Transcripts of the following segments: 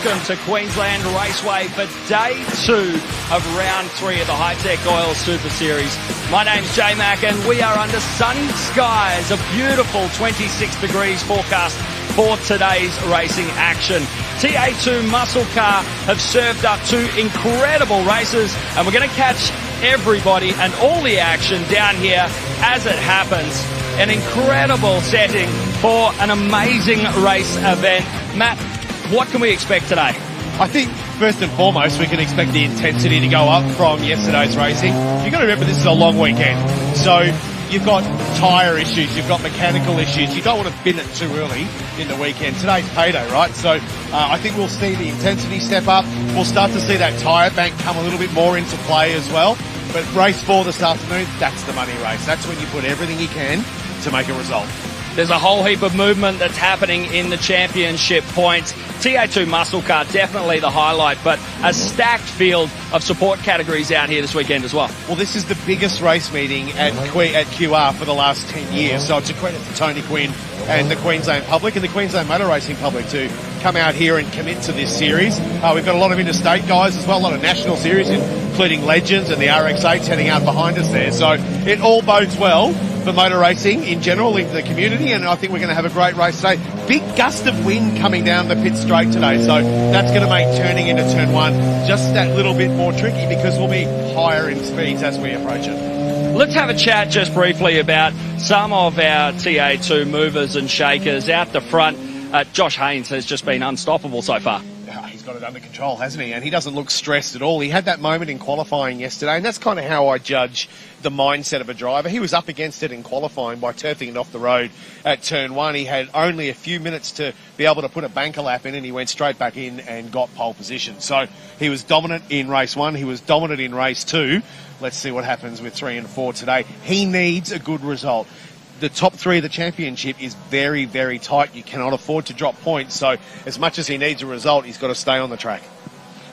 welcome to Queensland Raceway for day 2 of round 3 of the Hi-Tec Oil Super Series. My name's J Mac and we are under sunny skies, a beautiful 26 degrees forecast for today's racing action. TA2 Muscle Car have served up 2 incredible races, and we're going to catch everybody and all the action down here as it happens. An incredible setting for an amazing race event. Matt, what can we expect today? I think first and foremost we can expect the intensity to go up from yesterday's racing. You've got to remember this is a long weekend, so you've got tyre issues, you've got mechanical issues. You don't want to bin it too early in the weekend. Today's payday, right? So I think we'll see the intensity step up. We'll start to see that tyre bank come a little bit more into play as well. But race 4 this afternoon, that's the money race. That's when you put everything you can to make a result. There's a whole heap of movement that's happening in the championship points. TA2 Muscle Car, definitely the highlight, but a stacked field of support categories out here this weekend as well. Well, this is the biggest race meeting at QR for the last 10 years, so it's a credit to Tony Quinn and the Queensland public and the Queensland motor racing public to come out here and commit to this series. We've got a lot of interstate guys as well, a lot of national series, including Legends and the RX8s heading out behind us there. So it all bodes well for motor racing in general, in the community, and I think we're going to have a great race today. Big gust of wind coming down the pit straight today, so that's going to make turning into turn 1 just that little bit more tricky because we'll be higher in speeds as we approach it. Let's have a chat just briefly about some of our TA2 movers and shakers out the front. Josh Haynes has just been unstoppable so far. He's got it under control, hasn't he? And he doesn't look stressed at all. He had that moment in qualifying yesterday, and that's kind of how I judge the mindset of a driver. He was up against it in qualifying by turfing it off the road at turn 1. He had only a few minutes to be able to put a banker lap in, and he went straight back in and got pole position. So he was dominant in race 1. He was dominant in race 2. Let's see what happens with 3 and 4 today. He needs a good result. The top 3 of the championship is very, very tight. You cannot afford to drop points. So as much as he needs a result, he's got to stay on the track.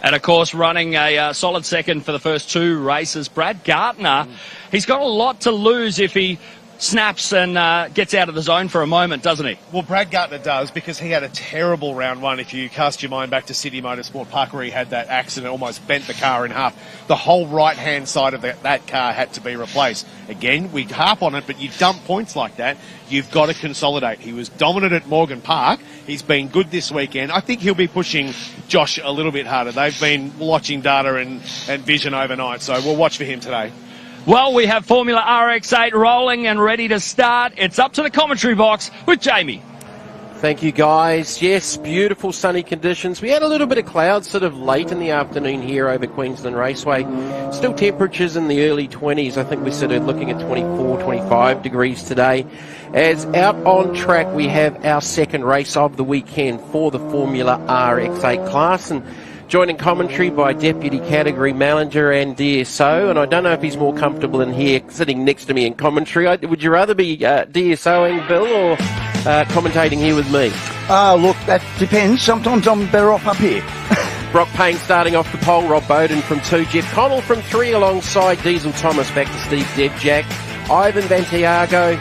And, of course, running a solid second for the first 2 races, Brad Gardner, he's got a lot to lose if he snaps and gets out of the zone for a moment, doesn't he? Well, Brad Gardner does, because he had a terrible round 1. If you cast your mind back to City Motorsport Park where he had that accident, almost bent the car in half. The whole right-hand side of that car had to be replaced. Again, we harp on it, but you dump points like that, you've got to consolidate. He was dominant at Morgan Park. He's been good this weekend. I think he'll be pushing Josh a little bit harder. They've been watching data and vision overnight, so we'll watch for him today. Well, we have Formula RX8 rolling and ready to start. It's up to the commentary box with Jamie. Thank you, guys. Yes, beautiful sunny conditions. We had a little bit of clouds sort of late in the afternoon here over Queensland Raceway. Still temperatures in the early 20s. I think we're sort of looking at 24, 25 degrees today. As out on track, we have our second race of the weekend for the Formula RX8 class. And joining commentary by Deputy Category Manager and DSO, and I don't know if he's more comfortable in here sitting next to me in commentary. Would you rather be DSOing, Bill, or commentating here with me? Look, that depends. Sometimes I'm better off up here. Brock Payne starting off the pole, Rob Bowden from 2, Jeff Connell from 3 alongside Diesel Thomas, back to Steve Devjack, Ivan Vantiago,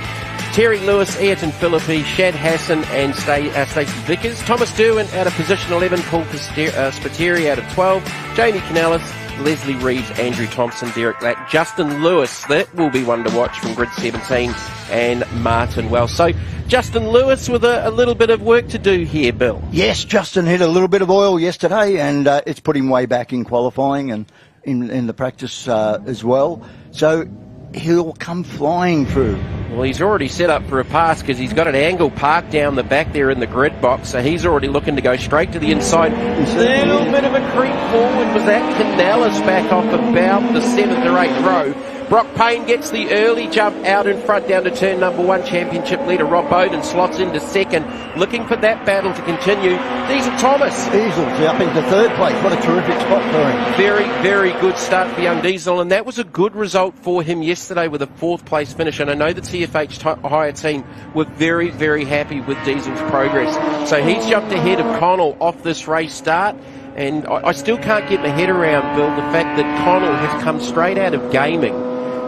Terry Lewis, Ayrton Philippi, Shad Hassan and Stacey Vickers. Thomas Derwin out of position 11, Paul Spiteri out of 12, Jamie Canellis, Leslie Reeves, Andrew Thompson, Derek Lack, Justin Lewis, that will be one to watch from grid 17, and Martin Wells. So Justin Lewis with a little bit of work to do here, Bill. Yes, Justin hit a little bit of oil yesterday, and it's put him way back in qualifying and in the practice as well. So he'll come flying through. Well, he's already set up for a pass because he's got an angle parked down the back there in the grid box, so he's already looking to go straight to the inside. A little bit of a creep forward was that. Canellis back off about the 7th or 8th row. Brock Payne gets the early jump out in front down to turn number 1. Championship leader Rob Bowden slots into 2nd, looking for that battle to continue. Diesel Thomas. Diesel's up into 3rd place. What a terrific spot for him. Very, very good start for young Diesel, and that was a good result for him yesterday with a 4th place finish. And I know the TFH hire team were very, very happy with Diesel's progress. So he's jumped ahead of Connell off this race start. And I still can't get my head around, Bill, the fact that Connell has come straight out of gaming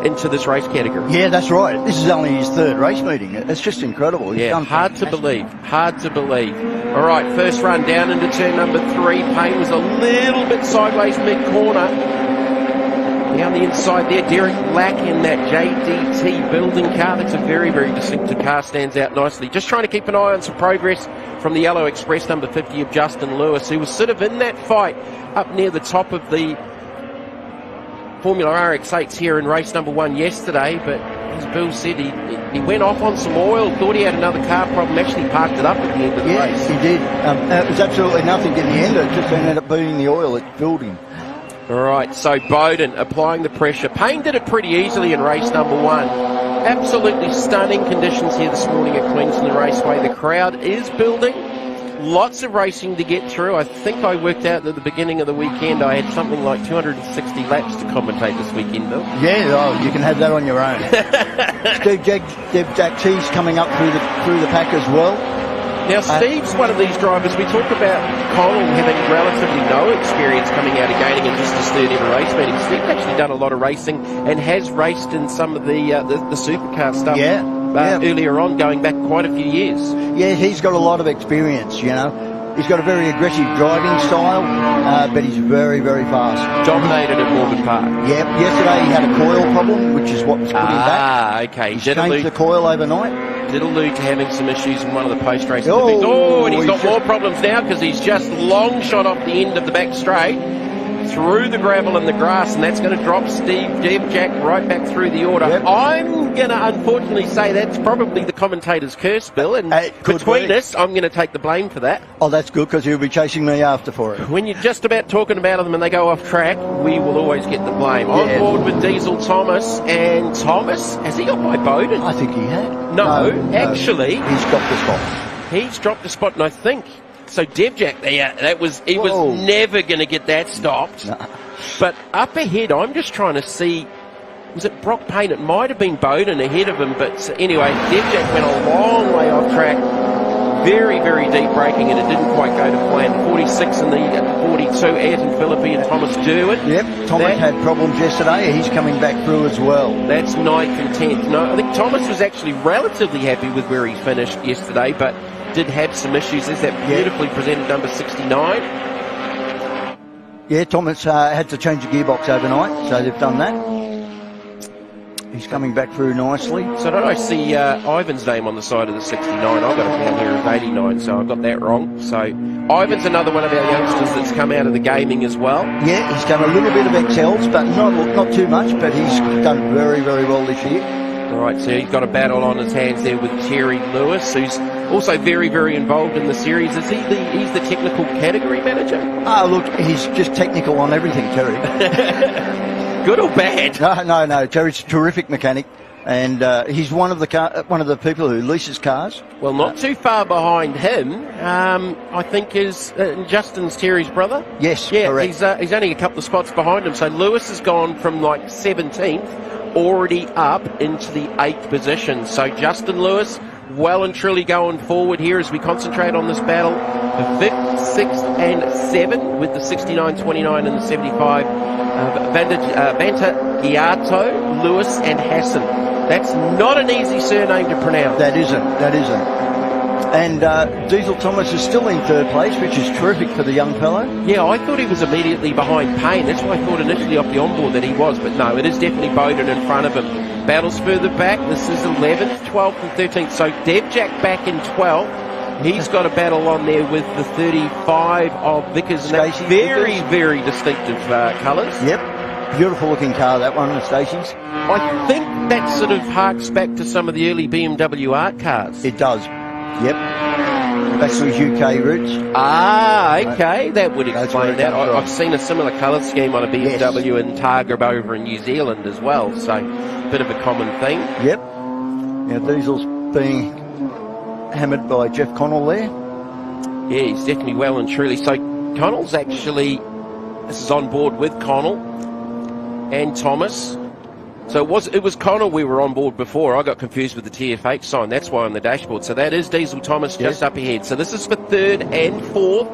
into this race category. Yeah, that's right. This is only his third race meeting. It's just incredible. He's Yeah, done hard to fantastic. believe. Hard to believe. All right, first run down into turn number 3. Payne was a little bit sideways mid-corner. Down the inside there, Derek Black in that JDT building car. That's a very, very distinctive car, stands out nicely. Just trying to keep an eye on some progress from the Yellow Express number 50 of Justin Lewis, who was sort of in that fight up near the top of the Formula RX8s here in race number 1 yesterday, but as Bill said, he went off on some oil, thought he had another car problem, actually parked it up at the end of the race. He did. It was absolutely nothing in the end. It just ended up being the oil that filled him. All right, so Bowden applying the pressure. Payne did it pretty easily in race number 1. Absolutely stunning conditions here this morning at Queensland Raceway. The crowd is building. Lots of racing to get through. I think I worked out at the beginning of the weekend I had something like 260 laps to commentate this weekend, Bill. Yeah, you can have that on your own. Steve Jack, he's coming up through the pack as well. Now, Steve's one of these drivers. We talk about Connell having relatively no experience coming out of gaining in just his third ever race meeting. Steve's actually done a lot of racing and has raced in some of the supercar stuff earlier on, going back quite a few years. Yeah, he's got a lot of experience, you know. He's got a very aggressive driving style, but he's very, very fast. Dominated at Morgan Park. Yep, yesterday he had a coil problem, which is what was put him back. Okay. He's changed the coil overnight. Did allude to having some issues in one of the post-race interviews. And he's got more problems now because he's just long shot off the end of the back straight through the gravel and the grass, and that's going to drop Steve Jack right back through the order. Yep. I'm going to unfortunately say that's probably the commentator's curse, Bill, and between us, I'm going to take the blame for that. Oh, that's good, because he'll be chasing me after for it. When you're just about talking about them and they go off track, we will always get the blame. On board with Diesel Thomas, and Thomas, has he got by Bowden? I think he had. No, actually. He's dropped the spot. He's dropped the spot, and I think... So Devjack there, he was never going to get that stopped. No. But up ahead, I'm just trying to see, was it Brock Payne? It might have been Bowden ahead of him, but anyway, Devjack went a long way off track. Very, very deep braking, and it didn't quite go to plan. 46 and the 42, Ayrton Philippi and Thomas Derwin. Yep, Thomas had problems yesterday. He's coming back through as well. That's 9th and 10th. No, I think Thomas was actually relatively happy with where he finished yesterday, but did have some issues. There's that beautifully presented number 69. Yeah, Thomas had to change the gearbox overnight, so they've done that. He's coming back through nicely. So don't I see Ivan's name on the side of the 69? I've got it down here as 89, so I've got that wrong. So Ivan's another one of our youngsters that's come out of the gaming as well. Yeah, he's done a little bit of XLs, but not too much, but he's done very, very well this year. All right, so he's got a battle on his hands there with Terry Lewis, who's also very, very involved in the series. Is he's the technical category manager? Look, he's just technical on everything, Terry. Good or bad? No. Terry's a terrific mechanic, and he's one of the people who leases cars. Well, not too far behind him, I think, is Justin's Terry's brother. Yes, yeah, correct. He's only a couple of spots behind him. So Lewis has gone from like 17th already up into the 8th position. So Justin Lewis well and truly going forward here as we concentrate on this battle for 5th, 6th and 7th with the 69, 29 and the 75. Vanta Giato, Lewis and Hassan. That's not an easy surname to pronounce. That isn't. And Diesel Thomas is still in 3rd place, which is terrific for the young fellow. Yeah, I thought he was immediately behind Payne. That's why I thought initially off the onboard that he was, but no, it is definitely Bowden in front of him. Battles further back. This is 11th, 12th and 13th. So Devjack back in 12th. He's got a battle on there with the 35 of Vickers. And that's very, very distinctive colours. Yep. Beautiful looking car, that one, Stacey's. I think that sort of harks back to some of the early BMW art cars. It does. Yep. Back to his UK roots. Okay. That would explain that. I've seen a similar colour scheme on a BMW in Targa over in New Zealand as well. So, a bit of a common thing. Yep. Now, Diesel's being hammered by Jeff Connell there. Yeah, he's definitely well and truly. So, Connell's actually... This is on board with Connell and Thomas. So it was Connell we were on board before. I got confused with the TF8 sign. That's why on the dashboard. So that is Diesel Thomas just up ahead. So this is for 3rd and 4th.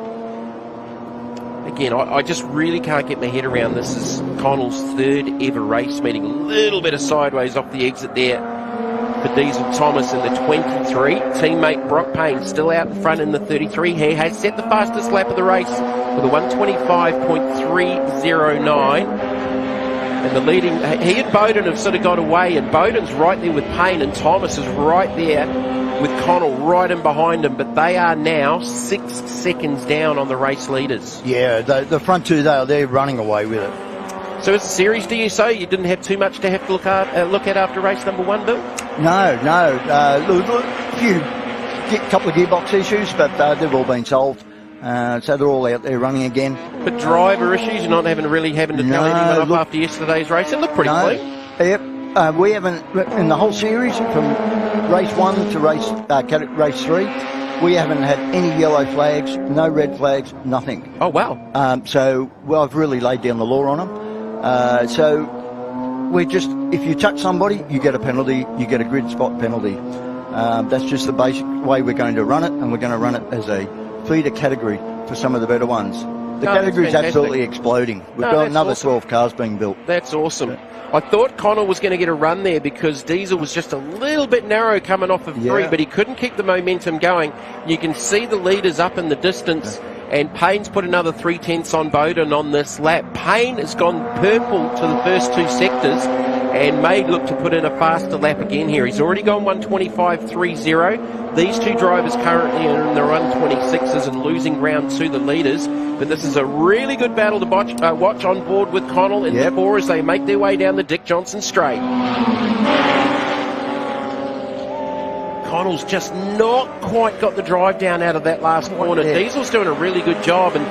Again, I just really can't get my head around this. Is Connell's third ever race meeting. A little bit of sideways off the exit there for Diesel Thomas in the 23. Teammate Brock Payne still out in front in the 33. He has set the fastest lap of the race with a 125.309. And the leading, he and Bowden have sort of got away, and Bowden's right there with Payne, and Thomas is right there with Connell right in behind him, but they are now 6 seconds down on the race leaders. Yeah, the front two, they're running away with it. So as a series, do you say you didn't have too much to have to look at after race number 1, Bill? No. A couple of gearbox issues, but they've all been solved. So they're all out there running again. But driver issues, you're not having to tell anyone off after yesterday's race. It looked pretty clean. Yep. We haven't, in the whole series, from race 1 to race 3, we haven't had any yellow flags, no red flags, nothing. Oh, wow. So I've really laid down the law on them. So we're just, if you touch somebody, you get a penalty, you get a grid spot penalty. That's just the basic way we're going to run it, and we're going to run it as a feeder category for some of the better ones. The category is absolutely exploding. We've got another awesome. 12 cars being built. That's awesome. I thought Connell was going to get a run there because Diesel was just a little bit narrow coming off of 3, but he couldn't keep the momentum going. You can see the leaders up in the distance, and Payne's put another 3/10 on Bowden on this lap. Payne has gone purple to the first 2 sectors and may look to put in a faster lap again here. He's already gone 125.30. These 2 drivers currently are in the 126s and losing round 2 the leaders. But this is a really good battle to watch on board with Connell and the 4 as they make their way down the Dick Johnson straight. Connell's just not quite got the drive down out of that last corner. Diesel's doing a really good job, and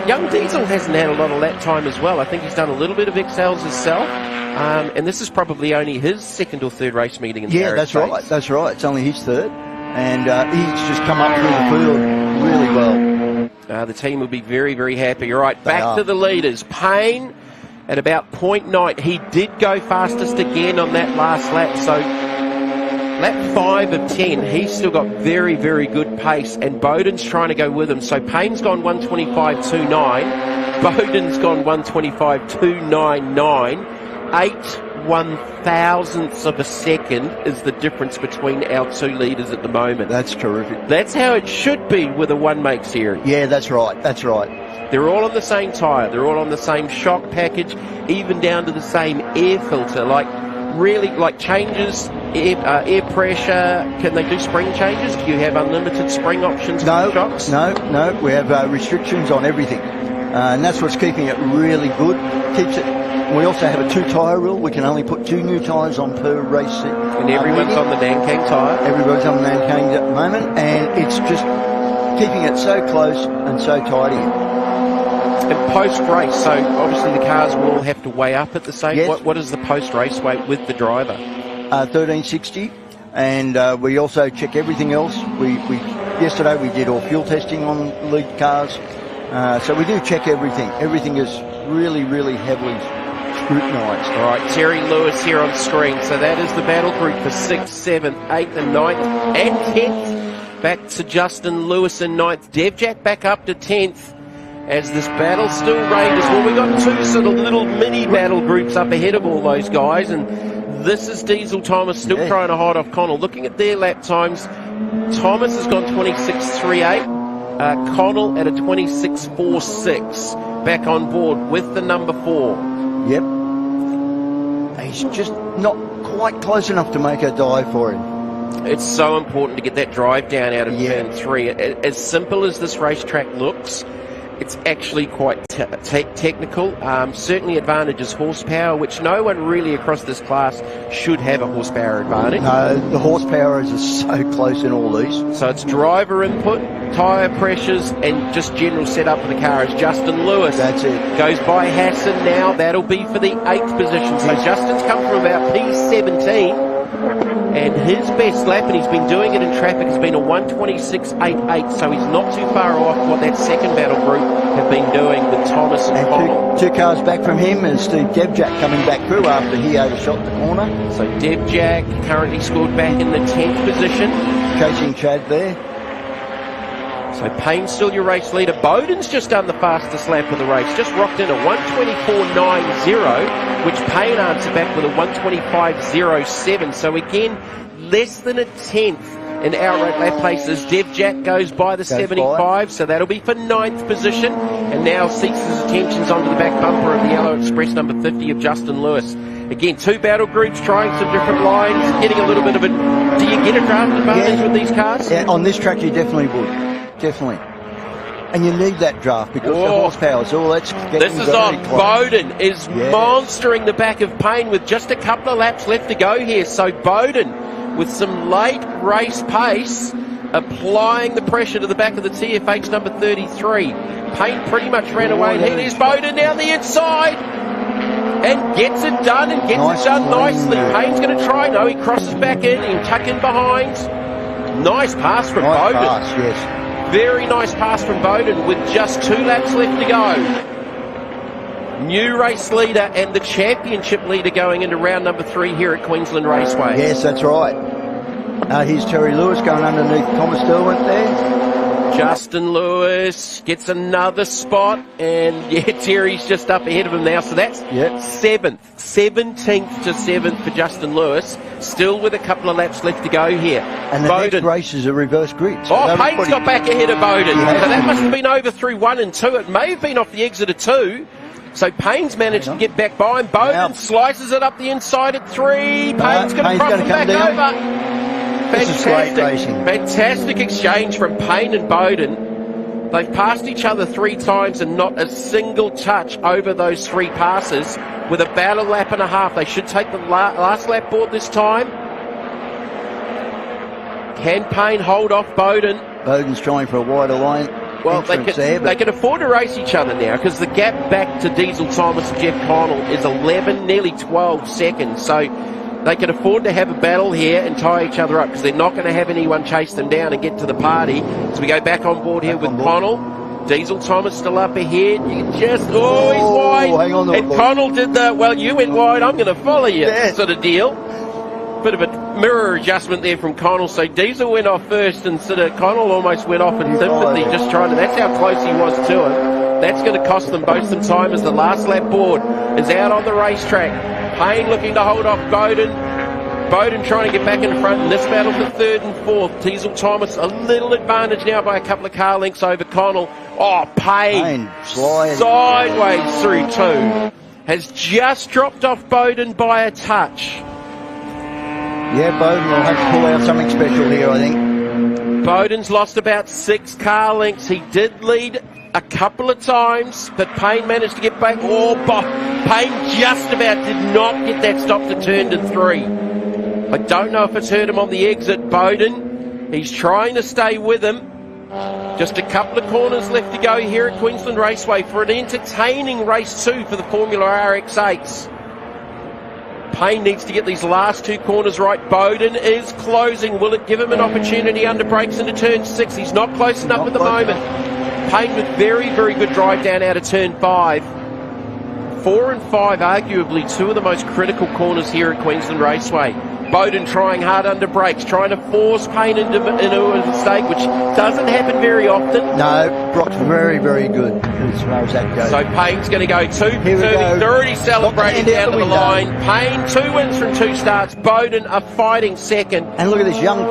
young Diesel hasn't had a lot of lap time as well. I think he's done a little bit of XLs himself. And this is probably only his 2nd or 3rd race meeting in the that's States. right. That's right. It's only his 3rd. And he's just come up through the field really well. The team will be very, very happy. All right, back to the leaders. Payne at about 0.9. He did go fastest again on that last lap. So lap 5 of 10, he's still got very, very good pace. And Bowden's trying to go with him. So Payne's gone 125.29. Bowden's gone 125.299. 0.001 of a second is the difference between our 2 leaders at the moment. That's terrific. That's how it should be with a one-make series. Yeah, that's right. That's right. They're all on the same tyre. They're all on the same shock package, even down to the same air filter. Like, really, like changes, air pressure. Can they do spring changes? Do you have unlimited spring options for shocks? No. We have restrictions on everything. And that's what's keeping it really good. Keeps it. We also have a 2-tyre rule. We can only put 2 new tyres on per race set. And everyone's on the Nankang tyre? Everybody's on the Nankang at the moment, and it's just keeping it so close and so tidy. And post-race, so obviously the cars will all have to weigh up at the same. Yes. What is the post-race weight with the driver? 1360, and we also check everything else. Yesterday we did all fuel testing on lead cars, so we do check everything. Everything is really, really heavily scrutinised. All right, Terry Lewis here on screen. So that is the battle group for 6th, 7th, 8th and 9th and 10th. Back to Justin Lewis in 9th. Devjack back up to 10th as this battle still rages. Well, we've got 2 sort of little mini battle groups up ahead of all those guys, and this is Diesel Thomas still trying to hide off Connell. Looking at their lap times, Thomas has gone 26.38. Connell at a 26.46. Back on board with the number 4. Yep. He's just not quite close enough to make a dive for him. It's so important to get that drive down out of turn 3. As simple as this racetrack looks, it's actually quite technical. Certainly advantages horsepower, which no one really across this class should have a horsepower advantage. No, the horsepower is so close in all these. So it's driver input, tyre pressures, and just general setup of the car. As Justin Lewis goes by Hassan now, that'll be for the 8th position. So Justin's come from about P17. And his best lap, and he's been doing it in traffic, has been a 126.88, so he's not too far off what that second battle group have been doing with Thomas and Connell. 2 cars back from him is Steve Devjack coming back through after he overshot the corner. So Devjack currently scored back in the 10th position. Chasing Chad there. So Payne's still your race leader. Bowden's just done the fastest lap of the race. Just rocked in a 1:24.90, which Payne answered back with a 1:25.07. So again, less than a tenth in outright lap places. Dev Jack goes by the 75, so that'll be for 9th position. And now seeks his attentions onto the back bumper of the Yellow Express number 50 of Justin Lewis. Again, 2 battle groups trying some different lines, getting a little bit of a... Do you get a draft advantage with these cars? Yeah, on this track you definitely would. Definitely. And you need that draft because the horsepower is all that's getting This is on. Bowden is monstering the back of Payne with just a couple of laps left to go here. So Bowden, with some late race pace, applying the pressure to the back of the TFH number 33. Payne pretty much ran away. And here's Bowden down the inside. And gets it done, and gets it done nicely. Payne's going to try. No, he crosses back in and tuck in behind. Nice pass from Bowden. Pass, yes. Very nice pass from Bowden with just 2 laps left to go. New race leader and the championship leader going into round number 3 here at Queensland Raceway. Yes, that's right. Here's Terry Lewis going underneath Thomas Derwent there. Justin Lewis gets another spot, and Terry's just up ahead of him now. So that's 7th, 17th to 7th for Justin Lewis. Still with a couple of laps left to go here. And the next race is a reverse grid. So Payne's got back ahead of Bowden. So that must have been over through 1 and 2. It may have been off the exit of 2. So Payne's managed to get back by him. Bowden slices it up the inside at 3. Payne's going to cross him back over. Fantastic exchange from Payne and Bowden. They've passed each other 3 times and not a single touch over those 3 passes with about a lap and a half. They should take the last lap board this time. Can Payne hold off Bowden? Bowden's trying for a wider line. Well, they can afford to race each other now because the gap back to Diesel Thomas and Jeff Connell is 11, nearly 12 seconds. So they can afford to have a battle here and tie each other up because they're not going to have anyone chase them down and get to the party. So we go back on board here with Connell. Diesel Thomas still up ahead. You can just, he's wide. Hang on, and Connell did the, you went wide, I'm going to follow you sort of deal. Bit of a mirror adjustment there from Connell. So Diesel went off first and sort of Connell almost went off in sympathy, just trying to, that's how close he was to him. That's going to cost them both some time as the last lap board is out on the racetrack. Payne looking to hold off Bowden. Bowden trying to get back in front in this battle for 3rd and 4th. Diesel Thomas a little advantage now by a couple of car lengths over Connell. Payne sideways through 2. Has just dropped off Bowden by a touch. Yeah, Bowden will have to pull out something special here, I think. Bowden's lost about 6 car lengths. He did lead a couple of times, but Payne managed to get back. Payne just about did not get that stop to turn to 3. I don't know if it's hurt him on the exit. Bowden, he's trying to stay with him. Just a couple of corners left to go here at Queensland Raceway for an entertaining race 2 for the Formula RX8s. Payne needs to get these last 2 corners right. Bowden is closing. Will it give him an opportunity under brakes into turn 6? He's not close enough at the moment. Payne with very, very good drive down out of turn 5. 4 and 5, arguably 2 of the most critical corners here at Queensland Raceway. Bowden trying hard under brakes, trying to force Payne into a mistake, which doesn't happen very often. No, Brock's very, very good as far as that goes. So Payne's going to go 2 for 30. They're already celebrating down to the line. Payne, 2 wins from 2 starts. Bowden a fighting 2nd. And look at this young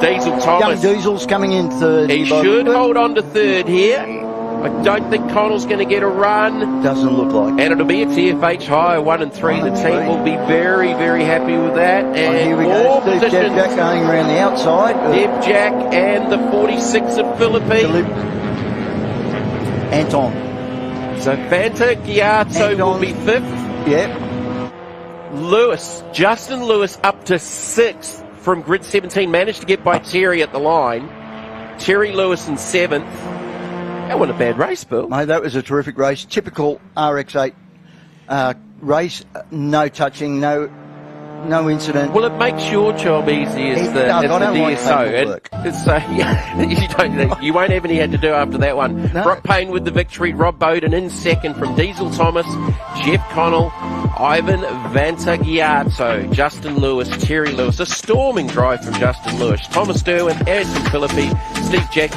Diesel Thomas. Young Diesel's coming in 3rd. He should hold on to 3rd here. I don't think Connell's going to get a run. Doesn't look like. And it'll be a TFH high, 1 and 3. The team will be very, very happy with that. And here we go. Dev Jack going around the outside. Dev Jack and the 46 of Philippine. Anton. So Fanta Giato will be 5th. Yep. Lewis, Justin Lewis up to 6th from grid 17. Managed to get by Terry at the line. Terry Lewis in 7th. That wasn't a bad race, Bill. Mate, that was a terrific race. Typical RX8 race. No touching, no incident. Well, it makes your job easy as the DSO. You won't have any had to do after that one. No. Brock Payne with the victory. Rob Bowden in 2nd from Diesel Thomas. Jeff Connell Ivan Vantagiato, Justin Lewis, Terry Lewis, a storming drive from Justin Lewis, Thomas Derwin, Addison Philippi, Steve Deck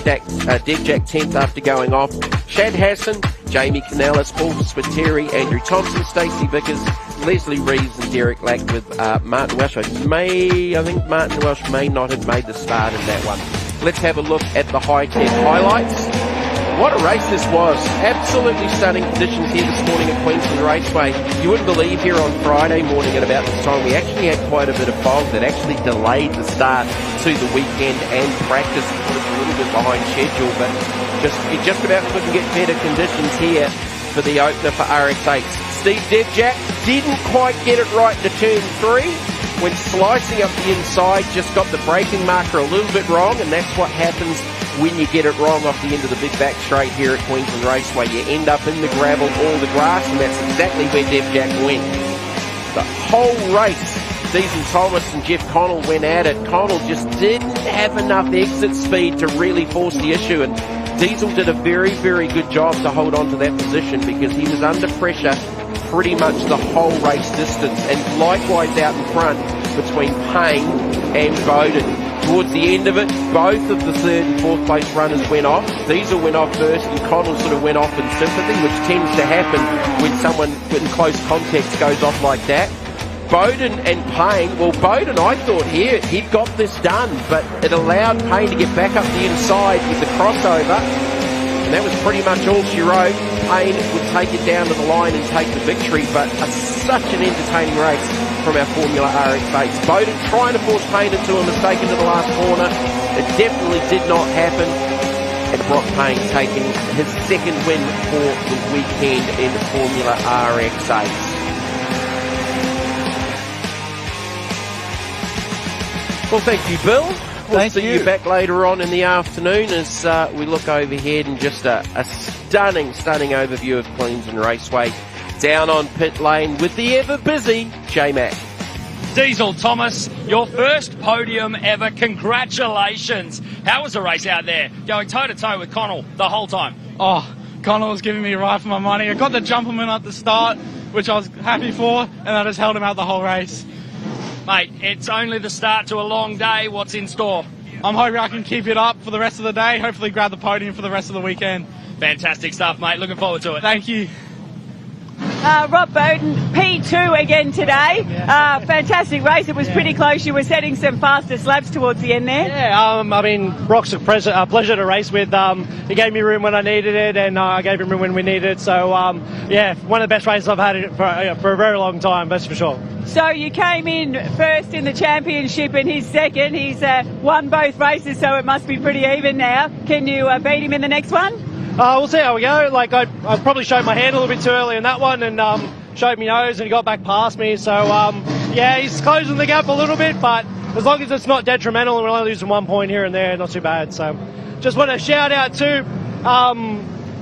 Jack 10th after going off, Shad Hassan, Jamie Canellis, Paul Spiteri, Andrew Thompson, Stacey Vickers, Leslie Reeves and Derek Lack with Martin Welsh. I think Martin Welsh may not have made the start in that one. Let's have a look at the Hi-Tec highlights. What a race this was. Absolutely stunning conditions here this morning at Queensland Raceway. You wouldn't believe here on Friday morning at about this time we actually had quite a bit of fog that actually delayed the start to the weekend and practice. Put us a little bit behind schedule, but you just about couldn't get better conditions here for the opener for RX8. Steve Devjack didn't quite get it right into turn 3. When slicing up the inside, just got the braking marker a little bit wrong, and that's what happens when you get it wrong off the end of the big back straight here at Queensland Raceway. You end up in the gravel or the grass, and that's exactly where Devjack went. The whole race, Diesel Thomas and Jeff Connell went at it. Connell just didn't have enough exit speed to really force the issue, and Diesel did a very, very good job to hold on to that position because he was under pressure pretty much the whole race distance, and likewise out in front between Payne and Bowden. Towards the end of it, both of the 3rd and 4th place runners went off. Diesel went off first and Connell sort of went off in sympathy, which tends to happen when someone in close context goes off like that. Bowden and Payne, well, Bowden, I thought he'd got this done, but it allowed Payne to get back up the inside with the crossover, and that was pretty much all she wrote. Payne would take it down to the line and take the victory, but such an entertaining race from our Formula RX8. Bowden trying to force Payne into a mistake into the last corner. It definitely did not happen. And Brock Payne taking his 2nd win for the weekend in Formula RX8. Well, thank you, Bill. We'll see you back later on in the afternoon as we look overhead and just a stunning overview of Queensland Raceway down on pit lane with the ever busy J-Mac. Diesel Thomas, your first podium ever. Congratulations. How was the race out there? Going toe-to-toe with Connell the whole time. Oh, Connell was giving me a ride for my money. I got the jump him in at the start, which I was happy for, and I just held him out the whole race. Mate, it's only the start to a long day. What's in store? I'm hoping I can keep it up for the rest of the day, hopefully grab the podium for the rest of the weekend. Fantastic stuff, mate. Looking forward to it. Thank you. Rob Bowden, P2 again today. Fantastic race. It was pretty close. You were setting some fastest laps towards the end there. Yeah, I mean, Brock's a pleasure to race with. He gave me room when I needed it, and I gave him room when we needed it. So, yeah, one of the best races I've had for a very long time, that's for sure. So you came in first in the championship and he's 2nd. He's won both races, so it must be pretty even now. Can you beat him in the next one? We'll see how we go. Like I probably showed my hand a little bit too early in that one, and showed me nose, and he got back past me. So yeah, he's closing the gap a little bit, but as long as it's not detrimental and we're only losing 1 point here and there, not too bad. So just want to shout out to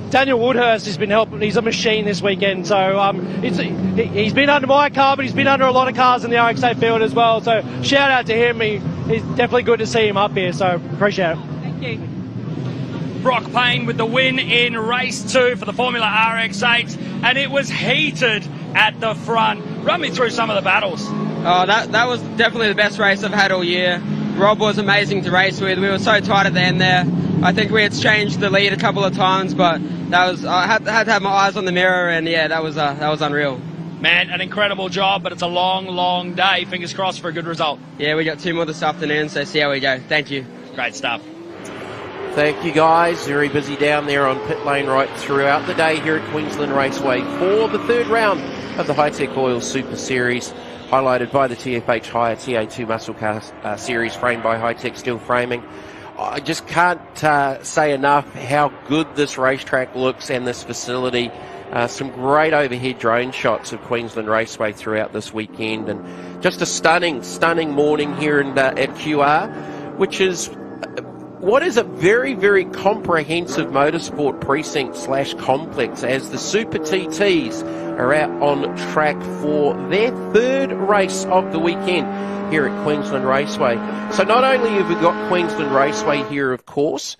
Daniel Woodhurst has been helping. He's a machine this weekend. So he's been under my car, but he's been under a lot of cars in the RX8 field as well. So shout out to him. He's definitely good to see him up here. So appreciate it. Thank you. Brock Payne with the win in race 2 for the Formula RX8, and it was heated at the front. Run me through some of the battles. Oh, that was definitely the best race I've had all year. Rob was amazing to race with. We were so tight at the end there. I think we had changed the lead a couple of times, but I had to have my eyes on the mirror, and yeah, that was unreal. Man, an incredible job, but it's a long day. Fingers crossed for a good result. Yeah, we got 2 more this afternoon, so see how we go. Thank you. Great stuff. Thank you, guys. Very busy down there on pit lane right throughout the day here at Queensland Raceway for the 3rd round of the Hi-Tec Oil Super Series, highlighted by the TFH Hire TA2 Muscle Car Series, framed by Hi-Tec Steel Framing. I just can't say enough how good this racetrack looks and this facility. Some great overhead drone shots of Queensland Raceway throughout this weekend, and just a stunning morning here at QR, which is what is a very, very comprehensive motorsport precinct / complex, as the Super TTs are out on track for their third race of the weekend here at Queensland Raceway. So not only have we got Queensland Raceway here, of course,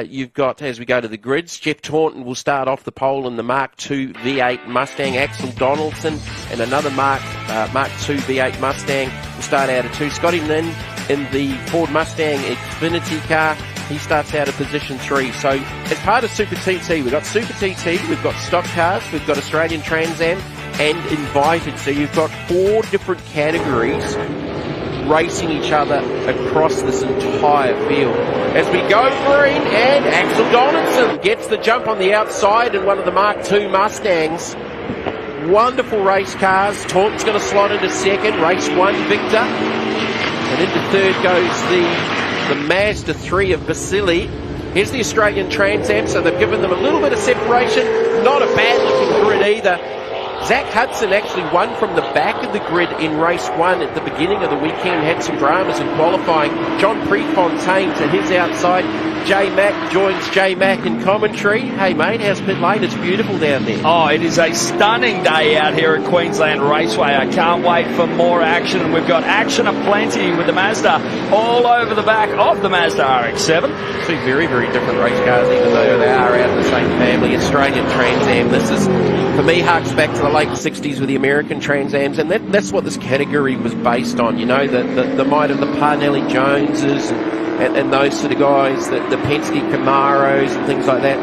you've got, as we go to the grids, Jeff Taunton will start off the pole in the Mark II V8 Mustang. Axel Donaldson and another Mark II V8 Mustang will start out at 2. Scotty Lynn in the Ford Mustang Xfinity car, he starts out at position 3. So as part of Super TT, we've got Super TT, we've got stock cars, we've got Australian Trans Am and invited. So you've got 4 different categories racing each other across this entire field. As we go green, and Axel Donaldson gets the jump on the outside in one of the Mark II Mustangs. Wonderful race cars. Taunton's going to slot into second, race 1 victor. And into third goes the Mazda 3 of Vasily. Here's the Australian Trans Am, so they've given them a little bit of separation. Not a bad looking grid either. Zach Hudson actually won from the back of the grid in race 1 at the beginning of the weekend, had some dramas in qualifying. John Prefontaine to his outside. J Mac joins J Mac in commentary. Hey mate, how's pit lane? It's beautiful down there. Oh, it is a stunning day out here at Queensland Raceway. I can't wait for more action. We've got action aplenty with the Mazda all over the back of the Mazda RX-7. 2 very, very different race cars, even though they are out of the same family. Australian Trans Am, this is, for me, harks back to the late 60s with the American Trans Ams, and that's what this category was based on, you know, the might of the Parnelli Joneses and those sort of guys, the Penske Camaros and things like that.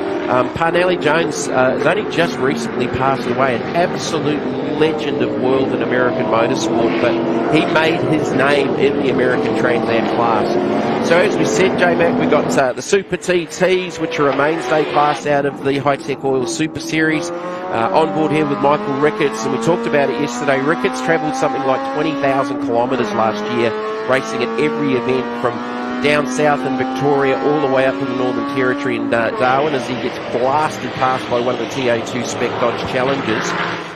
Parnelli Jones has only just recently passed away, an absolute legend of world and American motorsport, but he made his name in the American Trans Am class. So as we said, J-Mac, we've got the Super TTs, which are a mainstay class out of the Hi-Tec Oil Super Series. On board here with Michael Ricketts, and we talked about it yesterday. Ricketts travelled something like 20,000 kilometres last year, racing at every event from down south in Victoria all the way up to the Northern Territory in Darwin, as he gets blasted past by one of the TA2 Spec Dodge Challengers.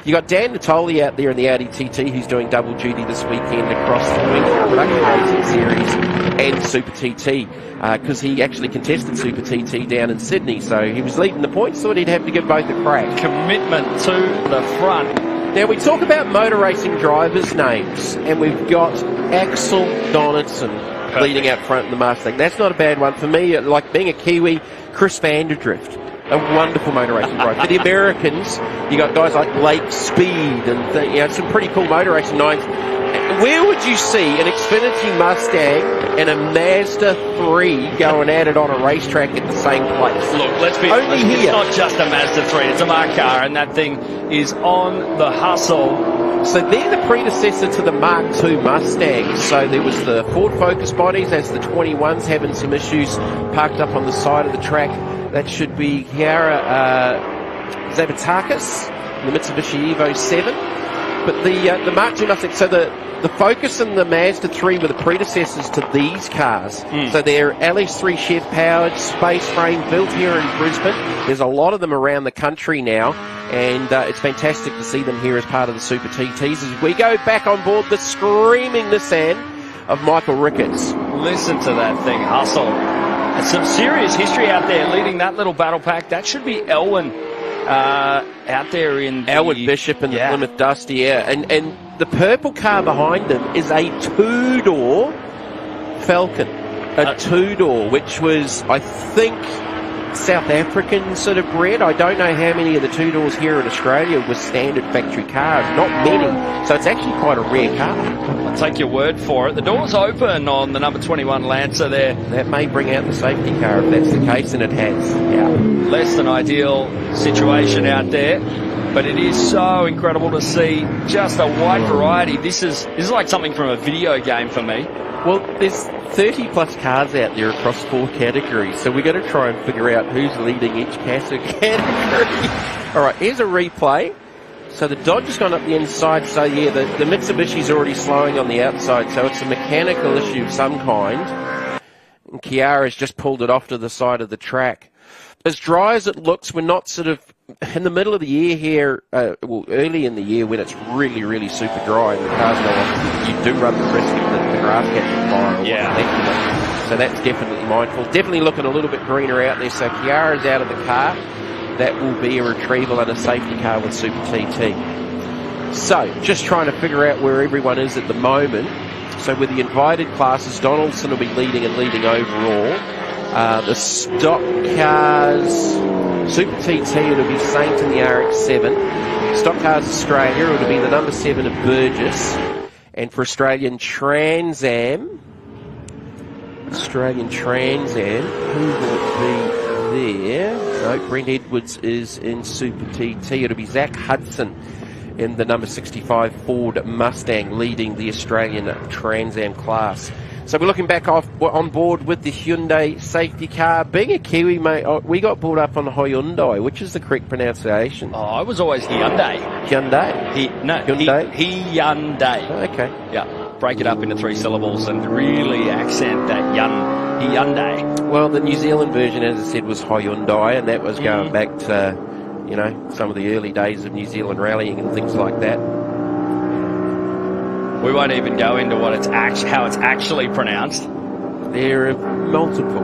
You got Dan Natoli out there in the Audi TT, who's doing double duty this weekend across the Queensland Production Racing Series and Super TT, because he actually contested Super TT down in Sydney, so he was leading the points, thought he'd have to give both a crack. Commitment to the front. Now we talk about motor racing drivers' names, and we've got Axel Donaldson leading out front in the Mustang. That's not a bad one. For me, like being a Kiwi, Chris Vanderdrift, a wonderful motor racing driver. For the Americans, you got guys like Lake Speed and some pretty cool motor racing names. Where would you see an Xfinity Mustang and a Mazda 3 going at it on a racetrack at the same place? Look, let's be honest, it's not just a Mazda 3, it's a Mark car, and that thing is on the hustle. So they're the predecessor to the Mark II Mustangs. So there was the Ford Focus bodies, as the 21's having some issues parked up on the side of the track. That should be Kiara Zavatakis, the Mitsubishi Evo 7. But the Mark II Mustang, so the Focus and the Mazda 3 were the predecessors to these cars. So they're LS3 Chef powered, space frame, built here in Brisbane. There's a lot of them around the country now, and it's fantastic to see them here as part of the Super TTs. As we go back on board the screaming Nissan of Michael Ricketts. Listen to that thing hustle. And some serious history out there leading that little battle pack. That should be Elwyn out there in Elwyn Bishop and the Plymouth Dusty, and the purple car behind them is a 2-door Falcon, a 2-door, which was, I think, South African sort of bred. I don't know how many of the 2-doors here in Australia were standard factory cars, not many, so it's actually quite a rare car. I'll take your word for it. The door's open on the number 21 Lancer there. That may bring out the safety car if that's the case, and it has. Yeah. Less than ideal situation out there, but it is so incredible to see just a wide variety. This is like something from a video game for me. Well, there's 30 plus cars out there across 4 categories, so we're going to try and figure out who's leading each category. All right, here's a replay. So the Dodge has gone up the inside, so yeah, the Mitsubishi's already slowing on the outside, so it's a mechanical issue of some kind. And Kiara's just pulled it off to the side of the track. As dry as it looks, we're not sort of in the middle of the year here, well, early in the year when it's really, really super dry and the cars go off, you do run the risk of the grass catching fire. Yeah. So that's definitely mindful. Definitely looking a little bit greener out there. So Kiara's out of the car. That will be a retrieval and a safety car with Super TT. So, just trying to figure out where everyone is at the moment. So with the invited classes, Donaldson will be leading overall. The stock cars, Super TT, it'll be Saint in the RX-7. Stock cars Australia, it'll be the number 7 of Burgess. And for Australian Trans Am, who will be there? No, Brent Edwards is in Super TT. It'll be Zach Hudson in the number 65 Ford Mustang leading the Australian Trans Am class. So we're looking back on board with the Hyundai safety car. Being a Kiwi, mate, we got brought up on the Hyundai, which is the correct pronunciation. Oh, I was always Hyundai. Hyundai? Hyundai. Hyundai. Okay. Yeah. Break it up into 3 syllables and really accent that Hyundai. Well, the New Zealand version, as I said, was Hyundai, and that was going back to, you know, some of the early days of New Zealand rallying and things like that. We won't even go into what how it's actually pronounced. There are multiple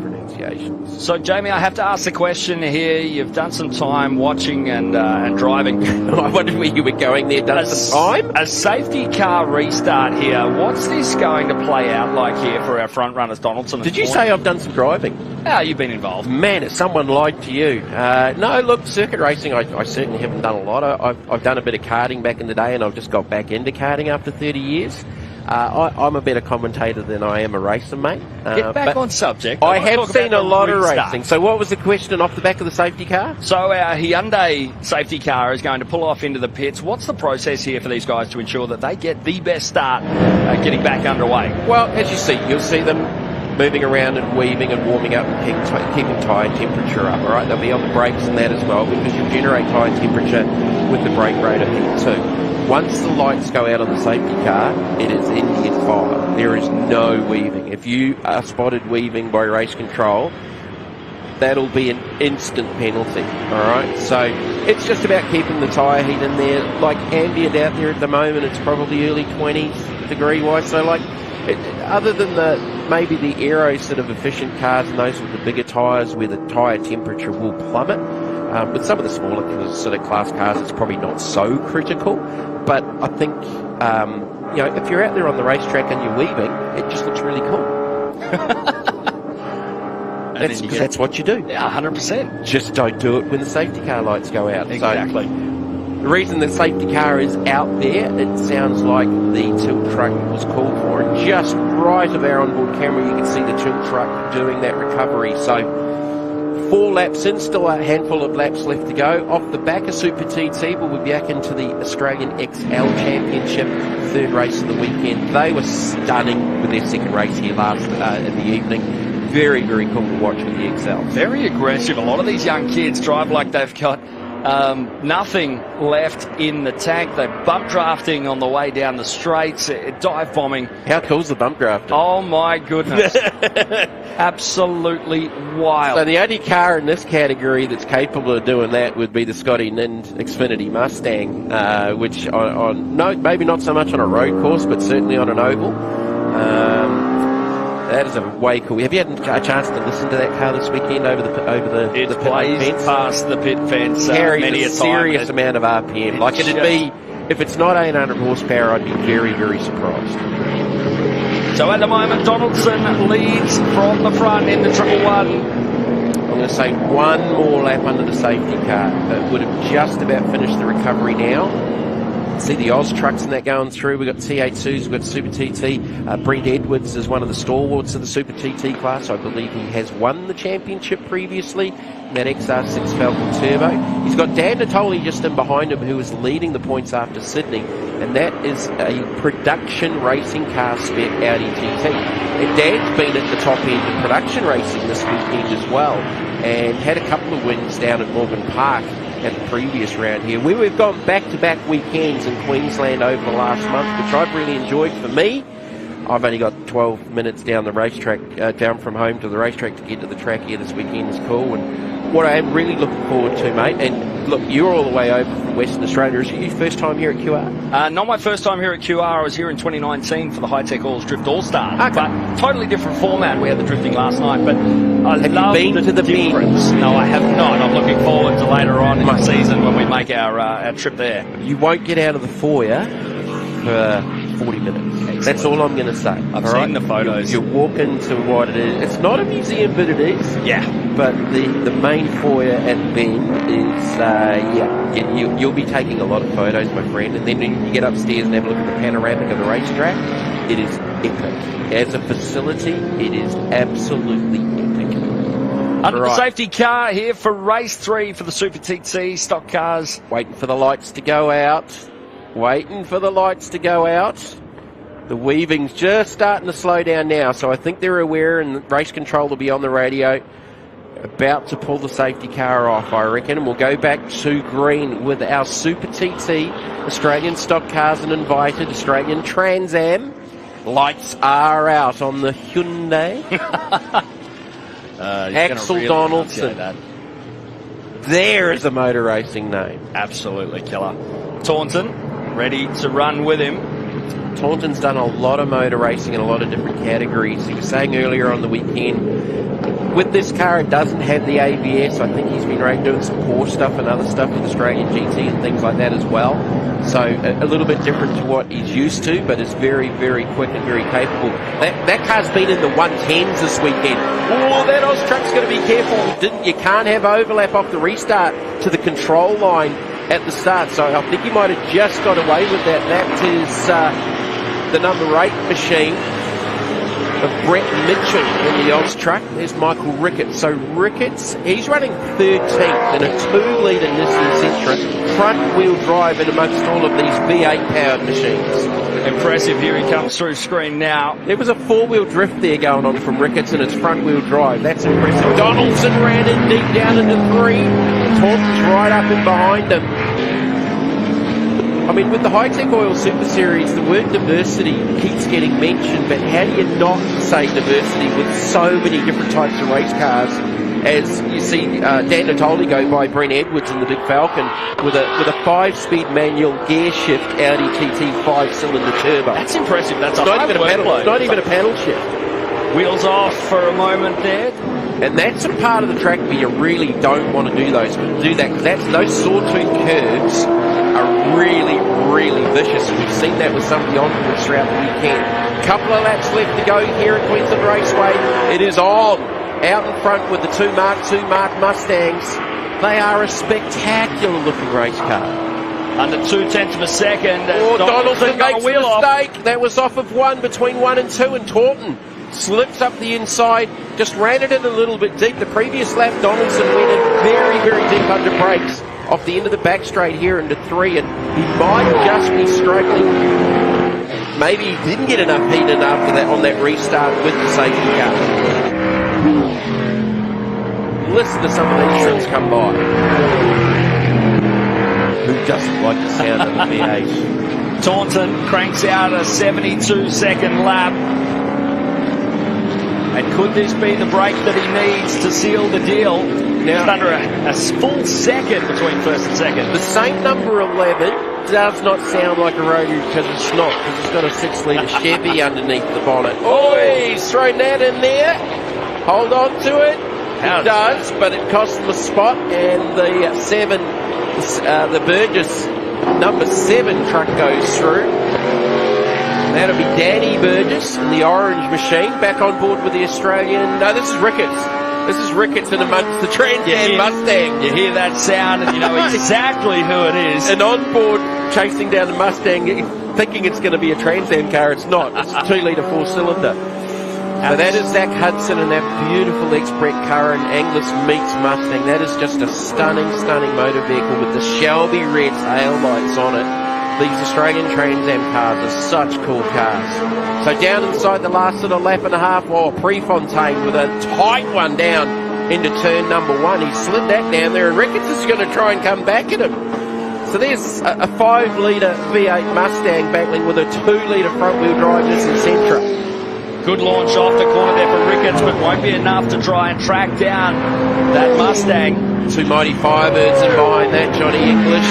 pronunciations. So, Jamie, I have to ask the question here. You've done some time watching and driving. I wondered where you were going there. Done some time? A safety car restart here. What's this going to play out like here for our front runners, Donaldson? Did you say I've done some driving? Yeah, you've been involved. Man, if someone lied to you. No, look, circuit racing, I certainly haven't done a lot. I've done a bit of karting back in the day, and I've just got back into karting after 30 years. I'm a better commentator than I am a racer, mate. Get back on subject. I have seen a lot of racing. So what was the question off the back of the safety car? So our Hyundai safety car is going to pull off into the pits. What's the process here for these guys to ensure that they get the best start getting back underway? Well, as you see, you'll see them moving around and weaving and warming up and keeping tyre temperature up, all right? They'll be on the brakes and that as well, because you generate tyre temperature with the brake rate of heat too. Once the lights go out on the safety car, it is Indian fire. There is no weaving. If you are spotted weaving by race control, that'll be an instant penalty, all right? So it's just about keeping the tyre heat in there. Like ambient out there at the moment, it's probably early 20s degree-wise. So like, other than maybe the aero sort of efficient cars and those with the bigger tyres where the tyre temperature will plummet, with some of the smaller sort of class cars, it's probably not so critical. But I think, you know, if you're out there on the racetrack and you're weaving, it just looks really cool. That's what you do. Yeah, 100%. Just don't do it when the safety car lights go out. Exactly. So, the reason the safety car is out there, it sounds like the tilt truck was called for. And just right of our onboard camera, you can see the tilt truck doing that recovery. So, 4 laps in, still a handful of laps left to go. Off the back of Super TT, we'll be back into the Australian XL Championship, 3rd race of the weekend. They were stunning with their 2nd race here last in the evening. Very, very cool to watch with the XL. Very aggressive. A lot of these young kids drive like they've got nothing left in the tank. They're bump drafting on the way down the straights, dive bombing. How cool's the bump drafting? Oh my goodness. Absolutely wild. So the only car in this category that's capable of doing that would be the Scotty Nind Xfinity Mustang, which no, maybe not so much on a road course, but certainly on an oval. That is a way cool. Have you had a chance to listen to that car this weekend over the pit fence? Past the pit fence many a serious amount of RPM. Like it'd be, if it's not 800 horsepower, I'd be very, very surprised. So at the moment, Donaldson leads from the front in the 111. I'm going to say one more lap under the safety car. It would have just about finished the recovery now. See the Oz trucks and that going through. We've got T82s, we've got Super TT. Brent Edwards is one of the stalwarts of the Super TT class. I believe he has won the championship previously in that XR6 Falcon Turbo. He's got Dan Natoli just in behind him, who is leading the points after Sydney, and that is a production racing car spec Audi GT. And Dan's been at the top end of production racing this weekend as well, and had a couple of wins down at Morgan Park at the previous round here, where we've gone back-to-back weekends in Queensland over the last month, which I've really enjoyed. For me, I've only got 12 minutes down the racetrack, down from home to the racetrack to get to the track here this weekend is cool, and what I am really looking forward to, mate, and look, you're all the way over from Western Australia. Is it your first time here at QR? Not my first time here at QR. I was here in 2019 for the Hi-Tec Oils Drift All-Star. Okay. But totally different format. We had the drifting last night, but I Have love you been to the difference. No, I have not. I'm looking forward to later on in the season when we make our trip there. You won't get out of the foyer for 40 minutes. Excellent. That's all I'm going to say. I've seen the photos. You walk into what it is. It's not a museum, but it is. Yeah. But the main foyer at Bend is, you'll be taking a lot of photos, my friend. And then when you get upstairs and have a look at the panoramic of the racetrack, it is epic. As a facility, it is absolutely epic. Under the safety car here for race 3 for the Super TT stock cars. Waiting for the lights to go out. Waiting for the lights to go out. The weaving's just starting to slow down now, so I think they're aware, and race control will be on the radio about to pull the safety car off, I reckon, and we'll go back to green with our Super TT, Australian stock cars and invited, Australian Trans Am. Lights are out on the Hyundai. Axel really Donaldson. There is a motor racing name. Absolutely killer. Taunton, ready to run with him. Taunton's done a lot of motor racing in a lot of different categories. He was saying earlier on the weekend, with this car it doesn't have the ABS. I think he's been doing some Porsche stuff and other stuff with Australian GT and things like that as well. So a little bit different to what he's used to, but is very, very quick and very capable. That car's been in the 110s this weekend. Oh, that Oz truck's got to be careful. You can't have overlap off the restart to the control line at the start, so I think he might have just got away with that. That is the number 8 machine of Brett Mitchell in the Oz truck. There's Michael Ricketts. So Ricketts, he's running 13th in a 2-litre Nissan Sentra, front-wheel drive in amongst all of these V8-powered machines. Impressive. Here he comes through screen now. There was a 4-wheel drift there going on from Ricketts, and it's front-wheel drive. That's impressive. Donaldson ran in deep down into 3. Taunton's right up and behind him. I mean, with the Hi-Tec Oil Super Series, the word diversity keeps getting mentioned, but how do you not say diversity with so many different types of race cars? As you see Dan Natoli go by Brent Edwards in the Big Falcon with a 5-speed manual gear shift Audi TT 5-cylinder turbo. That's impressive. That's not even a pedal shift. Wheels off for a moment there. And that's a part of the track where you really don't want to do that, because those sawtooth curves are really, really vicious. We've seen that with some of the encores throughout the weekend. Couple of laps left to go here at Queensland Raceway. It is on. Out in front with the 2 Mark II Mark Mustangs. They are a spectacular looking race car. Under 0.2 of a second. Donaldson makes a mistake. That was off of 1 between 1 and 2, and Taunton slips up the inside, just ran it in a little bit deep. The previous lap, Donaldson went in very, very deep under brakes off the end of the back straight here into 3, and he might just be struggling. Maybe he didn't get enough heat in after that on that restart with the safety car. Listen to some of these things come by. Who doesn't like the sound of the V8? Taunton cranks out a 72-second lap. And could this be the break that he needs to seal the deal? Now, under a full second between first and second. The same number 11 does not sound like a roadie because it's not, because it's got a 6-litre Chevy underneath the bonnet. Oh, he's thrown that in there. Hold on to it. It does, but it cost them a spot, and the Burgess number 7 truck goes through. That'll be Danny Burgess in the orange machine, back on board with the Australian. No, this is Ricketts. This is Ricketts in amongst the Trans Am Mustang. You hear that sound and you know exactly who it is. And on board chasing down the Mustang, thinking it's going to be a Trans Am car. It's not. It's a 2-litre 4-cylinder. So that is Zach Hudson and that beautiful X-Brett Curran Angus Meets Mustang. That is just a stunning, stunning motor vehicle with the Shelby red tail lights on it. These Australian Trans Am cars are such cool cars. So down inside the last sort of lap and a half, Prefontaine with a tight one down into turn number 1. He slid that down there, and Ricketts is going to try and come back at him. So there's a 5-litre V8 Mustang battling with a 2-litre front-wheel drive Nissan Sentra. Good launch off the corner there for Ricketts, but won't be enough to try and track down that Mustang. Two mighty Firebirds in behind that, Johnny English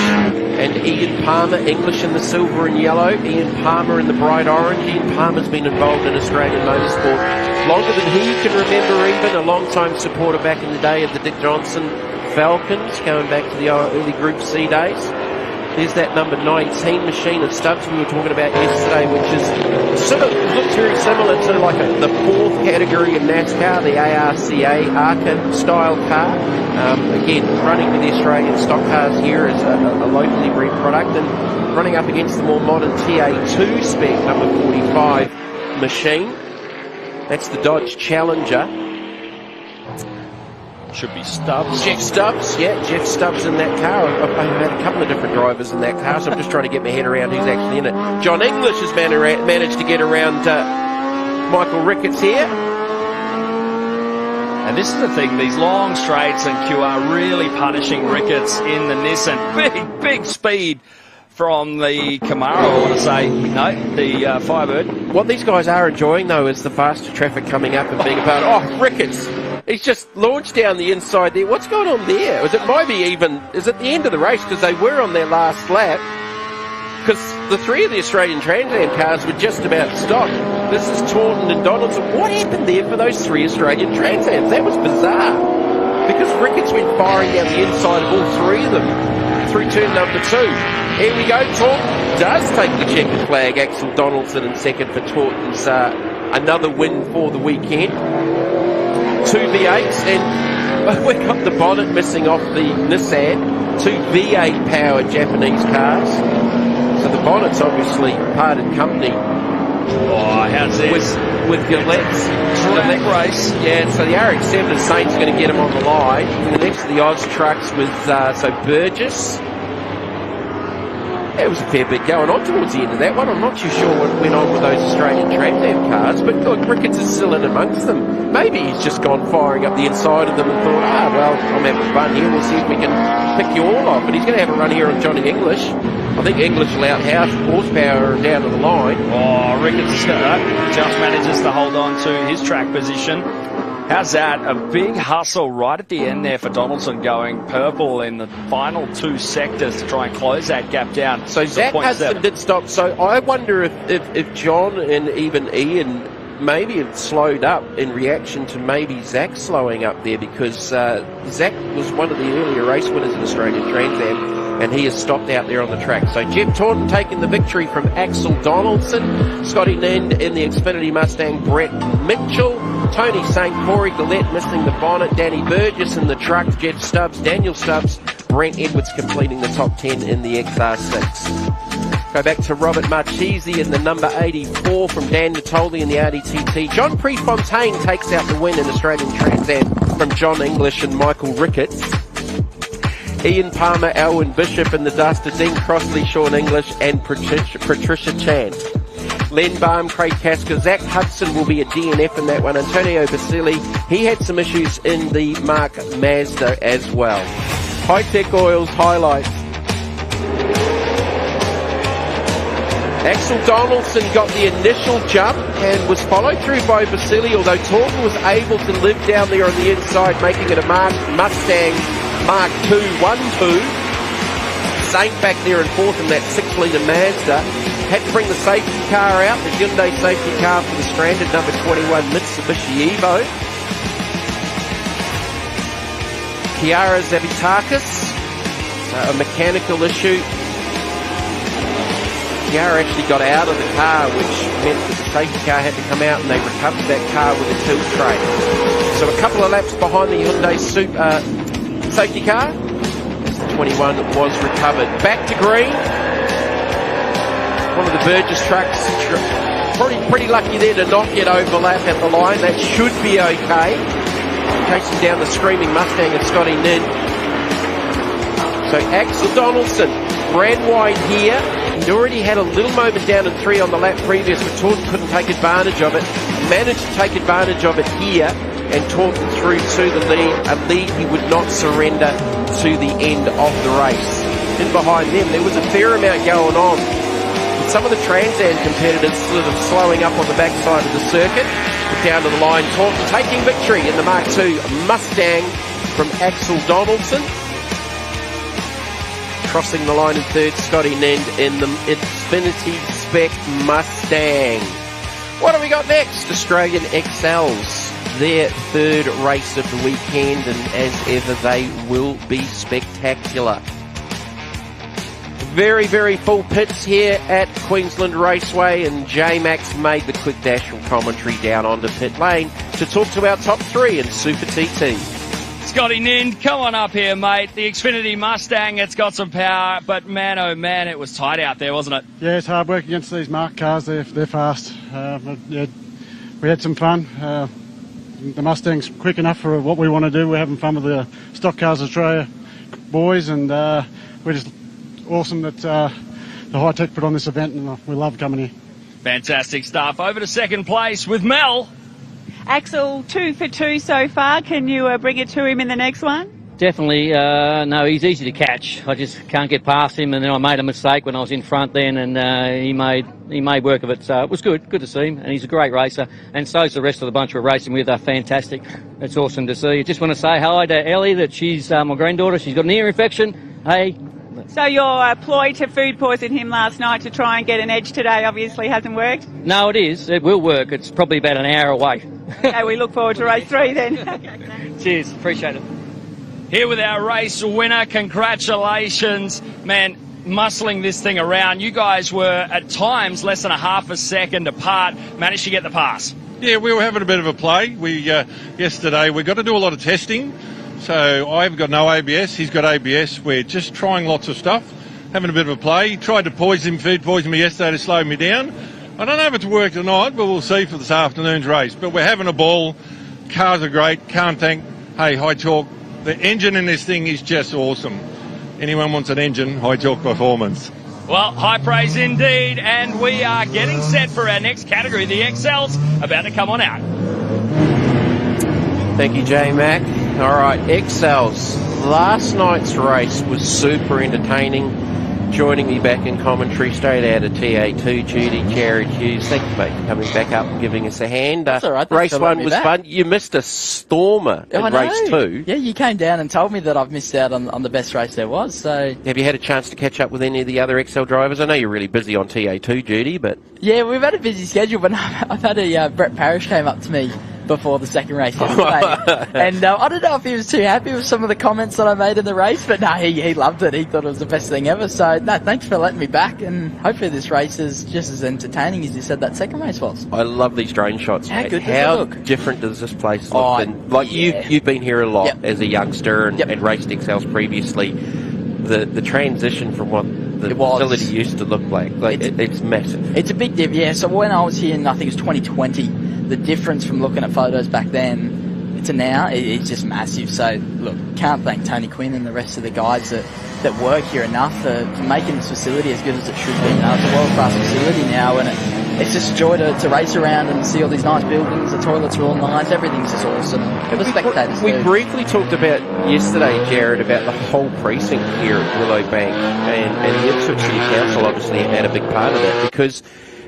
and Ian Palmer. English in the silver and yellow, Ian Palmer in the bright orange. Ian Palmer's been involved in Australian motorsport longer than he can remember even, a long-time supporter back in the day of the Dick Johnson Falcons, going back to the early Group C days. There's that number 19 machine of Stubbs we were talking about yesterday, which is sort of looks very similar to like the fourth category in NASCAR, the ARCA style car. Again, running with the Australian stock cars here as a locally bred product, and running up against the more modern TA2 spec number 45 machine. That's the Dodge Challenger. Should be Stubbs. Jeff Stubbs, yeah, Jeff Stubbs in that car. I've had a couple of different drivers in that car, so I'm just trying to get my head around who's actually in it. John English has managed to get around Michael Ricketts here. And this is the thing, these long straights and QR really punishing Ricketts in the Nissan. Big speed from the Camaro, I want to say. No, the Firebird. What these guys are enjoying, though, is the faster traffic coming up and being about, oh, Ricketts, he's just launched down the inside there. What's going on there? Is it the end of the race? Because they were on their last lap. Because the three of the Australian Trans Am cars were just about stopped. This is Taunton and Donaldson. What happened there for those three Australian Trans Ams? That was bizarre. Because Ricketts went firing down the inside of all three of them through turn number 2. Here we go. Taunton does take the checkered flag. Axel Donaldson in second for Taunton's another win for the weekend. 2 V8s, and we got the bonnet missing off the Nissan. 2 V8 powered Japanese cars. So the bonnet's obviously parted company. Oh, how's this? With Gillette's track race. Yeah, so the RX-7 Saint's going to get him on the line. And the next of the Oz trucks with Burgess. There was a fair bit going on towards the end of that one. I'm not too sure what went on with those Australian Trans Am cars, but look, Ricketts is still in amongst them. Maybe he's just gone firing up the inside of them and thought, well, I'm having fun here, we'll see if we can pick you all off. But he's going to have a run here on Johnny English. I think English will outhouse horsepower down to the line. Oh, Ricketts just manages to hold on to his track position. How's that? A big hustle right at the end there for Donaldson, going purple in the final 2 sectors to try and close that gap down. So Zach Hudson did stop. So I wonder if John and even Ian maybe have slowed up in reaction to maybe Zach slowing up there, because Zach was one of the earlier race winners in Australian Trans Am, and he has stopped out there on the track. So Jeff Taunton taking the victory from Axel Donaldson, Scotty Nend in the Xfinity Mustang, Brett Mitchell, Tony St. Corey Gillette missing the bonnet, Danny Burgess in the truck, Jeff Stubbs, Daniel Stubbs, Brent Edwards completing the top 10 in the XR6. Go back to Robert Marchese in the number 84 from Dan Natoli in the RDTT. John Prefontaine takes out the win in Australian Trans Am from John English and Michael Ricketts. Ian Palmer, Alwyn Bishop in the Duster, Dean Crossley, Sean English and Patricia Chan. Len Baum, Craig Tasker, Zach Hudson will be a DNF in that one. Antonio Basili, he had some issues in the Mark Mazda as well. Hi-Tec Oils highlights. Axel Donaldson got the initial jump and was followed through by Basili, although Taunton was able to live down there on the inside, making it a Mustang Mark II 1-2. Saint back there in fourth in that 6-litre Mazda. Had to bring the safety car out, the Hyundai safety car for the stranded number 21 Mitsubishi Evo. Kiara Zavitakis, a mechanical issue. Kiara actually got out of the car, which meant that the safety car had to come out, and they recovered that car with a tilt tray. So a couple of laps behind the Hyundai safety car. 21 was recovered. Back to green. One of the Burgess trucks, pretty lucky there to not get overlap at the line. That should be okay. Chasing down the screaming Mustang of Scotty Nin. So Axel Donaldson ran wide here. He'd already had a little moment down in 3 on the lap previous, but Taunton couldn't take advantage of it. Managed to take advantage of it here, and Taunton through to the lead, a lead he would not surrender to the end of the race. In behind them, there was a fair amount going on with some of the Trans Am competitors sort of slowing up on the backside of the circuit. But down to the line, Taunton taking victory in the Mark II Mustang from Axel Donaldson. Crossing the line in third, Scotty Nind in the Xfinity Spec Mustang. What have we got next? Australian XLs, their third race of the weekend, and as ever, they will be spectacular. Very, very full pits here at Queensland Raceway, and J-Max made the quick dash from commentary down onto pit lane to talk to our top three in Super TT. Scotty Nind, come on up here, mate. The Xfinity Mustang, it's got some power, but man, oh man, it was tight out there, wasn't it? Yeah, it's hard work against these marked cars. They're fast. Yeah, we had some fun. The Mustang's quick enough for what we want to do. We're having fun with the Stock Cars Australia boys, and we're just awesome that the Hi-Tec put on this event, and we love coming here. Fantastic stuff. Over to second place with Mel. Axel, 2 for 2 so far. Can you bring it to him in the next one? Definitely. No, he's easy to catch. I just can't get past him, and then I made a mistake when I was in front then, and he made work of it. So it was good to see him, and he's a great racer, and so's the rest of the bunch we're racing with are fantastic. It's awesome to see. I just want to say hello to Ellie, that she's my granddaughter. She's got an ear infection. Hey. So your ploy to food poison him last night to try and get an edge today obviously hasn't worked? No, it is. It will work. It's probably about an hour away. Okay, we look forward to race 3 then. Cheers. Appreciate it. Here with our race winner, congratulations. Man, muscling this thing around. You guys were at times less than a half a second apart, managed to get the pass. Yeah, we were having a bit of a play. Yesterday we got to do a lot of testing. So I've got no ABS, he's got ABS. We're just trying lots of stuff, having a bit of a play. He tried to food poison me yesterday to slow me down. I don't know if it's worked or not, but we'll see for this afternoon's race. But we're having a ball. Cars are great. Can't thank, Hi-Tec. The engine in this thing is just awesome. Anyone wants an engine, Hi-Tec Performance. Well, high praise indeed, and we are getting set for our next category, the XLs, about to come on out. Thank you, J-Mac. All right, XLs. Last night's race was super entertaining. Joining me back in commentary straight out of TA2, Judy, Jared Hughes. Thank you, mate, for coming back up and giving us a hand. That's all right. Race 1 was fun. You missed a stormer in race 2. Yeah, you came down and told me that I've missed out on the best race there was. So have you had a chance to catch up with any of the other XL drivers? I know you're really busy on TA2, Judy, but... Yeah, we've had a busy schedule, but I've had Brett Parrish came up to me before the second race yesterday. And I don't know if he was too happy with some of the comments that I made in the race, but no, he loved it. He thought it was the best thing ever. So, no, thanks for letting me back, and hopefully this race is just as entertaining as you said that second race was. I love these drone shots. How good does it How look? different does this place look? You've been here a lot as a youngster and raced XLs previously. The transition from what the facility used to look like it's massive. It's a big dip, yeah. So when I was here in, I think it was 2020, the difference from looking at photos back then to now, it's just massive. So, look, can't thank Tony Quinn and the rest of the guys that work here enough for making this facility as good as it should be. You know, it's a world-class facility now, and it's just a joy to race around and see all these nice buildings. The toilets are all nice. Everything's just awesome. The spectators We briefly talked about yesterday, Jared, about the whole precinct here at Willowbank, and the Ipswich City Council obviously had a big part of that, because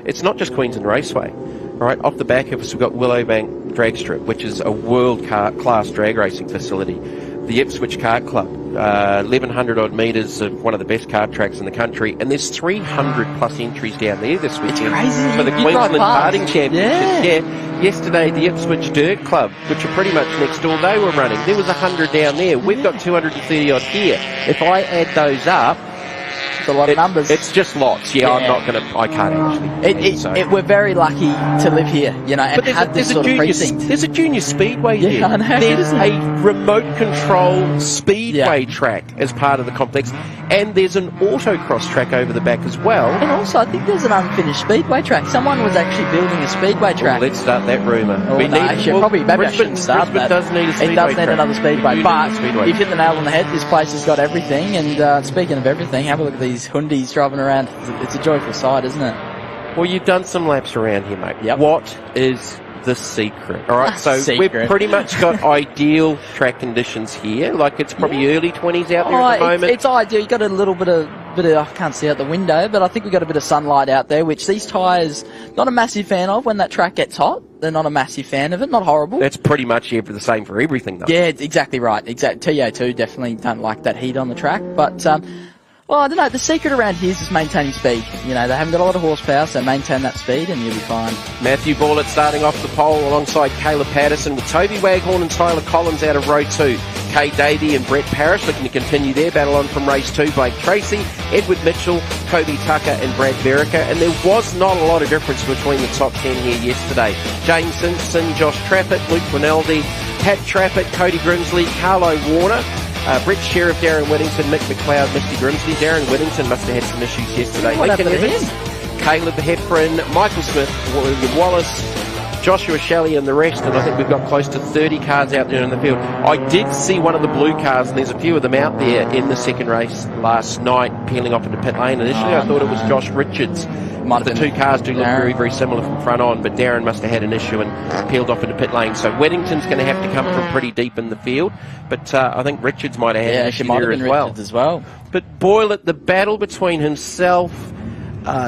it's not just Queensland Raceway. Right, off the back of us, we've got Willowbank Drag Strip, which is a world-class drag racing facility. The Ipswich Kart Club, 1,100 odd metres of one of the best kart tracks in the country, and there's 300 plus entries down there this weekend for the Queensland Karting Championship. Yeah. Yesterday, the Ipswich Dirt Club, which are pretty much next door, they were running. There was 100 down there. We've got 230 odd here. If I add those up, a lot of numbers. It's just lots. Yeah, I can't actually. We're very lucky to live here, you know, and have this sort of precinct. There's a junior speedway here. I know. There's a remote control speedway track as part of the complex, and there's an autocross track over the back as well. And also, I think there's an unfinished speedway track. Someone was actually building a speedway track. Let's start that rumour. Maybe I shouldn't start that. Brisbane does need a speedway. It does need another speedway, but you've hit the nail on the head. This place has got everything, and speaking of everything, have a look at these Hyundais driving around. It's a joyful sight, isn't it? Well, you've done some laps around here, mate. Yep. What is the secret? All right, so Secret. we've pretty much got ideal track conditions here. Like, it's probably early 20s out there at the moment. It's ideal. You've got a little bit of I can't see out the window, but I think we got a bit of sunlight out there, which these tyres, not a massive fan of when that track gets hot. They're not a massive fan of it, not horrible. That's pretty much the same for everything, though. Yeah, exactly right. TO2 definitely don't like that heat on the track, but well, I don't know. The secret around here is just maintaining speed. You know, they haven't got a lot of horsepower, so maintain that speed and you'll be fine. Matthew Borlett starting off the pole alongside Caleb Patterson with Toby Waghorn and Tyler Collins out of row 2. Kay Davey and Brett Parrish looking to continue their battle on from race 2. Blake Tracy, Edward Mitchell, Kobe Tucker and Brad Verica. And there was not a lot of difference between the top 10 here yesterday. James Simpson, Josh Trafford, Luke Rinaldi, Pat Trafford, Cody Grimsley, Carlo Warner, Brett Sheriff, Darren Whittington, Mick McLeod, Misty Grimsley. Darren Whittington must have had some issues yesterday. What happened to him? Caleb Heffron, Michael Smith, William Wallace, Joshua Shelley and the rest, and I think we've got close to 30 cars out there in the field. I did see one of the blue cars, and there's a few of them out there in the second race last night, peeling off into pit lane. Initially, I thought it was Josh Richards. The two cars do look very, very similar from front on, but Darren must have had an issue and peeled off into pit lane. So Weddington's going to have to come from pretty deep in the field, but I think Richards might have had an issue there as well. But Boyle, the battle between himself,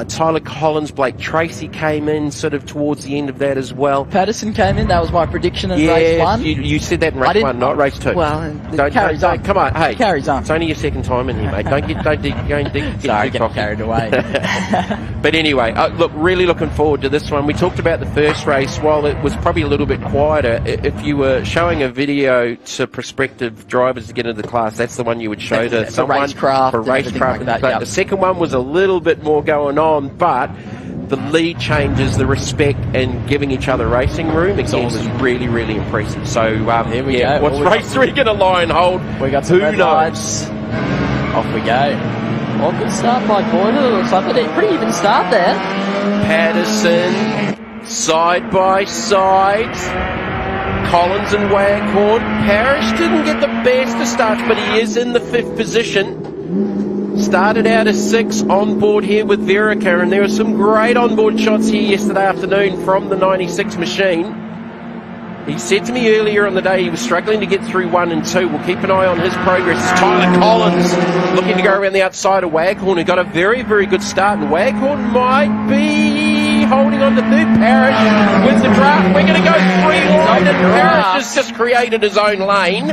Tyler Collins, Blake Tracy came in sort of towards the end of that as well. Patterson came in, that was my prediction in race 1. You said that in race 1, not race 2. Well, it carries on. Come on, hey. Carries on. It's only your second time in here, mate. Don't get carried away. But anyway, look, really looking forward to this one. We talked about the first race. While it was probably a little bit quieter, if you were showing a video to prospective drivers to get into the class, that's the one you would show to someone for racecraft. Like that, The second one was a little bit more going on, but the lead changes, the respect and giving each other racing room again was really, really impressive. So here we go. What's race 3 going to lie and hold? We got some red lights. Off we go. Well, good start by Boyd. It looks like a pretty even start there. Patterson side by side. Collins and Waghorn. Parrish didn't get the best of starts, but he is in the 5th position. Started out as 6 on board here with Verica, and there were some great onboard shots here yesterday afternoon from the 96 machine. He said to me earlier on the day he was struggling to get through 1 and 2. We'll keep an eye on his progress. Tyler Collins looking to go around the outside of Waghorn, who got a very, very good start, and Waghorn might be holding on to 3rd. Parrish wins the draft. We're going to go 3 wide, and Parrish has just created his own lane.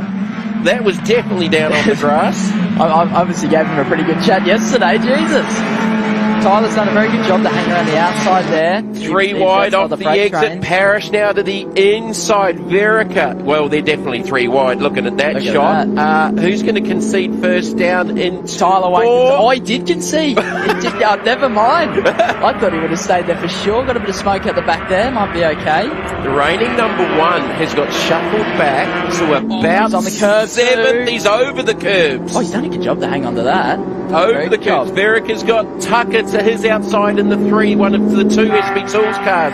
That was definitely down on the grass. I obviously gave him a pretty good chat yesterday, Jesus. Tyler's done a very good job to hang around the outside there. 3 wide off the exit. Parrish now to the inside. Verica. Well, they're definitely 3 wide looking at that shot. Who's going to concede first down in Tyler Wayne? Oh, he did concede. Never mind. I thought he would have stayed there for sure. Got a bit of smoke at the back there. Might be okay. The reigning number 1 has got shuffled back to about he's on the curb 7th. He's over the curbs. Oh, he's done a good job to hang on to that. Over the curbs. Verica's got Tucker to his outside in the 3, one of the 2 SB Tools cars.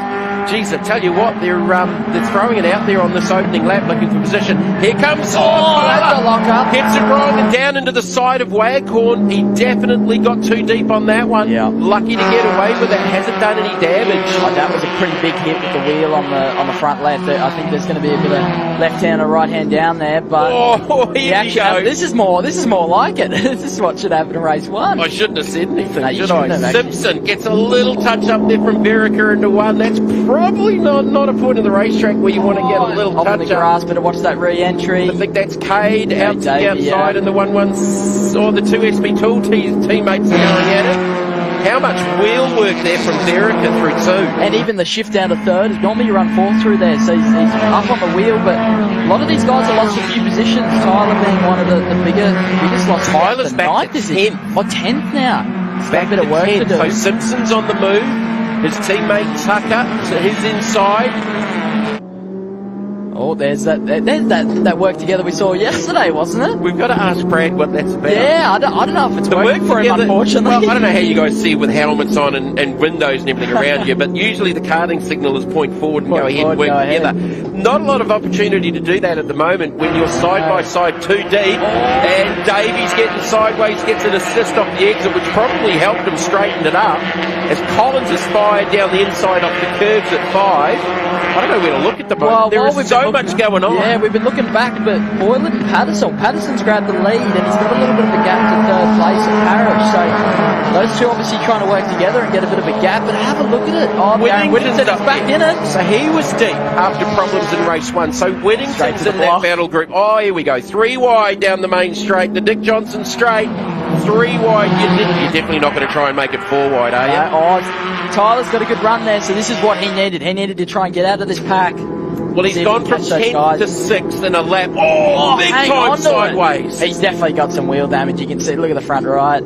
Jeez, I tell you what, they're throwing it out there on this opening lap looking for position. Here comes that's a lock-up. Hits it wrong and down into the side of Waghorn. He definitely got too deep on that one. Yeah. Lucky to get away with it. Hasn't done any damage. That was a pretty big hit with the wheel on the front left. I think there's going to be a bit of left hand or right hand down there, but here we go. This is more like it. This is what should happen in race 1. I shouldn't have said anything, should I? Simpson gets a little touch up there from Verica into 1. That's probably not a point of the racetrack where you want to get a little touch on the grass, but watch that re-entry. I think that's Cade out to the outside, and the 1-1 or the 2 SB Tool teammates going at it. How much wheel work there from Verica through 2. And even the shift down to 3rd. Normally you run 4th through there, so he's up on the wheel, but a lot of these guys have lost a few positions. Tyler being one of the biggest losses. Tyler's back to 10th. 10th now. Back a bit of work to do. So Simpson's on the move. His teammate Tucker to his inside. Oh, there's that work together we saw yesterday, wasn't it? We've got to ask Brad what that's about. Yeah, I don't know if it's working for him, unfortunately. Well, I don't know how you guys see with helmets on and windows and everything around you, but usually the karting signal is point forward and go ahead and work together. Not a lot of opportunity to do that at the moment when you're side by side too deep, and Davies getting sideways, gets an assist off the exit, which probably helped him straighten it up, as Collins is fired down the inside off the curves at 5. I don't know where to look at the moment. There is so so much going on. Yeah, we've been looking back, but Boylan and Patterson's grabbed the lead, and he's got a little bit of a gap to third place at Parrish. So those two obviously trying to work together and get a bit of a gap. But have a look at it. Oh, Whittington's back in it. So he was deep after problems in race 1. So Whittington's in that battle group. Oh, here we go. 3 wide down the main straight. The Dick Johnson straight. 3 wide. You're definitely not going to try and make it 4 wide, are you? Tyler's got a good run there, so this is what he needed. He needed to try and get out of this pack. Well, he's gone from 10th to 6th in a lap. Oh, big time sideways. He's definitely got some wheel damage. You can see, look at the front right.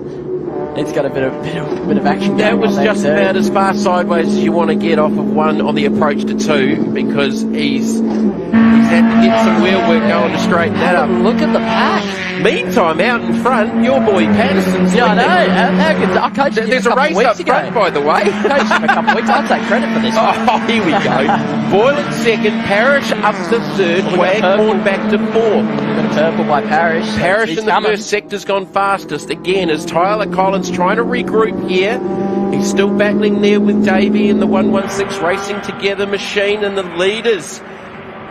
It's got a bit of action. That was just about as far sideways as you want to get off of 1 on the approach to 2, because he's had to get some wheel work going to straighten that up. Look at the pack. Meantime, out in front, your boy Patterson's I know. I coached him There's a race up front, by the way. I coached him a couple of weeks. I'll take credit for this. Oh, here we go. Boylan second, Parrish up to third, Waghorn back to 4th. Got a purple by Parrish. Parrish in the first sector's gone fastest. Again, as Tyler Collins trying to regroup here. He's still battling there with Davey in the 116 Racing Together machine, and the leaders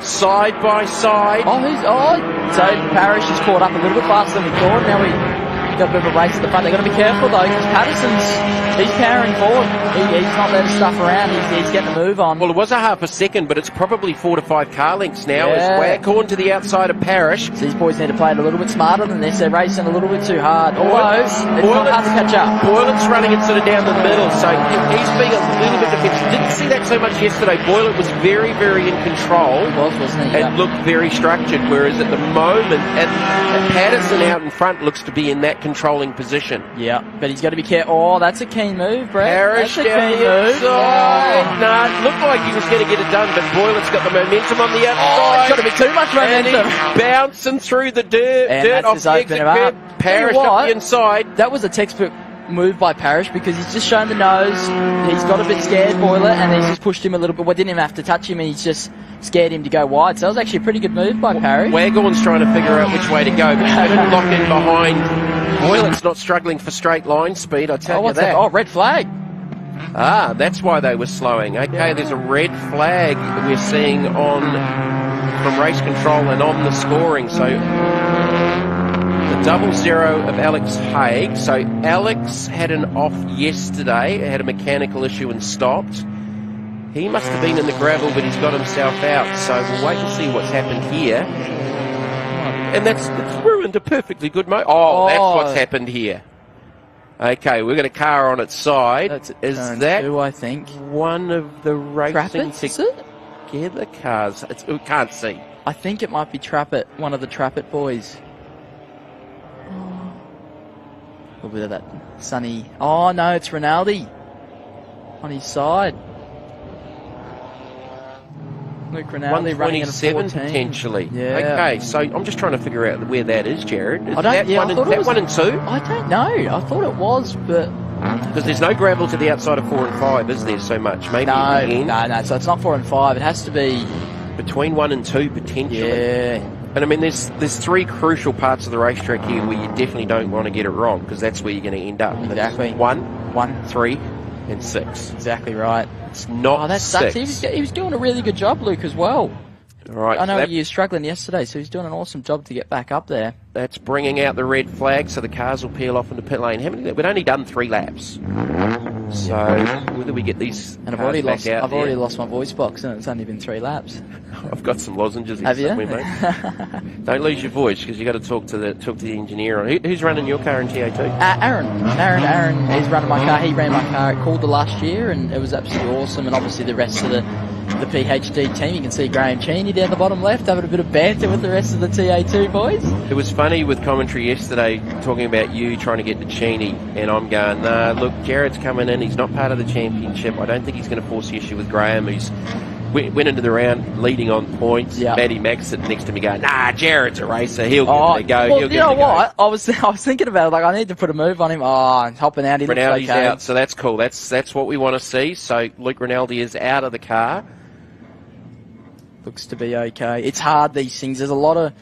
side by side. So Parrish is caught up a little bit faster than we thought. Now we got a bit of a race at the front. They've got to be careful though, because he's powering forward. He's not letting stuff around. He's getting the move on. Well, it was a half a second, but it's probably 4 to 5 car lengths now. As Waghorn to the outside of Parrish. So these boys need to play it a little bit smarter than this. They're racing a little bit too hard. Although it's not hard to catch up. Boylan's running it sort of down the middle, so he's being a little bit defensive. Didn't see that so much yesterday. Boylan was very, very in control. He was, wasn't he? And looked very structured, whereas at the moment, and Patterson out in front looks to be in that controlling position. Yeah, but he's got to be careful. Oh, that's a keen move, Brett. Parrish down the inside. No, it looked like he was going to get it done, but Boylan's got the momentum on the outside. Oh, it's got to be too much momentum. And bouncing through the dirt off the exit curb. Parrish up the inside. That was a textbook move by Parrish, because he's just shown the nose. He's got a bit scared, Boiler, and he's just pushed him a little bit. Well, didn't even have to touch him, and he's just scared him to go wide. So that was actually a pretty good move by Parrish. Waghorn's trying to figure out which way to go, but he didn't lock in behind. Boylan's not struggling for straight line speed, I tell you that. Oh, red flag. Ah, that's why they were slowing. Okay, there's a red flag we're seeing from race control and on the scoring. So the 00 of Alex Haig. So Alex had an off yesterday, had a mechanical issue and stopped. He must have been in the gravel, but he's got himself out. So we'll wait and see what's happened here. And that's ruined a perfectly good motor. Oh, that's what's happened here. Okay, we've got a car on its side. Is that two, I think, one of the racing together cars? We can't see. I think it might be Trappett, one of the Trappett boys. A little bit of that sunny. Oh no, it's Rinaldi on his side. Luke Rinaldi running at a 14 potentially. Yeah. Okay, so I'm just trying to figure out where that is, Jared. Is I that don't, one and 2? I don't know. I thought it was, but because there's no gravel to the outside of 4 and 5, is there? So much, maybe. No. So it's not 4 and 5. It has to be between 1 and 2 potentially. Yeah. And I mean, there's 3 crucial parts of the racetrack here where you definitely don't want to get it wrong, because that's where you're going to end up. Exactly. 1, 3, and 6. Exactly right. It's not that 6. Sucks. He was doing a really good job, Luke, as well. All right. I know he was struggling yesterday, so he's doing an awesome job to get back up there. That's bringing out the red flag, so the cars will peel off into pit lane. We'd only done 3 laps. So whether we get these and I've already lost my voice box, and it's only been 3 laps. I've got some lozenges here. Have you? Mate. Don't lose your voice, because you got to talk to the engineer. Who's running your car in TA2? Aaron is running my car. He ran my car at Calder last year, and it was absolutely awesome. And obviously the rest of the PhD team, you can see Graham Cheney down the bottom left having a bit of banter with the rest of the TA2 boys. It was funny with commentary yesterday talking about you trying to get to Cheney, and I'm going, nah, look, Jared's coming in, he's not part of the championship. I don't think he's going to force the issue with Graham. He's went into the round leading on points. Yep. Matty Max sitting next to me going, nah, Jared's a racer, he'll give it a go. Well, you know what? I was thinking about it, like, I need to put a move on him. Hopping out, he looks Rinaldi's okay. out, so that's cool. That's what we want to see. So Luke Rinaldi is out of the car. Looks to be okay. It's hard, these things. There's a lot of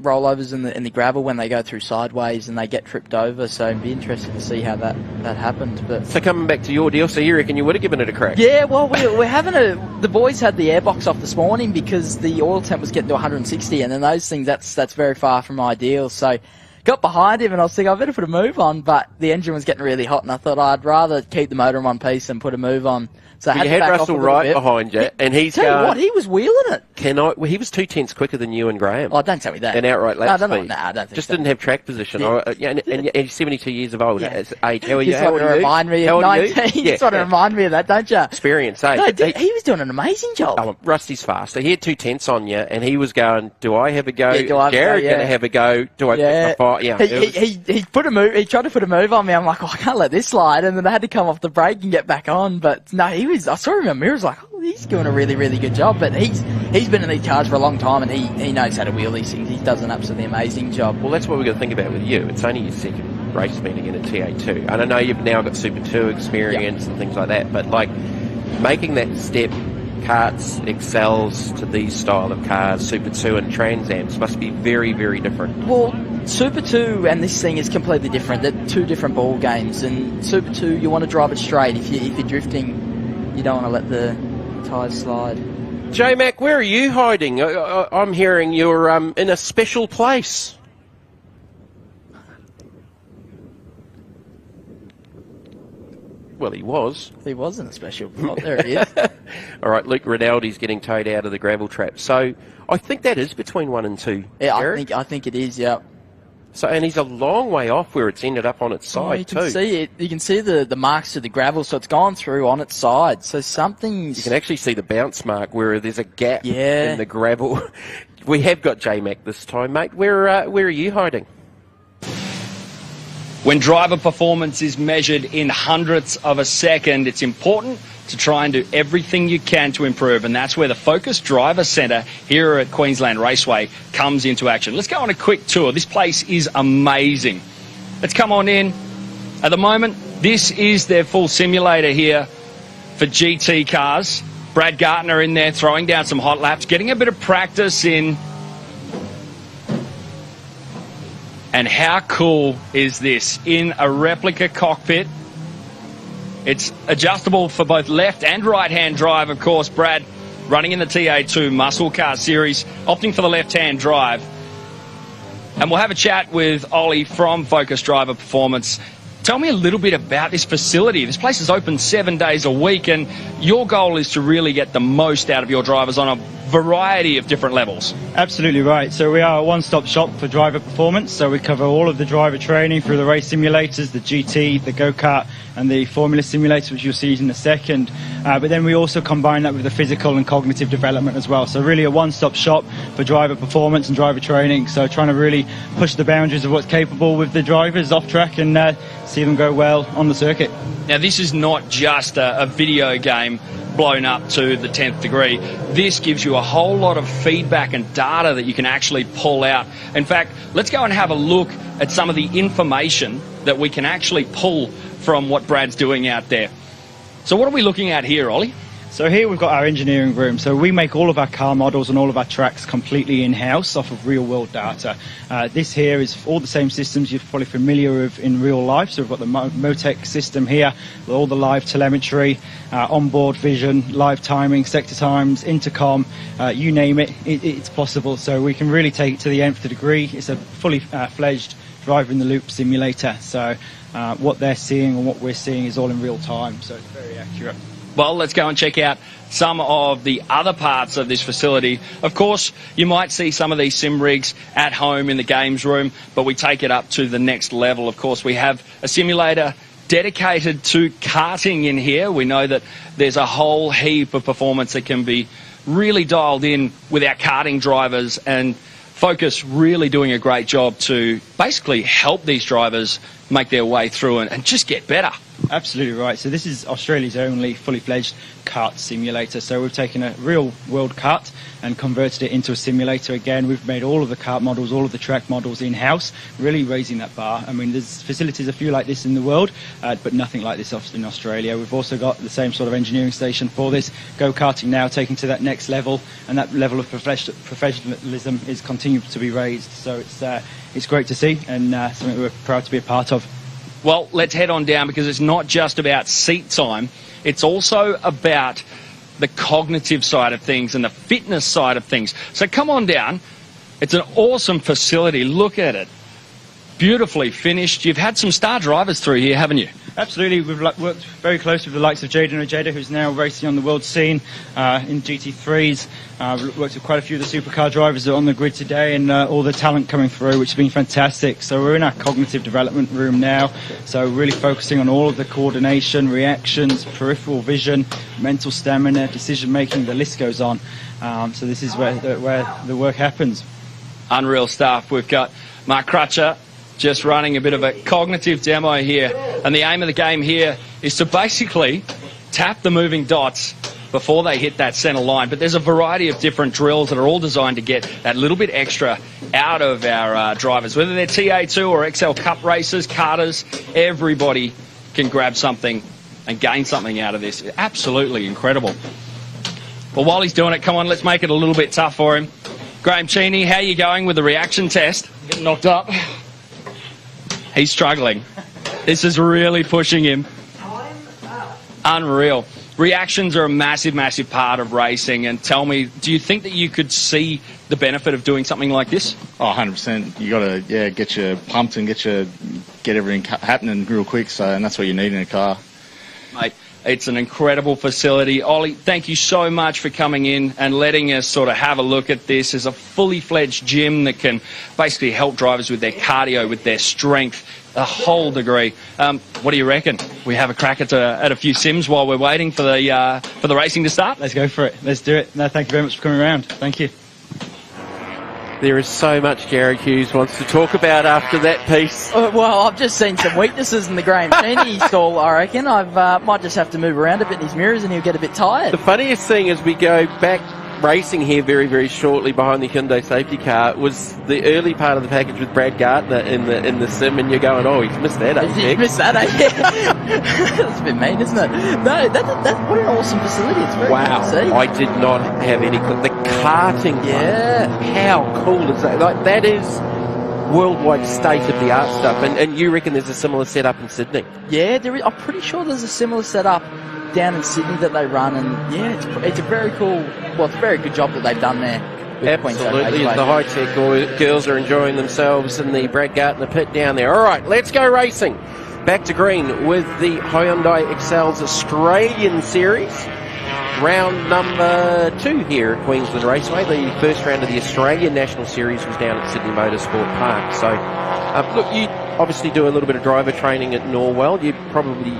rollovers in the gravel when they go through sideways and they get tripped over. So it'd be interesting to see how that happened. But so coming back to your deal, so you reckon you would have given it a crack? Yeah, well, we're having the boys had the airbox off this morning because the oil temp was getting to 160, and then those things that's very far from ideal. So got behind him and I was thinking I better put a move on, but the engine was getting really hot and I thought I'd rather keep the motor in one piece and put a move on. So you had Russell Wright behind you, and he's tell you what, he was wheeling it. He was 2/10 quicker than you and Graham. Oh, don't tell me that. An outright lap speed. No, I don't think Just so. didn't have track position. Yeah. And he's 72 years of old age. How are you? Just want to remind me of 19. Just want to remind me of that, don't you? Experience, eh? No, he was doing an amazing job. Oh, Rusty's faster. He had 2/10 on you, and he was going, do I have a go? Yeah, do I have Jared a go? going to have a go? Do I pick my fire? Yeah. He put a move. He tried to put a move on me. I'm like, I can't let this slide. And then I had to come off the brake and get back on. But no, I saw him in the mirror. I was like, oh, he's doing a really, really good job. But he's been in these cars for a long time, and he knows how to wheel these things. He does an absolutely amazing job. Well, that's what we've got to think about with you. It's only your second race meeting in a TA2. And I know you've now got Super 2 experience and things like that, but like making that step, karts, excels to these style of cars, Super 2 and Trans Ams must be very, very different. Well, Super 2 and this thing is completely different. They're two different ball games. And Super 2, you want to drive it straight. If you're drifting, you don't want to let the tyres slide. J-Mac, where are you hiding? I'm hearing you're in a special place. Well, he was. He was in a special plot. There he is. All right, Luke Rinaldi's getting towed out of the gravel trap. So I think that is between 1 and 2. Yeah, Jared. I think it is, yeah. So, and he's a long way off where it's ended up on its side, you can see it. You can see the marks to the gravel, so it's gone through on its side. So something's... You can actually see the bounce mark where there's a gap in the gravel. We have got J-Mac this time, mate. Where are you hiding? When driver performance is measured in hundredths of a second, it's important to try and do everything you can to improve, and that's where the Focus Driver Centre here at Queensland Raceway comes into action. Let's go on a quick tour. This place is amazing. Let's come on in. At the moment, this is their full simulator here for GT cars. Brad Gartner in there throwing down some hot laps, getting a bit of practice in. And how cool is this? In a replica cockpit. It's adjustable for both left and right-hand drive, of course. Brad running in the TA2 Muscle Car Series, opting for the left-hand drive. And we'll have a chat with Ollie from Focus Driver Performance. Tell me a little bit about this facility. This place is open 7 days a week, and your goal is to really get the most out of your drivers on a variety of different levels. Absolutely right. So we are a one-stop shop for driver performance. So we cover all of the driver training through the race simulators, the GT, the go-kart, and the Formula simulator, which you'll see in a second. But then we also combine that with the physical and cognitive development as well. So really a one-stop shop for driver performance and driver training. So trying to really push the boundaries of what's capable with the drivers off track and see them go well on the circuit. Now, this is not just a video game blown up to the 10th degree. This gives you a whole lot of feedback and data that you can actually pull out. In fact, let's go and have a look at some of the information that we can actually pull from what Brad's doing out there. So what are we looking at here, Ollie? So here we've got our engineering room. So we make all of our car models and all of our tracks completely in-house off of real-world data. This here is all the same systems you're probably familiar with in real life. So we've got the Motec system here, all the live telemetry, onboard vision, live timing, sector times, intercom, you name it, it's possible. So we can really take it to the nth degree. It's a fully fledged driver in the loop simulator. So what they're seeing and what we're seeing is all in real time. So it's very accurate. Well, let's go and check out some of the other parts of this facility. Of course, you might see some of these sim rigs at home in the games room, but we take it up to the next level. Of course, we have a simulator dedicated to karting in here. We know that there's a whole heap of performance that can be really dialed in with our karting drivers, and Focus really doing a great job to basically help these drivers make their way through and just get better. Absolutely right. So this is Australia's only fully fledged kart simulator. So we've taken a real world kart and converted it into a simulator again. We've made all of the kart models, all of the track models in-house, really raising that bar. I mean, there's facilities a few like this in the world, but nothing like this in Australia. We've also got the same sort of engineering station for this. Go-karting now taking to that next level, and that level of professionalism is continuing to be raised. So it's great to see, and something we're proud to be a part of. Well, let's head on down, because it's not just about seat time. It's also about the cognitive side of things and the fitness side of things. So come on down. It's an awesome facility. Look at it. Beautifully finished. You've had some star drivers through here, haven't you? Absolutely. We've worked very closely with the likes of Jaden Ojeda, who's now racing on the world scene in GT3s. Worked with quite a few of the supercar drivers that are on the grid today, and all the talent coming through, which has been fantastic. So we're in our cognitive development room now, so really focusing on all of the coordination, reactions, peripheral vision, mental stamina, decision making, the list goes on. So this is where the work happens. Unreal stuff. We've got Mark Crutcher just running a bit of a cognitive demo here, and the aim of the game here is to basically tap the moving dots before they hit that centre line. But there's a variety of different drills that are all designed to get that little bit extra out of our drivers, whether they're TA2 or XL Cup racers, karters. Everybody can grab something and gain something out of this. Absolutely incredible. Well, while he's doing it, come on, let's make it a little bit tough for him. Graham Cheney, how are you going with the reaction test? Getting knocked up. He's struggling. This is really pushing him. Unreal. Reactions are a massive, massive part of racing. And tell me, do you think that you could see the benefit of doing something like this? Oh, 100%. You got to get you pumped and get everything happening real quick. So, and that's what you need in a car. Mate, it's an incredible facility. Ollie, thank you so much for coming in and letting us sort of have a look at this. As a fully fledged gym that can basically help drivers with their cardio, with their strength, a whole degree. What do you reckon? We have a crack at a few sims while we're waiting for the racing to start? Let's go for it. Let's do it. No, thank you very much for coming around. Thank you. There is so much Jared Hughes wants to talk about after that piece. Well, I've just seen some weaknesses in the Graham Cheney stall, I reckon. I might just have to move around a bit in his mirrors and he'll get a bit tired. The funniest thing as we go back racing here very, very shortly behind the Hyundai safety car was the early part of the package with Brad Gardner in the sim, and you're going, oh, he's missed that, He's missed that, That's a bit mean, isn't it? No, that's what an awesome facility. It's very wow. cool to see. I did not have any clue. The karting, yeah. How cool is that? Like, that is worldwide state-of-the-art stuff, and you reckon there's a similar setup in Sydney? Yeah, there is. I'm pretty sure there's a similar setup down in Sydney that they run, and yeah, it's a very cool, well, it's a very good job that they've done there. Absolutely, the Hi-Tec girls are enjoying themselves in the Brad Gardner pit down there. All right, let's go racing. Back to green with the Hyundai Excels Australian Series. Round number 2 here at Queensland Raceway. The first round of the Australian National Series was down at Sydney Motorsport Park. So, look, you obviously do a little bit of driver training at Norwell. You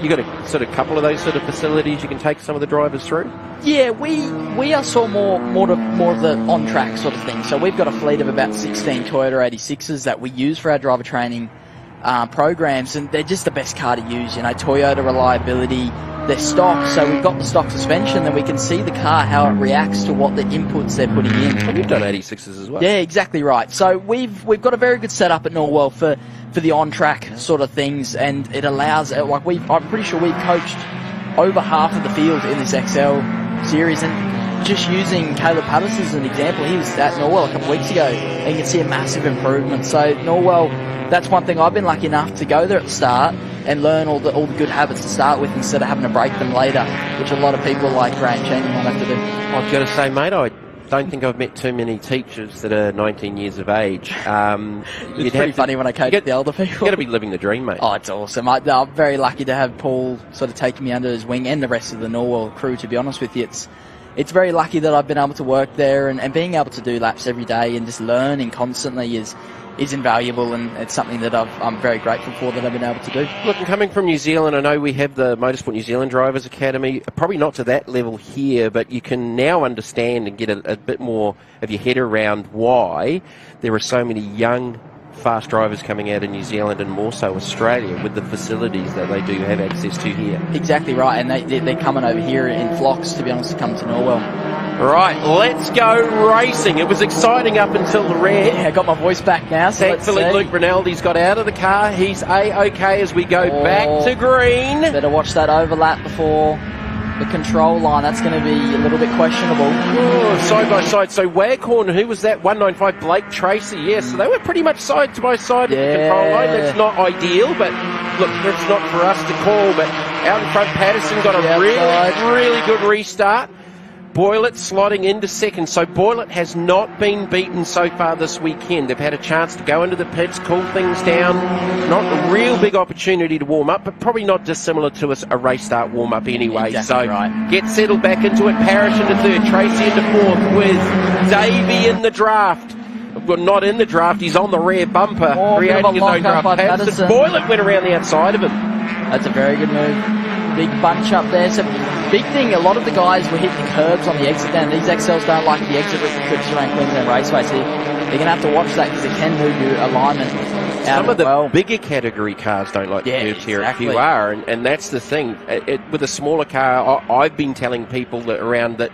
got a sort of couple of those sort of facilities you can take some of the drivers through. Yeah, we are sort of more of the on-track sort of thing. So we've got a fleet of about 16 Toyota 86s that we use for our driver training programs, and they're just the best car to use. You know, Toyota reliability. They're stock, so we've got the stock suspension, then we can see the car, how it reacts to what the inputs they're putting in. And you've done 86s as well. Yeah, exactly right. So we've got a very good setup at Norwell for the on-track sort of things, and it allows, like, I'm pretty sure we've coached over half of the field in this XL series, and just using Caleb Patterson as an example, he was at Norwell a couple of weeks ago, and you can see a massive improvement. So Norwell, that's one thing I've been lucky enough to go there at the start and learn all the good habits to start with instead of having to break them later, which a lot of people like Graham Cheney might have to do. I've got to say, mate, I don't think I've met too many teachers that are 19 years of age. It's pretty funny when I coach the older people. You've got to be living the dream, mate. Oh, it's awesome. I'm very lucky to have Paul sort of taking me under his wing, and the rest of the Norwell crew, to be honest with you. It's very lucky that I've been able to work there, and being able to do laps every day and just learning constantly is invaluable, and it's something that I'm very grateful for that I've been able to do. Look, and coming from New Zealand, I know we have the Motorsport New Zealand Drivers Academy, probably not to that level here, but you can now understand and get a bit more of your head around why there are so many young fast drivers coming out of New Zealand and more so Australia with the facilities that they do have access to here. Exactly right, and they're coming over here in flocks, to be honest, to come to Norwell. Right, let's go racing. It was exciting up until the red. Yeah, I got my voice back now, so thankfully Luke Rinaldi's got out of the car. He's A-OK as we go back to green. Better watch that overlap before the control line. That's going to be a little bit questionable. Side by side. So Waghorn, who was that? 195 Blake Tracy. Yes, so they were pretty much side by side at the control line. That's not ideal, but look, that's not for us to call. But out in front, Patterson got a really good restart. Boylett slotting into second. So Boylett has not been beaten so far this weekend. They've had a chance to go into the pits, cool things down. Not a real big opportunity to warm up, but probably not dissimilar to a race start warm up anyway. Exactly right. Get settled back into it. Parrish into third, Tracy into fourth with Davey in the draft. Well, not in the draft, he's on the rear bumper, creating his own draft. Patterson. Boylett went around the outside of him. That's a very good move. Big bunch up there. So big thing, a lot of the guys were hitting the curbs on the exit down. These XLs don't like the exit curbs around Queensland Raceway, so they're going to have to watch that because it can move your alignment out. Some of the bigger category cars don't like the curbs here at QR, and that's the thing. With a smaller car, I've been telling people that around that,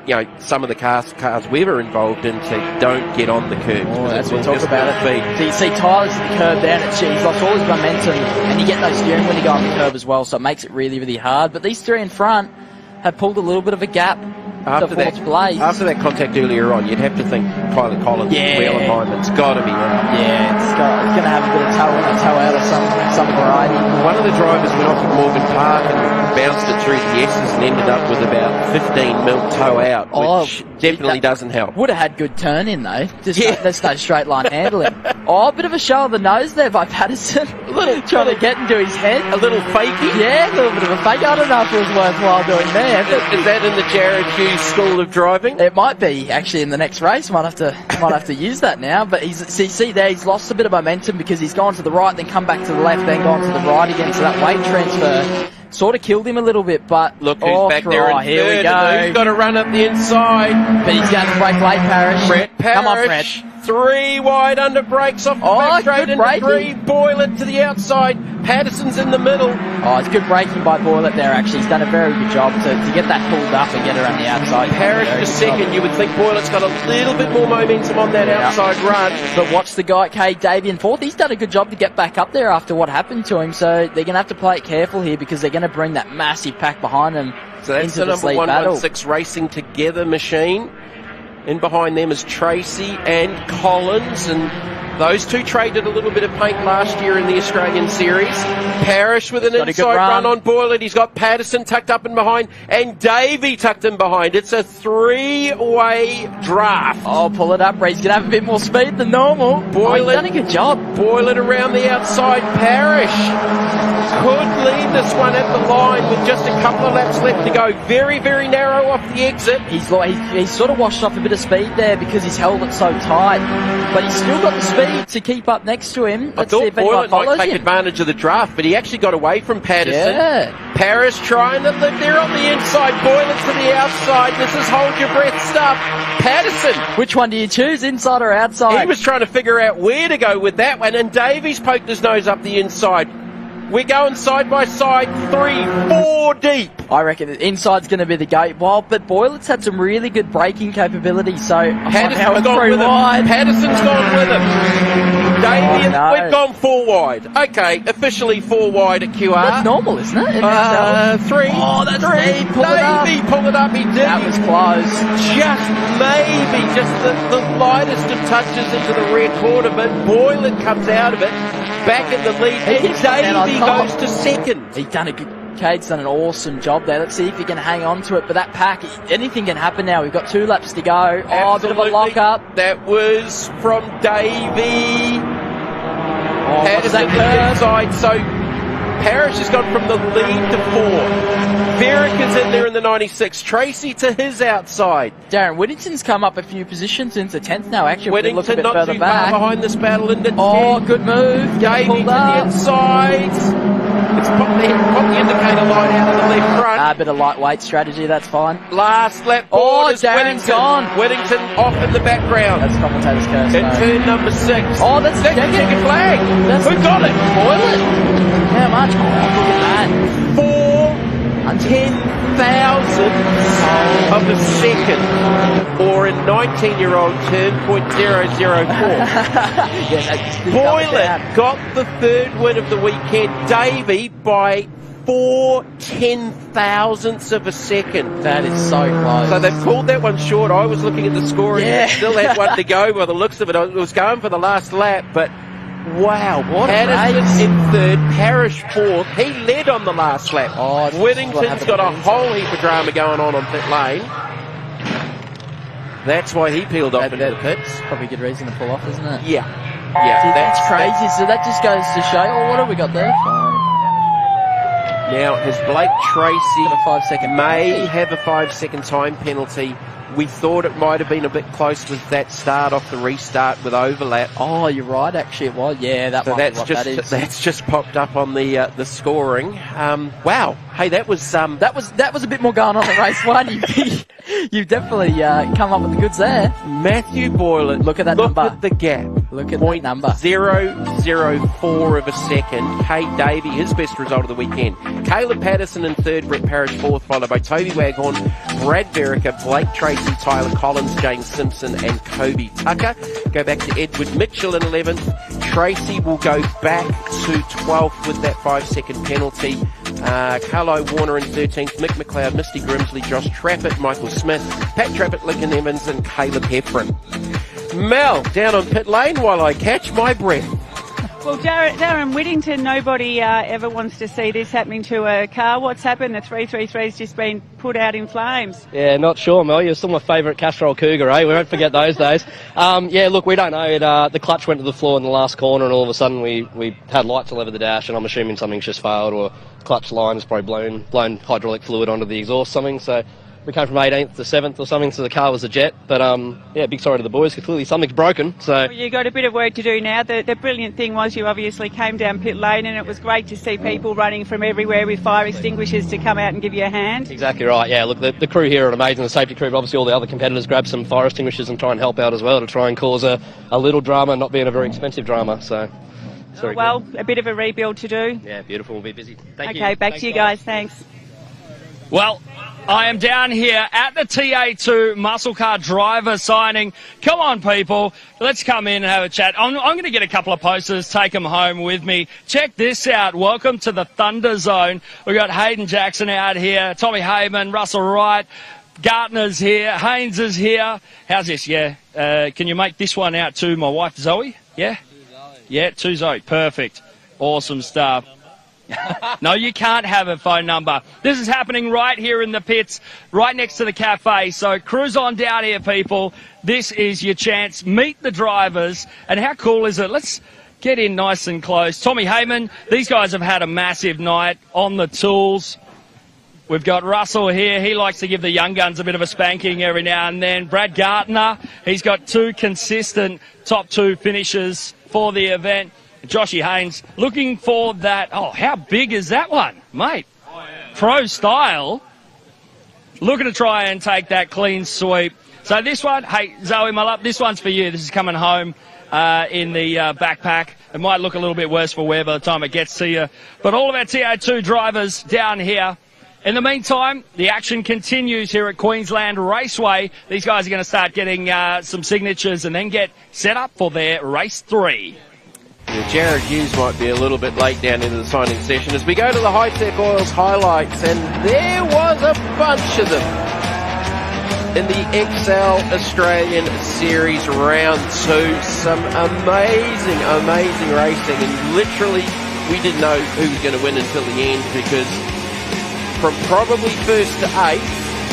you know, some of the cars we were involved in don't get on the curb. That's what we'll talk about it. So you see Tyler's at the curb there, and he's lost all his momentum, and you get no steering when you go on the curb as well, so it makes it really, really hard. But these three in front have pulled a little bit of a gap. After that contact earlier on, you'd have to think Tyler Collins' wheel alignment's got to be out. Yeah, it's going to have a bit of toe out of some variety. One of the drivers went off at Morgan Park and bounced it through the S's and ended up with about 15 mil toe out, which definitely doesn't help. Would have had good turn in though. There's no straight line handling. A bit of a show of the nose there by Patterson. Trying to get into his head. A little fakey? Yeah, a little bit of a fake. I don't know if it was worthwhile doing there. Is that in the Jared Hughes School of Driving? It might be actually in the next race. Might have to use that now. But see there, he's lost a bit of momentum because he's gone to the right, then come back to the left, then gone to the right again. So that weight transfer sort of killed him a little bit. But look who's back there in here third, we go. He's got to run up the inside. But he's going to break late, Parrish. Brett Parrish. Come on, Brett. 3 wide under brakes off the back straight into braking. 3. Boylett to the outside. Patterson's in the middle. It's good braking by Boylett there, actually. He's done a very good job to get that pulled up and get around the outside. Parrish to second. You would think Boylett's got a little bit more momentum on that outside run. But watch the guy, Davey in fourth. He's done a good job to get back up there after what happened to him. So they're going to have to play it careful here because they're going to bring that massive pack behind them. So that's the number 116 Racing Together machine. And behind them is Tracy and Collins, and those two traded a little bit of paint last year in the Australian Series. Parrish with an inside run on Boylett. He's got Patterson tucked up and behind, and Davey tucked in behind. It's a 3-way draft. Pull it up, Ray. He's going to have a bit more speed than normal. Boylett, he's done a good job. Boylett around the outside. Parrish could lead this one at the line with just a couple of laps left to go. Very, very narrow off the exit. He's sort of washed off a bit of speed there because he's held it so tight, but he's still got the speed to keep up next to him. I thought Boylett might take advantage of the draft, but he actually got away from Patterson. Yeah. Parrish trying to live there on the inside. Boylett to the outside. This is hold your breath stuff. Patterson. Which one do you choose, inside or outside? He was trying to figure out where to go with that one, and Davies poked his nose up the inside. We're going side by side, 3, 4 deep. I reckon the inside's going to be the gate. But Boylett's had some really good braking capability, so Patterson's gone with him. Patterson's gone with him. Damien, we've gone 4 wide. Okay, officially 4 wide at QR. That's normal, isn't it? 3. That's deep. Davey pulled it up. He did. That was close. Just the lightest of touches into the rear quarter, but Boylett comes out of it. Back in the lead, and Davey goes to second. He's done Cade's done an awesome job there. Let's see if he can hang on to it. But that pack, anything can happen now. We've got 2 laps to go. Absolutely. A bit of a lock-up. That was from Davey. Patterson inside, so Parrish has gone from the lead to 4. Verrick is in there in the 96. Tracy to his outside. Darren Whittington's come up a few positions into 10th now. Actually, Whittington a bit not further too back. far behind this battle into 10. Good move. Davey to the inside. It's pop the indicator light out of the left front. A bit of lightweight strategy, that's fine. Last lap board is Darren's Whittington. gone. Whittington off in the background. That's commentator's curse. In turn number 6. Oh, that's the checkered flag. Who got it? Boylan. How much? Oh, look at that. 4/10,000th of a second, or in 19-year-old term, 0.004. Boylan got the third win of the weekend. Davey by 4/10,000ths of a second. That is so close. So they've pulled that one short. I was looking at the score and they still had one to go by the looks of it. I was going for the last lap, but wow, what Patterson in third, Parrish fourth. He led on the last lap. Oh, Whittington's got a whole heap of drama going on pit lane. That's why he peeled off into the pits. Probably a good reason to pull off, isn't it? Yeah. Dude, that's crazy. So that just goes to show, what have we got there? Now, has Blake Tracy a 5-second may have a 5-second time penalty. We thought it might have been a bit close with that start off the restart with overlap. Oh, you're right. Actually, it was. Yeah, that might be what that is. That's just popped up on the scoring. Wow. Hey, that was a bit more going on in race one. You've definitely come up with the goods there. Matthew Boylan. Look at that number. Look at the gap. Look at that number. 0.004 of a second. Kate Davey, his best result of the weekend. Caleb Patterson in third, Brett Parrish fourth, followed by Toby Waghorn, Brad Verica, Blake Tracy, Tyler Collins, James Simpson and Kobe Tucker. Go back to Edward Mitchell in 11th. Tracy will go back to 12th with that 5-second penalty. Carlo Warner in 13th, Mick McLeod, Misty Grimsley, Josh Trappett, Michael Smith, Pat Trappett, Lincoln Evans and Caleb Heffron. Mel, down on pit lane while I catch my breath. Well, Darren Whittington, nobody ever wants to see this happening to a car. What's happened? The 333's just been put out in flames. Yeah, not sure, Mel. You're still my favourite Castrol Cougar, eh? We won't forget those days. Yeah, look, we don't know. The clutch went to the floor in the last corner and all of a sudden we had lights all over the dash and I'm assuming something's just failed or clutch line has probably blown hydraulic fluid onto the exhaust or something. So we came from 18th to 7th or something, so the car was a jet. But, yeah, big sorry to the boys, because clearly something's broken. So well, you got a bit of work to do now. The brilliant thing was you obviously came down pit lane and it was great to see people running from everywhere with fire extinguishers to come out and give you a hand. Exactly right, yeah. Look, the crew here are amazing, the safety crew, but obviously all the other competitors grabbed some fire extinguishers and try and help out as well to try and cause a little drama, not being a very expensive drama. So, sorry. Well, a bit of a rebuild to do. Yeah, beautiful. We'll be busy. Thank you. Okay, back to you guys. Thanks. Well, I am down here at the TA2 muscle car driver signing. Come on, people. Let's come in and have a chat. I'm going to get a couple of posters, take them home with me. Check this out. Welcome to the Thunder Zone. We've got Hayden Jackson out here, Tommy Heyman, Russell Wright, Gartner's here, Haynes is here. How's this? Yeah. Can you make this one out to my wife, Zoe? Yeah? Yeah, to Zoe. Perfect. Awesome stuff. No, you can't have a phone number. This is happening right here in the pits, right next to the cafe. So cruise on down here, people. This is your chance. Meet the drivers. And how cool is it? Let's get in nice and close. Tommy Heyman, these guys have had a massive night on the tools. We've got Russell here. He likes to give the young guns a bit of a spanking every now and then. Brad Gartner, he's got 2 consistent top 2 finishes for the event. Joshy Haynes looking for that. Oh, how big is that one, mate? Oh, yeah. Pro style. Looking to try and take that clean sweep. So this one, hey, Zoe, my love, this one's for you. This is coming home in the backpack. It might look a little bit worse for wear by the time it gets to you. But all of our TA2 drivers down here. In the meantime, the action continues here at Queensland Raceway. These guys are going to start getting some signatures and then get set up for their race 3. Yeah, Jared Hughes might be a little bit late down into the signing session as we go to the Hi-Tec Oils highlights, and there was a bunch of them in the XL Australian Series Round 2. Some amazing, amazing racing, and literally we didn't know who was going to win until the end, because from probably first to 8th,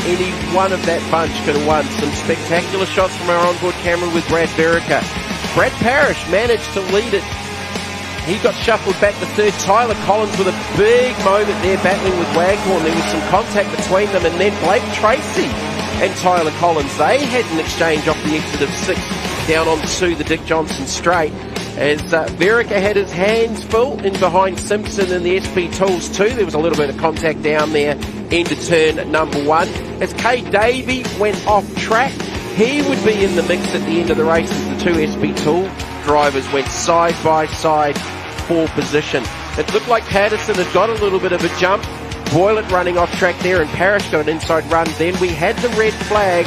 any one of that bunch could have won. Some spectacular shots from our onboard camera with Brad Verica. Brad Parrish managed to lead it. He got shuffled back to 3rd. Tyler Collins with a big moment there battling with Waghorn. There was some contact between them, and then Blake Tracy and Tyler Collins, they had an exchange off the exit of 6th down onto the Dick Johnson straight. as Verica had his hands full in behind Simpson in the SP Tools 2. There was a little bit of contact down there into turn number 1. As Kay Davey went off track, he would be in the mix at the end of the race as the 2 SP Tool drivers went side by side for position. It looked like Patterson had got a little bit of a jump. Boylet running off track there, and Parrish got an inside run. Then we had the red flag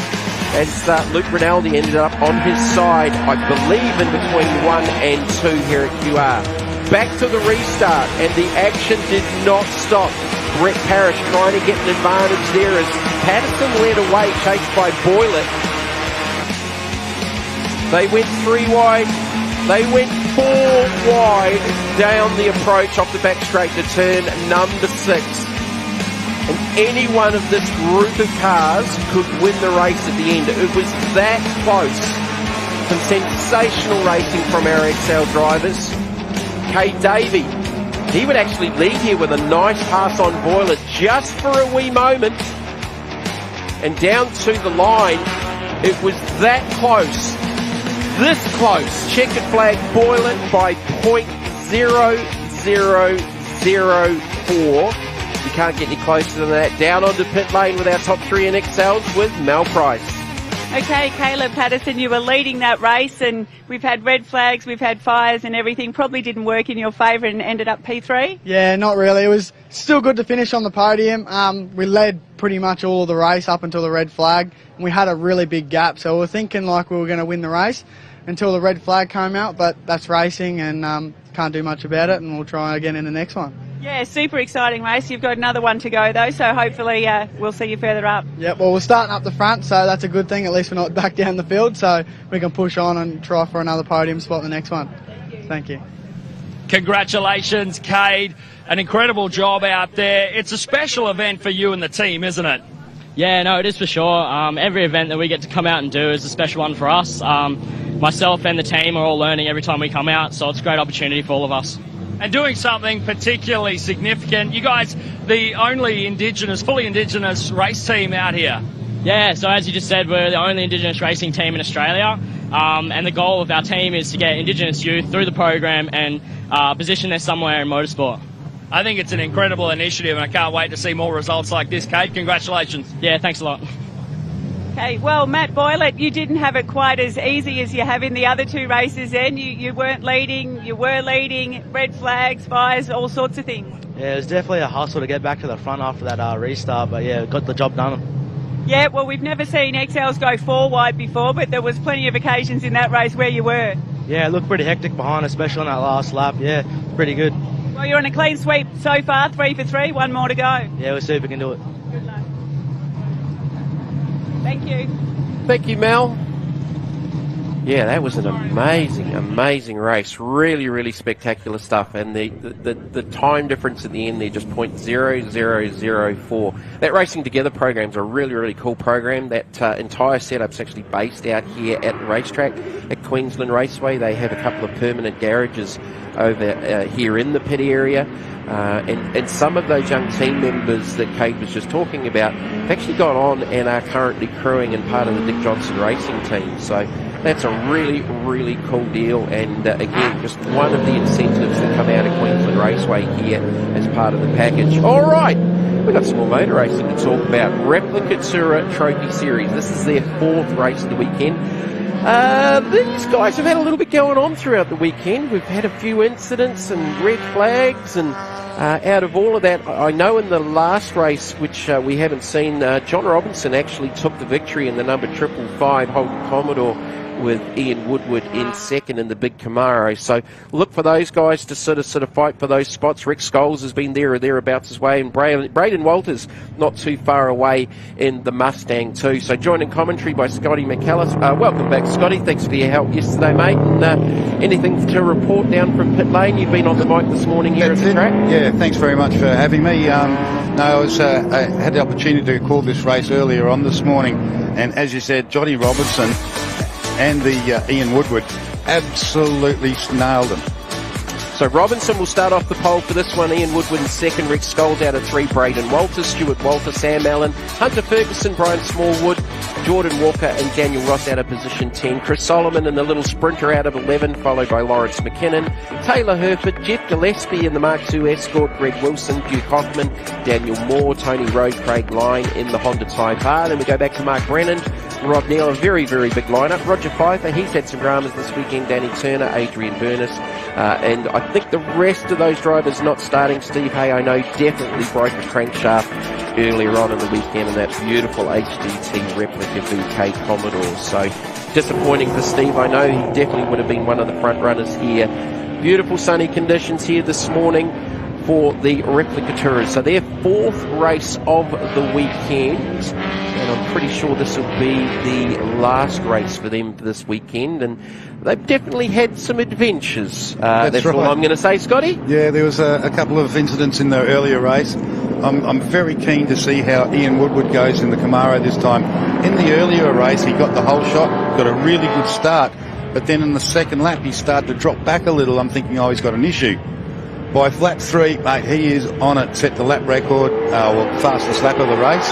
as Luke Rinaldi ended up on his side, I believe, in between 1 and 2 here at QR. Back to the restart, and the action did not stop. Brett Parrish trying to get an advantage there as Patterson led away, chased by Boylet. They went 3 wide. They went 4 wide down the approach off the back straight to turn number 6. And any one of this group of cars could win the race at the end. It was that close. Some sensational racing from our XL drivers. Kay Davey, he would actually lead here with a nice pass on Boylet just for a wee moment. And down to the line, it was that close. This close. Checkered flag Boylet by 0.0004. You can't get any closer than that. Down onto pit lane with our top 3 in XLs with Mel Price. Okay, Caleb Patterson, you were leading that race, and we've had red flags, we've had fires and everything. Probably didn't work in your favour and ended up P3? Yeah, not really. It was still good to finish on the podium. We led pretty much all of the race up until the red flag, and we had a really big gap, so we were thinking like we were going to win the race until the red flag came out, but that's racing and can't do much about it, and we'll try again in the next one. Yeah, super exciting race. You've got another one to go though, so hopefully we'll see you further up. Yeah, well, we're starting up the front, so that's a good thing. At least we're not back down the field, so we can push on and try for another podium spot in the next one. Thank you. Congratulations, Cade. An incredible job out there. It's a special event for you and the team, isn't it? Yeah, no, it is for sure. Every event that we get to come out and do is a special one for us. Myself and the team are all learning every time we come out, so it's a great opportunity for all of us. And doing something particularly significant. You guys, the only fully Indigenous race team out here. Yeah, so as you just said, we're the only Indigenous racing team in Australia. And the goal of our team is to get Indigenous youth through the program and position them somewhere in motorsport. I think it's an incredible initiative, and I can't wait to see more results like this, Kate. Congratulations. Yeah, thanks a lot. Okay, well, Matt Boylet, you didn't have it quite as easy as you have in the other 2 races then. You weren't leading, you were leading, red flags, fires, all sorts of things. Yeah, it was definitely a hustle to get back to the front after that restart, but yeah, got the job done. Yeah, well, we've never seen XLs go 4 wide before, but there was plenty of occasions in that race where you were. Yeah, it looked pretty hectic behind, especially on that last lap. Yeah, pretty good. Well, you're on a clean sweep so far, 3 for 3, 1 more to go. Yeah, we'll see if we can do it. Good luck. Thank you. Thank you, Mel. Yeah, that was an amazing race. Really, really spectacular stuff. And the time difference at the end there, just 0.0004. That Racing Together program's a really, really cool program. That entire setup's actually based out here at the racetrack at Queensland Raceway. They have a couple of permanent garages over here in the pit area. And some of those young team members that Kate was just talking about have actually gone on and are currently crewing and part of the Dick Johnson racing team. So that's a really, really cool deal. And again, just one of the incentives that come out of Queensland Raceway here as part of the package. All right, we've got some more motor racing to talk about. Replica Tourer Trophy Series. This is their 4th race of the weekend. These guys have had a little bit going on throughout the weekend. We've had a few incidents and red flags, and out of all of that, I know in the last race, which we haven't seen, John Robinson actually took the victory in the number 555 Holden Commodore with Ian Woodward in second in the big Camaro. So look for those guys to sort of fight for those spots. Rick Scholes has been there or thereabouts his way, and Braden Walters not too far away in the Mustang too. So joining commentary by Scotty McAllis. Welcome back, Scotty. Thanks for your help yesterday, mate. And anything to report down from pit lane? You've been on the mic this morning here at the track. Yeah, thanks very much for having me. I had the opportunity to call this race earlier on this morning, and as you said, Johnny Robinson and the Ian Woodward absolutely nailed them. So Robinson will start off the pole for this one. Ian Woodward in second. Rex Scholes out of 3. Braden Walters, Stuart Walter, Sam Allen, Hunter Ferguson, Brian Smallwood, Jordan Walker and Daniel Ross out of position 10. Chris Solomon and the little sprinter out of 11, followed by Lawrence McKinnon. Taylor Herford, Jeff Gillespie in the Mark II Escort, Greg Wilson, Duke Hoffman, Daniel Moore, Tony Rowe, Craig Lyne in the Honda Type R. Then we go back to Mark Brennan, Rob Neal, a very, very big lineup. Roger Pfeiffer, he's had some dramas this weekend. Danny Turner, Adrian Burness, and I think the rest of those drivers not starting. Steve Hay, I know, definitely broke a crankshaft earlier on in the weekend in that beautiful HDT Replica VK Commodore. So disappointing for Steve. I know he definitely would have been one of the front runners here. Beautiful sunny conditions here this morning for the Replica Tourers. So their 4th race of the weekend, and I'm pretty sure this will be the last race for them this weekend, and they've definitely had some adventures. That's right. All I'm going to say, Scotty. Yeah, there was a couple of incidents in the earlier race. I'm very keen to see how Ian Woodward goes in the Camaro this time. In the earlier race, he got the whole shot, got a really good start, but then in the second lap, he started to drop back a little. I'm thinking, oh, he's got an issue. By lap 3, mate, he is on it, set the lap record, fastest lap of the race.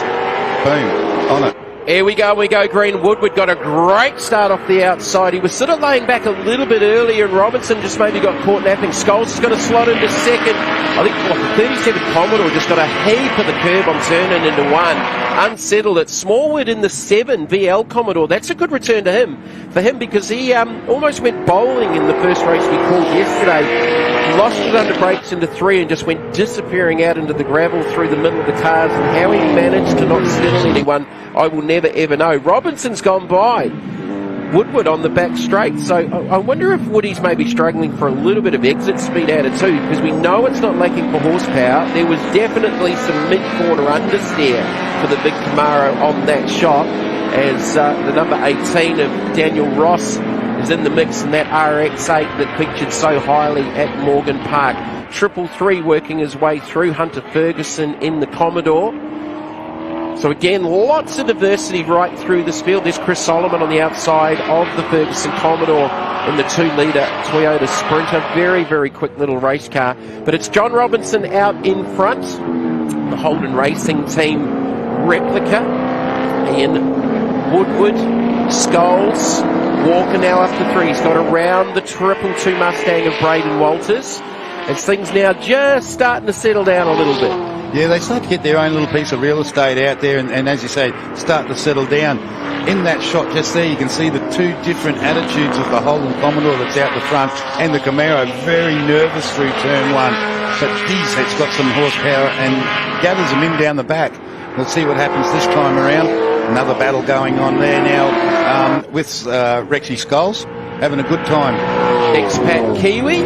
Boom, on it. Here we go, Green. Woodward got a great start off the outside. He was sort of laying back a little bit earlier, and Robinson just maybe got caught napping. Scholes is going to slot into second. I think the 37 Commodore just got a heap of the curb on turning into 1. Unsettled it. Smallwood in the 7 VL Commodore. That's a good return to him, because he almost went bowling in the first race we called yesterday. Lost it under brakes into 3 and just went disappearing out into the gravel through the middle of the cars, and how he managed to not settle anyone, I will never ever know. Robinson's gone by Woodward on the back straight, so I wonder if Woody's maybe struggling for a little bit of exit speed out of 2, because we know it's not lacking for horsepower. There was definitely some mid-corner understeer for the big Camaro on that shot, as the number 18 of Daniel Ross is in the mix in that RX-8 that featured so highly at Morgan Park. 333 working his way through. Hunter Ferguson in the Commodore. So again, lots of diversity right through this field. There's Chris Solomon on the outside of the Ferguson Commodore in the 2-litre Toyota Sprinter. Very, very quick little race car. But it's John Robinson out in front. The Holden Racing Team Replica. Ian Woodward, Scholes, Walker now up to 3. He's got around the 222 Mustang of Braden Walters. As things now just starting to settle down a little bit. Yeah, they start to get their own little piece of real estate out there, and as you say, start to settle down. In that shot just there, you can see the 2 different attitudes of the Holden Commodore that's out the front, and the Camaro very nervous through turn 1. But geez, it's got some horsepower and gathers them in down the back. We'll see what happens this time around. Another battle going on there now with Rexy Scholes, having a good time. Expat Kiwi.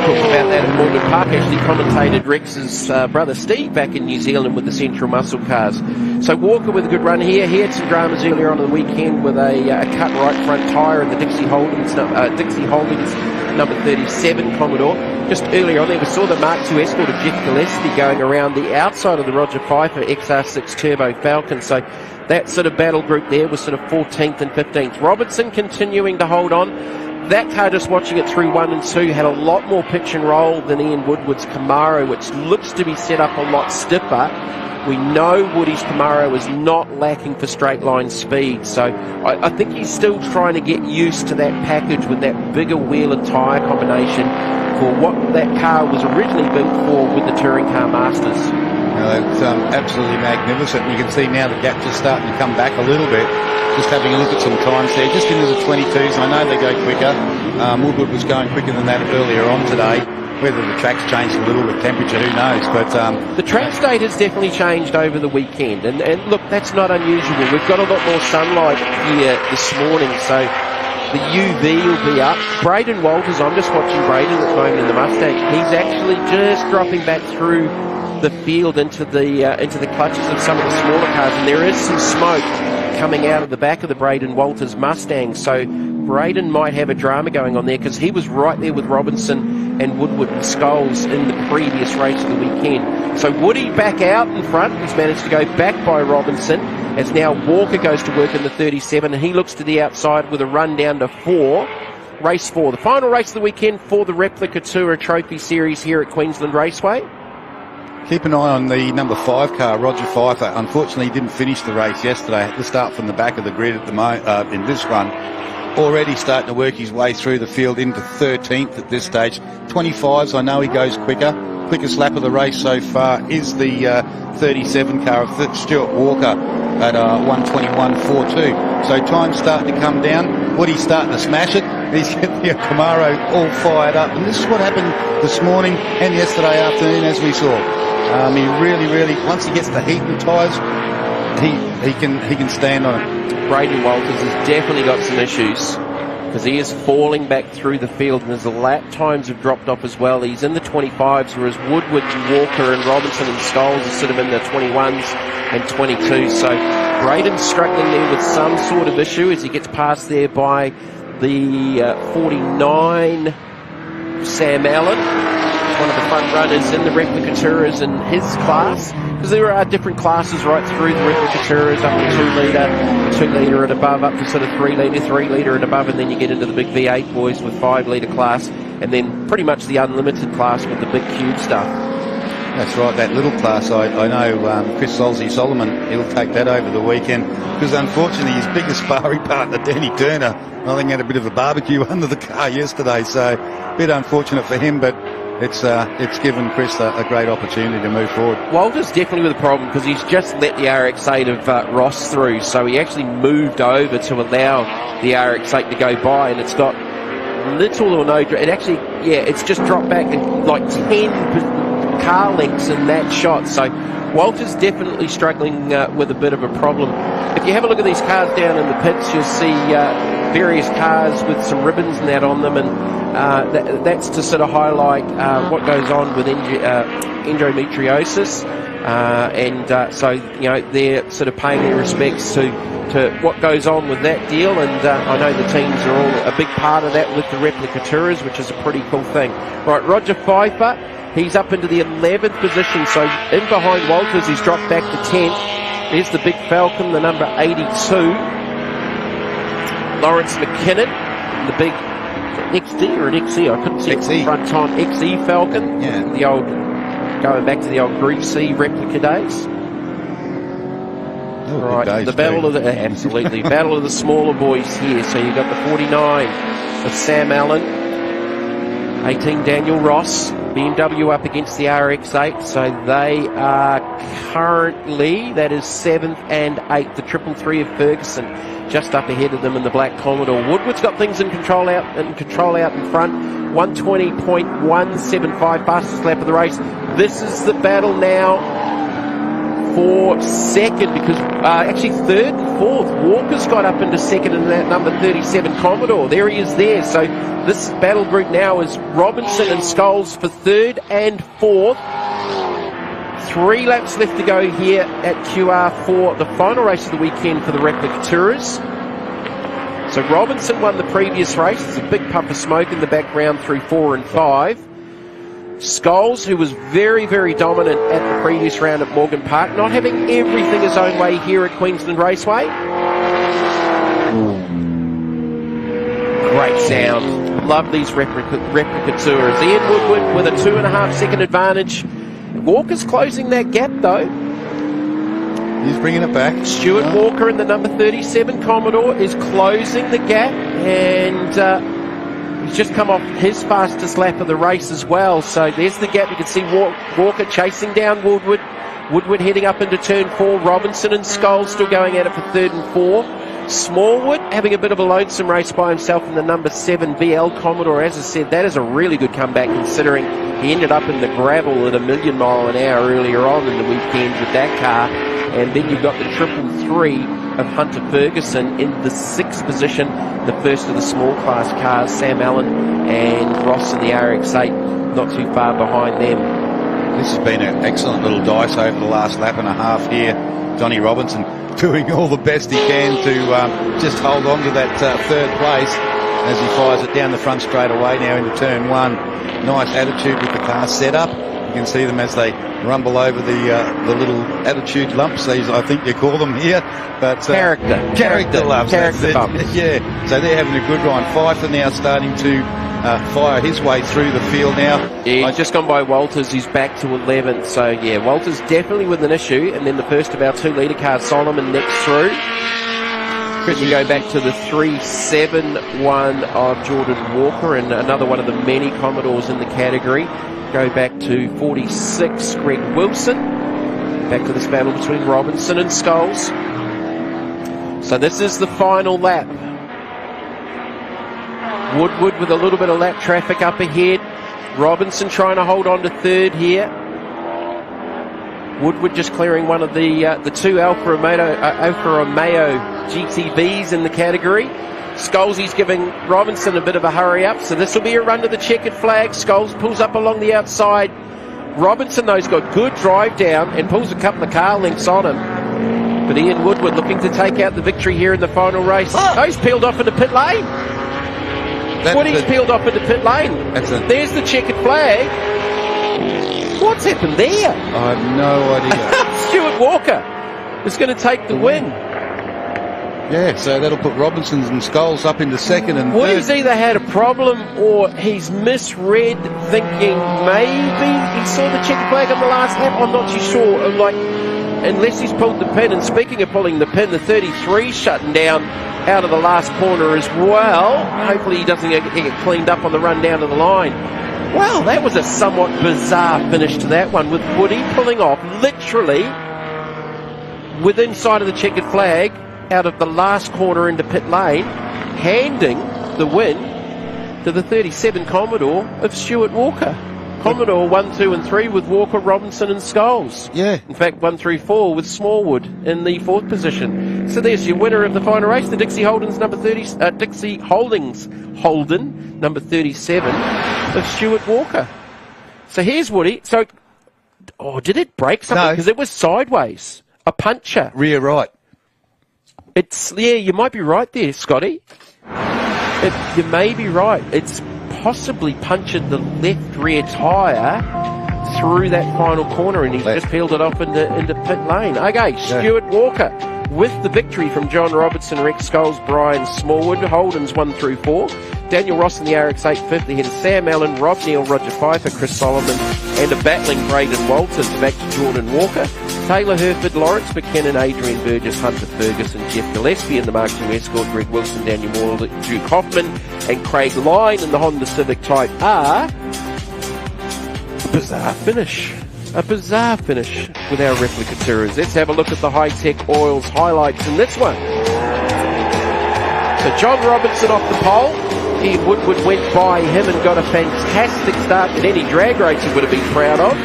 Talked about that at Morgan Park, actually commentated Rex's brother Steve back in New Zealand with the Central Muscle Cars. So Walker with a good run here. He had some dramas earlier on in the weekend with a cut right front tyre in the Dixie Holdings number 37 Commodore. Just earlier on there we saw the Mark II Escort of Jeff Gillespie going around the outside of the Roger Pfeiffer XR6 Turbo Falcon. So that sort of battle group there was sort of 14th and 15th. Robinson continuing to hold on. That car, just watching it through 1 and 2, had a lot more pitch and roll than Ian Woodward's Camaro, which looks to be set up a lot stiffer. We know Woody's Camaro is not lacking for straight line speed, so I think he's still trying to get used to that package with that bigger wheel and tyre combination for what that car was originally built for with the Touring Car Masters. It's absolutely magnificent. You can see now the gap just starting to come back a little bit. Just having a look at some times there, just into the 22s. I know they go quicker. Woodward was going quicker than that earlier on today. Whether the track's changed a little with temperature, who knows? But the track state has definitely changed over the weekend, and look, that's not unusual. We've got a lot more sunlight here this morning, so the UV will be up. Braden Walters, I'm just watching Braden at the moment in the Mustang. He's actually just dropping back through the field into the clutches of some of the smaller cars, and there is some smoke coming out of the back of the Braden Walters Mustang. So Braden might have a drama going on there, because he was right there with Robinson and Woodward and Scholes in the previous race of the weekend. So Woody back out in front. He's managed to go back by Robinson, as now Walker goes to work in the 37, and he looks to the outside with a run down to 4. race 4, the final race of the weekend for the Replica Tourer Trophy Series here at Queensland Raceway. Keep an eye on the number 5 car, Roger Pfeiffer. Unfortunately, he didn't finish the race yesterday. Had to start from the back of the grid at the in this run. Already starting to work his way through the field into 13th at this stage. 25s, I know he goes quicker. Quickest lap of the race so far is the 37 car of Stuart Walker at 1:21.42. So time's starting to come down. Woody's starting to smash it. He's getting the Camaro all fired up. And this is what happened this morning and yesterday afternoon, as we saw. He really, once he gets the heat and tyres, he can stand on it. Braden Walters has definitely got some issues because he is falling back through the field, and as the lap times have dropped off as well. He's in the 25s, whereas Woodward, Walker and Robinson and Scholes are sort of in the 21s and 22s. So Braden's struggling there with some sort of issue as he gets passed there by the 49 Sam Allen, one of the front runners in the Replica Tourers in his class, because there are different classes right through the Replica Tourers, up to 2 litre and above, up to sort of 3 litre and above, and then you get into the big V8 boys with 5 litre class, and then pretty much the unlimited class with the big cube stuff. That's right, that little class. I know Chris Solomon, he'll take that over the weekend, because unfortunately his biggest sparring partner, Danny Turner, I think had a bit of a barbecue under the car yesterday, so a bit unfortunate for him, but it's given Chris a great opportunity to move forward. Walter's definitely with a problem because he's just let the RX-8 of Ross through, so he actually moved over to allow the RX-8 to go by, and it's got little or no, it actually, it's just dropped back in like 10 car lengths in that shot, so Walter's definitely struggling with a bit of a problem. If you have a look at these cars down in the pits, you'll see various cars with some ribbons and that on them, and that's to sort of highlight what goes on with endometriosis, and so they're sort of paying their respects to what goes on with that deal, and I know the teams are all a big part of that with the Replica Tourers, which is a pretty cool thing. Right, Roger Pfeiffer, he's up into the 11th position, so in behind Walters, he's dropped back to 10th. There's the big Falcon, the number 82. Lawrence McKinnon, the big XD or an XE, I couldn't see the front time, XE Falcon, the old, going back to the old Group C replica days. Right, the battle of the, absolutely, battle of the smaller boys here. So you've got the 49 of Sam Allen, 18 Daniel Ross, BMW up against the RX-8, so they are currently, that is 7th and 8th, the 333 of Ferguson just up ahead of them in the black Commodore. Woodward's got things in control out in front, 120.175, fastest lap of the race. This is the battle now for second, because actually third and fourth. Walker's got up into second in that number 37 Commodore. There he is there. So this battle group now is Robinson and Scholes for third and fourth. 3 laps left to go here at QR for the final race of the weekend for the Replica Tourers. So Robinson won the previous race. There's a big puff of smoke in the background through 4 and 5. Scholes, who was very, very dominant at the previous round at Morgan Park, not having everything his own way here at Queensland Raceway. Great sound. Love these replica Tourers. Ian Woodward with a 2.5 second advantage. Walker's closing that gap though. He's bringing it back. Stuart Walker in the number 37 Commodore is closing the gap, and he's just come off his fastest lap of the race as well. So there's the gap. You can see Walker chasing down Woodward. Woodward heading up into turn 4. Robinson and Scholes still going at it for third and 4. Smallwood having a bit of a lonesome race by himself in the number 7 BL Commodore. As I said, that is a really good comeback considering he ended up in the gravel at 1,000,000 mile an hour earlier on in the weekend with that car. And then you've got the 333 of Hunter Ferguson in the 6th position, the first of the small class cars. Sam Allen and Ross in the RX-8 not too far behind them. This has been an excellent little dice over the last lap and a half here. Johnny Robinson doing all the best he can to just hold on to that third place as he fires it down the front straight away now into turn 1. Nice attitude with the car set up. You can see them as they rumble over the little attitude lumps, as I think you call them here. But character lumps. Character bumps. Yeah. So they're having a good run. Pfeiffer now starting to fire his way through the field now. Yeah, he's just gone by Walters, who's back to 11th. So, yeah, Walters definitely with an issue. And then the first of our 2 leader cars, Solomon next through. Then you go back to the 3-7-1 of Jordan Walker and another one of the many Commodores in the category. Go back to 46, Greg Wilson. Back to this battle between Robinson and Scholes. So this is the final lap. Woodward with a little bit of lap traffic up ahead. Robinson trying to hold on to third here. Woodward just clearing one of the 2 Alfa Romeo GTVs in the category. Scholesy's giving Robinson a bit of a hurry up, so this will be a run to the checkered flag. Scholes pulls up along the outside. Robinson, though, has got good drive down and pulls a couple of car lengths on him. But Ian Woodward looking to take out the victory here in the final race. Oh, he's peeled off into pit lane. Woody's peeled off into pit lane. There's the checkered flag. What's happened there? I have no idea. Stuart Walker is going to take the win. Yeah, so that'll put Robinson and Scholes up into second and Woody's third. either had a problem or he's misread, thinking maybe he saw the checkered flag on the last lap. I'm not too sure. Unless he's pulled the pin. And speaking of pulling the pin, the 33 shutting down out of the last corner as well. Hopefully he doesn't get cleaned up on the run down to the line. Well, that was a somewhat bizarre finish to that one, with Woody pulling off literally within sight of the checkered flag out of the last corner into pit lane, handing the win to the 37 Commodore of Stuart Walker. Commodore 1, 2 and 3 with Walker, Robinson and Scholes. Yeah. In fact, 1 through 4 with Smallwood in the 4th position. So there's your winner of the final race, the Dixie Holdens Holden number 37 of Stuart Walker. So here's Woody. So, did it break something? Because it was sideways. A puncher. Rear right. You might be right there, Scotty. You may be right. It's possibly punctured the left rear tyre through that final corner, and he's just peeled it off into pit lane. Okay, Stuart Walker with the victory from John Robertson, Rex Scholes, Brian Smallwood, Holden's 1 through 4. Daniel Ross in the RX-850 ahead of Sam Allen, Rob Neal, Roger Pfeiffer, Chris Solomon, and a battling Braden Walters back to Jordan Walker. Taylor Herford, Lawrence McKinnon, Adrian Burgess, Hunter Ferguson, Jeff Gillespie in the Mark II Escort, Greg Wilson, Daniel Moore, Duke Hoffman, and Craig Lyne in the Honda Civic Type R. A bizarre finish with our Replica Tourers. Let's have a look at the Hi-Tec Oils highlights in this one. So John Robertson off the pole. Ian Woodward went by him and got a fantastic start that any drag racer would have been proud of.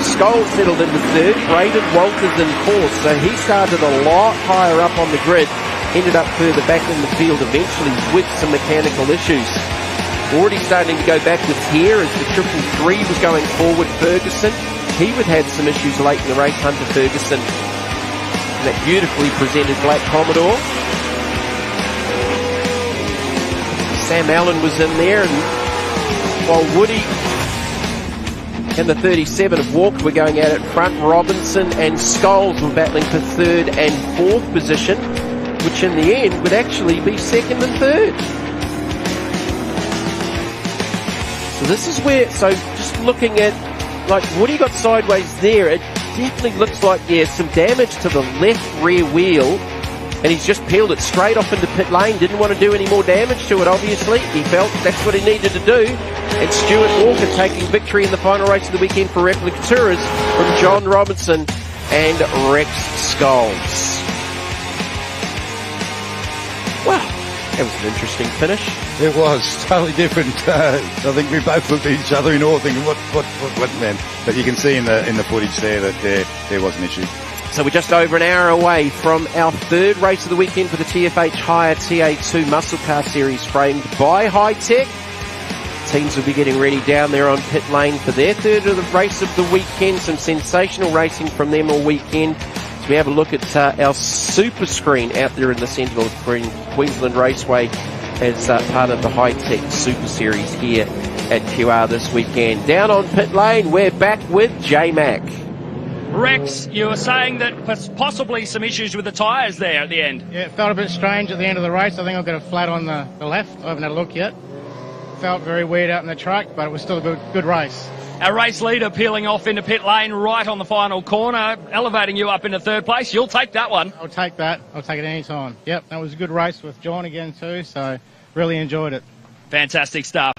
Scholes settled into third, Braden Walters in fourth, so he started a lot higher up on the grid, ended up further back in the field eventually with some mechanical issues. Already starting to go backwards here as the 333 was going forward. Ferguson, he would have some issues late in the race. Hunter Ferguson, that beautifully presented black Commodore. Sam Allen was in there, and while Woody and the 37 of Walker were going out at front, Robinson and Scholes were battling for third and fourth position, which in the end would actually be second and third. So this is where, just looking at, Woody got sideways there, it definitely looks like, some damage to the left rear wheel, and he's just peeled it straight off into pit lane. Didn't want to do any more damage to it, obviously. He felt that's what he needed to do. And Stuart Walker taking victory in the final race of the weekend for Replica Tourers from John Robinson and Rex Scholes. Wow, that was an interesting finish. It was totally different. I think we both looked at each other in awe, thinking, what man? But you can see in the footage there that there was an issue. So we're just over an hour away from our third race of the weekend for the TFH Hire TA2 Muscle Car Series, framed by Hi-Tec. Teams will be getting ready down there on pit lane for their third of the race of the weekend. Some sensational racing from them all weekend. So we have a look at our super screen out there in the centre of Queensland Raceway as part of the Hi-Tec Super Series here at QR this weekend. Down on pit lane, we're back with J-Mac. Rex, you were saying that possibly some issues with the tyres there at the end. Yeah, it felt a bit strange at the end of the race. I think I've got a flat on the left. I haven't had a look yet. Felt very weird out in the track, but it was still a good race. Our race leader peeling off into pit lane right on the final corner, elevating you up into third place. You'll take that one. I'll take that. I'll take it any time. Yep, that was a good race with John again too, so really enjoyed it. Fantastic stuff.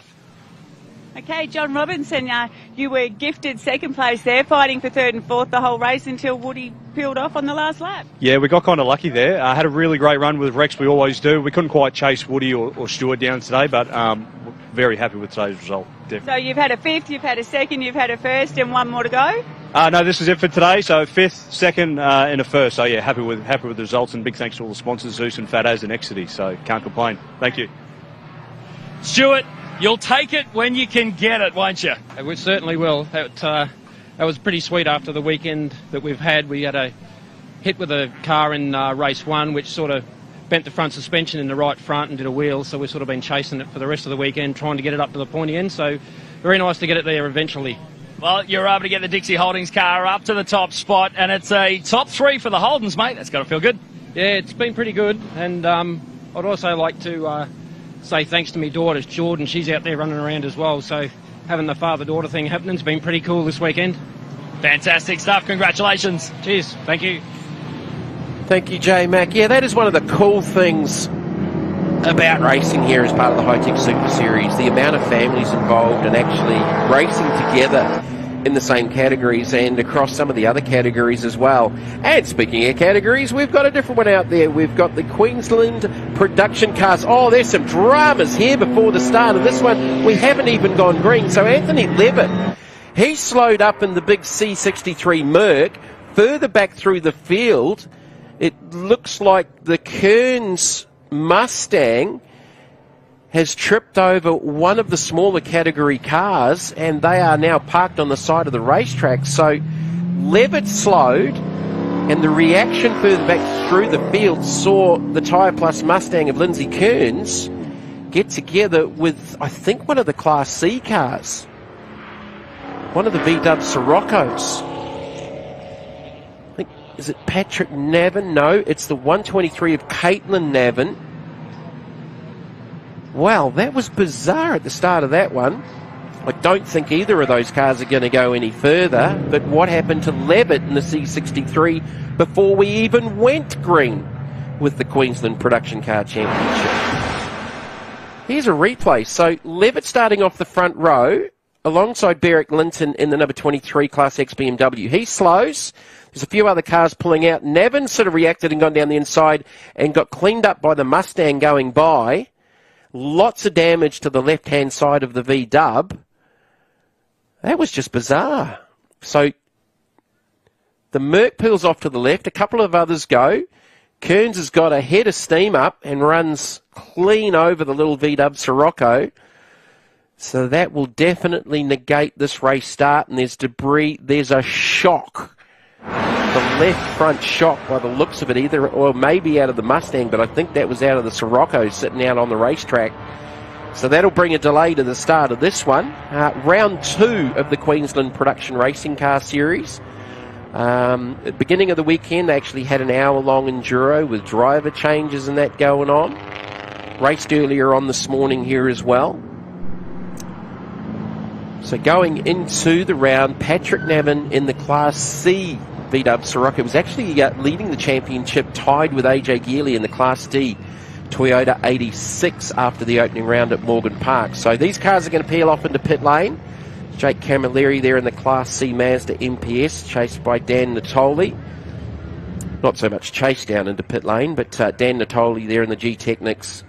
Okay, John Robinson, you were gifted second place there, fighting for third and fourth the whole race until Woody peeled off on the last lap. Yeah, we got kind of lucky there. Had a really great run with Rex, we always do. We couldn't quite chase Woody or Stuart down today, but very happy with today's result. Definitely. So you've had a fifth, you've had a second, you've had a first, and one more to go? No, this is it for today. So fifth, second, and a first. So yeah, happy with the results, and big thanks to all the sponsors, Zeus and Fat As and Exity. So can't complain. Thank you. Stuart, you'll take it when you can get it, won't you? We certainly will. That was pretty sweet after the weekend that we've had. We had a hit with a car in race one, which sort of bent the front suspension in the right front and did a wheel. So we've sort of been chasing it for the rest of the weekend, trying to get it up to the pointy end. So very nice to get it there eventually. Well, you're able to get the Dixie Holdings car up to the top spot, and it's a top three for the Holdens, mate. That's got to feel good. Yeah, it's been pretty good. And I'd also like to say thanks to my daughter, Jordan. She's out there running around as well. So having the father-daughter thing happening's been pretty cool this weekend. Fantastic stuff. Congratulations. Cheers. Thank you. Thank you, J-Mac. Yeah, that is one of the cool things about racing here as part of the Hi-Tec Super Series. The amount of families involved and actually racing together in the same categories and across some of the other categories as well. And speaking of categories, we've got a different one out there. We've got the Queensland production cars. Oh, there's some dramas here before the start of this one. We haven't even gone green. So Anthony Levitt, he slowed up in the big C63 Merc further back through the field. It looks like the Kearns Mustang has tripped over one of the smaller category cars, and they are now parked on the side of the racetrack. So Levitt slowed, and the reaction further back through the field saw the Tyre Plus Mustang of Lindsay Kearns get together with, I think, one of the Class C cars, one of the VW Siroccos. I think, is it Patrick Navin? No, it's the 123 of Caitlin Navin. Wow, that was bizarre at the start of that one. I don't think either of those cars are going to go any further, but what happened to Levitt in the C63 before we even went green with the Queensland Production Car Championship? Here's a replay. So Levitt starting off the front row alongside Beric Linton in the number 23 Class X BMW. He slows. There's a few other cars pulling out. Navin sort of reacted and gone down the inside and got cleaned up by the Mustang going by. Lots of damage to the left-hand side of the V-Dub. That was just bizarre. So the Merc peels off to the left. A couple of others go. Kearns has got a head of steam up and runs clean over the little VW Sirocco. So that will definitely negate this race start. And there's debris. There's a shock. The left front shock by the looks of it, either, or maybe out of the Mustang, but I think that was out of the Sirocco sitting out on the racetrack. So that'll bring a delay to the start of this one. Round 2 of the Queensland Production Racing Car Series. At the beginning of the weekend, they actually had an hour-long enduro with driver changes and that going on. Raced earlier on this morning here as well. So going into the round, Patrick Navin in the Class C VW Sirocco was actually leading the championship, tied with AJ Gearley in the Class D Toyota 86 after the opening round at Morgan Park. So these cars are going to peel off into pit lane. Jake Camilleri there in the Class C Mazda MPS, chased by Dan Natoli. Not so much chased down into pit lane, but Dan Natoli there in the G-Technics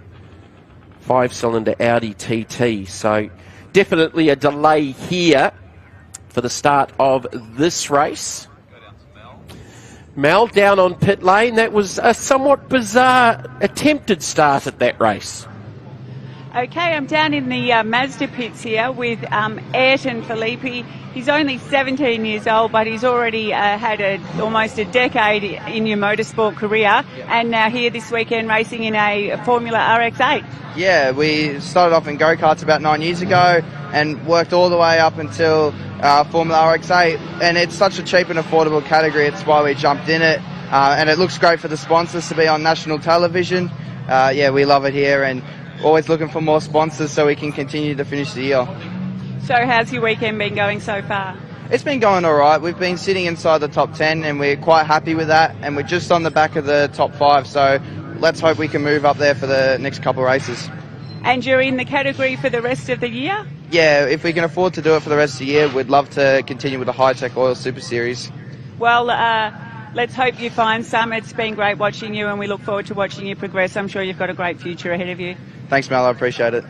5-cylinder Audi TT. So definitely a delay here for the start of this race. Mel down on pit lane. That was a somewhat bizarre attempted start at that race. Okay, I'm down in the Mazda pits here with Ayrton Filippi. He's only 17 years old, but he's already had almost a decade in your motorsport career, and now here this weekend racing in a Formula RX-8. Yeah, we started off in go-karts about 9 years ago and worked all the way up until Formula RX-8, and it's such a cheap and affordable category. It's why we jumped in it, and it looks great for the sponsors to be on national television. Yeah, we love it here, and always looking for more sponsors so we can continue to finish the year. So how's your weekend been going so far? It's been going all right. We've been sitting inside the top 10 and we're quite happy with that, and we're just on the back of the top 5, so let's hope we can move up there for the next couple of races. And you're in the category for the rest of the year? Yeah, if we can afford to do it for the rest of the year, we'd love to continue with the Hi-Tec Oil Super Series. Well, let's hope you find some. It's been great watching you, and we look forward to watching you progress. I'm sure you've got a great future ahead of you. Thanks, Mel. I appreciate it.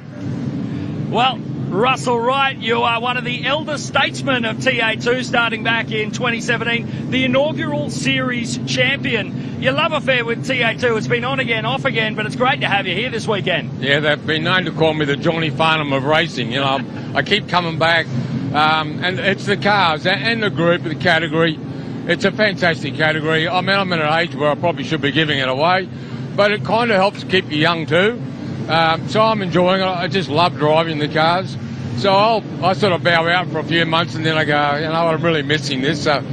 Well, Russell Wright, you are one of the elder statesmen of TA2 starting back in 2017, the inaugural series champion. Your love affair with TA2 has been on again, off again, but it's great to have you here this weekend. Yeah, they've been known to call me the Johnny Farnham of racing. You know, I keep coming back, and it's the cars and the group, the category. It's a fantastic category. I mean, I'm at an age where I probably should be giving it away, but it kind of helps keep you young too. So I'm enjoying it. I just love driving the cars. So I sort of bow out for a few months and then I go, you know, I'm really missing this. So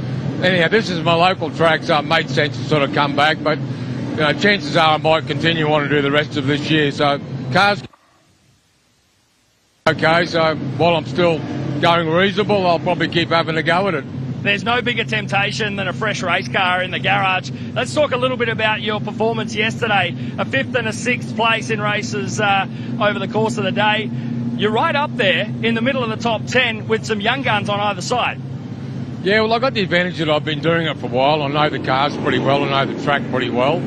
anyhow, this is my local track, so it made sense to sort of come back. But you know, chances are I might continue on to do the rest of this year. So cars, okay. So while I'm still going reasonable, I'll probably keep having a go at it. There's no bigger temptation than a fresh race car in the garage. Let's talk a little bit about your performance yesterday. A 5th and a 6th place in races over the course of the day. You're right up there in the middle of the top 10 with some young guns on either side. Yeah, well, I got the advantage that I've been doing it for a while. I know the cars pretty well. I know the track pretty well.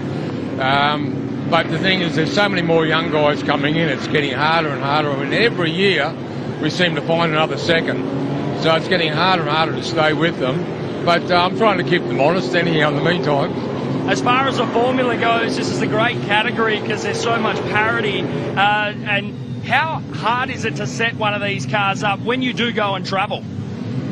But the thing is, there's so many more young guys coming in. It's getting harder and harder. I mean, every year we seem to find another second. So it's getting harder and harder to stay with them. But I'm trying to keep them honest anyhow in the meantime. As far as the formula goes, this is a great category because there's so much parity. And how hard is it to set one of these cars up when you do go and travel?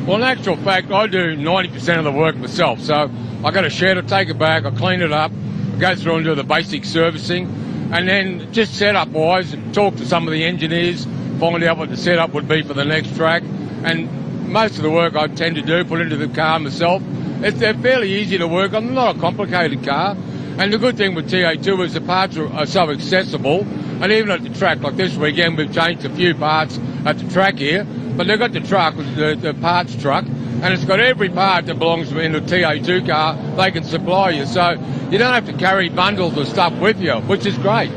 Well, in actual fact, I do 90% of the work myself. So I got a shed, I take it back, I clean it up, go through and do the basic servicing, and then just setup-wise, talk to some of the engineers, find out what the setup would be for the next track. And most of the work I tend to do, put into the car myself. They're fairly easy to work on. They're not a complicated car. And the good thing with TA2 is the parts are so accessible. And even at the track, like this weekend, we've changed a few parts at the track here. But they've got the truck, the parts truck, and it's got every part that belongs in a TA2 car they can supply you. So you don't have to carry bundles of stuff with you, which is great.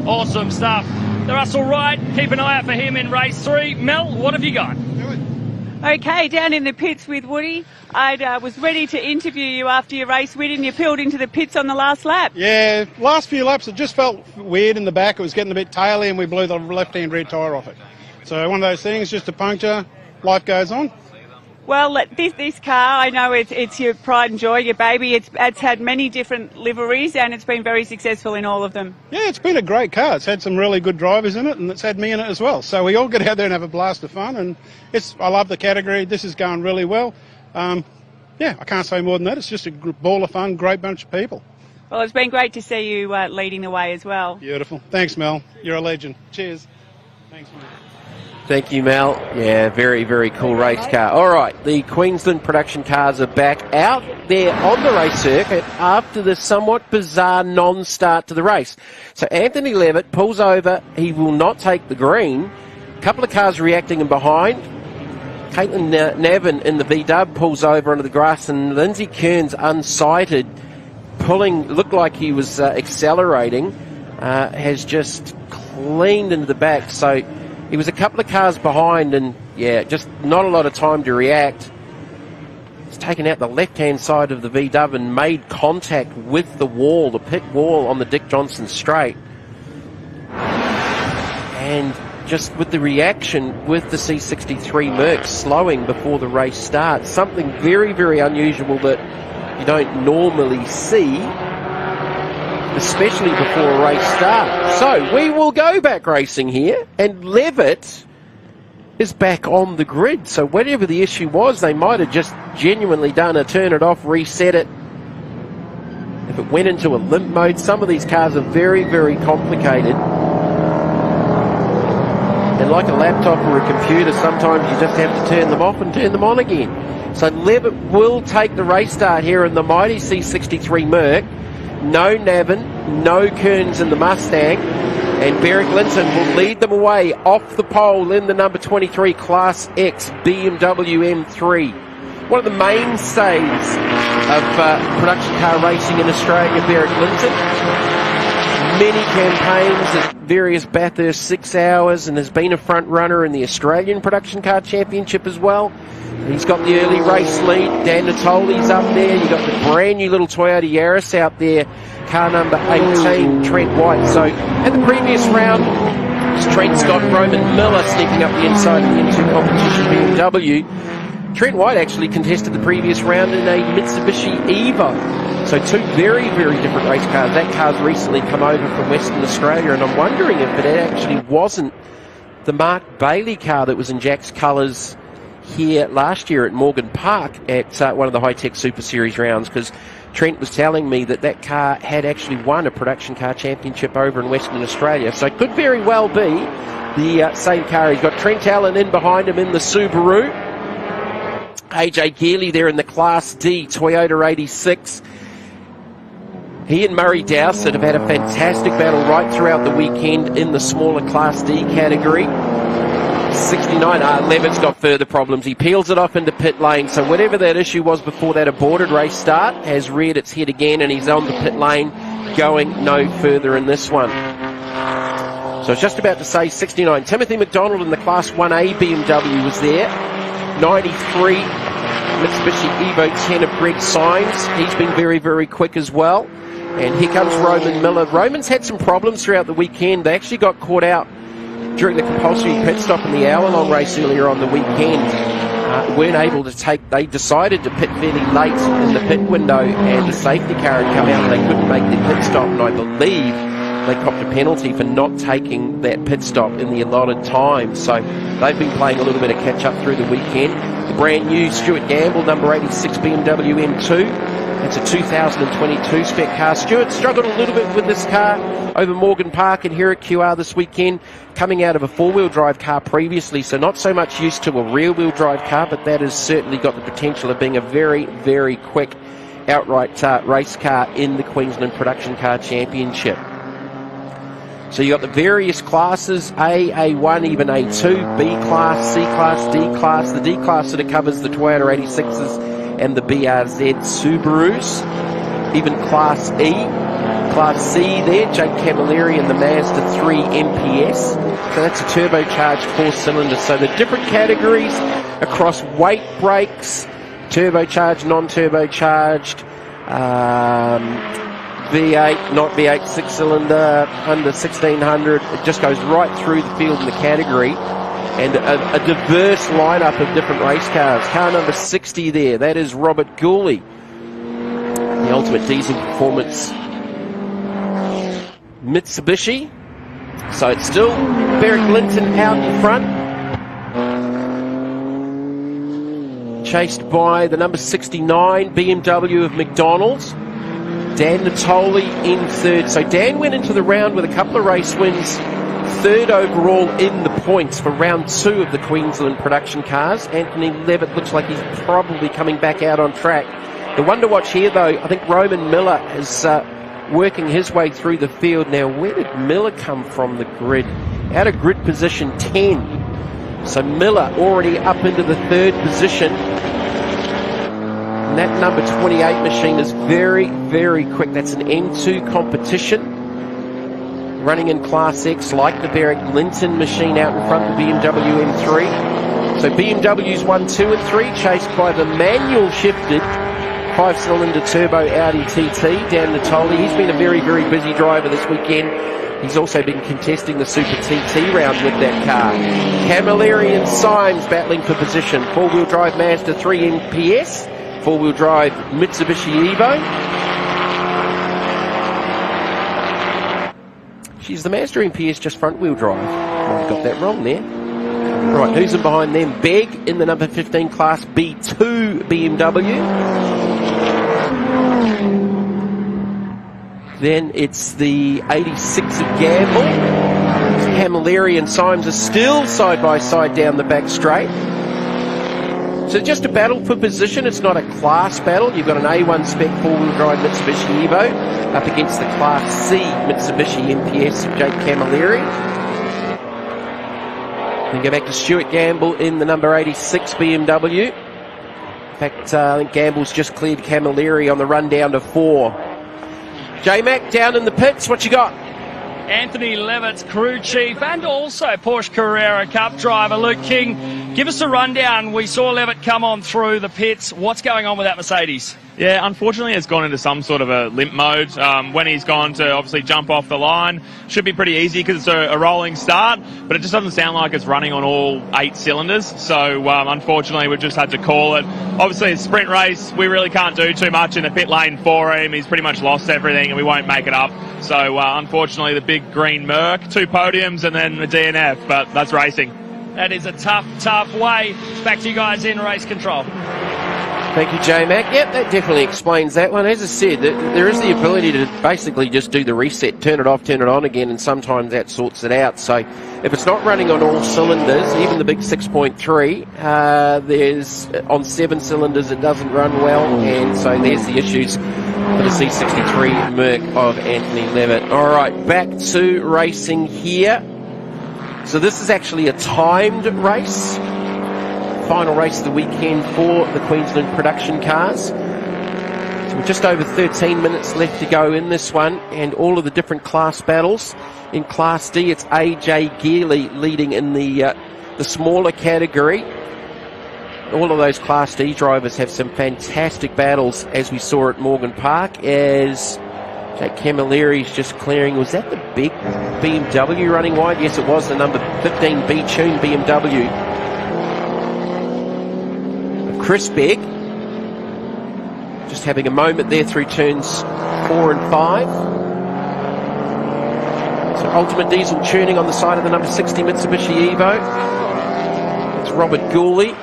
Awesome stuff. The Russell Wright, keep an eye out for him in race 3. Mel, what have you got? Okay, down in the pits with Woody. I was ready to interview you after your race win, and you peeled into the pits on the last lap. Yeah, last few laps it just felt weird in the back. It was getting a bit taily and we blew the left-hand rear tyre off it. So one of those things, just a puncture, life goes on. Well, this car, I know it's your pride and joy, your baby. It's had many different liveries and it's been very successful in all of them. Yeah, it's been a great car. It's had some really good drivers in it and it's had me in it as well. So we all get out there and have a blast of fun, and I love the category. This is going really well. Yeah, I can't say more than that. It's just a ball of fun, great bunch of people. Well, it's been great to see you leading the way as well. Beautiful. Thanks, Mel. You're a legend. Cheers. Thanks, mate. Thank you, Mel. Yeah, very, very cool race car. All right, the Queensland production cars are back out there on the race circuit after the somewhat bizarre non-start to the race. So Anthony Levitt pulls over. He will not take the green. A couple of cars reacting in behind. Caitlin Navin in the V-dub pulls over onto the grass, and Lindsay Kearns unsighted, looked like he was accelerating, has just cleaned into the back. So he was a couple of cars behind and, yeah, just not a lot of time to react. He's taken out the left-hand side of the V-dub and made contact with the wall, the pit wall on the Dick Johnson straight. And just with the reaction with the C63 Merc slowing before the race starts, something very, very unusual that you don't normally see. especially before a race start. So we will go back racing here, and Levitt is back on the grid. So whatever the issue was, they might have just genuinely done a turn it off, reset it. If it went into a limp mode, some of these cars are very, very complicated. And like a laptop or a computer, sometimes you just have to turn them off and turn them on again. So Levitt will take the race start here in the mighty C63 Merc. No Navin, no Kearns in the Mustang. And Beric Linton will lead them away off the pole in the number 23 Class X BMW M3. One of the mainstays of production car racing in Australia, Beric Linton. Many campaigns at various Bathurst 6 hours, and has been a front runner in the Australian Production Car Championship as well. He's got the early race lead. Dan Natoli's up there. You've got the brand new little Toyota Yaris out there. Car number 18, Trent White. So, in the previous round, Trent's got Roman Miller sneaking up the inside of the M2 competition BMW. Trent White actually contested the previous round in a Mitsubishi Evo. So two very, very different race cars. That car's recently come over from Western Australia, and I'm wondering if it actually wasn't the Mark Bailey car that was in Jack's colours here last year at Morgan Park at one of the Hi-Tec Super Series rounds, because Trent was telling me that that car had actually won a production car championship over in Western Australia. So it could very well be the same car. He's got Trent Allen in behind him in the Subaru. AJ Gearley there in the Class D Toyota 86. He and Murray Dowsett have had a fantastic battle right throughout the weekend in the smaller Class D category. 69, Levitt's got further problems. He peels it off into pit lane, so whatever that issue was before that aborted race start has reared its head again, and he's on the pit lane going no further in this one. So I was just about to say 69. Timothy McDonald in the Class 1A BMW was there. 93 Mitsubishi Evo 10 of Greg Symes. He's been very, very quick as well. And here comes Roman Miller. Roman's had some problems throughout the weekend. They actually got caught out during the compulsory pit stop in the hour-long race earlier on the weekend. Weren't able to take, they decided to pit fairly late in the pit window, and the safety car had come out and they couldn't make their pit stop, and I believe they copped a penalty for not taking that pit stop in the allotted time. So they've been playing a little bit of catch-up through the weekend. The brand new Stuart Gamble, number 86 BMW M2. It's a 2022 spec car. Stuart struggled a little bit with this car over Morgan Park and here at QR this weekend, coming out of a four-wheel drive car previously, so not so much used to a rear-wheel drive car, but that has certainly got the potential of being a very, very quick outright race car in the Queensland Production Car Championship. So you've got the various classes, A, A1, even A2, B class, C class, D class. The D class sort of covers the Toyota 86s and the BRZ Subarus. Even Class E, Class C there, Jake Camilleri and the Mazda 3 MPS. So that's a turbocharged four-cylinder. So the different categories across weight brakes, turbocharged, non-turbocharged, V8, not V8, six-cylinder, under 1600. It just goes right through the field in the category. And a diverse lineup of different race cars. Car number 60 there, that is Robert Gooley. The ultimate diesel performance Mitsubishi. So it's still Beric Linton out in front. Chased by the number 69 BMW of McDonald's. Dan Natoli in third. So Dan went into the round with a couple of race wins. Third overall in the points for round 2 of the Queensland production cars. Anthony Levitt looks like he's probably coming back out on track. The one to watch here, though, I think Roman Miller is working his way through the field. Now, where did Miller come from the grid? Out of grid position 10. So Miller already up into the third position. And that number 28 machine is very, very quick. That's an M2 competition. Running in Class X, like the Beric Linton machine out in front of the BMW M3. So BMW's 1, 2 and 3, chased by the manual shifted 5-cylinder turbo Audi TT, Dan Natoli. He's been a very, very busy driver this weekend. He's also been contesting the Super TT round with that car. Camilleri and Symes battling for position. 4-wheel drive Mazda 3 MPS, 4-wheel drive Mitsubishi Evo. Geez, the Mazda MPS just front-wheel drive. Might have got that wrong there. Right, who's in behind them? Begg in the number 15 Class B2 BMW. Then it's the 86 of Gamble. Camilleri and Symes are still side by side down the back straight. So just a battle for position. It's not a class battle. You've got an A1 spec four-wheel drive Mitsubishi Evo up against the Class C Mitsubishi MPS of Jake Camilleri. Then go back to Stuart Gamble in the number 86 BMW. In fact, I think Gamble's just cleared Camilleri on the run down to 4. J-Mac down in the pits. What you got? Anthony Levitt's crew chief and also Porsche Carrera Cup driver Luke King. Give us a rundown. We saw Levitt come on through the pits. What's going on with that Mercedes? Yeah, unfortunately it's gone into some sort of a limp mode. When he's gone to obviously jump off the line, should be pretty easy because it's a rolling start, but it just doesn't sound like it's running on all 8 cylinders. So unfortunately we've just had to call it. Obviously it's a sprint race. We really can't do too much in the pit lane for him. He's pretty much lost everything and we won't make it up. So unfortunately the big green Merc, 2 podiums and then a DNF, but that's racing. That is a tough, tough way. Back to you guys in race control. Thank you, J-Mac. Yep, that definitely explains that one. As I said, there is the ability to basically just do the reset, turn it off, turn it on again, and sometimes that sorts it out. So if it's not running on all cylinders, even the big 6.3, there's on 7 cylinders it doesn't run well, and so there's the issues for the C63 Merc of Anthony Levitt. All right, back to racing here. So this is actually a timed race. Final race of the weekend for the Queensland production cars. So we're just over 13 minutes left to go in this one, and all of the different class battles. In Class D, it's AJ Gearley leading in the smaller category. All of those Class D drivers have some fantastic battles, as we saw at Morgan Park, as Jake Camilleri's just clearing. Was that the big BMW running wide? Yes, it was the number 15 B-Tune BMW. Chris Begg just having a moment there through turns 4 and 5. So Ultimate Diesel tuning on the side of the number 60 Mitsubishi Evo. It's Robert Gooley,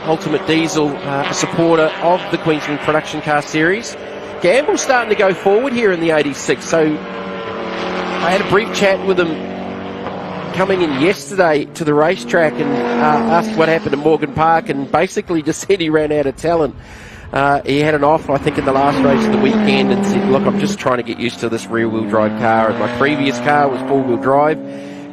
Ultimate Diesel, a supporter of the Queensland Production Car Series. Gamble's starting to go forward here in the 86. So I had a brief chat with him coming in yesterday to the racetrack and asked what happened to Morgan Park, and basically just said he ran out of talent. He had an off, I think, in the last race of the weekend and said, look, I'm just trying to get used to this rear-wheel drive car. And my previous car was four-wheel drive,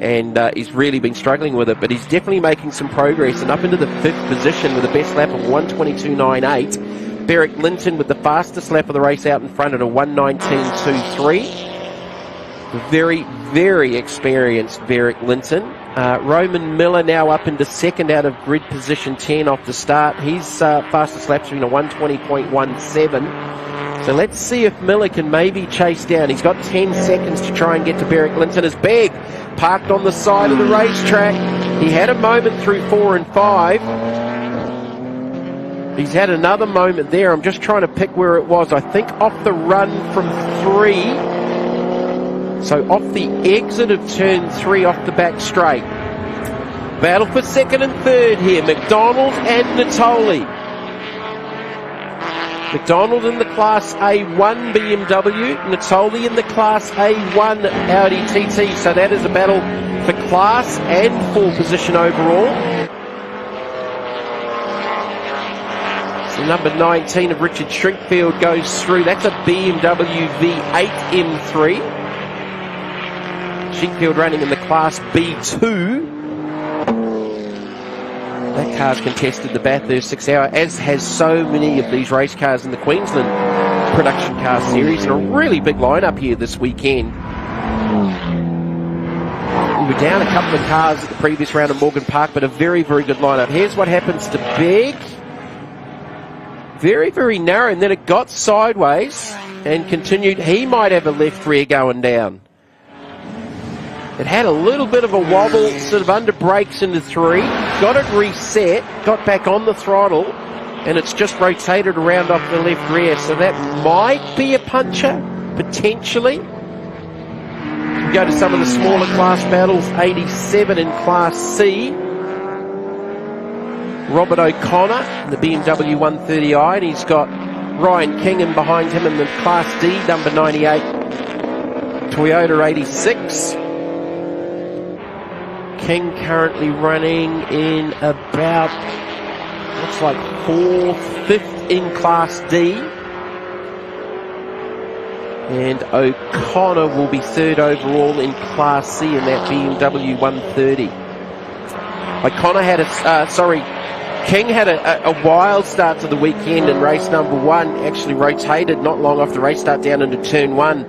and he's really been struggling with it, but he's definitely making some progress, and up into the 5th position with a best lap of 1:22.98. Beric Linton with the fastest lap of the race out in front at a 1:19.23. Very, very experienced Beric Linton. Roman Miller now up into 2nd out of grid position 10 off the start. His fastest lap's been a 1:20.17. So let's see if Miller can maybe chase down. He's got 10 seconds to try and get to Beric Linton. As Begg parked on the side of the racetrack. He had a moment through 4 and 5. He's had another moment there. I'm just trying to pick where it was. I think off the run from 3. So off the exit of turn 3 off the back straight. Battle for 2nd and 3rd here. McDonald and Natoli. McDonald in the Class A1 BMW. Natoli in the Class A1 Audi TT. So that is a battle for class and for position overall. So number 19 of Richard Shrinkfield goes through. That's a BMW V8 M3. Shrinkfield running in the Class B2. That car's contested the Bathurst 6 Hour, as has so many of these race cars in the Queensland production car series, and a really big lineup here this weekend. We were down a couple of cars at the previous round at Morgan Park, but a very, very good lineup. Here's what happens to Begg. Very, very narrow, and then it got sideways and continued. He might have a left rear going down. It had a little bit of a wobble, sort of under brakes into 3, got it reset, got back on the throttle, and it's just rotated around off the left rear. So that might be a puncher, potentially. go to some of the smaller class battles. 87 in Class C. Robert O'Connor in the BMW 130i, and he's got Ryan King in behind him in the Class D, number 98 Toyota 86. King currently running in about, looks like 4th, 5th in Class D. And O'Connor will be 3rd overall in Class C in that BMW 130. O'Connor had King had a wild start to the weekend in race number 1, actually rotated not long off the race start down into turn 1,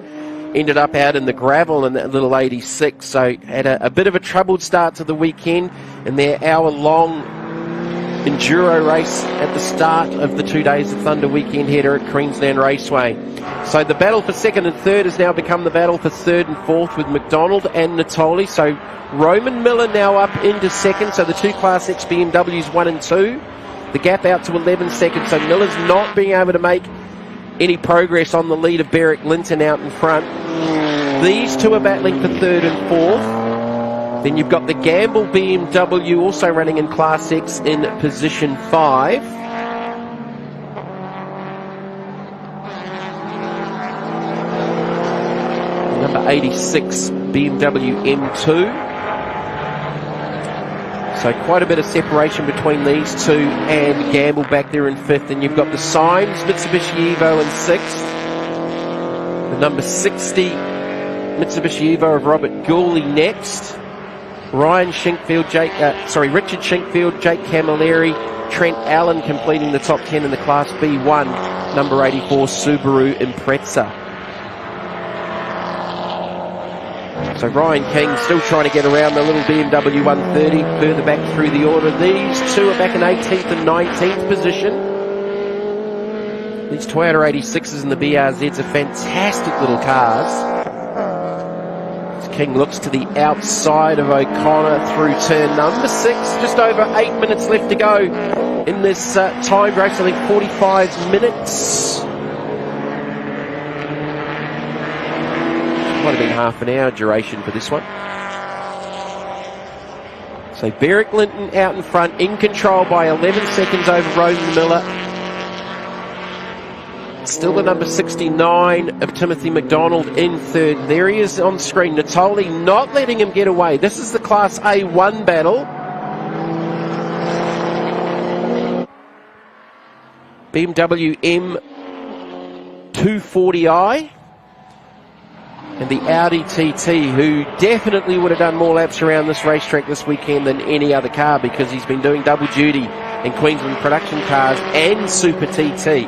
ended up out in the gravel in that little 86, so had a bit of a troubled start to the weekend in their hour-long enduro race at the start of the 2 days of Thunder weekend header at Queensland Raceway. So the battle for 2nd and 3rd has now become the battle for 3rd and 4th with McDonald and Natoli. So Roman Miller now up into 2nd, so the 2 Class X BMWs 1 and 2. The gap out to 11 seconds, so Miller's not being able to make any progress on the lead of Beric Linton out in front. These two are battling for 3rd and 4th. Then you've got the Gamble BMW also running in Class X in position 5. Number 86 BMW M2. So quite a bit of separation between these two and Gamble back there in 5th. And you've got the Symes Mitsubishi Evo in 6th. The number 60 Mitsubishi Evo of Robert Gooley next. Richard Shinkfield, Jake Camilleri, Trent Allen completing the top 10 in the Class B1, number 84 Subaru Impreza. So Ryan King still trying to get around the little BMW 130 further back through the order. These two are back in 18th and 19th position. These Toyota 86s and the BRZs are fantastic little cars. King looks to the outside of O'Connor through turn number 6. Just over 8 minutes left to go in this time race. I think 45 minutes. Might have been half an hour duration for this one. So Beric Linton out in front, in control by 11 seconds over Roman Miller. Still the number 69 of Timothy McDonald in 3rd. There he is on screen. Natoli not letting him get away. This is the Class A1 battle. BMW M240i. And the Audi TT, who definitely would have done more laps around this racetrack this weekend than any other car, because he's been doing double duty in Queensland production cars and Super TT.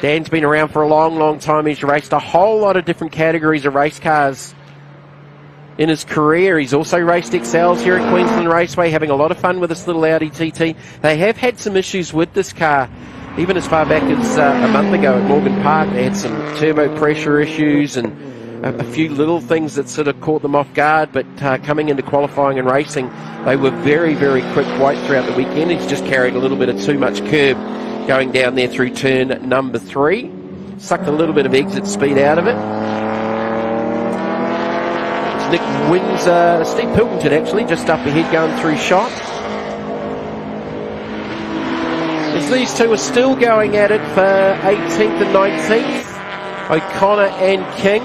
Dan's been around for a long, long time. He's raced a whole lot of different categories of race cars in his career. He's also raced XLs here at Queensland Raceway, having a lot of fun with this little Audi TT. They have had some issues with this car, even as far back as a month ago at Morgan Park. They had some turbo pressure issues and a few little things that sort of caught them off guard, but coming into qualifying and racing, they were very, very quick right throughout the weekend. He's just carried a little bit of too much curb going down there through turn number 3. Sucked a little bit of exit speed out of it. Nick wins Steve Pilkington actually just up ahead going through shot. As these two are still going at it for 18th and 19th, O'Connor and King.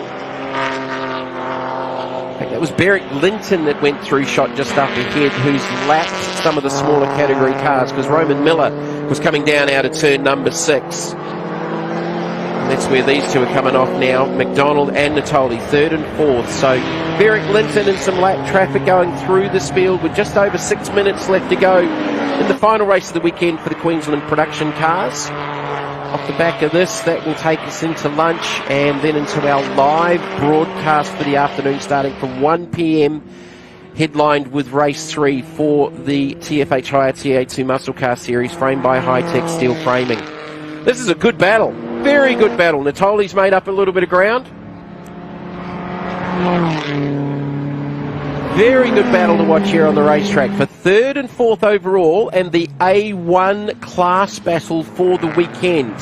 I think that was Beric Linton that went through shot just up ahead, who's lapped some of the smaller category cars, because Roman Miller was coming down out of turn number 6. And that's where these two are coming off now, McDonald and Natoli, 3rd and 4th. So Beric Linton and some lap traffic going through this field with just over 6 minutes left to go in the final race of the weekend for the Queensland production cars. Off the back of this, that will take us into lunch and then into our live broadcast for the afternoon, starting from 1 p.m, headlined with race 3 for the TFH Hire TA2 Muscle Car Series, framed by Hi-Tec Steel Framing. This is a good battle, very good battle. Natoli's made up a little bit of ground. Very good battle to watch here on the racetrack for 3rd and 4th overall, and the A1 class battle for the weekend.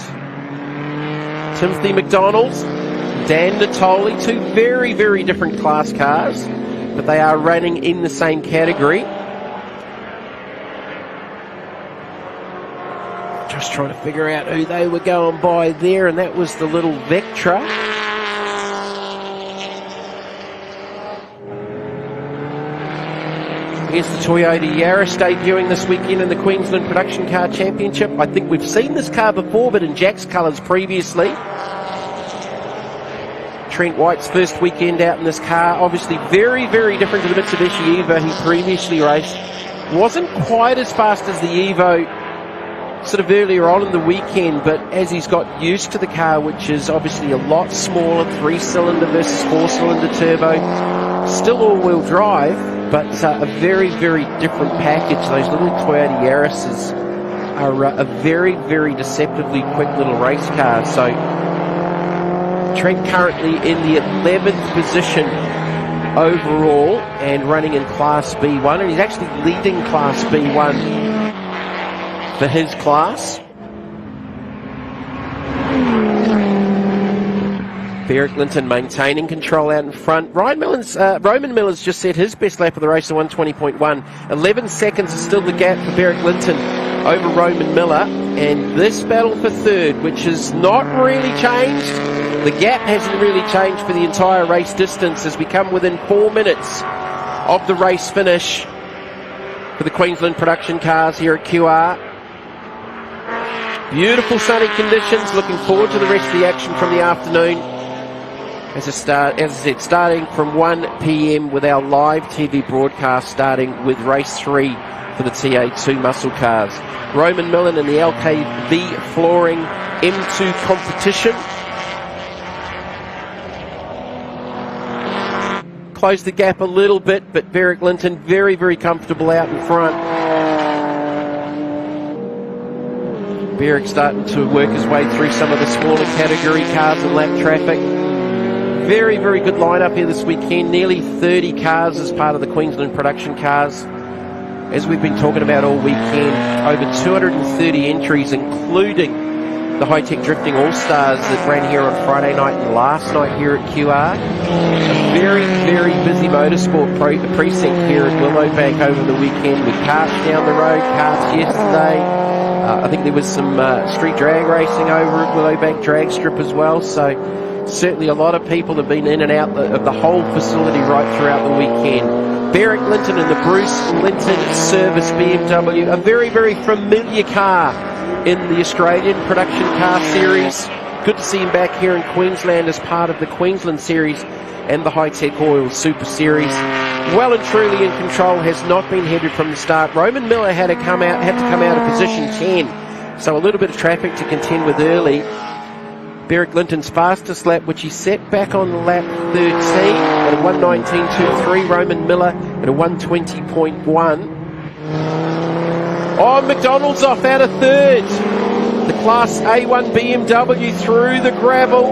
Timothy McDonald Dan Natoli, two very, very different class cars, but they are running in the same category. Just trying to figure out who they were going by there, and that was the little Vectra. Here's the Toyota Yaris debuting this weekend in the Queensland Production Car Championship. I think we've seen this car before, but in Jack's colours previously. Trent White's first weekend out in this car. Obviously very, very different to the Mitsubishi Evo he previously raced. Wasn't quite as fast as the Evo sort of earlier on in the weekend, but as he's got used to the car, which is obviously a lot smaller, 3-cylinder versus 4-cylinder turbo, still all-wheel drive, but a very, very different package. Those little Toyota Yarises are a very, very deceptively quick little race car. So Trent currently in the 11th position overall and running in Class B1, and he's actually leading Class B1 for his class. Derek Linton maintaining control out in front. Roman Miller's just set his best lap of the race at 1:20.1. 11 seconds is still the gap for Derek Linton over Roman Miller. And this battle for third, which has not really changed. The gap hasn't really changed for the entire race distance as we come within 4 minutes of the race finish for the Queensland production cars here at QR. Beautiful sunny conditions. Looking forward to the rest of the action from the afternoon. As I said, starting from 1 p.m. with our live TV broadcast, starting with race 3 for the TA2 muscle cars. Roman Millen in the LKV flooring M2 competition. Closed the gap a little bit, but Derek Linton very, very comfortable out in front. Derek starting to work his way through some of the smaller category cars and lap traffic. Very, very good lineup here this weekend. Nearly 30 cars as part of the Queensland production cars. As we've been talking about all weekend, over 230 entries, including the Hi-Tec Drifting All-Stars that ran here on Friday night and last night here at QR. A very, very busy motorsport precinct here at Willowbank over the weekend with karts down the road, karts yesterday. I think there was some street drag racing over at Willowbank Drag Strip as well. So certainly a lot of people have been in and out of the whole facility right throughout the weekend. Derek Linton in the Bruce Linton Service BMW, a very, very familiar car in the Australian production car series. Good to see him back here in Queensland as part of the Queensland series and the Hi-Tec Oil Super Series. Well and truly in control, has not been headed from the start. Roman Miller had to come out of position 10, so a little bit of traffic to contend with early. Derek Linton's fastest lap, which he set back on lap 13 at a 1:19.23. Roman Miller at a 1:20.1. Oh, McDonald's off out of third. The Class A1 BMW through the gravel.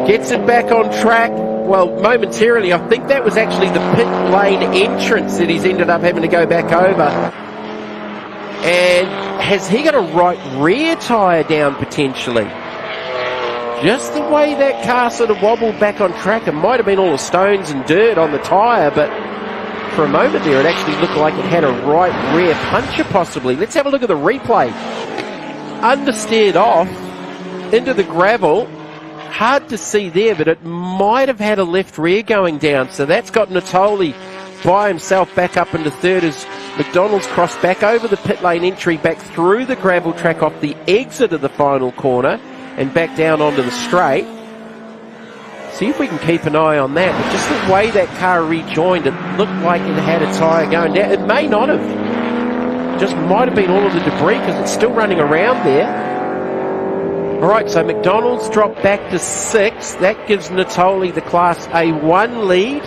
Gets it back on track. Well, momentarily, I think that was actually the pit lane entrance that he's ended up having to go back over. And has he got a right rear tyre down potentially? Just the way that car sort of wobbled back on track, it might have been all the stones and dirt on the tyre, but for a moment there it actually looked like it had a right rear puncher possibly. Let's have a look at the replay. Understeered off into the gravel. Hard to see there, but it might have had a left rear going down, so that's got Natoli by himself back up into third as McDonald's crossed back over the pit lane entry, back through the gravel track off the exit of the final corner and back down onto the straight. See if we can keep an eye on that. But just the way that car rejoined, it looked like it had a tyre going down. It may not have. Just might have been all of the debris because it's still running around there. All right, so McDonald's dropped back to 6. That gives Natoli the Class A1 lead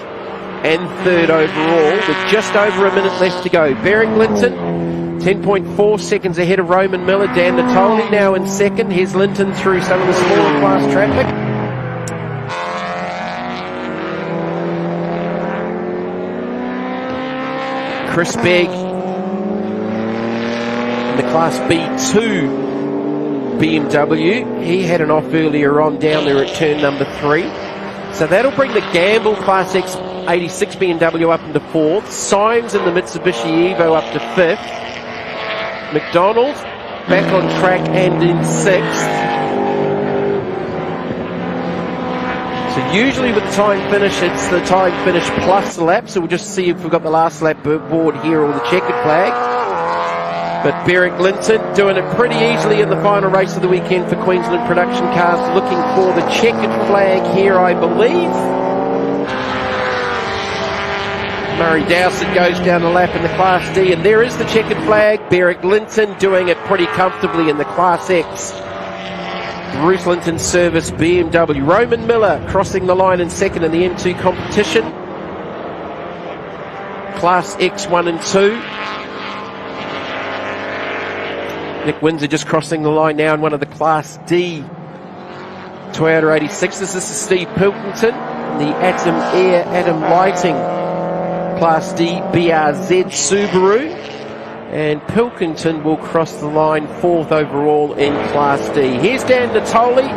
and third overall with just over a minute left to go. Derek Linton, 10.4 seconds ahead of Roman Miller. Dan Natoli now in second. Here's Linton through some of the smaller class traffic. Chris Begg in the Class B2 BMW. He had an off earlier on down there at turn number 3. So that'll bring the Gamble Class X 86 BMW up into 4th. Symes in the Mitsubishi Evo up to 5th. McDonald back on track and in 6th. So usually with the time finish, it's the time finish plus the lap. So we'll just see if we've got the last lap board here or the checkered flag. But Beric Linton doing it pretty easily in the final race of the weekend for Queensland Production Cars, looking for the checkered flag here, I believe. Murray Dowsett goes down the lap in the Class D, and there is the checkered flag. Beric Linton doing it pretty comfortably in the Class X. Bruce Linton service BMW. Roman Miller crossing the line in second in the M2 competition. Class X 1 and 2. Nick Windsor just crossing the line now in one of the Class D Toyota 86s. This is Steve Pilkington, the Atom Air Atom Lighting Class D BRZ Subaru. And Pilkington will cross the line 4th overall in Class D. Here's Dan Natoli,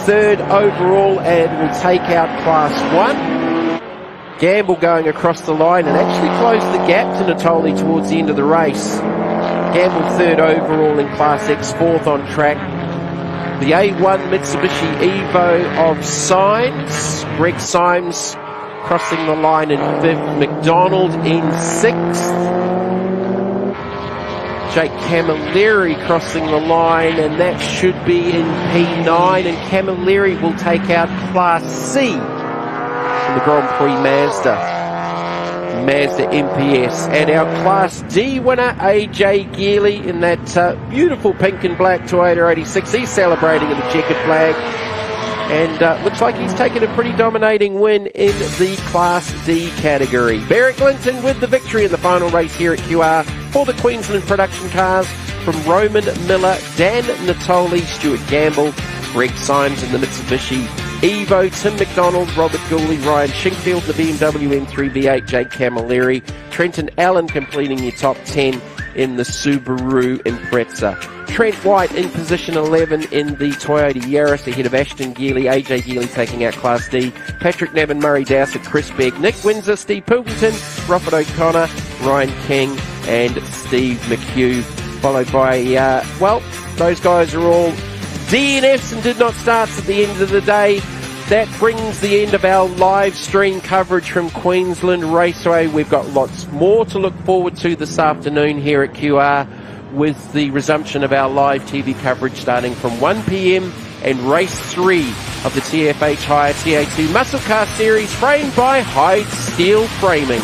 3rd overall, and will take out Class 1. Gamble going across the line and actually closed the gap to Natoli towards the end of the race. Gamble 3rd overall in Class X, 4th on track. The A1 Mitsubishi Evo of Symes. Greg Symes crossing the line in 5th. McDonald in 6th. Jake Camilleri crossing the line, and that should be in P9, and Camilleri will take out Class C in the Grand Prix Mazda MPS. And our Class D winner, AJ Geely, in that beautiful pink and black Toyota 86. He's celebrating in the checkered flag, and looks like he's taken a pretty dominating win in the Class D category. Beric Linton with the victory in the final race here at QR for the Queensland Production Cars, from Roman Miller, Dan Natoli, Stuart Gamble, Greg Symes in the Mitsubishi Evo, Tim McDonald, Robert Gooley, Ryan Shinkfield, the BMW M3 V8, Jake Camilleri, Trenton Allen completing your top 10 in the Subaru Impreza. Trent White in position 11 in the Toyota Yaris, ahead of Ashton Geely, AJ Geely taking out Class D, Patrick Nevin, Murray Dowsett, Chris Begg, Nick Windsor, Steve Pilkington, Robert O'Connor, Ryan King and Steve McHugh, followed by, those guys are all DNFs and did not start at the end of the day. That brings the end of our live stream coverage from Queensland Raceway. We've got lots more to look forward to this afternoon here at QR, with the resumption of our live TV coverage starting from 1 p.m. and race 3 of the TFH Hire TA2 Muscle Car Series, framed by Hyde Steel Framing.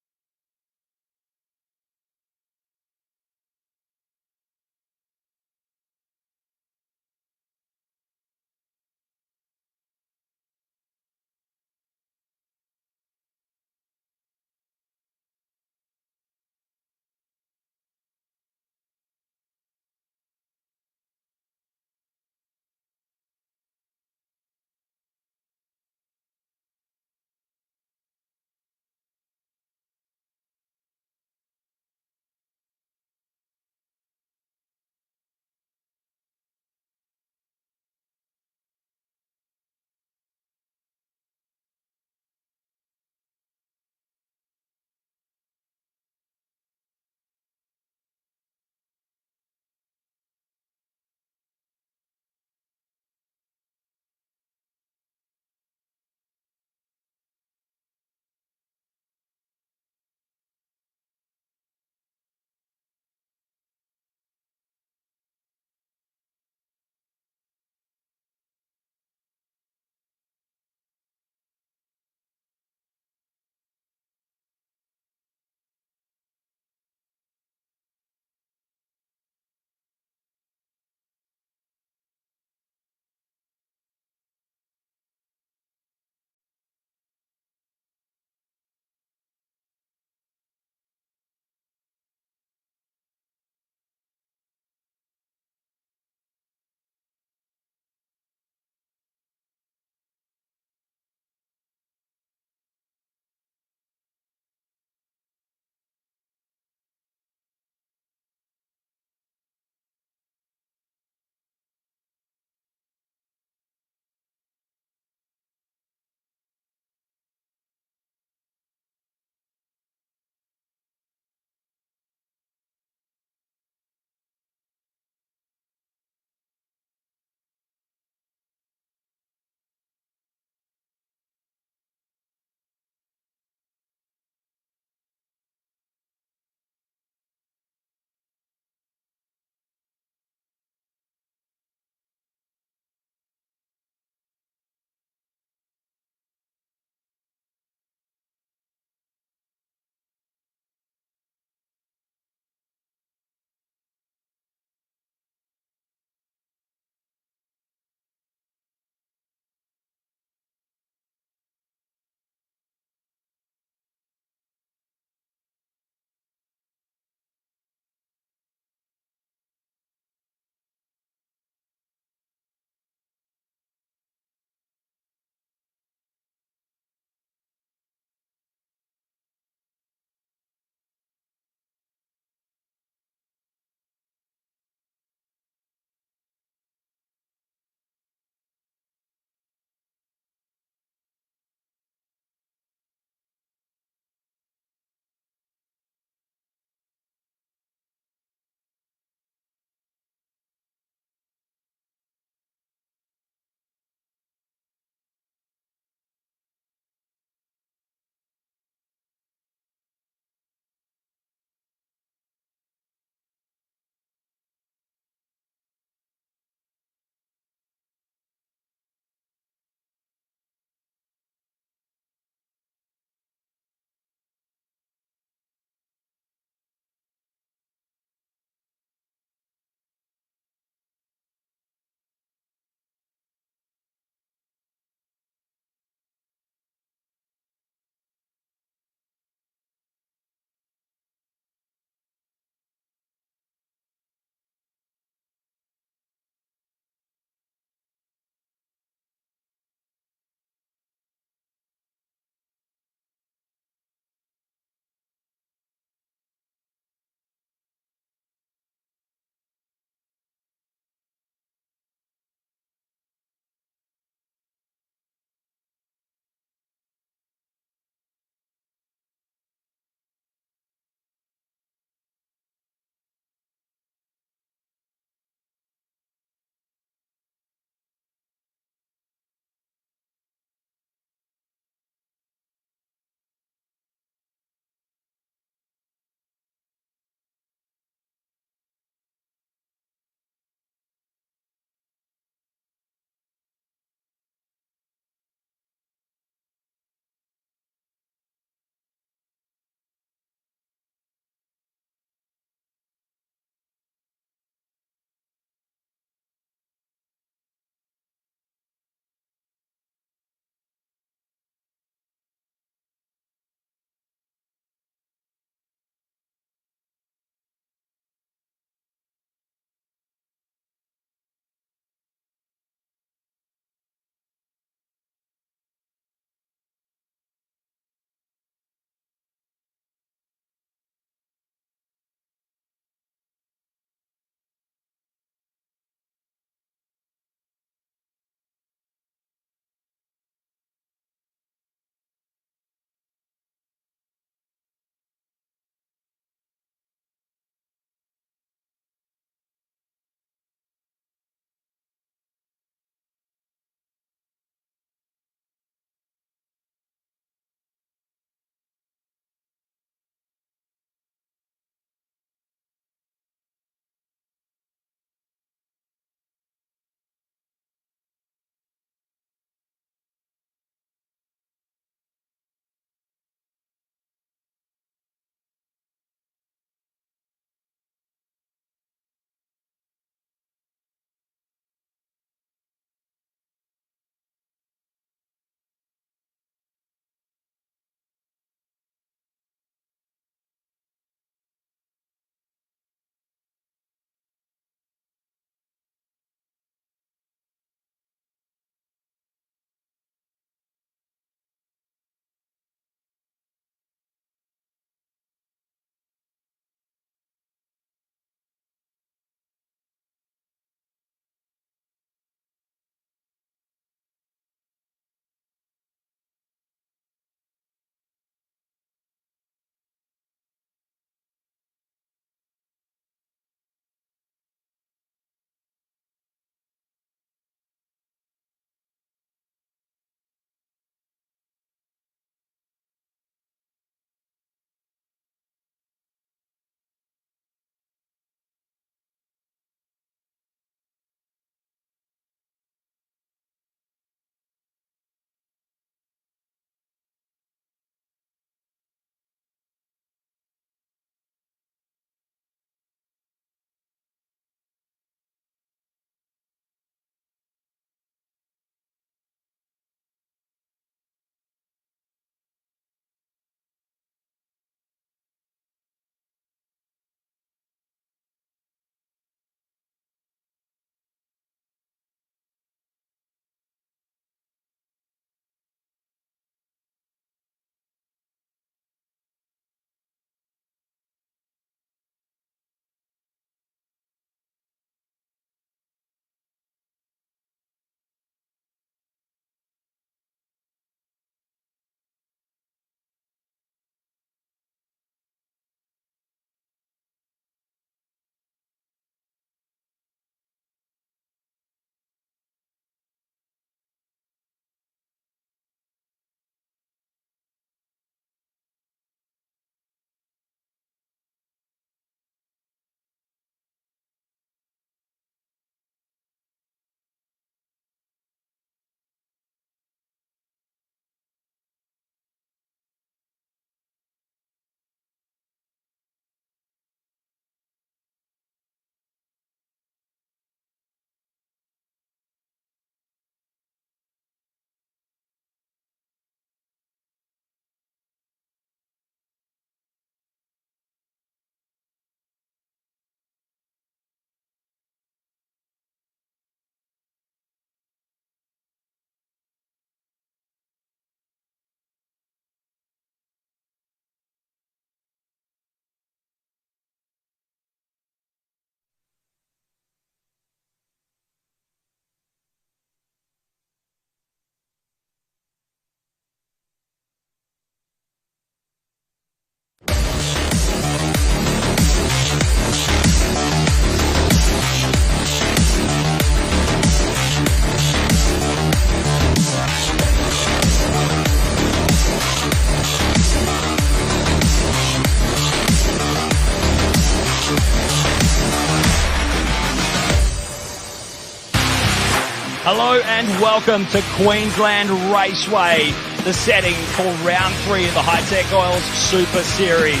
Hello and welcome to Queensland Raceway, the setting for round 3 of the Hi-Tec Oils Super Series.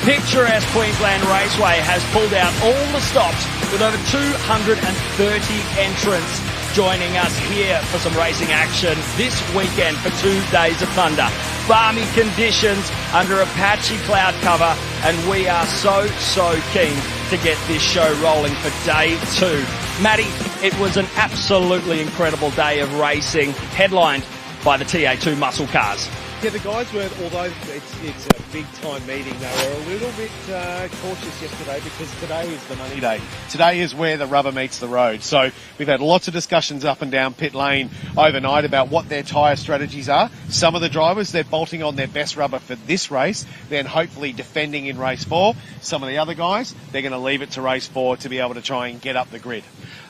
Picturesque Queensland Raceway has pulled out all the stops with over 230 entrants joining us here for some racing action this weekend for 2 days of thunder. Balmy conditions under a patchy cloud cover, and we are so keen to get this show rolling for day 2. Matty, it was an absolutely incredible day of racing, headlined by the TA2 muscle cars. Yeah, the guys were, although it's a big-time meeting, they were a little bit cautious yesterday because today is the money day. Today is where the rubber meets the road. So we've had lots of discussions up and down pit lane overnight about what their tyre strategies are. Some of the drivers, they're bolting on their best rubber for this race, then hopefully defending in race 4. Some of the other guys, they're going to leave it to race 4 to be able to try and get up the grid.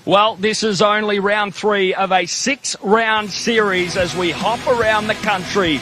Well, this is only round 3 of a 6-round series as we hop around the country.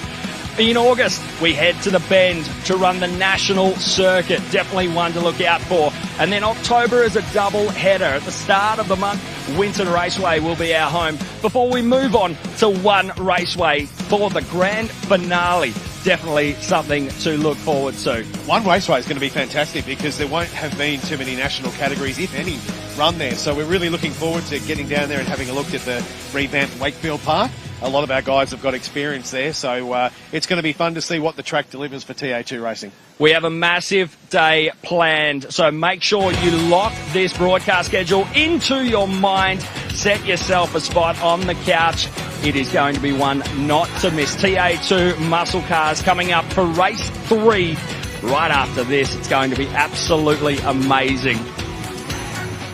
In August, we head to the Bend to run the national circuit. Definitely one to look out for. And then October is a double header. At the start of the month, Winton Raceway will be our home before we move on to One Raceway for the grand finale. Definitely something to look forward to. One Raceway is going to be fantastic because there won't have been too many national categories, if any, run there. So we're really looking forward to getting down there and having a look at the revamped Wakefield Park. A lot of our guys have got experience there, so it's going to be fun to see what the track delivers for TA2 racing. We have a massive day planned, so make sure you lock this broadcast schedule into your mind. Set yourself a spot on the couch. It is going to be one not to miss. TA2 muscle cars coming up for race 3 right after this. It's going to be absolutely amazing.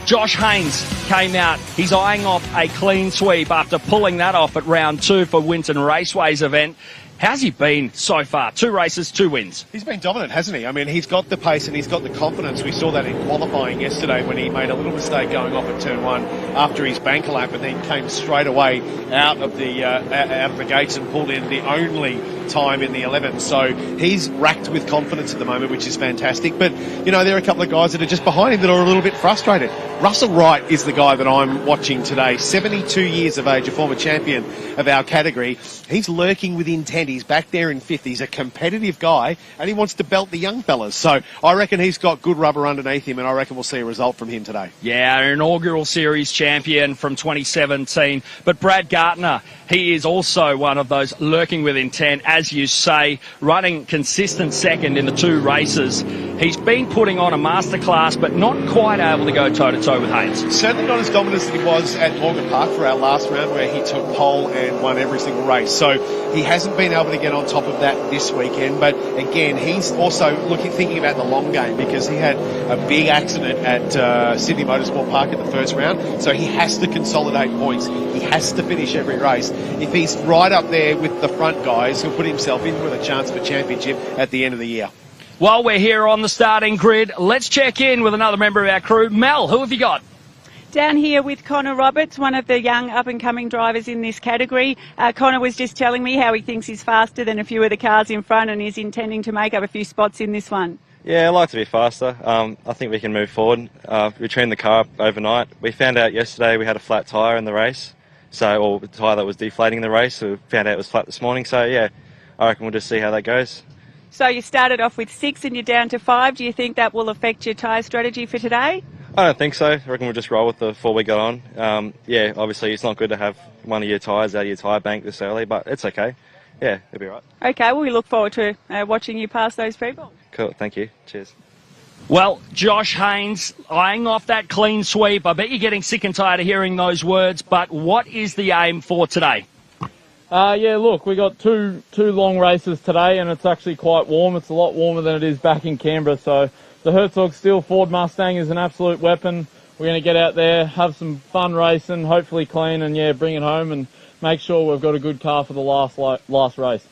Josh Haynes came out. He's eyeing off a clean sweep after pulling that off at round 2 for Winton Raceway's event. How's he been so far? 2 races, 2 wins. He's been dominant, hasn't he? I mean, he's got the pace and he's got the confidence. We saw that in qualifying yesterday when he made a little mistake going off at turn 1 after his bank lap, and then came straight away out of the gates and pulled in the only time in the 11th. So he's racked with confidence at the moment, which is fantastic. But, you know, there are a couple of guys that are just behind him that are a little bit frustrated. Russell Wright is the guy that I'm watching today. 72 years of age, a former champion of our category. He's lurking with intent. He's back there in 5th. He's a competitive guy, and he wants to belt the young fellas. So I reckon he's got good rubber underneath him, and I reckon we'll see a result from him today. Yeah, an inaugural series champion from 2017. But Brad Gartner, he is also one of those lurking with intent, as you say, running consistent second in the 2 races. He's been putting on a masterclass, but not quite able to go toe-to-toe with Haynes. Certainly not as dominant as he was at Morgan Park for our last round, where he took pole and won every single race. So he hasn't been able to get on top of that this weekend. But again, he's also thinking about the long game, because he had a big accident at Sydney Motorsport Park at the first round. So he has to consolidate points. He has to finish every race. If he's right up there with the front guys, he'll put himself in with a chance for championship at the end of the year. While we're here on the starting grid, let's check in with another member of our crew. Mel, who have you got? Down here with Connor Roberts, one of the young up-and-coming drivers in this category. Connor was just telling me how he thinks he's faster than a few of the cars in front, and he's intending to make up a few spots in this one. Yeah, I like to be faster. I think we can move forward. We trained the car up overnight. We found out yesterday we had a flat tyre in the race, or the tyre that was deflating the race. So we found out it was flat this morning. So yeah, I reckon we'll just see how that goes. So you started off with 6 and you're down to 5. Do you think that will affect your tyre strategy for today? I don't think so. I reckon we'll just roll with the 4 we got on. Yeah, obviously it's not good to have one of your tyres out of your tyre bank this early, but it's okay. Yeah, it'll be right. Okay, well, we look forward to watching you pass those people. Cool, thank you. Cheers. Well, Josh Haynes eyeing off that clean sweep. I bet you're getting sick and tired of hearing those words, but what is the aim for today? Yeah, look, we got two long races today, and it's actually quite warm. It's a lot warmer than it is back in Canberra, so the Herzog Steel Ford Mustang is an absolute weapon. We're going to get out there, have some fun racing, hopefully clean, and yeah, bring it home and make sure we've got a good car for the last race.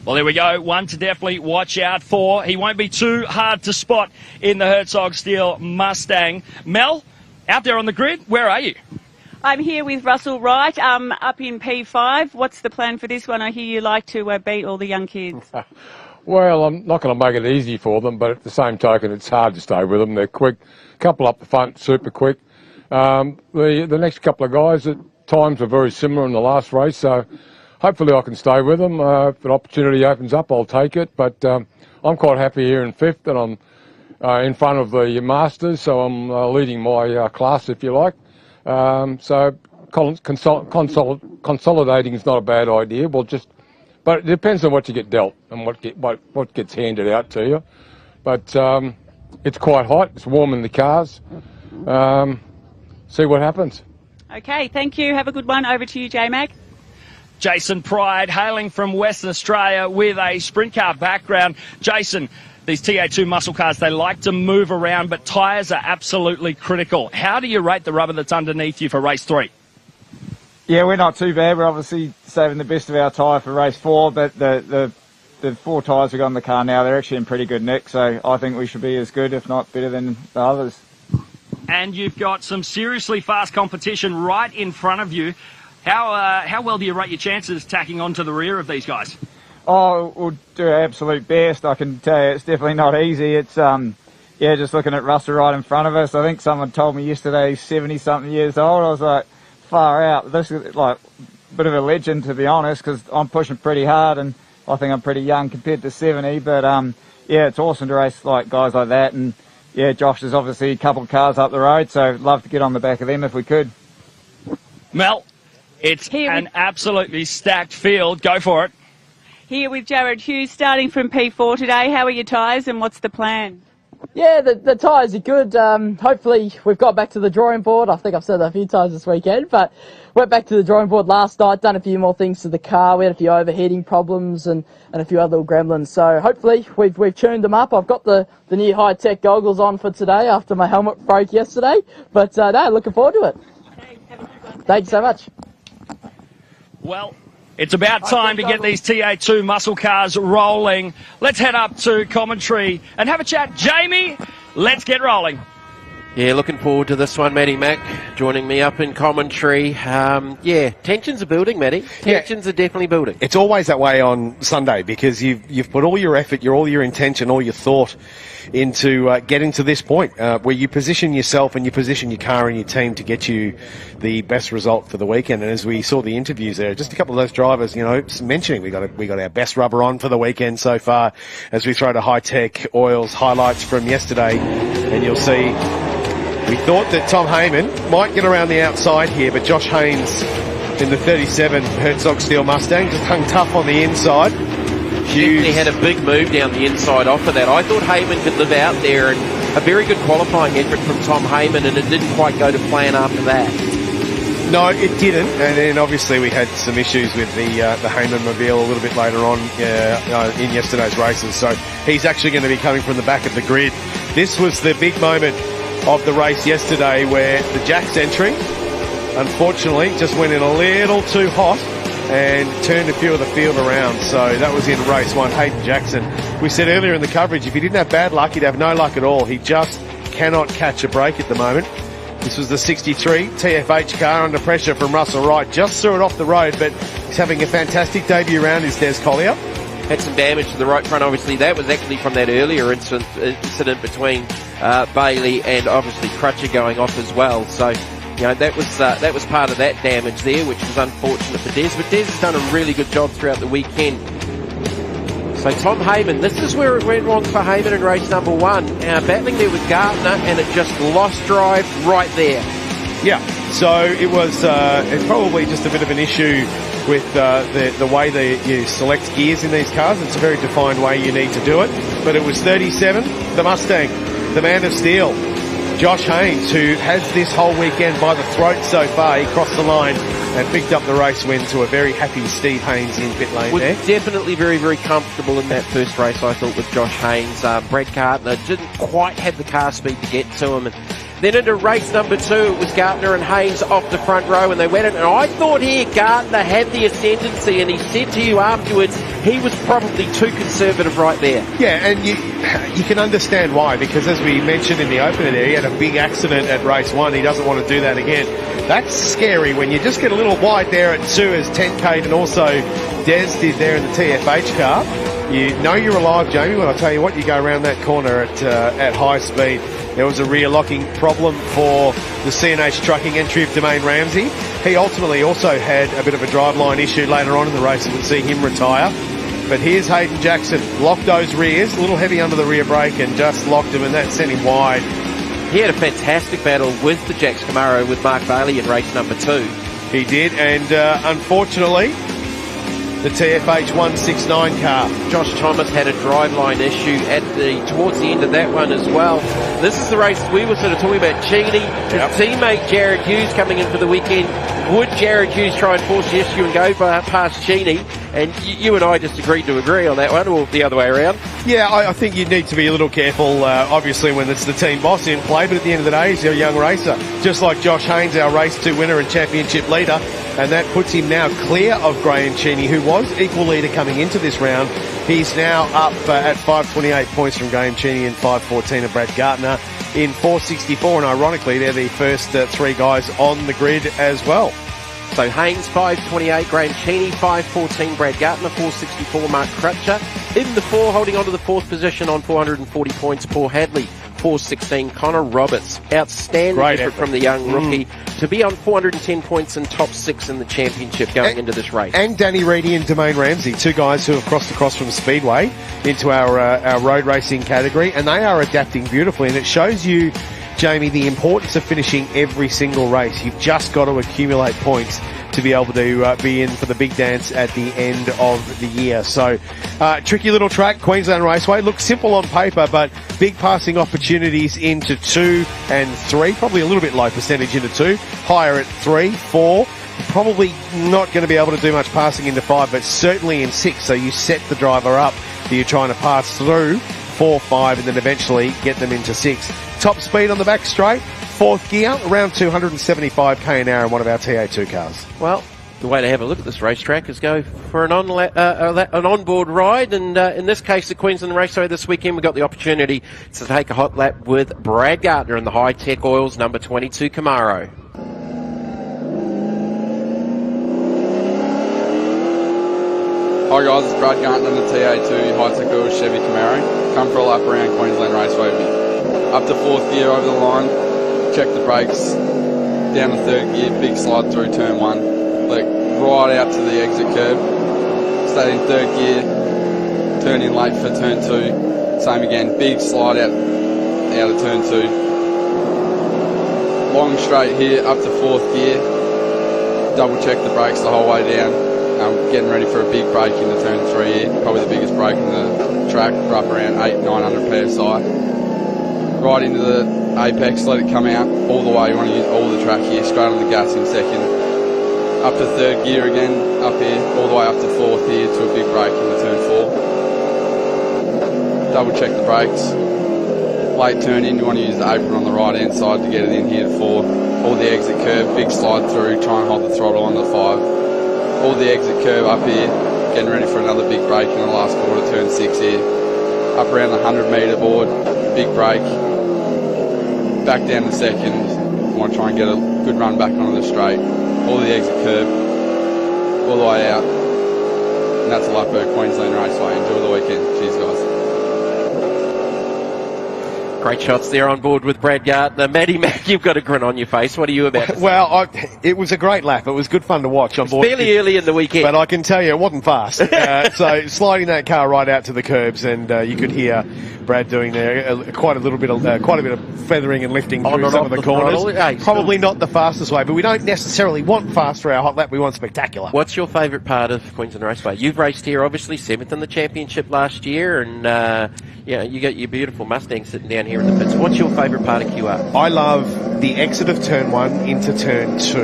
Well, there we go. One to definitely watch out for. He won't be too hard to spot in the Herzog Steel Mustang. Mel, out there on the grid, where are you? I'm here with Russell Wright, up in P5. What's the plan for this one? I hear you like to beat all the young kids. Well, I'm not going to make it easy for them, but at the same token, it's hard to stay with them. They're quick. Couple up the front, super quick. The next couple of guys, times were very similar in the last race, so hopefully I can stay with them. If an opportunity opens up, I'll take it. But I'm quite happy here in 5th, and I'm in front of the Masters, so I'm leading my class, if you like. So consolidating is not a bad idea. But it depends on what you get dealt and what gets handed out to you. But it's quite hot. It's warm in the cars. See what happens. Okay, thank you. Have a good one. Over to you, J-Mac. Jason Pride, hailing from Western Australia with a sprint car background. Jason, these TA2 muscle cars, they like to move around, but tyres are absolutely critical. How do you rate the rubber that's underneath you for race 3? Yeah, we're not too bad. We're obviously saving the best of our tyre for race 4, but the 4 tyres we've got in the car now, they're actually in pretty good nick, so I think we should be as good, if not better than the others. And you've got some seriously fast competition right in front of you. How well do you rate your chances tacking onto the rear of these guys? Oh, we'll do our absolute best. I can tell you it's definitely not easy. It's, just looking at Russell right in front of us. I think someone told me yesterday he's 70-something years old. I was like, far out. This is like a bit of a legend, to be honest, because I'm pushing pretty hard and I think I'm pretty young compared to 70. But, it's awesome to race like guys like that. And, Josh is obviously a couple of cars up the road, so love to get on the back of them if we could. Mel, it's an absolutely stacked field. Go for it. Here with Jared Hughes, starting from P4 today. How are your tyres and what's the plan? Yeah, the tyres are good. Hopefully we've got back to the drawing board. I think I've said that a few times this weekend, but went back to the drawing board last night, done a few more things to the car. We had a few overheating problems and a few other little gremlins. So hopefully we've tuned them up. I've got the new Hi-Tec goggles on for today after my helmet broke yesterday. But no, looking forward to it. Thanks so much. Well, it's about time to get these TA2 muscle cars rolling. Let's head up to commentary and have a chat. Jamie, let's get rolling. Yeah, looking forward to this one, Matty Mack joining me up in commentary. Tensions are building, Matty. Tensions are definitely building. It's always that way on Sunday because you've put all your effort, all your intention, all your thought into getting to this point where you position yourself and you position your car and your team to get you the best result for the weekend. And as we saw the interviews there, just a couple of those drivers, mentioning we got our best rubber on for the weekend so far as we throw to Hi-Tec Oils highlights from yesterday, and you'll see. We thought that Tom Heyman might get around the outside here, but Josh Haynes in the 37 Herzog Steel Mustang just hung tough on the inside. He had a big move down the inside off of that. I thought Heyman could live out there, and a very good qualifying effort from Tom Heyman, and it didn't quite go to plan after that. No, it didn't, and then obviously we had some issues with the Heyman Mobile a little bit later on in yesterday's races, so he's actually going to be coming from the back of the grid. This was the big moment of the race yesterday where the Jack's entry, unfortunately, just went in a little too hot and turned a few of the field around. So that was in race 1, Hayden Jackson. We said earlier in the coverage, if he didn't have bad luck, he'd have no luck at all. He just cannot catch a break at the moment. This was the 63 TFH car under pressure from Russell Wright. Just threw it off the road, but he's having a fantastic debut round, is Des Collier. Had some damage to the right front, obviously. That was actually from that earlier incident between Bailey and obviously Crutcher going off as well. So, that was part of that damage there, which was unfortunate for Des. But Des has done a really good job throughout the weekend. So Tom Heyman, this is where it went wrong for Heyman in race number 1. Battling there with Gardner, and it just lost drive right there. Yeah, so it was it's probably just a bit of an issue with the way you select gears in these cars. It's a very defined way you need to do it. But it was 37, the Mustang, the man of steel, Josh Haynes, who has this whole weekend by the throat so far. He crossed the line and picked up the race win to a very happy Steve Haynes in pit lane there. Definitely very, very comfortable in that first race, I thought, with Josh Haynes. Brad Gardner didn't quite have the car speed to get to him. And then into race number 2, it was Gardner and Haynes off the front row, and they went in. And I thought here Gardner had the ascendancy, and he said to you afterwards he was probably too conservative right there. Yeah, and you can understand why, because as we mentioned in the opener there, he had a big accident at race 1. He doesn't want to do that again. That's scary when you just get a little wide there at Suez 10K, and also Des did there in the TFH car. You know you're alive, Jamie, when I tell you what, you go around that corner at high speed. there was a rear locking problem for the CNH trucking entry of Domain Ramsey. He ultimately also had a bit of a driveline issue later on in the race that would see him retire. But here's Hayden Jackson, locked those rears, a little heavy under the rear brake, and just locked him, and that sent him wide. He had a fantastic battle with the Jax Camaro with Mark Bailey in race number 2. He did, and unfortunately, the TFH 169 car. Josh Thomas had a driveline issue towards the end of that one as well. This is the race we were sort of talking about. Cheney, his teammate Jared Hughes coming in for the weekend. Would Jared Hughes try and force the issue and go past Cheney? And you and I just agreed to agree on that one, or the other way around. Yeah, I think you need to be a little careful, obviously, when it's the team boss in play, but at the end of the day, he's a young racer. Just like Josh Haynes, our race 2 winner and championship leader, and that puts him now clear of Graham Cheney, who was equal leader coming into this round. He's now up at 528 points from Graham Cheney and 514 of Brad Gartner in 464, and ironically, they're the first 3 guys on the grid as well. So Haynes 528, Graham Cheney 514, Brad Gartner 464, Mark Crutcher in the 4, holding on to the 4th position on 440 points. Paul Hadley 416, Connor Roberts, outstanding effort from the young rookie to be on 410 points and top 6 in the championship going into this race. And Danny Reedy and Domain Ramsey, 2 guys who have crossed across from Speedway into our road racing category, and they are adapting beautifully, and it shows you, Jamie, the importance of finishing every single race. You've just got to accumulate points to be able to be in for the big dance at the end of the year. So, tricky little track, Queensland Raceway. Looks simple on paper, but big passing opportunities into 2 and 3. Probably a little bit low percentage into 2. Higher at 3, 4. Probably not going to be able to do much passing into 5, but certainly in 6. So you set the driver up that you're trying to pass through 4, 5, and then eventually get them into 6. Top speed on the back straight, 4th gear, around 275k an hour in one of our TA2 cars. Well, the way to have a look at this racetrack is go for an onboard ride, and in this case, the Queensland Raceway this weekend, we got the opportunity to take a hot lap with Brad Gartner in the Hi-Tec Oils number 22 Camaro. Hi guys, it's Brad Gartner in the TA2 Hi-Tec Oils Chevy Camaro. Come for a lap around Queensland Raceway with me. Up to 4th gear over the line, check the brakes, down to 3rd gear, big slide through turn 1, like right out to the exit curb, stay in 3rd gear, turn in late for turn 2, same again, big slide out of turn 2, long straight here, up to 4th gear, double check the brakes the whole way down, getting ready for a big brake into turn 3 here, probably the biggest brake in the track, for up around 800-900 PSI. Right into the apex, let it come out all the way. You want to use all the track here, straight on the gas in 2nd. Up to 3rd gear again, up here, all the way up to 4th here to a big brake into turn 4. Double check the brakes. Late turn in, you want to use the apron on the right hand side to get it in here to 4. All the exit curve, big slide through, try and hold the throttle on the 5. All the exit curve up here, getting ready for another big brake in the last quarter, turn 6 here. Up around the 100 metre board, big brake. Back down to 2nd, want to try and get a good run back onto the straight. All the exit curve, all the way out. And that's a lap at Queensland Raceway. Enjoy the weekend. Cheers, guys. Great shots there on board with Brad Gartner. Matty Mac, you've got a grin on your face. What are you about? Well, it was a great lap. It was good fun to watch on board. Fairly early in the weekend. But I can tell you, it wasn't fast. So sliding that car right out to the curbs, and you could hear Brad doing there quite a bit of feathering and lifting through some of the corners. Hey, probably not the fastest way, but we don't necessarily want fast for our hot lap. We want spectacular. What's your favourite part of Queensland Raceway? You've raced here, obviously, 7th in the championship last year, and you got your beautiful Mustang sitting down here in the pits. What's your favourite part of QR? I love the exit of turn 1 into turn 2,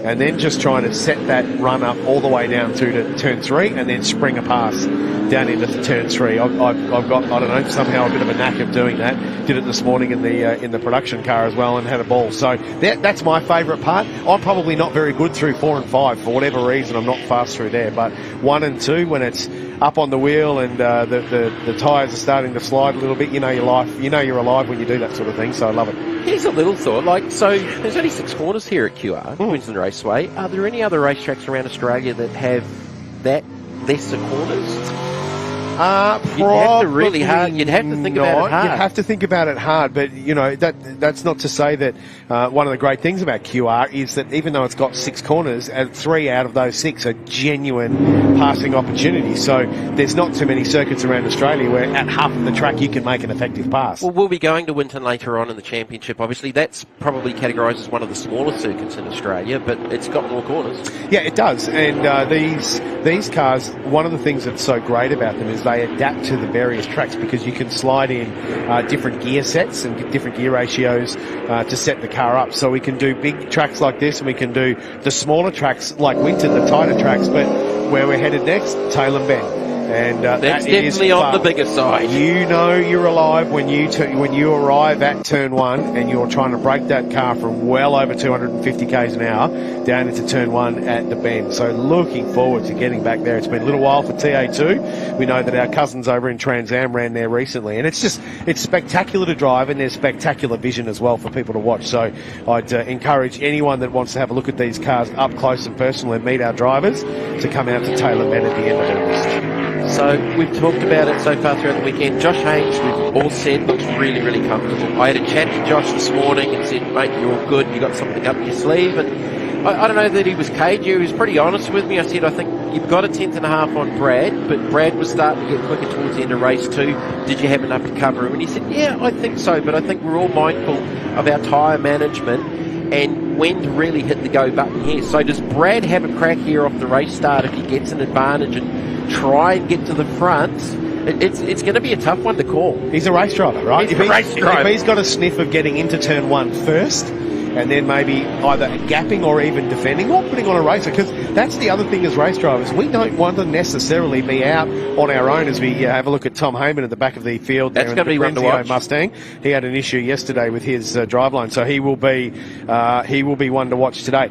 and then just trying to set that run up all the way down to turn 3, and then spring a pass down into turn 3. I've got, I don't know, somehow a bit of a knack of doing that. Did it this morning in the production car as well, and had a ball. So that's my favourite part. I'm probably not very good through 4 and 5 for whatever reason. I'm not fast through there, but 1 and 2, when it's up on the wheel and the tyres are starting to slide a little bit, you know you're alive when you do that sort of thing. So I love it. Here's a little thought. So there's only 6 corners here at QR, Queensland Raceway. Are there any other racetracks around Australia that have that lesser corners? You'd have to really hard. You'd have to think about it hard. You'd have to think about it hard, but that's not to say that one of the great things about QR is that even though it's got 6 corners, 3 out of those 6 are genuine passing opportunities. So there's not too many circuits around Australia where at half of the track you can make an effective pass. Well, we'll be going to Winton later on in the championship. Obviously, that's probably categorised as one of the smaller circuits in Australia, but it's got more corners. Yeah, it does. And these cars, one of the things that's so great about them is they adapt to the various tracks because you can slide in different gear sets and different gear ratios to set the car up. So we can do big tracks like this, and we can do the smaller tracks like Winton, the tighter tracks, but where we're headed next, Tailem Bend. And that's definitely on the bigger side. You know you're alive when you arrive at turn 1 and you're trying to break that car from well over 250 k's an hour down into turn 1 at the bend. So looking forward to getting back there. It's been a little while for TA2. We know that our cousins over in Trans Am ran there recently, and it's spectacular to drive, and there's spectacular vision as well for people to watch. So I'd encourage anyone that wants to have a look at these cars up close and personal and meet our drivers to come out to Tailem Bend at the end of August. So we've talked about it so far throughout the weekend. Josh Haynes, we've all said, looks really, really comfortable. I had a chat to Josh this morning and said, mate, you're all good. You got something up your sleeve. And I don't know that he was cagey. He was pretty honest with me. I said, I think you've got a 10th and a half on Brad, but Brad was starting to get quicker towards the end of race 2. Did you have enough to cover him? And he said, yeah, I think so, but I think we're all mindful of our tyre management and when to really hit the go button here. So does Brad have a crack here off the race start if he gets an advantage and try and get to the front? It's going to be a tough one to call. He's a race driver, right? He's a race driver. If he's got a sniff of getting into turn 1 first, and then maybe either gapping or even defending or putting on a racer, because that's the other thing as race drivers. We don't want to necessarily be out on our own as we have a look at Tom Heyman at the back of the field. That's going to be one to watch. Mustang. He had an issue yesterday with his driveline, so he will be one to watch today.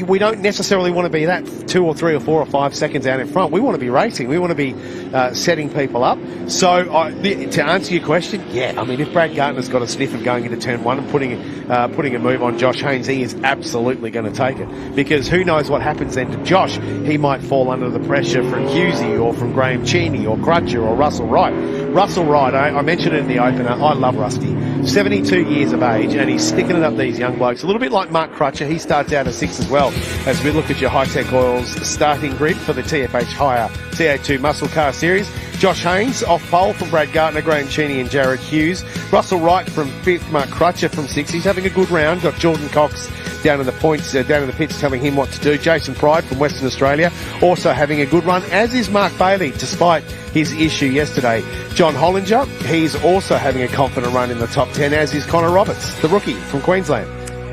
We don't necessarily want to be that 2 or 3 or 4 or 5 seconds out in front. We want to be racing. We want to be setting people up. So to answer your question, yeah, I mean, if Brad Gardner's got a sniff of going into turn 1 and putting a move on Josh Haynes, he is absolutely going to take it, because who knows what happens then to Josh. He might fall under the pressure from Husey or from Graham Cheney or Crutcher or Russell Wright. Russell Wright, I mentioned it in the opener, I love Rusty. 72 years of age, and he's sticking it up these young blokes. A little bit like Mark Crutcher, he starts out at 6 as well, as we look at your Hi-Tec Oils starting grid for the TFH Hire TA2 Muscle Car Series. Josh Haynes off pole from Brad Gardner, Graham Cheney and Jared Hughes. Russell Wright from 5th, Mark Crutcher from 6th. He's having a good round. Got Jordan Cox down in the points, down in the pits, telling him what to do. Jason Pride from Western Australia also having a good run, as is Mark Bailey, despite his issue yesterday. John Hollinger, he's also having a confident run in the top 10, as is Connor Roberts, the rookie from Queensland.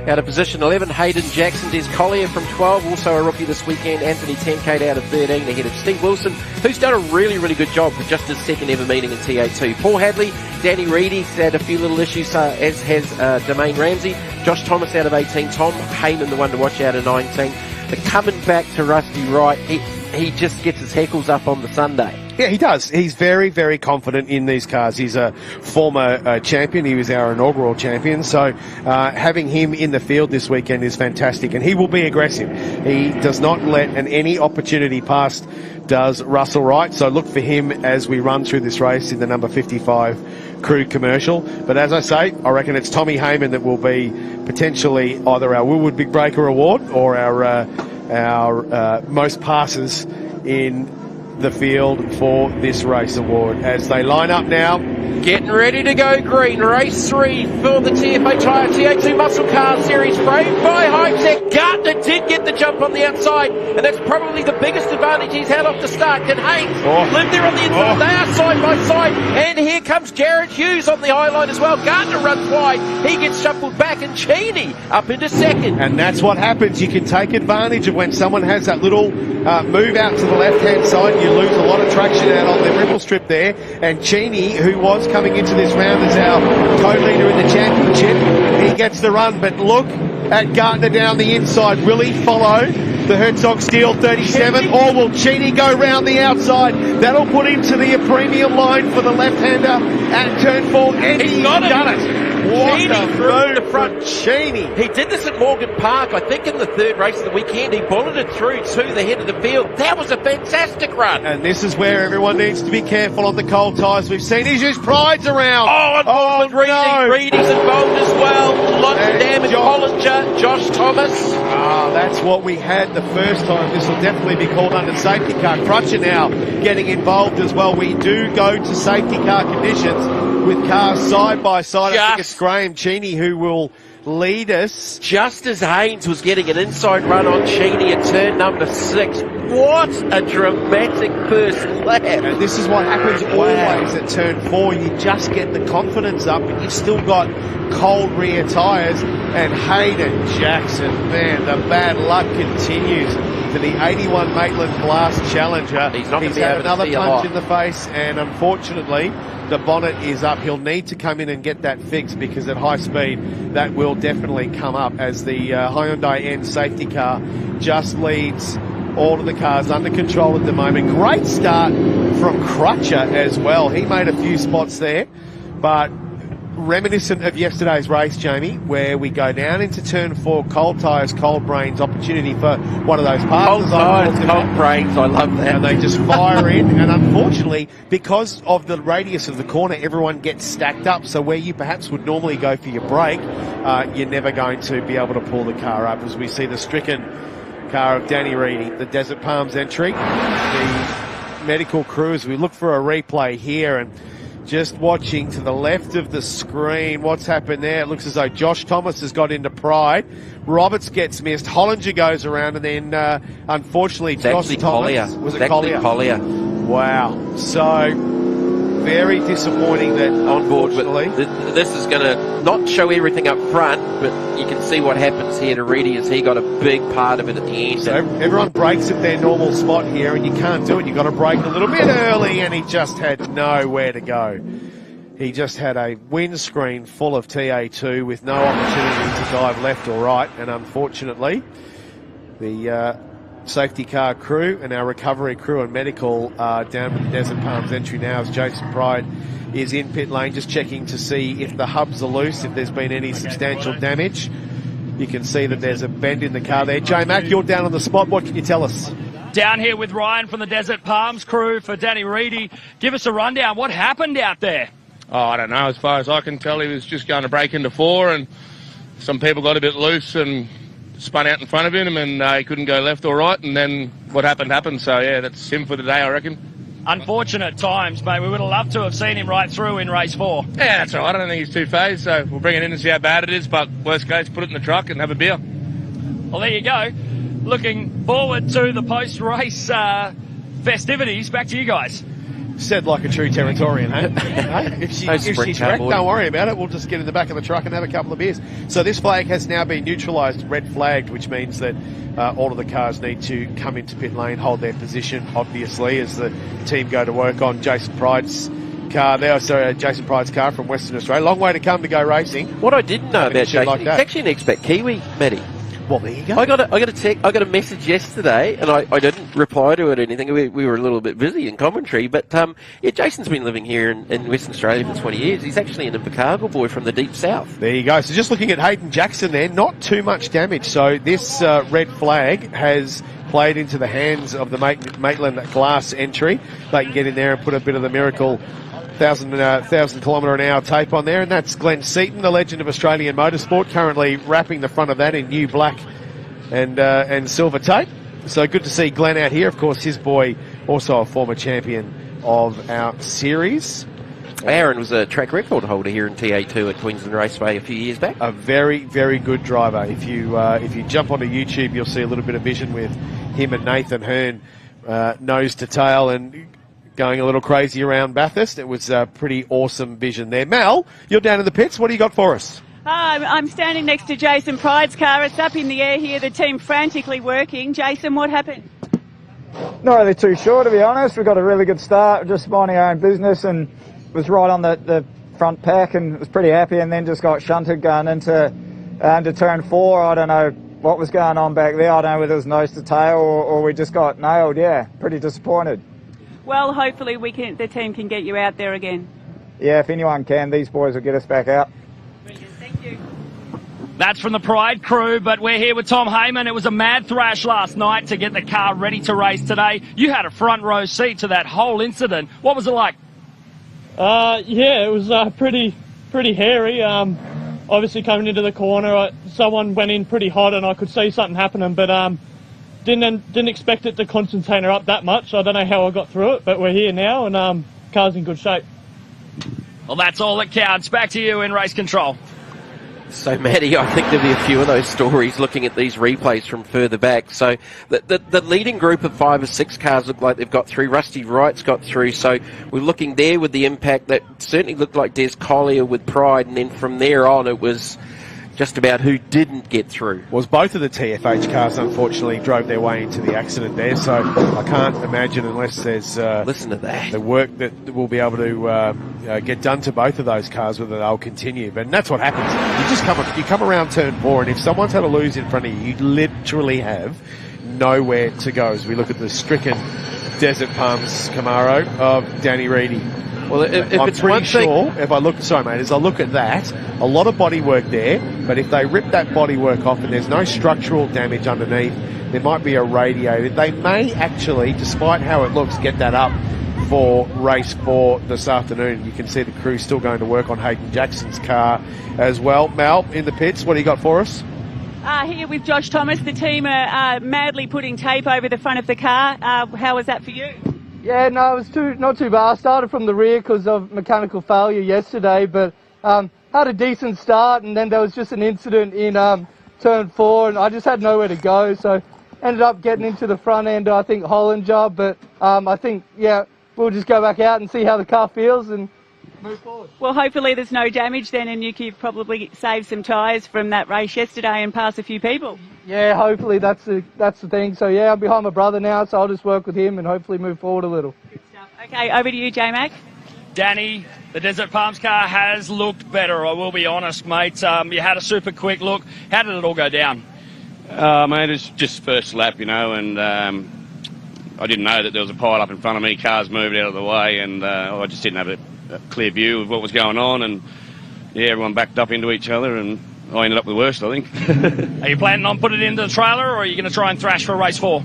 Out of position 11, Hayden Jackson. Des Collier from 12, also a rookie this weekend. Anthony Tancade out of 13, ahead of Steve Wilson, who's done a really, really good job for just his second ever meeting in TA2. Paul Hadley, Danny Reedy's had a few little issues, as has Domain Ramsey. Josh Thomas out of 18, Tom Heyman, the one to watch, out of 19. But coming back to Rusty Wright, he just gets his heckles up on the Sunday. Yeah, he does. He's very, very confident in these cars. He's a former champion. He was our inaugural champion. So having him in the field this weekend is fantastic. And he will be aggressive. He does not let any opportunity pass, does Russell Wright. So look for him as we run through this race in the number 55 crew commercial. But as I say, I reckon it's Tommy Heyman that will be potentially either our Woolwood Big Breaker Award or our most passes in the field for this race award, as they line up now. Getting ready to go green. Race 3 for the TFH Hire TA2 Muscle Car Series, framed by Hi-Tec. Gardner did get the jump on the outside, and that's probably the biggest advantage he's had off the start. Can Haynes live there on the inside? They are side by side, and here comes Jared Hughes on the high line as well. Gardner runs wide. He gets shuffled back, and Cheney up into second. And that's what happens. You can take advantage of when someone has that little move out to the left-hand side. You lose a lot of traction out on the ripple strip there. And Cheney, who was coming into this round as our co-leader in the championship, he gets the run. But look at Gardner down the inside. Will he follow the Herzog Steel 37, or will Cheney go round the outside? That'll put him to the premium line for the left-hander at turn 4, and he's done it. What a move the front. from Cheney. He did this at Morgan Park, I think in the third race of the weekend. He bulleted through to the head of the field. That was a fantastic run. And this is where everyone needs to be careful on the cold tyres. We've seen his Pride's around. Oh, Reedy. No. Reedy's involved as well. Lots of damage. Hollinger, Josh Thomas. That's what we had the first time. This will definitely be called under safety car. Crutcher now getting involved as well. We do go to safety car conditions with cars side by side. I think it's Graham Cheney who will lead us. Just as Haynes was getting an inside run on Cheney at turn number 6. What a dramatic first lap. And this is what happens always at turn 4. You just get the confidence up, but you've still got cold rear tyres. And Hayden Jackson, man, the bad luck continues for the 81 Maitland Glass Challenger. He's had another punch in the face, and unfortunately the bonnet is up. He'll need to come in and get that fixed, because at high speed that will definitely come up, as the Hyundai N safety car just leads all of the cars under control at the moment. Great start from Crutcher as well. He made a few spots there, but reminiscent of yesterday's race, Jamie, where we go down into turn 4, cold tyres, cold brains, opportunity for one of those partners. Cold tyres, cold brains, I love that. And they just fire in, and unfortunately, because of the radius of the corner, everyone gets stacked up, so where you perhaps would normally go for your brake, you're never going to be able to pull the car up, as we see the stricken car of Danny Reedy, the Desert Palms entry. The medical crew, as we look for a replay here, and just watching to the left of the screen, what's happened there? It looks as though Josh Thomas has got into Pride. Roberts gets missed. Hollinger goes around, and then unfortunately, Josh Thomas. Collier. Was it Collier? Wow. So very disappointing that on board. But this is going to not show everything up front, but you can see what happens here to Reedy, as he got a big part of it at the end. So everyone breaks at their normal spot here, and you can't do it. You've got to break a little bit early, and he just had nowhere to go. He just had a windscreen full of TA2 with no opportunity to dive left or right, and unfortunately the safety car crew and our recovery crew and medical down at the Desert Palms entry now, as Jason Pride is in pit lane, just checking to see if the hubs are loose, if there's been any substantial damage. You can see that there's a bend in the car there. J Mac, you're down on the spot. What can you tell us? Down here with Ryan from the Desert Palms crew for Danny Reedy. Give us a rundown. What happened out there? Oh, I don't know. As far as I can tell, he was just going to break into 4, and some people got a bit loose and spun out in front of him, and he couldn't go left or right, and then what happened. So yeah, that's him for the day, I reckon. Unfortunate times, mate. We would have loved to have seen him right through in race 4. Yeah, that's all right. I don't think he's too phased, so we'll bring it in and see how bad it is, but worst case, put it in the truck and have a beer. Well, there you go. Looking forward to the post-race festivities. Back to you guys. Said like a true Territorian, eh? If she's wrecked, don't worry about it. We'll just get in the back of the truck and have a couple of beers. So this flag has now been neutralised, red flagged, which means that all of the cars need to come into pit lane, hold their position, obviously, as the team go to work on Jason Pride's car there. Jason Pride's car from Western Australia. Long way to come to go racing. What I didn't know about Jason, he's actually an expat Kiwi, Matty. Well, there you go. I got a message yesterday, and I didn't reply to it or anything. We were a little bit busy in commentary, but yeah, Jason's been living here in Western Australia for 20 years. He's actually an Invercargill boy from the deep south. There you go. So just looking at Hayden Jackson there, not too much damage. So this red flag has played into the hands of the Maitland Glass entry. They can get in there and put a bit of the miracle 1,000 kilometre an hour tape on there, and that's Glenn Seaton, the legend of Australian motorsport, currently wrapping the front of that in new black and silver tape. So good to see Glenn out here. Of course, his boy, also a former champion of our series. Aaron was a track record holder here in TA2 at Queensland Raceway a few years back. A very, very good driver. If you jump onto YouTube, you'll see a little bit of vision with him and Nathan Hearn, nose to tail, and going a little crazy around Bathurst. It was a pretty awesome vision there. Mel, you're down in the pits. What do you got for us? I'm standing next to Jason Pride's car. It's up in the air here, the team frantically working. Jason, what happened? Not really too sure, to be honest. We got a really good start, just minding our own business, and was right on the front pack and was pretty happy, and then just got shunted going into turn 4. I don't know what was going on back there. I don't know whether it was nose to tail or we just got nailed. Yeah, pretty disappointed. Well, hopefully the team can get you out there again. Yeah, if anyone can, these boys will get us back out. Thank you. That's from the Pride crew, but we're here with Tom Heyman. It was a mad thrash last night to get the car ready to race today. You had a front row seat to that whole incident. What was it like? Yeah, it was pretty hairy. Obviously coming into the corner, someone went in pretty hot and I could see something happening, but didn't expect it to concentrate up that much. I don't know how I got through it, but we're here now and car's in good shape. Well, that's all that counts. Back to you in race control. So, Matty, I think there'll be a few of those stories looking at these replays from further back. So, the leading group of 5 or 6 cars look like they've got through. Rusty Wright's got through. So, we're looking there with the impact that certainly looked like Des Collier with Pride. And then from there on, it was just about who didn't get through. Was both of the TFH cars, unfortunately, drove their way into the accident there. So, I can't imagine unless there's listen to that, the work that we'll be able to get done to both of those cars, whether they'll continue. But that's what happens. You come around turn 4, and if someone's had a lose in front of you, you literally have nowhere to go. As we look at the stricken Desert Palms Camaro of Danny Reedy. Well, if I'm it's pretty one thing, sure, if I look, sorry mate, as I look at that, a lot of bodywork there, but if they rip that bodywork off and there's no structural damage underneath, there might be a radiator. They may actually, despite how it looks, get that up for race 4 this afternoon. You can see the crew still going to work on Hayden Jackson's car as well. Mal, in the pits, what do you got for us? Here with Josh Thomas, the team are madly putting tape over the front of the car. How was that for you? Yeah, no, it was not too bad. I started from the rear because of mechanical failure yesterday, but had a decent start, and then there was just an incident in turn 4, and I just had nowhere to go, so ended up getting into the front end, I think, Holland job, but I think, yeah, we'll just go back out and see how the car feels and move forward. Well, hopefully there's no damage then, and you could probably save some tyres from that race yesterday and pass a few people. Yeah, hopefully that's the thing. So, yeah, I'm behind my brother now, so I'll just work with him and hopefully move forward a little. Good stuff. Okay, over to you, J-Mac. Danny, the Desert Palms car has looked better, I will be honest, mate. You had a super quick look. How did it all go down? Mate, it's just first lap, you know, and I didn't know that there was a pile up in front of me. Cars moved out of the way, and I just didn't have a clear view of what was going on, and yeah, everyone backed up into each other, and I ended up the worst, I think. Are you planning on putting it into the trailer, or are you going to try and thrash for race 4?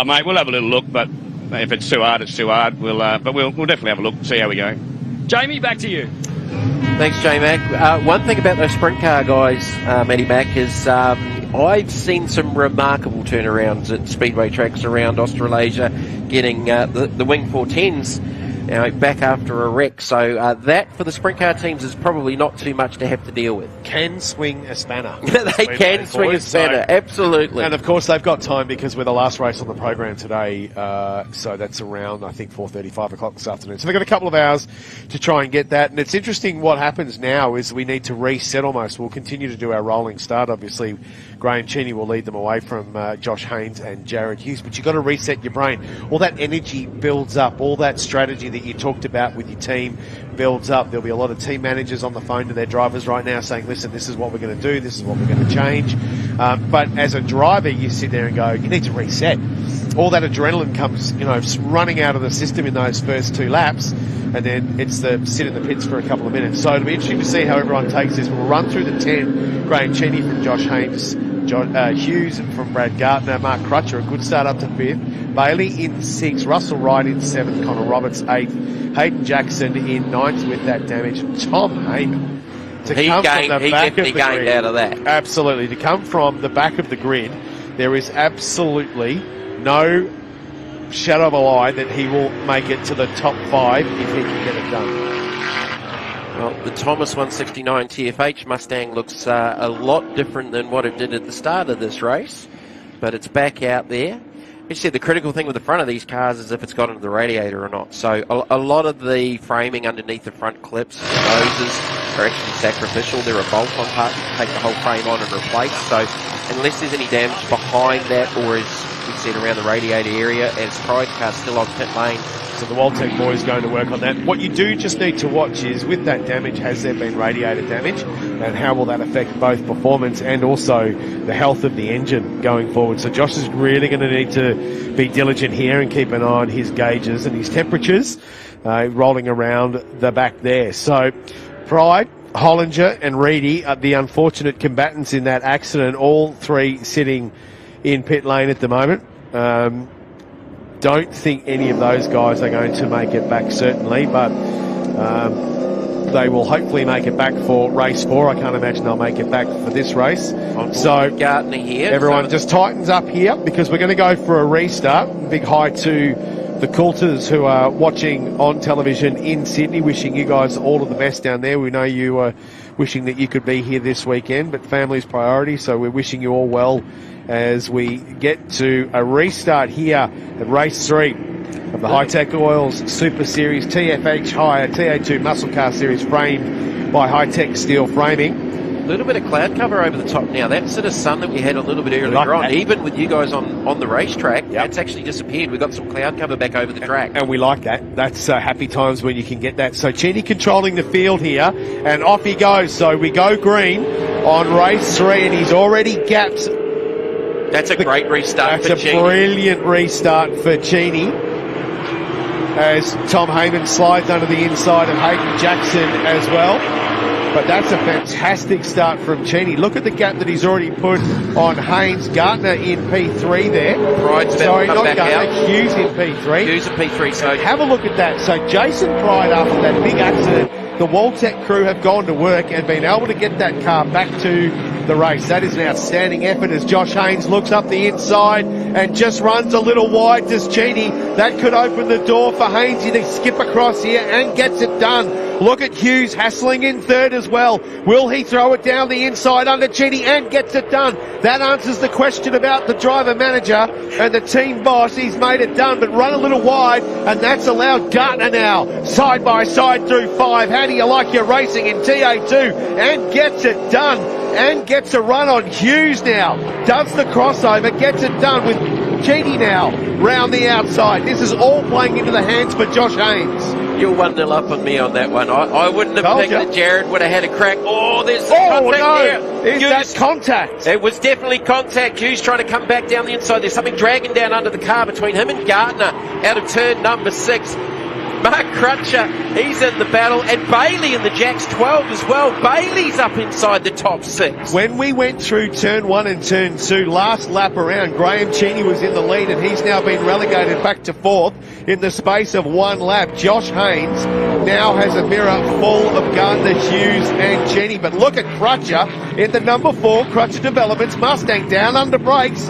Mate, we'll have a little look, but if it's too hard, it's too hard. We'll definitely have a look, see how we go. Jamie, back to you. Thanks, J-Mac. One thing about those sprint car guys, Matty Mac, is I've seen some remarkable turnarounds at speedway tracks around Australasia, getting the Wing 410s back after a wreck. So that, for the sprint car teams, is probably not too much to have to deal with. Can swing a spanner. They can swing a spanner, absolutely. And, of course, they've got time because we're the last race on the program today. So that's around, I think, 4:30, 5 o'clock this afternoon. So they've got a couple of hours to try and get that. And it's interesting what happens now is we need to reset almost. We'll continue to do our rolling start, obviously. Graham Cheney will lead them away from Josh Haynes and Jared Hughes, but you've got to reset your brain. All that energy builds up, all that strategy that you talked about with your team builds up. There'll be a lot of team managers on the phone to their drivers right now saying, listen, this is what we're going to do, this is what we're going to change. But as a driver, you sit there and go, you need to reset. All that adrenaline comes, running out of the system in those first 2 laps, and then it's the sit in the pits for a couple of minutes. So it'll be interesting to see how everyone takes this. We'll run through the 10. Graham Cheney from Josh Haynes, Hughes from Brad Gardner, Mark Crutcher, a good start up to 5th. Bailey in 6th, Russell Wright in 7th, Connor Roberts 8th, Hayden Jackson in 9th with that damage. Tom Heyman. He definitely gained out of that. Absolutely. To come from the back of the grid, there is absolutely no shadow of a lie that he will make it to the top 5 if he can get it done. Well, the Thomas 169 TFH Mustang looks a lot different than what it did at the start of this race, but it's back out there. As you said, the critical thing with the front of these cars is if it's got into the radiator or not. So a lot of the framing underneath the front clips, the noses, are actually sacrificial. They're a bolt-on part. You can take the whole frame on and replace. So unless there's any damage behind that, or as we said, around the radiator area, as Pride car's still on pit lane. So the Waltec boys going to work on that. What you do just need to watch is, with that damage, has there been radiator damage, and how will that affect both performance and also the health of the engine going forward. So Josh is really going to need to be diligent here and keep an eye on his gauges and his temperatures rolling around the back there. So Pride, Hollinger and Reedy are the unfortunate combatants in that accident, all three sitting in pit lane at the moment. Don't think any of those guys are going to make it back, certainly, but they will hopefully make it back for race 4. I can't imagine they'll make it back for this race. So Gardner here. Everyone just tightens up here, because we're going to go for a restart. Big hi to the Coulters who are watching on television in Sydney. Wishing you guys all of the best down there. We know you are wishing that you could be here this weekend, but family's priority, so we're wishing you all well as we get to a restart here at race 3 of the Hi-Tec Oils Super Series TFH Hire TA2 Muscle Car Series, framed by Hi-Tec steel framing. A little bit of cloud cover over the top now. That sort of sun that we had a little bit earlier on, even with you guys on the racetrack, that's actually disappeared. We've got some cloud cover back over the track. And we like that. That's happy times when you can get that. So Cheney controlling the field here, and off he goes. So we go green on race 3, and he's already gapped. That's a great restart for That's a Cheney. Brilliant restart for Cheney, as Tom Heyman slides under the inside of Hayden Jackson as well. But that's a fantastic start from Cheney. Look at the gap that he's already put on Haynes. Gardner in P3 there. Sorry, not Gardner, out. Hughes in P3. Hughes in P3. So have a look at that. So Jason Pride, after that big accident, the Waltec crew have gone to work and been able to get that car back to the race. That is an outstanding effort as Josh Haynes looks up the inside and just runs a little wide. Does Cheney? That could open the door for Haynesy to skip across here and gets it done. Look at Hughes hassling in third as well. Will he throw it down the inside under Cheney and gets it done? That answers the question about the driver manager and the team boss. He's made it done, but run a little wide, and that's allowed Gardner now side by side through 5. How do you like your racing in TA2? And gets it done, and gets a run on Hughes now. Does the crossover, gets it done with Cheney now round the outside. This is all playing into the hands for Josh Haynes. You're 1-0 up on me on that one. I wouldn't have picked that Jared would have had a crack. Oh, there's some contact there. Is that contact? It was definitely contact. Hughes trying to come back down the inside. There's something dragging down under the car between him and Gardner out of turn number 6. Mark Crutcher, he's in the battle, and Bailey in the Jacks 12 as well. Bailey's up inside the top 6. When we went through turn 1 and turn 2, last lap around, Graham Cheney was in the lead, and he's now been relegated back to 4th in the space of 1 lap. Josh Haynes now has a mirror full of Gardner, Hughes and Cheney. But look at Crutcher in the number 4, Crutcher Developments Mustang down under brakes.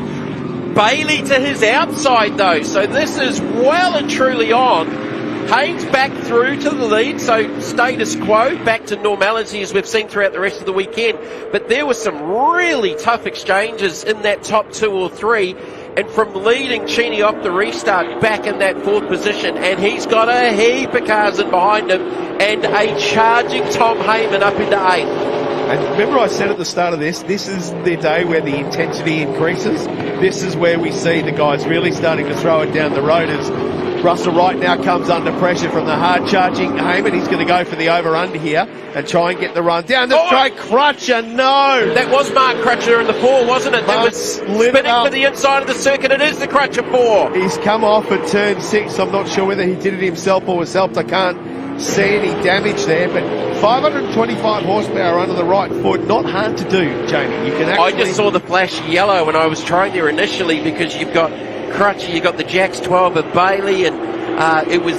Bailey to his outside though, so this is well and truly on. Haynes back through to the lead, so status quo, back to normality as we've seen throughout the rest of the weekend. But there were some really tough exchanges in that top 2 or 3, and from leading Cheney off the restart back in that 4th position, and he's got a heap of cars in behind him, and a charging Tom Heyman up into 8th. And remember I said at the start of this is the day where the intensity increases. This is where we see the guys really starting to throw it down the road as Russell Wright now comes under pressure from the hard-charging Heyman. He's going to go for the over-under here and try and get the run down the straight. Crutcher, no! That was Mark Crutcher in the 4, wasn't it? That was spinning for the inside of the circuit. It is the Crutcher 4. He's come off at turn 6. I'm not sure whether he did it himself or was helped. I can't see any damage there, but 525 horsepower under the right foot, not hard to do, Jamie. You can actually... I just saw the flash yellow when I was trying there initially, because you've got Crutcher, you've got the Jacks 12 of Bailey, and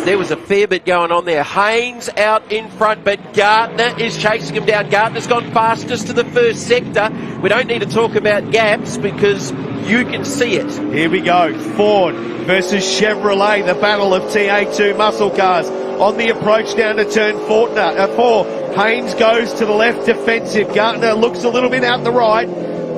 there was a fair bit going on there. Haynes out in front, but Gardner is chasing him down. Gardner's gone fastest to the first sector. We don't need to talk about gaps because you can see it. Here we go. Ford versus Chevrolet, the battle of TA2 muscle cars. On the approach down to turn 4. Haynes goes to the left defensive. Gardner looks a little bit out the right.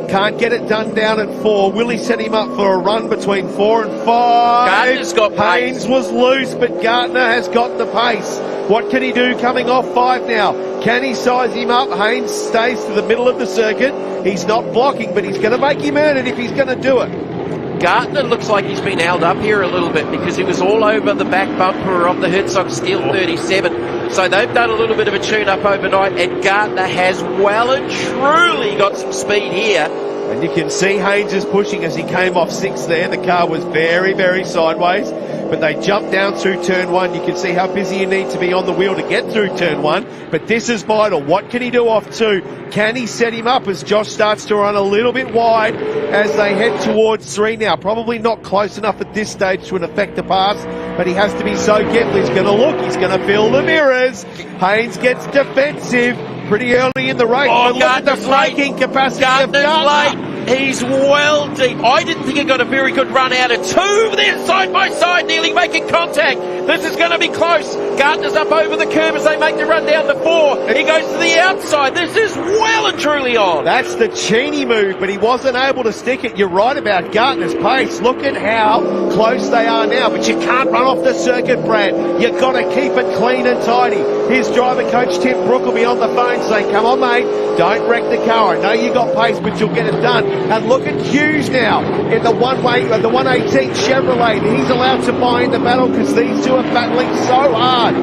Can't get it done down at 4. Will he set him up for a run between 4 and 5? Gardner's got pace. Haynes was loose, but Gardner has got the pace. What can he do coming off 5 now? Can he size him up? Haynes stays to the middle of the circuit. He's not blocking, but he's going to make him earn it if he's going to do it. Gardner looks like he's been held up here a little bit because he was all over the back bumper of the Herzog Steel 37. So they've done a little bit of a tune-up overnight, and Gardner has well and truly got some speed here. And you can see Haynes is pushing as he came off 6 there. The car was very, very sideways, but they jumped down through turn 1. You can see how busy you need to be on the wheel to get through turn 1, but this is vital. What can he do off 2? Can he set him up as Josh starts to run a little bit wide as they head towards 3 now? Probably not close enough at this stage to affect the pass, but he has to be so careful. He's going to look, he's going to feel the mirrors. Haynes gets defensive pretty early in the race. Oh, look at the braking capacity of Gardner. He's well deep. I didn't think he got a very good run out of 2. They're side by side, nearly making contact. This is going to be close. Gardner's up over the curb as they make the run down to 4. He goes to the outside. This is well and truly on. That's the Cheney move, but he wasn't able to stick it. You're right about Gardner's pace. Look at how close they are now, but you can't run off the circuit, Brad. You've got to keep it clean and tidy. His driver coach Tim Brook will be on the phone saying, come on, mate, don't wreck the car. I know you got pace, but you'll get it done. And look at Hughes now in the 118 Chevrolet. He's allowed to buy in the battle because these two are battling so hard.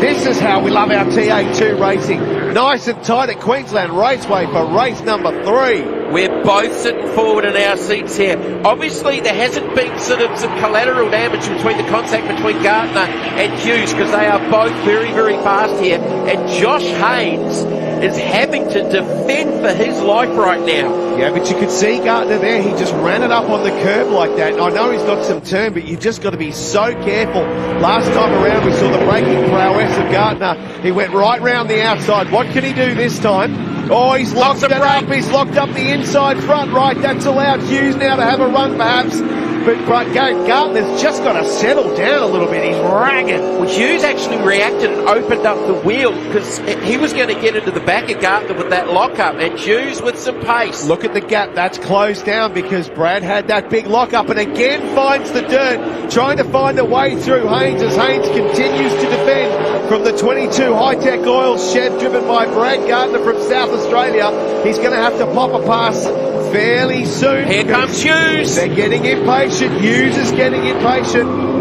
This is how we love our TA2 racing. Nice and tight at Queensland Raceway for race number 3. We're both sitting forward in our seats here. Obviously, there hasn't been sort of some collateral damage between the contact between Gardner and Hughes because they are both very, very fast here. And Josh Haynes is having to defend for his life right now. Yeah, but you could see Gardner there. He just ran it up on the curb like that. And I know he's got some turn, but you just got to be so careful. Last time around, we saw the braking prowess of Gardner. He went right round the outside. What can he do this time? Oh, he's locked it up. He's locked up the inside front right. That's allowed Hughes now to have a run, perhaps. But Gardner's just got to settle down a little bit. He's ragged. Well, Hughes actually reacted and opened up the wheel because he was going to get into the back of Gardner with that lockup, and Hughes with some pace. Look at the gap. That's closed down because Brad had that big lockup and again finds the dirt, trying to find a way through Haynes as Haynes continues to defend from the 22 Hi-Tec oil shed driven by Brad Gardner from South Australia. He's going to have to pop a pass fairly soon. Here comes Hughes. They're getting impatient. Hughes is getting impatient.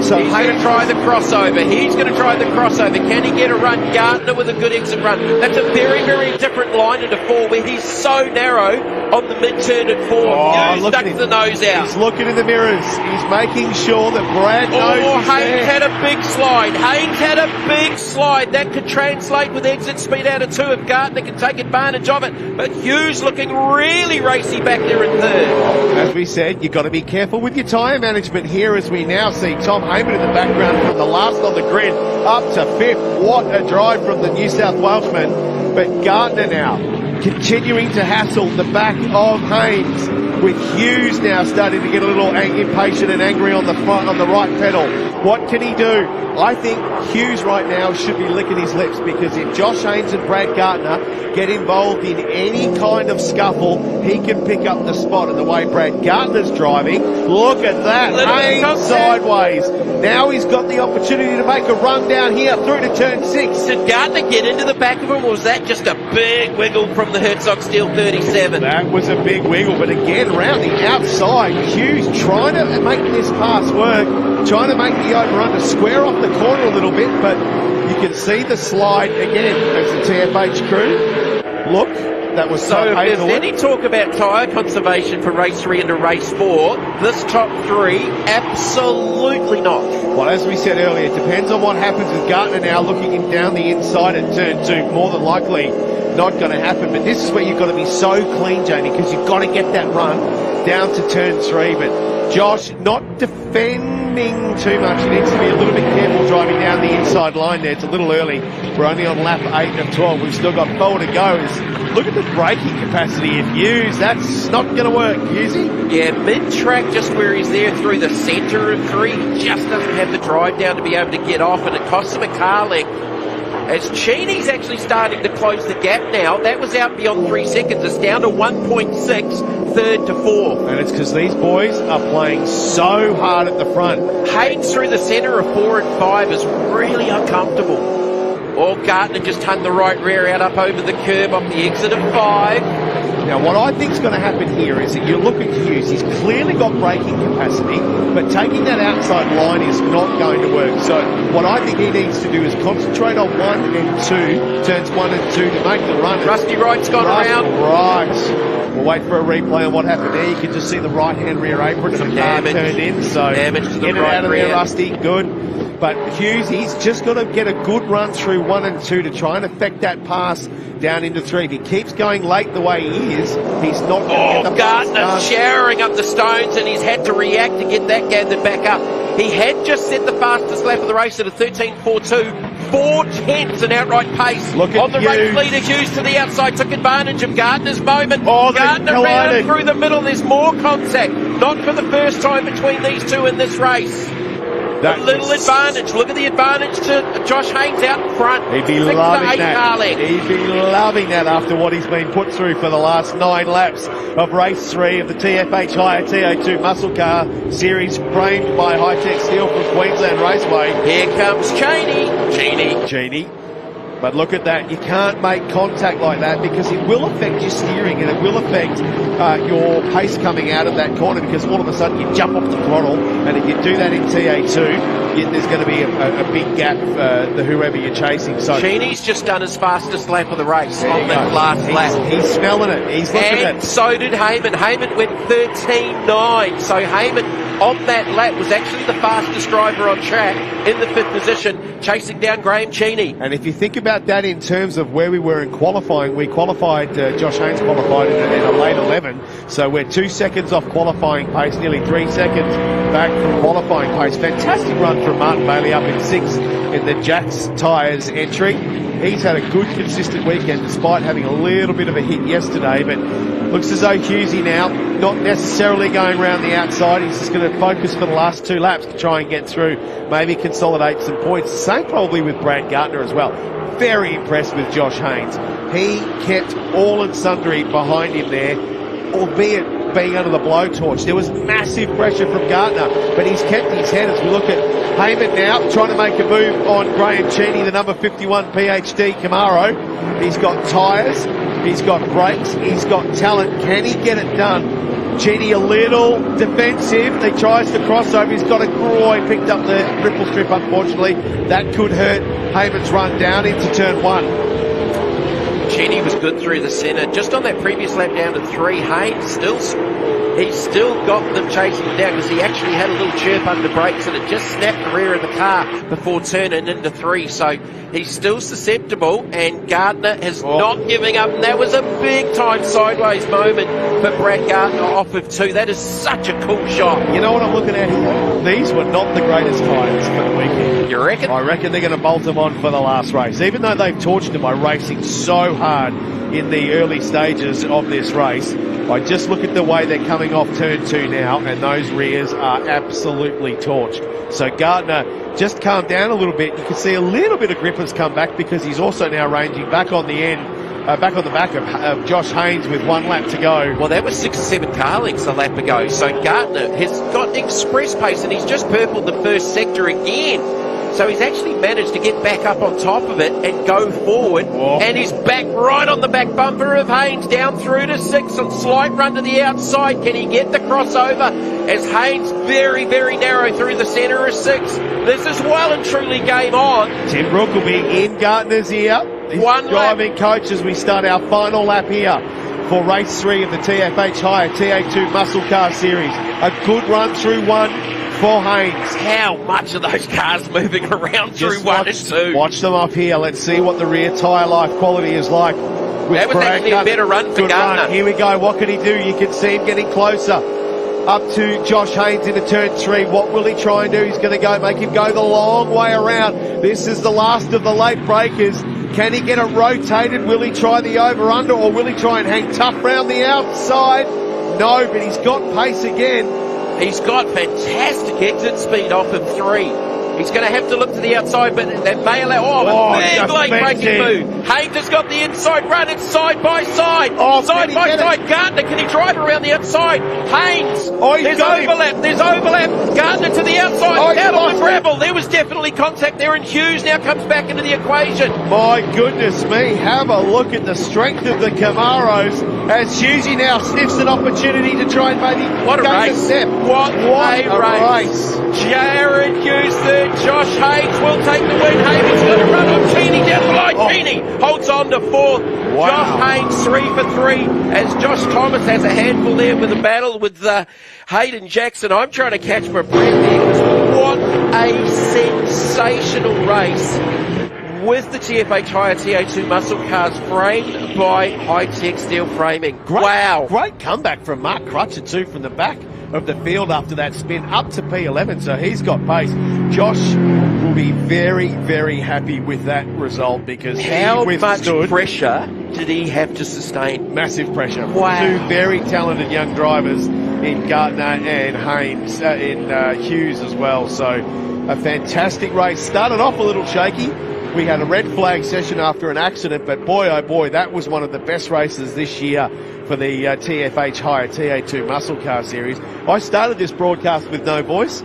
So he's going to try the crossover. Can he get a run? Gardner with a good exit run. That's a very, very different line into 4 where he's so narrow on the mid-turn at 4. Hughes ducks the nose out. He's looking in the mirrors. He's making sure that Brad knows he's Haynes there. had a big slide. That could translate with exit speed out of 2 if Gardner can take advantage of it. But Hughes looking really racy back there in 3rd. As we said, you've got to be careful with your tyre management here as we now see Tom Heyman in the background from the last on the grid up to 5th. What a drive from the New South Welshman. But Gardner now continuing to hassle the back of Haynes, with Hughes now starting to get a little impatient and angry on the front, on the right pedal. What can he do? I think Hughes right now should be licking his lips, because if Josh Haynes and Brad Gardner get involved in any kind of scuffle, he can pick up the spot. And the way Brad Gardner's driving, look at that, Haynes sideways. Now he's got the opportunity to make a run down here through to turn 6. Did Gardner get into the back of him, or was that just a big wiggle from the Herzog Steel 37? That was a big wiggle, but again, around the outside, Hughes trying to make this pass work, trying to make the overrun to square off the corner a little bit, but you can see the slide again as the TFH crew. Look, that was so if there's any talk about tyre conservation for race 3 into race 4, this top 3, absolutely not. Well, as we said earlier, it depends on what happens with Gardner now looking down the inside at turn 2. More than likely not going to happen, but this is where you've got to be so clean, Jamie, because you've got to get that run down to turn 3. But Josh not defending too much. He needs to be a little bit careful driving down the inside line there. It's a little early. We're only on lap 8 of 12. We've still got 4 to go. Look at the braking capacity of Hughes. That's not going to work, Hughesy. Yeah, mid-track, just where he's there through the centre of 3, he just doesn't have the drive down to be able to get off, and it costs him a car length. As Cheney's actually starting to close the gap now. That was out beyond 3 seconds. It's down to 1.6, 3rd to 4th. And it's because these boys are playing so hard at the front. Haynes through the centre of 4 and 5 is really uncomfortable. Or Gardner just hung the right rear out up over the curb off the exit of 5. Now, what I think is going to happen here is that you look at Hughes. He's clearly got braking capacity, but taking that outside line is not going to work. So what I think he needs to do is concentrate on 1 and 2, turns 1 and 2 to make the run. Rusty Wright's gone around. Right. We'll wait for a replay on what happened there. You can just see the right-hand rear apron and the car turned in. So damage to the in and right out of rear. there, Rusty. Good. But Hughes, he's just got to get a good run through 1 and 2 to try and affect that pass down into 3. If he keeps going late the way he is, he's not going to get the pass Gardner done. showering up the stones, and he's had to react to get that gathered back up. He had just set the fastest lap of the race at a 13.42, 4/10 an outright pace. Look at on the race Hughes. leader, Hughes to the outside, took advantage of Gardner's moment. Oh, they Gardner ran collided. through the middle. There's more contact, not for the first time between these two in this race. That a little was- advantage. Look at the advantage to Josh Haynes out in front. He'd be 6 to loving 8 car that. length. He'd be loving that after what he's been put through for the last 9 laps of race 3 of the TFH Hire TO2 Muscle Car Series, framed by Hi-Tec Steel from Queensland Raceway. Here comes Cheney. But look at that. You can't make contact like that because it will affect your steering and it will affect your pace coming out of that corner, because all of a sudden you jump off the throttle, and if you do that in TA2, there's going to be a big gap for whoever you're chasing. So Cheney's just done his fastest lap of the race There on you that go. last lap. He's smelling it. He's looking at And it. so did Heyman. Heyman went 13.9. So Heyman on that lap was actually the fastest driver on track in the 5th position, chasing down Graham Cheney. And if you think about that in terms of where we were in qualifying, we qualified, Josh Haynes qualified in a late 11, so we're 2 seconds off qualifying pace, nearly 3 seconds back from qualifying pace. Fantastic run from Martin Bailey up in 6th in the Jack's Tyres entry. He's had a good, consistent weekend despite having a little bit of a hit yesterday, but looks as though Hughesy now not necessarily going around the outside. He's just going to focus for the last 2 laps to try and get through, maybe consolidate some points. Same probably with Brad Gardner as well. Very impressed with Josh Haynes. He kept all and sundry behind him there, albeit being under the blowtorch. There was massive pressure from Gardner, but he's kept his head as we look at Heyman now trying to make a move on Graham Cheney, the number 51 PhD Camaro. He's got tyres, he's got brakes, he's got talent. Can he get it done? Cheney a little defensive. He tries to cross over. He's got a groin, picked up the ripple strip, unfortunately. That could hurt Heyman's run down into turn 1. Cheney was good through the centre. Just on that previous lap down to 3, Haynes he's still got them chasing him down, because he actually had a little chirp under brakes and it just snapped the rear of the car before turning into 3. So he's still susceptible, and Gardner is not giving up. And that was a big time sideways moment for Brad Gardner off of 2. That is such a cool shot. You know what I'm looking at here? These were not the greatest tyres for the weekend. You reckon? I reckon they're going to bolt them on for the last race. Even though they've torched them by racing so hard in the early stages of this race, I just look at the way they're coming off turn 2 now, and those rears are absolutely torched. So Gardner just calmed down a little bit. You can see a little bit of grip has come back, because he's also now ranging back on the end, back on the back of Josh Haynes with 1 lap to go. Well, that was 6 or 7 car lengths a lap ago. So Gardner has got express pace, and he's just purpled the first sector again. So he's actually managed to get back up on top of it and go forward. And he's back right on the back bumper of Haynes, down through to 6 on slight run to the outside. Can he get the crossover as Haynes very, very narrow through the centre of 6? This is well and truly game on. Tim Brooke will be in Gardner's ear. He's driving coach as we start our final lap here for race 3 of the TFH Hire TA2 Muscle Car Series. A good run through 1 for Haynes. How much are those cars moving around through 1 and 2? Watch them up here. Let's see what the rear tyre life quality is like. That was actually a better run for Gardner. Here we go. What can he do? You can see him getting closer up to Josh Haynes into turn 3. What will he try and do? He's going to make him go the long way around. This is the last of the late breakers. Can he get it rotated? Will he try the over-under, or will he try and hang tough round the outside? No, but he's got pace again. He's got fantastic exit speed off of 3. He's going to have to look to the outside, but that may allow... big late-breaking move. Haynes has got the inside run. It's side by side. Side by side. Gardner, can he drive around the outside? Haynes. There's overlap. There's overlap. Gardner to the outside. Out on the gravel. There was definitely contact there, and Hughes now comes back into the equation. My goodness me. Have a look at the strength of the Camaros as Hughesy now sniffs an opportunity to try and maybe gain a step. What a race. Jared Hughes third. Josh Haynes will take the win. Haynes going to run on Cheney down the line. Cheney holds on to fourth. Josh Haynes 3 for 3 as Josh Thomas has a handful there with a battle with Hayden Jackson. I'm trying to catch my breath there. What a sensational race with the TFH Hire TA2 muscle cars framed by Hi-Tec steel framing. Great comeback from Mark Crutcher too from the back of the field after that spin up to P11, so he's got pace. Josh will be very, very happy with that result because how much pressure did he have to sustain? Massive pressure. Wow. Two very talented young drivers in Gardner and Haynes, in Hughes as well. So a fantastic race. Started off a little shaky. We had a red flag session after an accident, but boy, oh boy, that was one of the best races this year for the TFH Hire TA2 Muscle Car Series. I started this broadcast with no voice.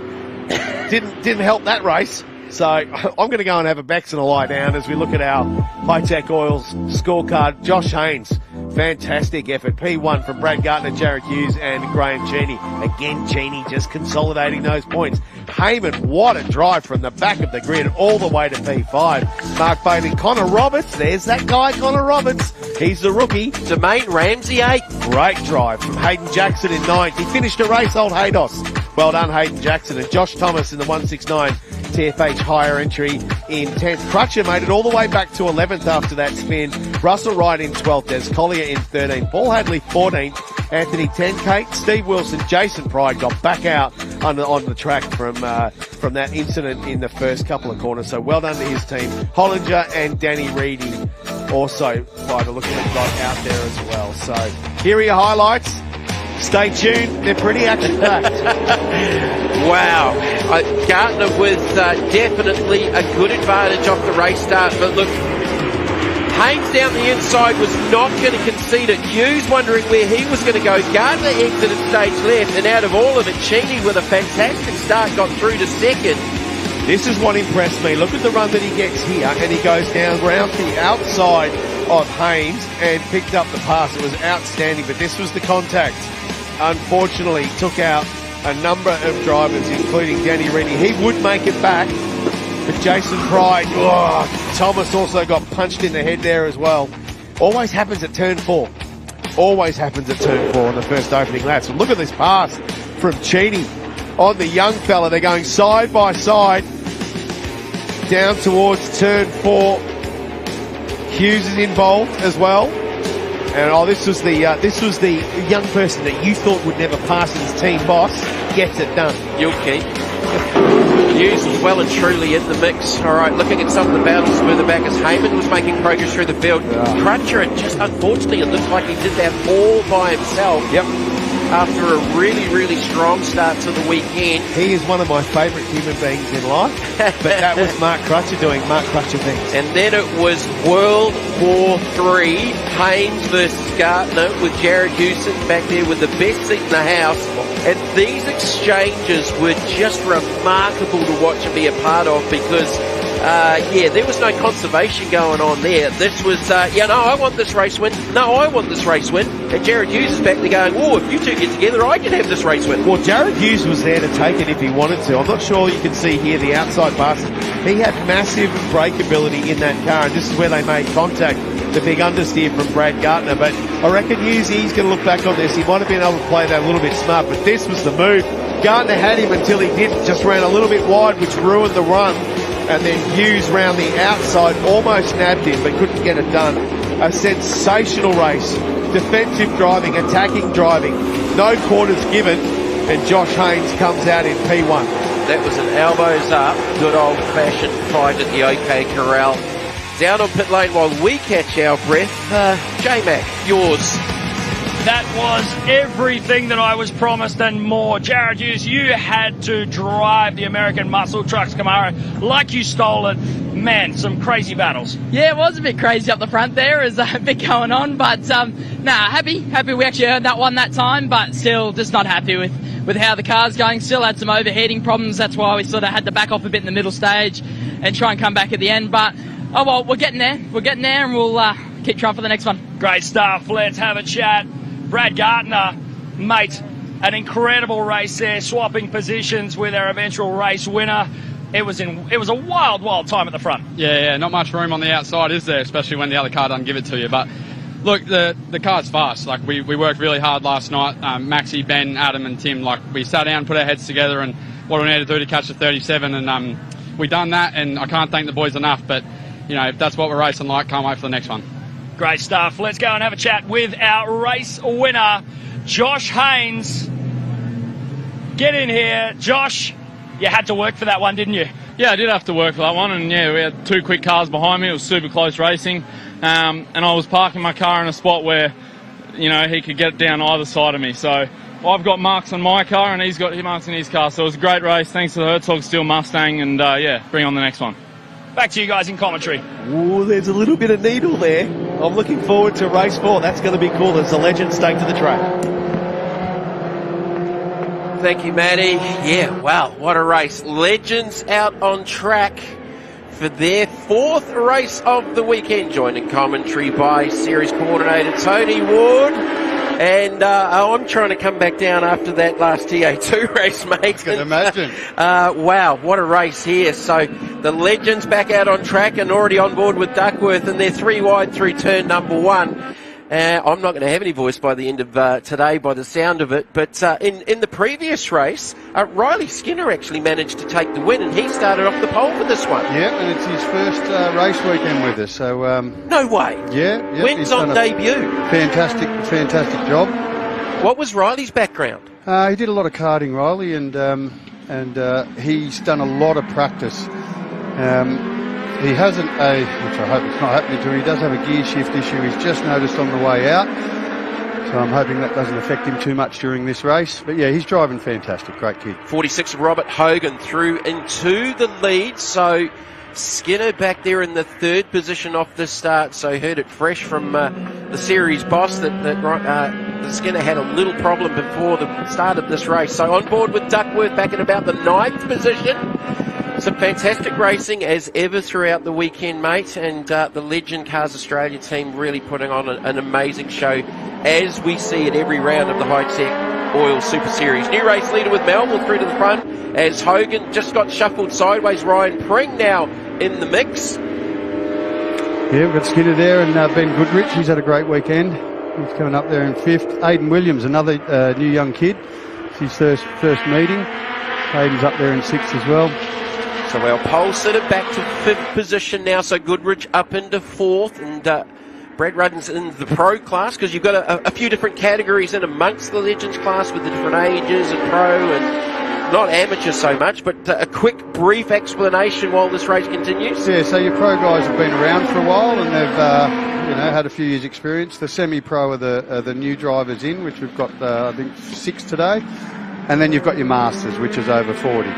Didn't help that race. So I'm going to go and have a Bex and a lie down as we look at our Hi-Tec Oils scorecard. Josh Haynes, fantastic effort. P1 from Brad Gardner, Jared Hughes and Graham Cheney. Again, Cheney just consolidating those points. Heyman, what a drive from the back of the grid all the way to P5. Mark Bailey, Connor Roberts, there's that guy, Connor Roberts. He's the rookie. Jermaine Ramsey, 8th. Great drive from Hayden Jackson in 9th. He finished a race, old Haydos. Well done, Hayden Jackson. And Josh Thomas in the 169 TFH Hire entry in 10th. Crutcher made it all the way back to 11th after that spin. Russell Wright in 12th. Des Collier in 13th. Paul Hadley 14th. Anthony Tenkate, Steve Wilson, Jason Pride got back out on the track from that incident in the first couple of corners. So well done to his team. Hollinger and Danny Reedy also, by the look of it, got out there as well. So here are your highlights. Stay tuned. They're pretty action-packed. Wow. Gardner with definitely a good advantage off the race start. But look, Haynes down the inside was not going to concede it. Hughes wondering where he was going to go. Gardner exited stage left, and out of all of it, Cheney with a fantastic start got through to second. This is what impressed me. Look at the run that he gets here, and he goes down round the outside of Haynes and picked up the pass. It was outstanding, but this was the contact. Unfortunately, took out a number of drivers, including Danny Reedy. He would make it back, but Jason Pride, Thomas also got punched in the head there as well. Always happens at turn 4. Always happens at turn 4 in the first opening laps. And look at this pass from Cheney on the young fella. They're going side by side down towards turn 4. Hughes is involved as well. And this was the young person that you thought would never pass his team boss. Gets it done. You'll keep. Hughes was well and truly in the mix. All right, looking at some of the battles further back as Heyman was making progress through the field. Crutcher, just unfortunately, it looked like he did that all by himself. Yep. After a really, really strong start to the weekend. He is one of my favourite human beings in life, but that was Mark Crutcher doing Mark Crutcher things. And then it was World War III, Haynes versus Gardner, with Jared Hewson back there with the best seat in the house. And these exchanges were just remarkable to watch and be a part of because, there was no conservation going on there. This was, I want this race win. No, I want this race win. And Jared Hughes is back there going, if you two get together, I can have this race win. Well, Jared Hughes was there to take it if he wanted to. I'm not sure you can see here the outside passes. He had massive brake ability in that car, and this is where they made contact. The big understeer from Brad Gardner, but I reckon he's going to look back on this. He might have been able to play that a little bit smart, but this was the move. Gardner had him until he didn't, just ran a little bit wide, which ruined the run. And then Hughes round the outside, almost nabbed him, but couldn't get it done. A sensational race. Defensive driving, attacking driving. No quarters given, and Josh Haynes comes out in P1. That was an elbows up, good old-fashioned fight at the OK Corral. Down on pit lane while we catch our breath. J-Mac, yours. That was everything that I was promised and more. Jared Hughes, you had to drive the American Muscle Trucks Camaro like you stole it. Man, some crazy battles. Yeah, it was a bit crazy up the front there. There's a bit going on, but happy we actually earned that one that time, but still just not happy with how the car's going. Still had some overheating problems. That's why we sort of had to back off a bit in the middle stage and try and come back at the end. But, oh well, we're getting there. We're getting there, and we'll keep trying for the next one. Great stuff. Let's have a chat. Brad Gardner, mate, an incredible race there, swapping positions with our eventual race winner. It was a wild time at the front. Yeah, not much room on the outside, is there? Especially when the other car doesn't give it to you. But look, the car's fast. Like we worked really hard last night. Maxie, Ben, Adam, and Tim. Like we sat down, put our heads together, and what we needed to do to catch the 37, and we done that. And I can't thank the boys enough. But you know, if that's what we're racing like, can't wait for the next one. Great stuff. Let's go and have a chat with our race winner, Josh Haynes. Get in here, Josh. You had to work for that one, didn't you? Yeah, I did have to work for that one, and yeah, we had two quick cars behind me. It was super close racing, and I was parking my car in a spot where, you know, he could get down either side of me. So I've got marks on my car, and he's got marks on his car. So it was a great race. Thanks to the Herzog Steel Mustang, and yeah, bring on the next one. Back to you guys in commentary. Ooh, there's a little bit of needle there. I'm looking forward to race 4. That's going to be cool. There's a legend stake to the track. Thank you, Matty. Yeah, wow, what a race. Legends out on track for their 4th race of the weekend. Joined in commentary by series coordinator Tony Ward. And I'm trying to come back down after that last TA2 race, mate. I can imagine. Wow, what a race here. So the Legends back out on track and already on board with Duckworth, and they're 3 wide through turn number 1. I'm not going to have any voice by the end of today by the sound of it, but in the previous race, Riley Skinner actually managed to take the win, and he started off the pole for this one. Yeah, and it's his first race weekend with us. So no way. Yeah. Wins on debut. Fantastic job. What was Riley's background? He did a lot of karting, Riley, and he's done a lot of practice. He hasn't which I hope it's not happening to him, he does have a gear shift issue he's just noticed on the way out. So I'm hoping that doesn't affect him too much during this race. But yeah, he's driving fantastic, great kid. 46 Robert Hogan through into the lead, so Skinner back there in the 3rd position off the start. So heard it fresh from the series boss that Skinner had a little problem before the start of this race. So on board with Duckworth back in about the 9th position. Some fantastic racing as ever throughout the weekend, mate, and the Legend Cars Australia team really putting on an amazing show as we see at every round of the Hi-Tec Oil Super Series. New race leader with Melville through to the front as Hogan just got shuffled sideways. Ryan Pring now in the mix. Yeah, we've got Skinner there and Ben Goodrich. He's had a great weekend. He's coming up there in 5th. Aidan Williams, another new young kid. It's his first meeting. Aidan's up there in 6th as well. So our pole sitter back to 5th position now, so Goodrich up into 4th, and Brad Rudden's in the pro class, because you've got a few different categories in amongst the Legends class with the different ages and pro and not amateur so much, but a quick brief explanation while this race continues. Yeah, so your pro guys have been around for a while and they've had a few years experience. The semi-pro are the new drivers in, which we've got I think 6 today, and then you've got your masters, which is over 40.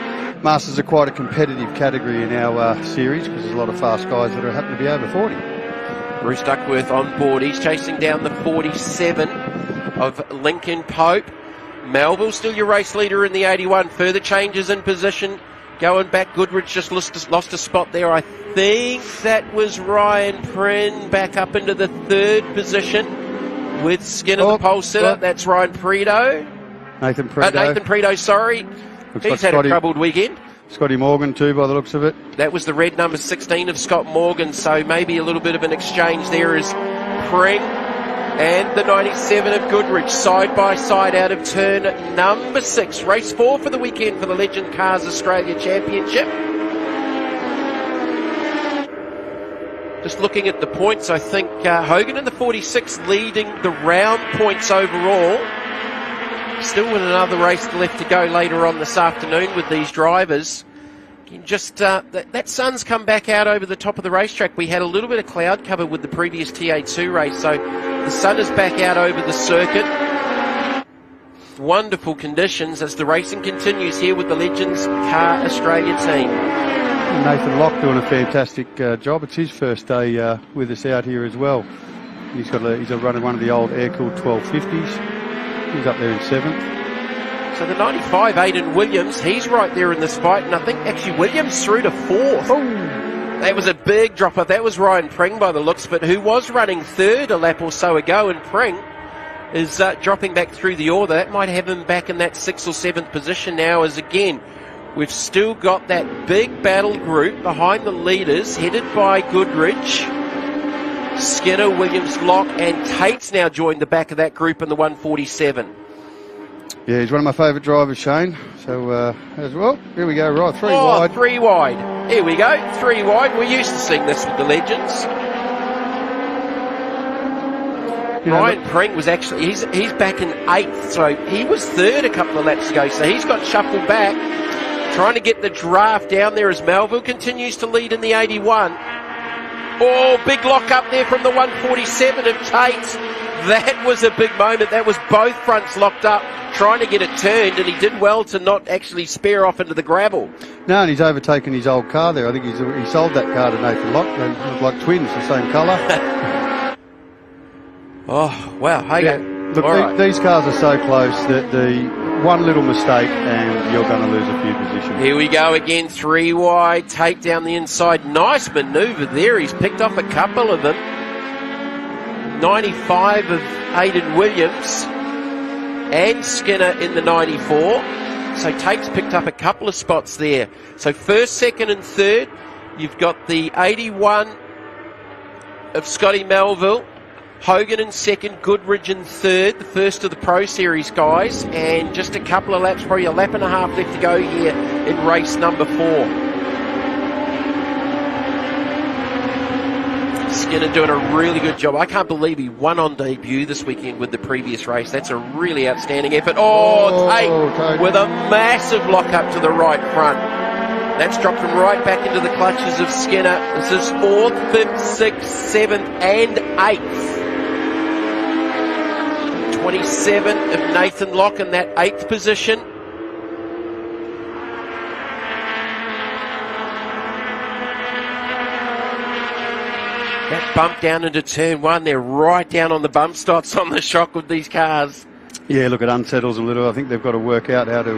Masters are quite a competitive category in our series because there's a lot of fast guys that happen to be over 40. Bruce Duckworth on board. He's chasing down the 47 of Lincoln Pope. Melville still your race leader in the 81. Further changes in position. Going back, Goodrich just lost a spot there. I think that was Ryan Prin back up into the 3rd position with Skinner, the pole sitter. That's Ryan Predo. Nathan Predo, sorry. He's had a troubled weekend. Scotty Morgan too, by the looks of it. That was the red number 16 of Scott Morgan, so maybe a little bit of an exchange there as Pring and the 97 of Goodrich side by side out of turn number 6. Race 4 for the weekend for the Legend Cars Australia Championship. Just looking at the points, I think Hogan in the 46 leading the round points overall. Still with another race left to go later on this afternoon with these drivers. Just that sun's come back out over the top of the racetrack. We had a little bit of cloud cover with the previous TA2 race, so the sun is back out over the circuit. Wonderful conditions as the racing continues here with the Legends Car Australia team. Nathan Locke doing a fantastic job. It's his first day with us out here as well. He's running one of the old air-cooled 1250s. He's up there in 7th. So the 95, Aidan Williams, he's right there in this fight, and I think actually Williams through to 4th. Ooh. That was a big drop off. That was Ryan Pring by the looks of it, who was running 3rd a lap or so ago, and Pring is dropping back through the order. That might have him back in that 6th or 7th position now, as again, we've still got that big battle group behind the leaders, headed by Goodrich. Skinner, Williams, Locke, and Tate's now joined the back of that group in the 147. Yeah, he's one of my favourite drivers, Shane. So, as well, here we go, right, 3 wide. 3 wide. Here we go, 3 wide. We're used to seeing this with the Legends. Ryan Pring was actually, he's back in 8th, so he was 3rd a couple of laps ago, so he's got shuffled back, trying to get the draft down there as Melville continues to lead in the 81. Oh, big lock up there from the 147 of Tate. That was a big moment. That was both fronts locked up, trying to get it turned, and he did well to not actually spare off into the gravel. No, and he's overtaken his old car there. I think he sold that car to Nathan Locke. They look like twins, the same colour. Oh, wow. Hey, yeah. Look, these cars are so close that the one little mistake and you're going to lose a few positions. Here we go again, 3 wide, Tate down the inside. Nice manoeuvre there. He's picked off a couple of them. 95 of Aidan Williams and Skinner in the 94. So Tate's picked up a couple of spots there. So 1st, 2nd and 3rd. You've got the 81 of Scotty Melville. Hogan in 2nd, Goodridge in 3rd, the first of the Pro Series guys, and just a couple of laps, probably a lap and a half left to go here in race number 4. Skinner doing a really good job. I can't believe he won on debut this weekend with the previous race. That's a really outstanding effort. Tate with a massive lock up to the right front. That's dropped him right back into the clutches of Skinner. This is 4th, 5th, 6th, 7th and 8th. 27 of Nathan Locke in that 8th position. That bump down into turn 1, they're right down on the bump stops on the shock with these cars. Yeah, look, it unsettles a little. I think they've got to work out how to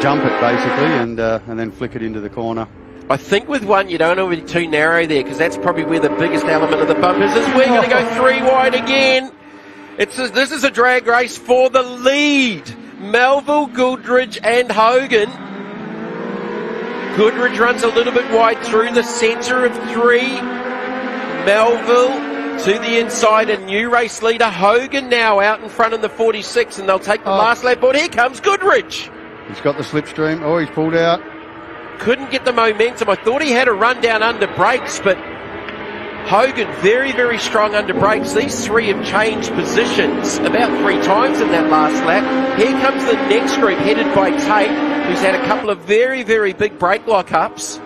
jump it basically and then flick it into the corner. I think with one you don't want to be too narrow there, because that's probably where the biggest element of the bump is. We're going to go 3 wide again. This is a drag race for the lead. Melville, Goodridge and Hogan. Goodridge runs a little bit wide through the centre of 3. Melville to the inside, a new race leader. Hogan now out in front in the 46, and they'll take the last lap board. Here comes Goodridge. He's got the slipstream. Oh, he's pulled out. Couldn't get the momentum. I thought he had a run down under brakes, but Hogan very, very strong under brakes. These 3 have changed positions about 3 times in that last lap. Here comes the next group headed by Tate, who's had a couple of very, very big brake lock-ups.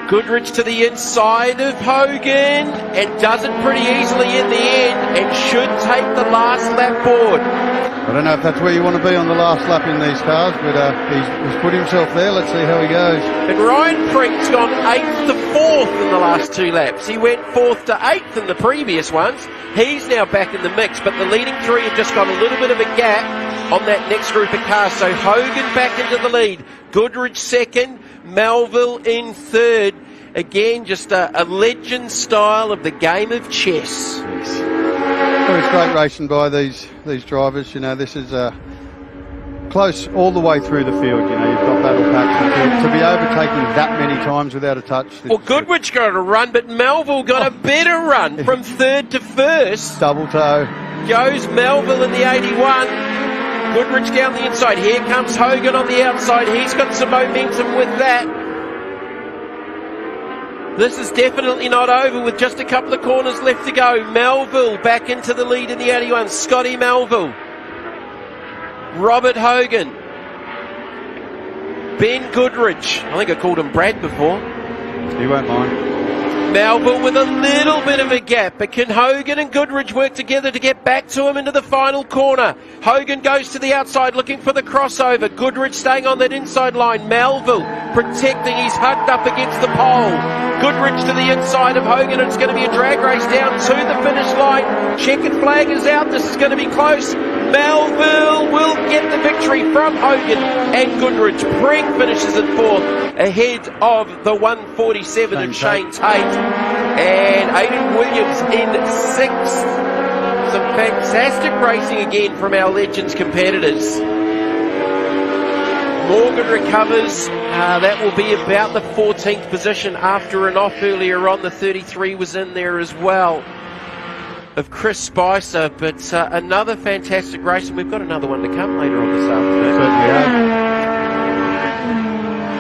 Goodridge to the inside of Hogan and does it pretty easily in the end and should take the last lap board. I don't know if that's where you want to be on the last lap in these cars, but he's put himself there. Let's see how he goes. And Ryan Prink's gone 8th to 4th in the last 2 laps. He went 4th to 8th in the previous ones. He's now back in the mix, but the leading 3 have just got a little bit of a gap on that next group of cars. So Hogan back into the lead. Goodridge 2nd, Melville in 3rd. Again, just a legend style of the game of chess. Well, it's great racing by these drivers. You know, this is close all the way through the field. You know, you've got battle packs to be overtaken that many times without a touch. Well, Goodrich got a run, but Melville got a better run from 3rd to 1st. Double toe. Goes Melville in the 81. Goodrich down the inside. Here comes Hogan on the outside. He's got some momentum with that. This is definitely not over with just a couple of corners left to go. Melville back into the lead in the 81. Scotty Melville. Robert Hogan. Ben Goodrich. I think I called him Brad before. He won't mind. Melville with a little bit of a gap, but can Hogan and Goodrich work together to get back to him into the final corner? Hogan goes to the outside looking for the crossover. Goodrich staying on that inside line. Melville protecting, he's hugged up against the pole. Goodrich to the inside of Hogan, and it's going to be a drag race down to the finish line. Checkered flag is out, this is going to be close. Melville will get the victory from Hogan and Goodrich. Pring finishes in fourth, ahead of the 147 of Shane Tate. And Aidan Williams in sixth. Some fantastic racing again from our Legends competitors. Morgan recovers. That will be about the 14th position after an off earlier on. The 33 was in there as well of Chris Spicer, but another fantastic race, and we've got another one to come later on this afternoon.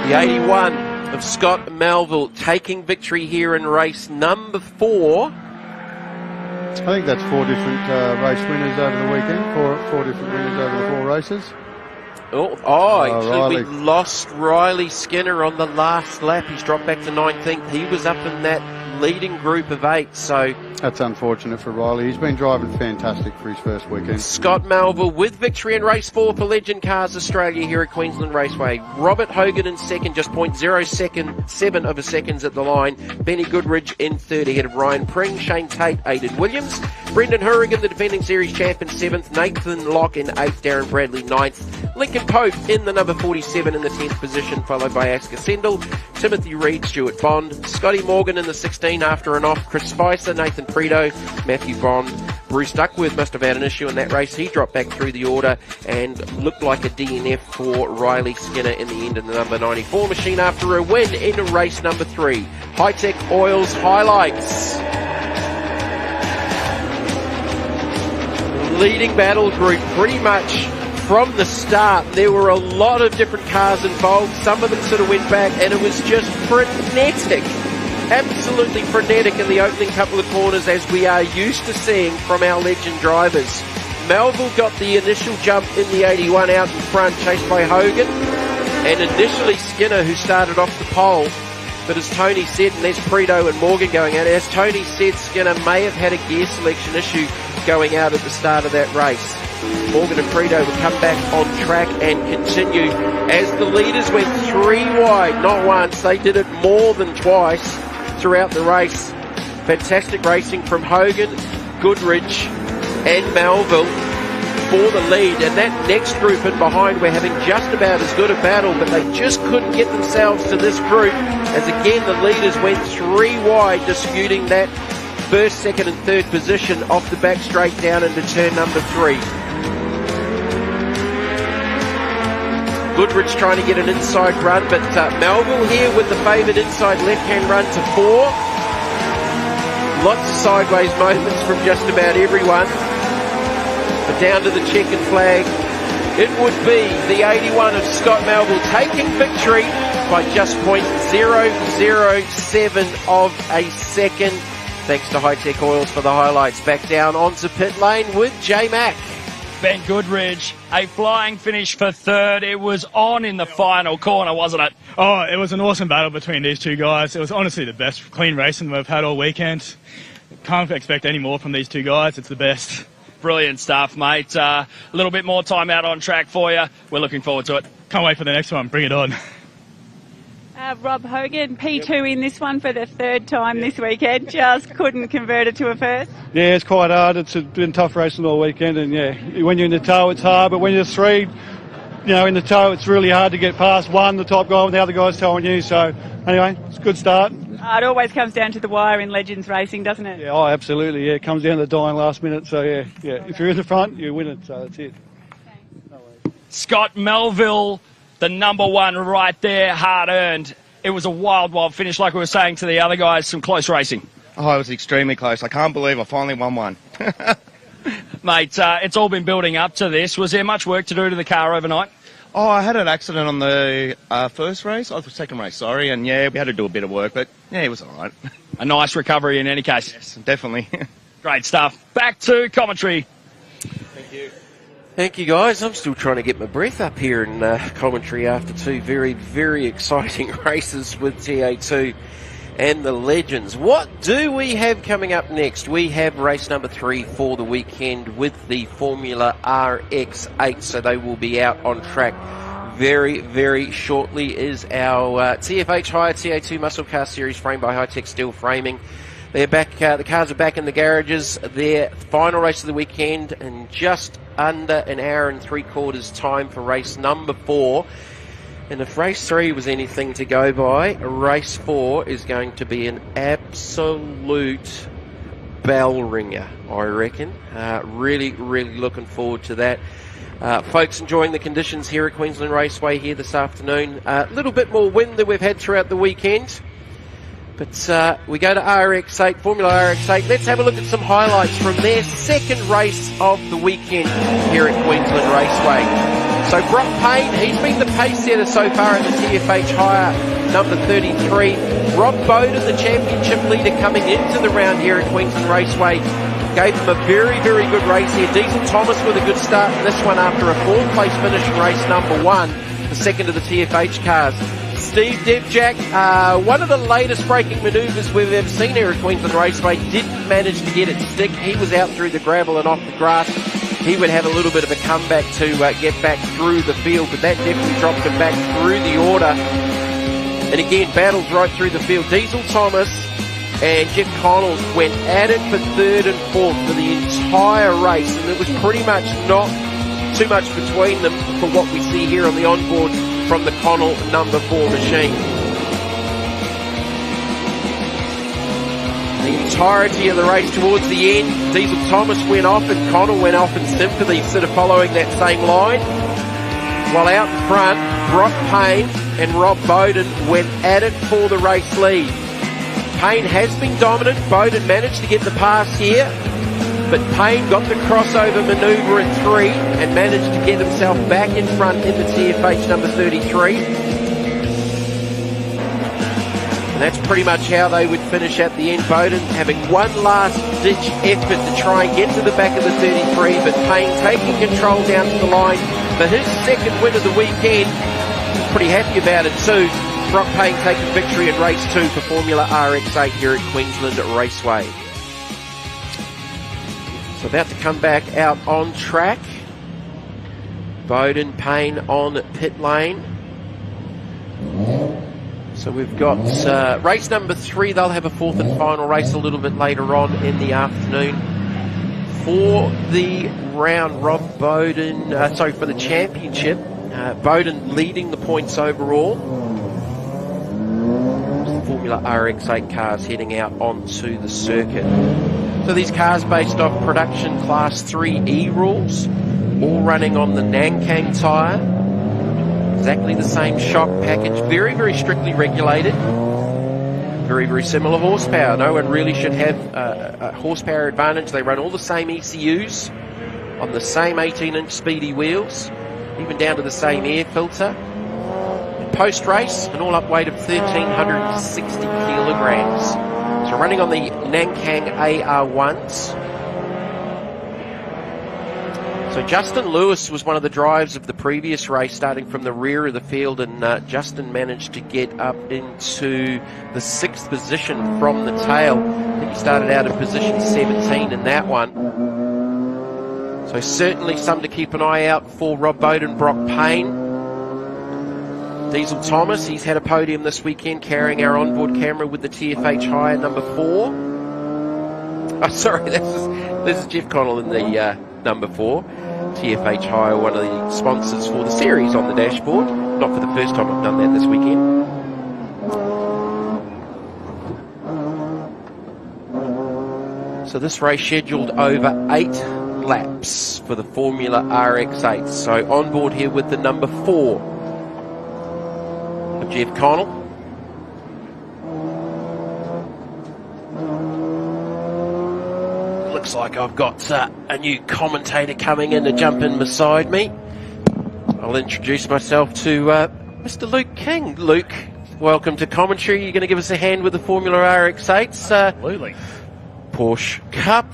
The 81 of Scott Melville taking victory here in race number 4. I think that's 4 different race winners over the weekend. Four different winners over the 4 races. Actually, we lost Riley Skinner on the last lap. He's dropped back to 19th. He was up in that leading group of 8, so that's unfortunate for Riley. He's been driving fantastic for his first weekend. Scott Melville with victory in race 4 for Legend Cars Australia here at Queensland Raceway. Robert Hogan in second, just 0.07 of a seconds at the line. Benny Goodrich in third, ahead of Ryan Pring, Shane Tate, Aidan Williams. Brendan Hurrigan, the defending series champion, 7th. Nathan Locke in 8th, Darren Bradley 9th. Lincoln Pope in the number 47 in the 10th position, followed by Asker Sendell, Timothy Reid, Stuart Bond, Scotty Morgan in the 16 after an off, Chris Spicer, Nathan Predo, Matthew Bond. Bruce Duckworth must have had an issue in that race. He dropped back through the order and looked like a DNF for Riley Skinner in the end in the number 94 machine after a win in race number 3. Hi-Tec Oils highlights. Leading battle group pretty much from the start. There were a lot of different cars involved. Some of them sort of went back, and it was just frenetic. Absolutely frenetic in the opening couple of corners, as we are used to seeing from our Legend drivers. Melville got the initial jump in the 81 out in front, chased by Hogan, and initially Skinner, who started off the pole. But as Tony said, and there's Predo and Morgan going out, as Tony said, Skinner may have had a gear selection issue going out at the start of that race. Morgan and Predo would come back on track and continue as the leaders went 3 wide, not once, they did it more than twice throughout the race. Fantastic racing from Hogan, Goodrich and Melville for the lead, and that next group in behind were having just about as good a battle, but they just couldn't get themselves to this group as again the leaders went 3 wide, disputing that first, second and third position off the back straight down into turn number 3. Goodrich trying to get an inside run, but Melville here with the favoured inside left-hand run to 4. Lots of sideways moments from just about everyone. But down to the checkered flag, it would be the 81 of Scott Melville taking victory by just 0.007 of a second. Thanks to Hi-Tec Oils for the highlights. Back down onto pit lane with J Mac. Ben Goodrich, a flying finish for third. It was on in the final corner, wasn't it? Oh, it was an awesome battle between these two guys. It was honestly the best clean racing we've had all weekend. Can't expect any more from these two guys. It's the best. Brilliant stuff, mate. A little bit more time out on track for you. We're looking forward to it. Can't wait for the next one. Bring it on. Rob Hogan, P2 in this one for the third time this weekend. Just couldn't convert it to a first. Yeah, it's quite hard. It's been tough racing all weekend, and yeah, when you're in the tow, it's hard. But when you're 3, you know, in the tow, it's really hard to get past one, the top guy, and the other guy's towing you. So anyway, it's a good start. It always comes down to the wire in Legends racing, doesn't it? Yeah, oh, absolutely. Yeah, it comes down to the dying last minute. So yeah. If you're in the front, you win it. So that's it. Scott Melville, the number 1 right there, hard earned. It was a wild finish, like we were saying to the other guys. Some close racing. Oh, it was extremely close. I can't believe I finally won one. Mate, it's all been building up to this. Was there much work to do to the car overnight? Oh, I had an accident on the first race. Oh, the second race, sorry. And yeah, we had to do a bit of work, but yeah, it was all right. A nice recovery in any case. Yes, definitely. Great stuff. Back to commentary. Thank you. Thank you, guys. I'm still trying to get my breath up here in commentary after two very, very exciting races with TA2 and the Legends. What do we have coming up next? We have race number 3 for the weekend with the Formula RX8, so they will be out on track very, very shortly. Is our TFH Hire TA2 Muscle Car Series framed by Hi-Tec Steel Framing. They're back, the cars are back in the garages. Their final race of the weekend in just under an hour and 3/4 time for race number 4. And if race 3 was anything to go by, race 4 is going to be an absolute bell ringer, I reckon. Really, really looking forward to that. Folks, enjoying the conditions here at Queensland Raceway here this afternoon. A little bit more wind than we've had throughout the weekend. But we go to RX8, Formula RX8. Let's have a look at some highlights from their second race of the weekend here at Queensland Raceway. So Brock Payne, he's been the pace setter so far in the TFH Hire, number 33. Rob Bowden, the championship leader coming into the round here at Queensland Raceway, gave him a very, very good race here. Diesel Thomas with a good start in this one after a 4th place finish in race number 1, the second of the TFH cars. Steve Devjack, one of the latest braking manoeuvres we've ever seen here at Queensland Raceway, didn't manage to get it stick. He was out through the gravel and off the grass. He would have a little bit of a comeback to get back through the field, but that definitely dropped him back through the order. And again, battles right through the field. Diesel Thomas and Jeff Connell went at it for 3rd and 4th for the entire race, and there was pretty much not too much between them for what we see here on the onboard from the Connell number 4 machine. The entirety of the race towards the end, Diesel Thomas went off and Connell went off in sympathy, sort of following that same line. While out in front, Brock Payne and Rob Bowden went at it for the race lead. Payne has been dominant. Bowden managed to get the pass here, but Payne got the crossover manoeuvre at 3 and managed to get himself back in front in the TFH number 33. And that's pretty much how they would finish at the end. Bowden having one last ditch effort to try and get to the back of the 33, but Payne taking control down to the line for his second win of the weekend. Pretty happy about it too. Brock Payne taking victory in race 2 for Formula RX8 here at Queensland Raceway. So about to come back out on track. Bowden, Payne on pit lane. So we've got race number 3. They'll have a 4th and final race a little bit later on in the afternoon. For the round, Rob Bowden, for the championship, Bowden leading the points overall. Formula RX8 cars heading out onto the circuit. So these cars based off production class 3E rules, all running on the Nankang tyre. Exactly the same shock package, very, very strictly regulated. Very, very similar horsepower. No one really should have a horsepower advantage. They run all the same ECUs on the same 18-inch speedy wheels, even down to the same air filter. Post-race, an all-up weight of 1,360 kilograms. So running on the Nankang AR1s. So Justin Lewis was one of the drivers of the previous race, starting from the rear of the field, and Justin managed to get up into the 6th position from the tail. I think he started out in position 17 in that one. So certainly some to keep an eye out for Rob Bowden, Brock Payne. Diesel Thomas, he's had a podium this weekend carrying our onboard camera with the TFH Hire number 4. Oh, sorry, this is Jeff Connell in the number 4. TFH Hire, one of the sponsors for the series on the dashboard. Not for the first time I've done that this weekend. So this race scheduled over 8 laps for the Formula RX8. So on board here with the number 4 of Jeff Connell. Looks like I've got a new commentator coming in to jump in beside me. I'll introduce myself to Mr. Luke King. Luke, welcome to commentary. You're going to give us a hand with the Formula RX8s. Absolutely. Porsche Cup.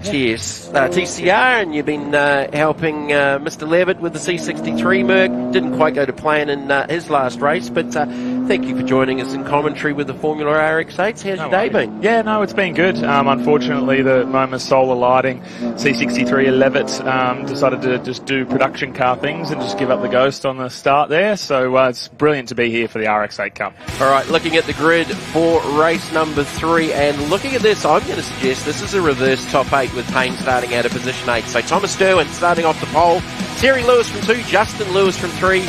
Cheers. TCR, and you've been helping Mr. Levitt with the C63 Merc. Didn't quite go to plan in his last race, but thank you for joining us in commentary with the Formula RX8s. How's your day been? Yeah, no, it's been good. Unfortunately, the Momus solar lighting C63 Levitt decided to just do production car things and just give up the ghost on the start there. So it's brilliant to be here for the RX8 Cup. All right, looking at the grid for race number 3, and looking at this, I'm going to suggest this is a reverse top 8 with Payne starting out of position 8. So Thomas Derwin starting off the pole, Terry Lewis from 2, Justin Lewis from 3,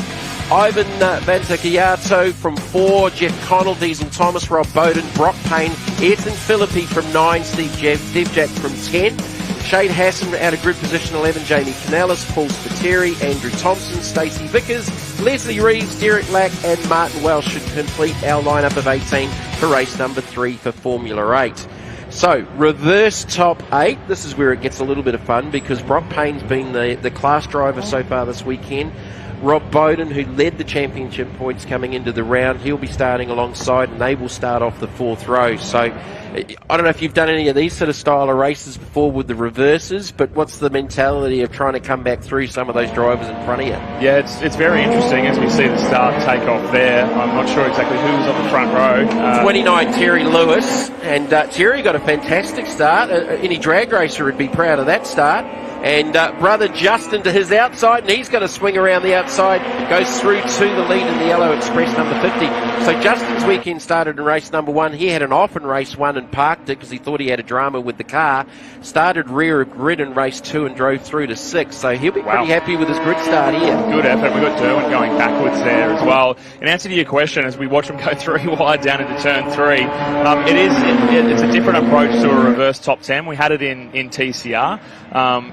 Ivan Vantakiato from 4, Jeff Connell, Diesel Thomas, Rob Bowden, Brock Payne, Ayrton Philippi from 9, Steve Devjack from 10, Shane Hassan out of grid position 11, Jamie Canellis, Paul Spiteri, Andrew Thompson, Stacey Vickers, Leslie Reeves, Derek Lack and Martin Welsh should complete our lineup of 18 for race number 3 for Formula 8. So, reverse top 8. This is where it gets a little bit of fun because Brock Payne's been the class driver so far this weekend. Rob Bowden, who led the championship points coming into the round, he'll be starting alongside, and they will start off the 4th row. So, I don't know if you've done any of these sort of style of races before with the reverses, but what's the mentality of trying to come back through some of those drivers in front of you? Yeah, it's very interesting as we see the start take off there. I'm not sure exactly who was on the front row. 29, Terry Lewis, and Terry got a fantastic start. Any drag racer would be proud of that start. And brother Justin to his outside, and he's going to swing around the outside, goes through to the lead in the Yellow Express number 50. So Justin's weekend started in race number 1. He had an off in race 1 and parked it because he thought he had a drama with the car. Started rear of grid in race 2 and drove through to 6. So he'll be pretty happy with his grid start here. Good effort. We've got Derwin going backwards there as well. In answer to your question, as we watch him go 3 wide down into turn 3, it's a different approach to a reverse top 10. We had it in TCR.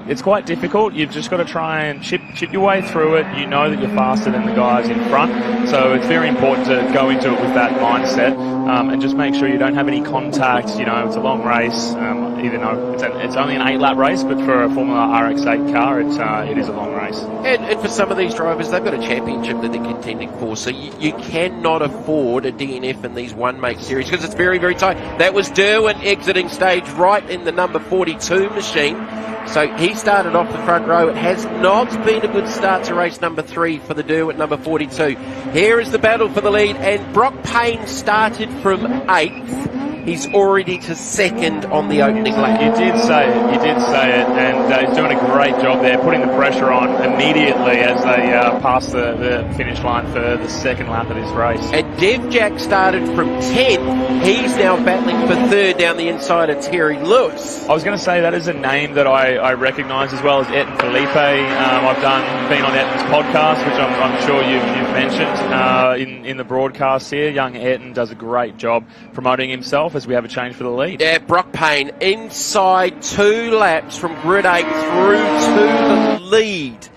It's quite difficult. You've just got to try and chip your way through it. You know that you're faster than the guys in front, so it's very important to go into it with that mindset and just make sure you don't have any contact. You know, it's a long race, even though it's only an 8-lap race, but for a Formula RX8 car, it is a long race. And for some of these drivers, they've got a championship that they're contending for, so you cannot afford a DNF in these one-make series because it's very, very tight. That was Derwin exiting stage right in the number 42 machine. So he started off the front row. It has not been a good start to race number 3 for the Derwin number 42. Here is the battle for the lead, and Brock Payne started from 8th. He's already to 2nd on the opening lap. You did say it, and he's doing a great job there, putting the pressure on immediately as they pass the finish line for the 2nd lap of this race. And Devjack started from 10th. He's now battling for 3rd down the inside of Terry Lewis. I was going to say that is a name that I recognise as well as Ayrton Felipe. I've been on Ayrton's podcast, which I'm sure you've mentioned in the broadcast here. Young Ayrton does a great job promoting himself as we have a change for the lead. Yeah, Brock Payne inside 2 laps from grid 8 through to the lead.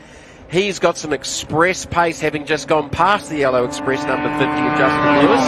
He's got some express pace, having just gone past the Yellow Express number 50 of Justin Lewis.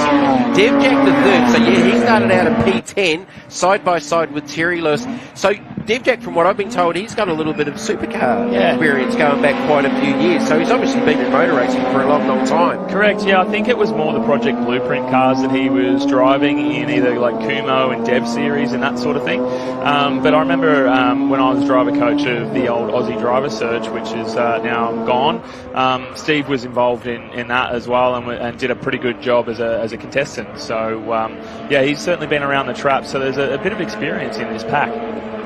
Devjack the 3rd, so yeah, he started out at P10, side by side with Terry Lewis. So Devjack, from what I've been told, he's got a little bit of supercar experience going back quite a few years, so he's obviously been in motor racing for a long, long time. Correct, yeah, I think it was more the Project Blueprint cars that he was driving in either like Kumo and Dev Series and that sort of thing. But I remember when I was driver coach of the old Aussie Driver Search, which is now gone, Steve was involved in that as well and did a pretty good job as a contestant. So, yeah, he's certainly been around the trap, so there's a bit of experience in this pack.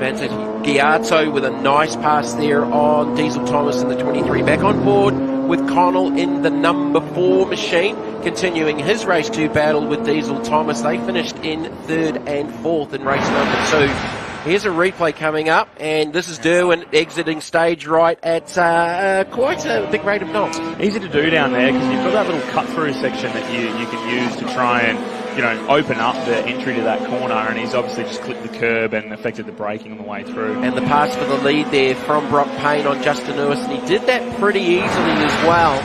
Giato with a nice pass there on Diesel Thomas in the 23. Back on board with Connell in the number 4 machine, continuing his race 2 battle with Diesel Thomas. They finished in 3rd and 4th in race number 2. Here's a replay coming up, and this is Derwin exiting stage right at quite a big rate of knots. Easy to do down there because you've got that little cut-through section that you can use to try and open up the entry to that corner, and he's obviously just clipped the curb and affected the braking on the way through. And the pass for the lead there from Brock Payne on Justin Lewis, and he did that pretty easily as well.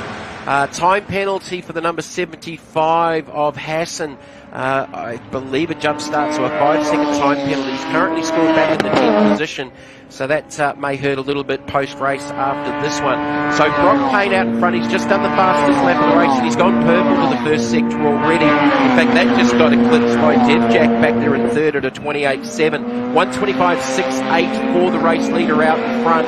Time penalty for the number 75 of Hassan. I believe a jump start, so a 5-second time penalty. He's currently scored back in the 10th position, so that may hurt a little bit post-race after this one. So Brock Payne out in front. He's just done the fastest lap of the race, and he's gone purple to the first sector already. In fact, that just got eclipsed by Dev Jack back there in third at a 28.7. 125.68 for the race leader out in front.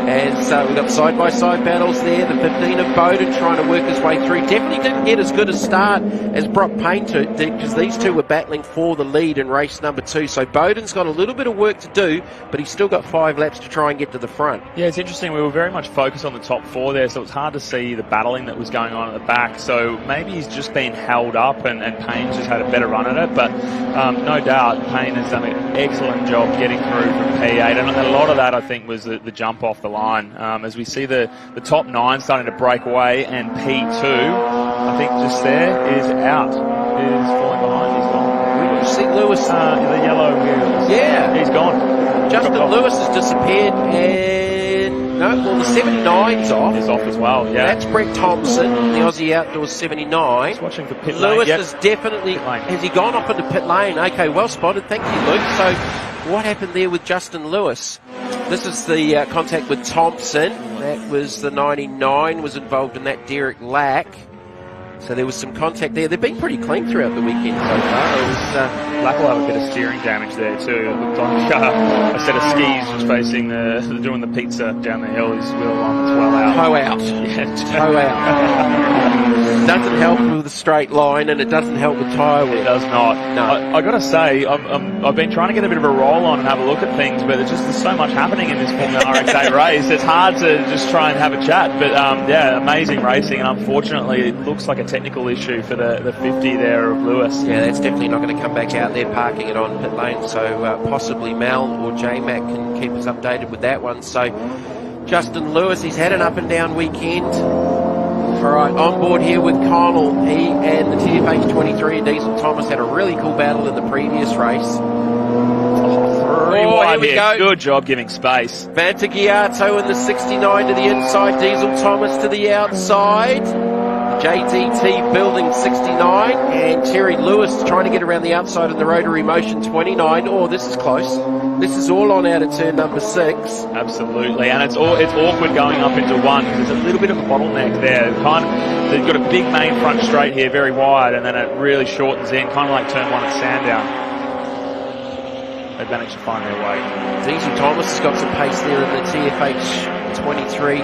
As we've got side-by-side battles there. The 15 of Bowden trying to work his way through. Definitely didn't get as good a start as Brock Payne did, because these two were battling for the lead in race number 2. So Bowden's got a little bit of work to do, but he's still got 5 laps to try and get to the front. Yeah, it's interesting. We were very much focused on the top 4 there, so it's hard to see the battling that was going on at the back. So maybe he's just been held up and Payne's just had a better run at it. But no doubt, Payne has done an excellent job getting through from P8. And a lot of that, I think, was the jump off the line. As we see the top 9 starting to break away, and P2, I think just there, is out. Is falling behind. He's gone. We see Lewis. The yellow wheels. Yeah. He's gone. Justin Lewis has disappeared, and no, well, the 79's off. He's off as well, yeah. That's Brett Thompson, the Aussie Outdoors 79. He's watching for pit lane. Lewis Yep. is definitely, has he gone off into pit lane? Okay, well spotted. Thank you, Luke. So what happened there with Justin Lewis? This is the contact with Thompson. That was the 99 was involved in that, Derek Lack. So there was some contact there. They've been pretty clean throughout the weekend so far. Lack will have a bit of steering damage there too. It looked like a set of skis was facing doing the pizza down the hill. His wheel arm was well out. Toe out. Yeah, toe out. Doesn't help with the straight line, and it doesn't help with tyre wear. It does not. No. I got to say, I've been trying to get a bit of a roll on and have a look at things, but there's so much happening in this Formula RX8 race. It's hard to just try and have a chat. But yeah, amazing racing, and unfortunately, it looks like a technical issue for the 50 there of Lewis. Yeah, that's definitely not going to come back out there, parking it on pit lane. So possibly Mel or J-Mac can keep us updated with that one. So Justin Lewis, he's had an up and down weekend. All right, on board here with Connell. He and the TFH23 Diesel Thomas had a really cool battle in the previous race. Here we go. Good job giving space. Vantagiato in the 69 to the inside, Diesel Thomas to the outside. JTT building 69, and Terry Lewis trying to get around the outside of the rotary motion 29. Oh, this is close. This is all on out of turn number 6. Absolutely, and it's awkward going up into 1 because there's a little bit of a bottleneck there. They've got a big main front straight here, very wide, and then it really shortens in, kind of like turn 1 at Sandown. They've managed to find their way. Diesel Thomas has got some pace there in the TFH 23.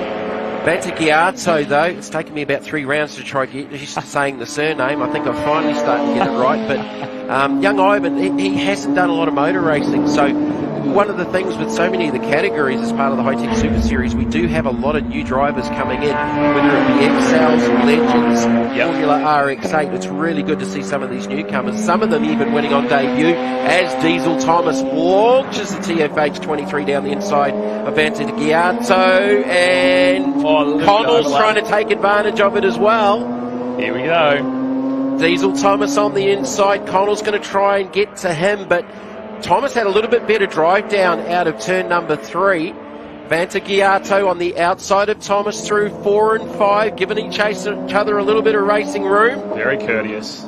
Vantagiato, though, it's taken me about 3 rounds to try to get used to saying the surname. I think I'm finally starting to get it right. But young Ivan, he hasn't done a lot of motor racing. So one of the things with so many of the categories as part of the Hi-Tec Super Series, we do have a lot of new drivers coming in, whether it be XLs, Legends, Formula RX8. It's really good to see some of these newcomers, some of them even winning on debut, as Diesel Thomas launches the TFH23 down the inside of Vantagiato, and Connell's trying to take advantage of it as well. Here we go. Diesel Thomas on the inside. Connell's going to try and get to him, but Thomas had a little bit better drive down out of turn number 3. Vantagiato on the outside of Thomas through 4 and 5, giving each other a little bit of racing room. Very courteous.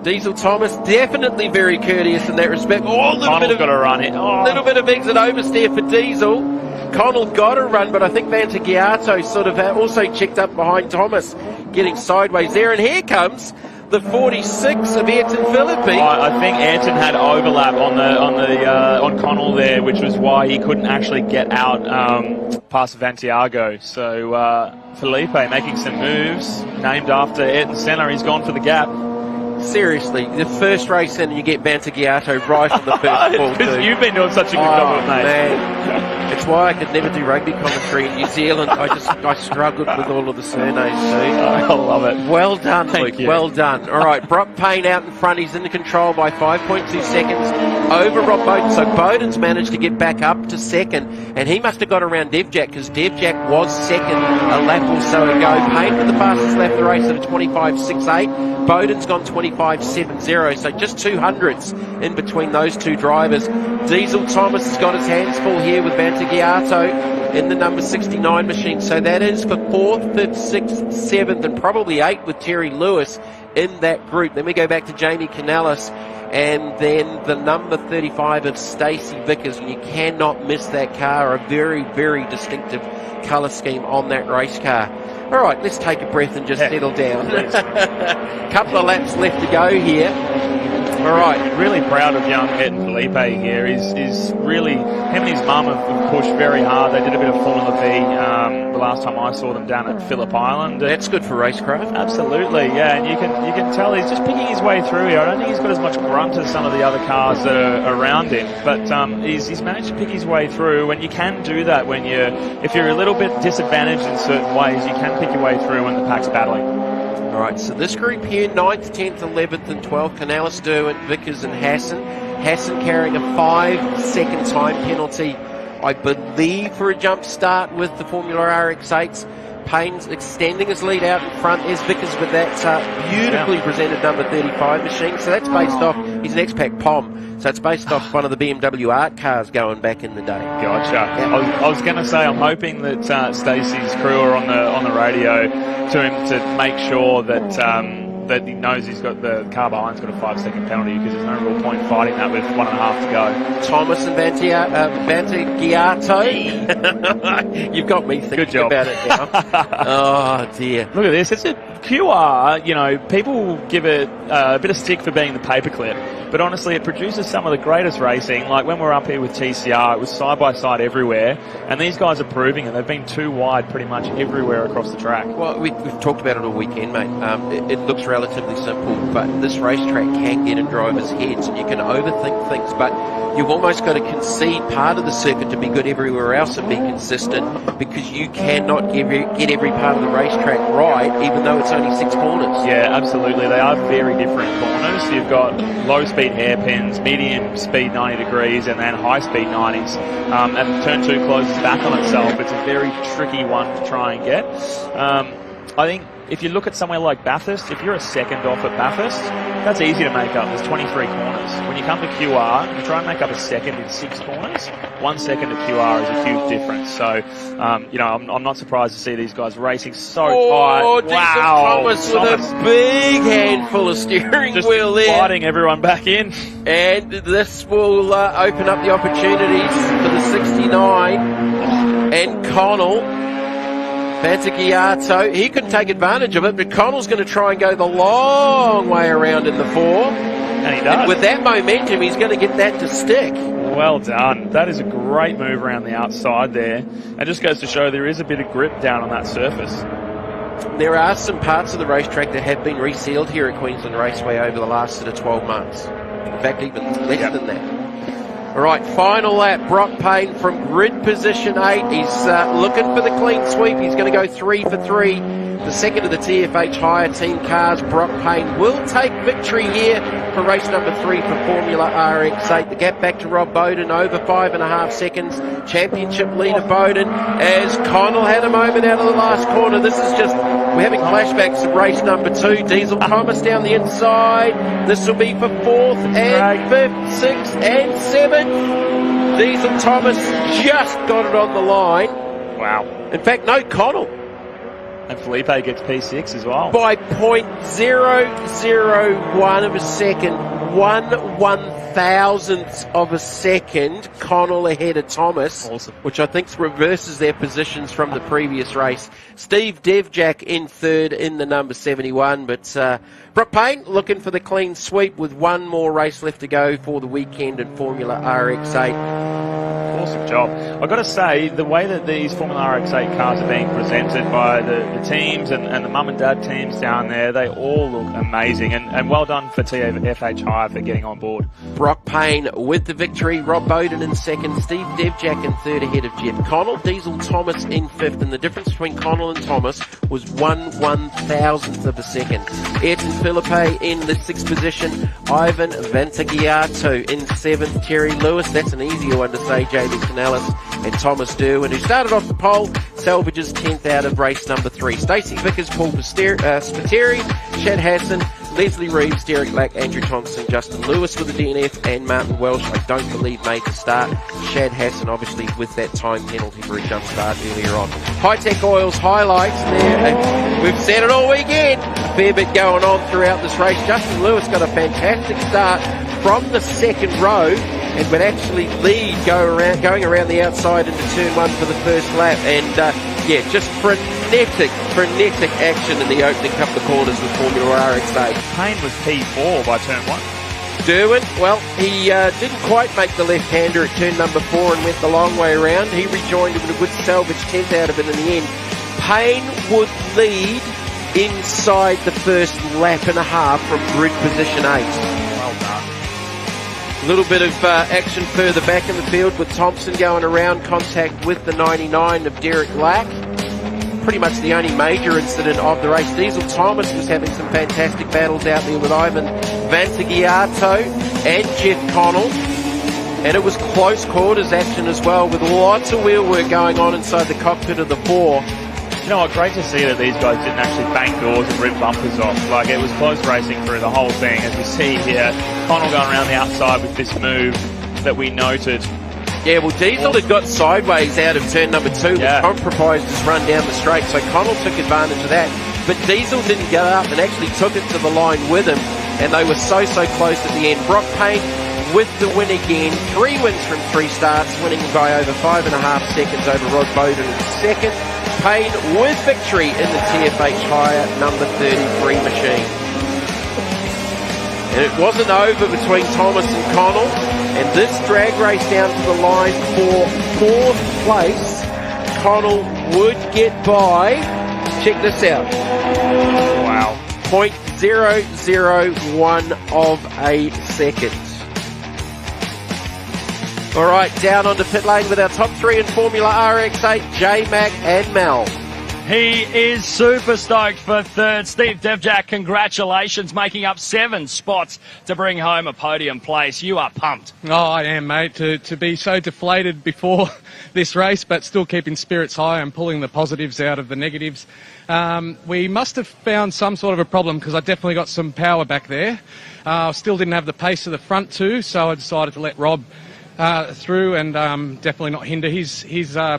Diesel Thomas definitely very courteous in that respect. Oh, Connell's got to run it. Oh. Little bit of exit oversteer for Diesel. Connell got a run, but I think Vantagiato sort of also checked up behind Thomas, getting sideways there. And here comes the 46 of Ayrton Philippi. I think Ayrton had overlap on Connell there, which was why he couldn't actually get out past Vantiago. So Felipe making some moves, named after Ayrton Senna. He's gone for the gap. Seriously, the first race in, you get Vantagiato right on the first ball. Because you've been doing such a good job of it, mate. Man. It's why I could never do rugby commentary in New Zealand. I struggled with all of the surnames, too. I love it. Well done, Luke. Thank you. Well done. All right, Brock Payne out in front. He's in control by 5.2 seconds over Rob Bowden. So Bowden's managed to get back up to second, and he must have got around Devjack, because Devjack was second a lap or so ago. Payne with the fastest lap of the race at a 25.68. Bowden's gone 25.6. 35.70, so just 200s in between those two drivers. Diesel Thomas has got his hands full here with Vantagiato in the number 69 machine, so that is for 4th, 5th, 6th, 7th, and probably 8th with Terry Lewis in that group. Then we go back to Jamie Canellis, and then the number 35 of Stacey Vickers, and you cannot miss that car. A very, very distinctive colour scheme on that race car. All right, let's take a breath and just settle down. Couple of laps left to go here. All right. Really proud of young Etan Felipe here. He's really, him and his mum have pushed very hard. They did a bit of Formula V the last time I saw them down at Phillip Island. That's good for racecraft. Absolutely, yeah. And you can tell he's just picking his way through here. I don't think he's got as much grunt as some of the other cars that are around him, but he's managed to pick his way through. And you can do that when if you're a little bit disadvantaged in certain ways, you can pick your way through when the pack's battling. All right, so this group here, 9th, 10th, 11th and 12th, Canellis, Derwent, Vickers and Hassan. Hassan carrying a 5-second time penalty, I believe, for a jump start with the Formula RX-8s. Payne's extending his lead out in front. There's Vickers with that beautifully presented number 35 machine. So that's based off, he's an X-Pac POM. So it's based off one of the BMW art cars going back in the day. Gotcha. Yeah. I was going to say, I'm hoping that Stacey's crew are on the radio to him to make sure that that he knows he's got the car behind's got a 5-second penalty, because there's no real point fighting that with 1.5 to go. Thomas and Vantagiato. You've got me thinking about it now. Oh dear. Look at this. It's a QR. You know, people give it a bit of stick for being the paperclip, but honestly, it produces some of the greatest racing. Like when we're up here with TCR, it was side by side everywhere, and these guys are proving it. They've been too wide pretty much everywhere across the track. Well, we've talked about it all weekend, mate. It looks relatively simple, but this racetrack can get in drivers' heads, and you can overthink things, but you've almost got to concede part of the circuit to be good everywhere else and be consistent, because you cannot get every part of the racetrack right, even though it's only 6 corners. Yeah, absolutely. They are very different corners. You've got low-speed hairpins, medium-speed 90 degrees, and then high-speed 90s. And turn 2 closes back on itself. It's a very tricky one to try and get. I think if you look at somewhere like Bathurst, if you're a second off at Bathurst, that's easy to make up. There's 23 corners. When you come to QR, you try and make up a second in 6 corners. 1 second at QR is a huge difference. So, you know, I'm not surprised to see these guys racing so tight. Oh, Thomas with a big handful of steering wheel there. Fighting everyone back in. And this will open up the opportunities for the 69 and Connell. Vantagiato, he couldn't take advantage of it, but Connell's going to try and go the long way around in the 4. And he does. And with that momentum, he's going to get that to stick. Well done. That is a great move around the outside there. It just goes to show there is a bit of grip down on that surface. There are some parts of the racetrack that have been resealed here at Queensland Raceway over the last sort of 12 months. In fact, even less than that. All right, final lap. Brock Payne from grid position 8. He's looking for the clean sweep. He's going to go 3 for 3. The second of the TFH higher team cars. Brock Payne will take victory here for race number 3 for Formula RX-8. The gap back to Rob Bowden, over 5.5 seconds. Championship leader Bowden, as Connell had a moment out of the last corner. This is just, we're having flashbacks of race number 2. Diesel Thomas down the inside. This will be for 4th and 5th, 6th and 7th. Diesel Thomas just got it on the line. Wow. In fact, no, Connell. And Felipe gets P6 as well. By 0.001 of a second, 1/1000th of a second, Connell ahead of Thomas. Awesome. Which I think reverses their positions from the previous race. Steve Devjack in 3rd in the number 71, but Brock Payne looking for the clean sweep with one more race left to go for the weekend in Formula RX-8. Awesome job. I've got to say, the way that these Formula RX-8 cars are being presented by the teams and the mum and dad teams down there, they all look amazing. And well done for TFH Hire for getting on board. Brock Payne with the victory. Rob Bowden in 2nd. Steve Devjack in 3rd ahead of Jeff Connell. Diesel Thomas in 5th. And the difference between Connell and Thomas was 1/1000th of a second. Ayrton Felipe in the 6th position. Ivan Vantagiato in 7th. Terry Lewis, that's an easier one to say, Jamie Canellis. And Thomas Derwent, who started off the pole, salvages 10th out of race number 3. Stacey Vickers, Paul Spiteri, Chad Hassan, Leslie Reeves, Derek Lack, Andrew Thompson, Justin Lewis with the DNF, and Martin Welsh, I don't believe, made the start. Shad Hassan, obviously, with that time penalty for a jump start earlier on. Hi-Tec Oils highlights there. We've said it all weekend. A fair bit going on throughout this race. Justin Lewis got a fantastic start from the second row and would actually lead going around the outside into turn 1 for the first lap. And just frenetic action in the opening couple of corners with Formula RX8. Payne was P4 by turn 1. Derwin, well, he didn't quite make the left-hander at turn number 4 and went the long way around. He rejoined him with a good salvage 10th out of it in the end. Payne would lead inside the first lap and a half from grid position 8. Well done. A little bit of action further back in the field with Thompson going around, contact with the 99 of Derek Lack. Pretty much the only major incident of the race. Diesel Thomas was having some fantastic battles out there with Ivan Vantagiato and Jeff Connell. And it was close quarters action as well, with lots of wheel work going on inside the cockpit of the 4. You know what, great to see that these guys didn't actually bang doors and rip bumpers off. Like, it was close racing through the whole thing, as we see here. Connell going around the outside with this move that we noted. Yeah, well, Diesel had got sideways out of turn number 2, yeah. Tom proposed his run down the straight, so Connell took advantage of that. But Diesel didn't get up and actually took it to the line with him, and they were so close at the end. Brock Payne with the win again, 3 wins from 3 starts, winning by over 5.5 seconds over Rod Bowden in second. Payne with victory in the TFH Hire number 33 machine. And it wasn't over between Thomas and Connell, and this drag race down to the line for 4th place. Connell would get by, check this out. Wow. 0.001 of a second. All right, down onto pit lane with our top 3 in Formula RX8, J-Mac and Mel. He is super stoked for 3rd. Steve Devjack, congratulations, making up 7 spots to bring home a podium place. You are pumped. Oh, I am, mate, to be so deflated before this race, but still keeping spirits high and pulling the positives out of the negatives. We must have found some sort of a problem, because I definitely got some power back there. Still didn't have the pace of the front 2, so I decided to let Rob through and definitely not hinder his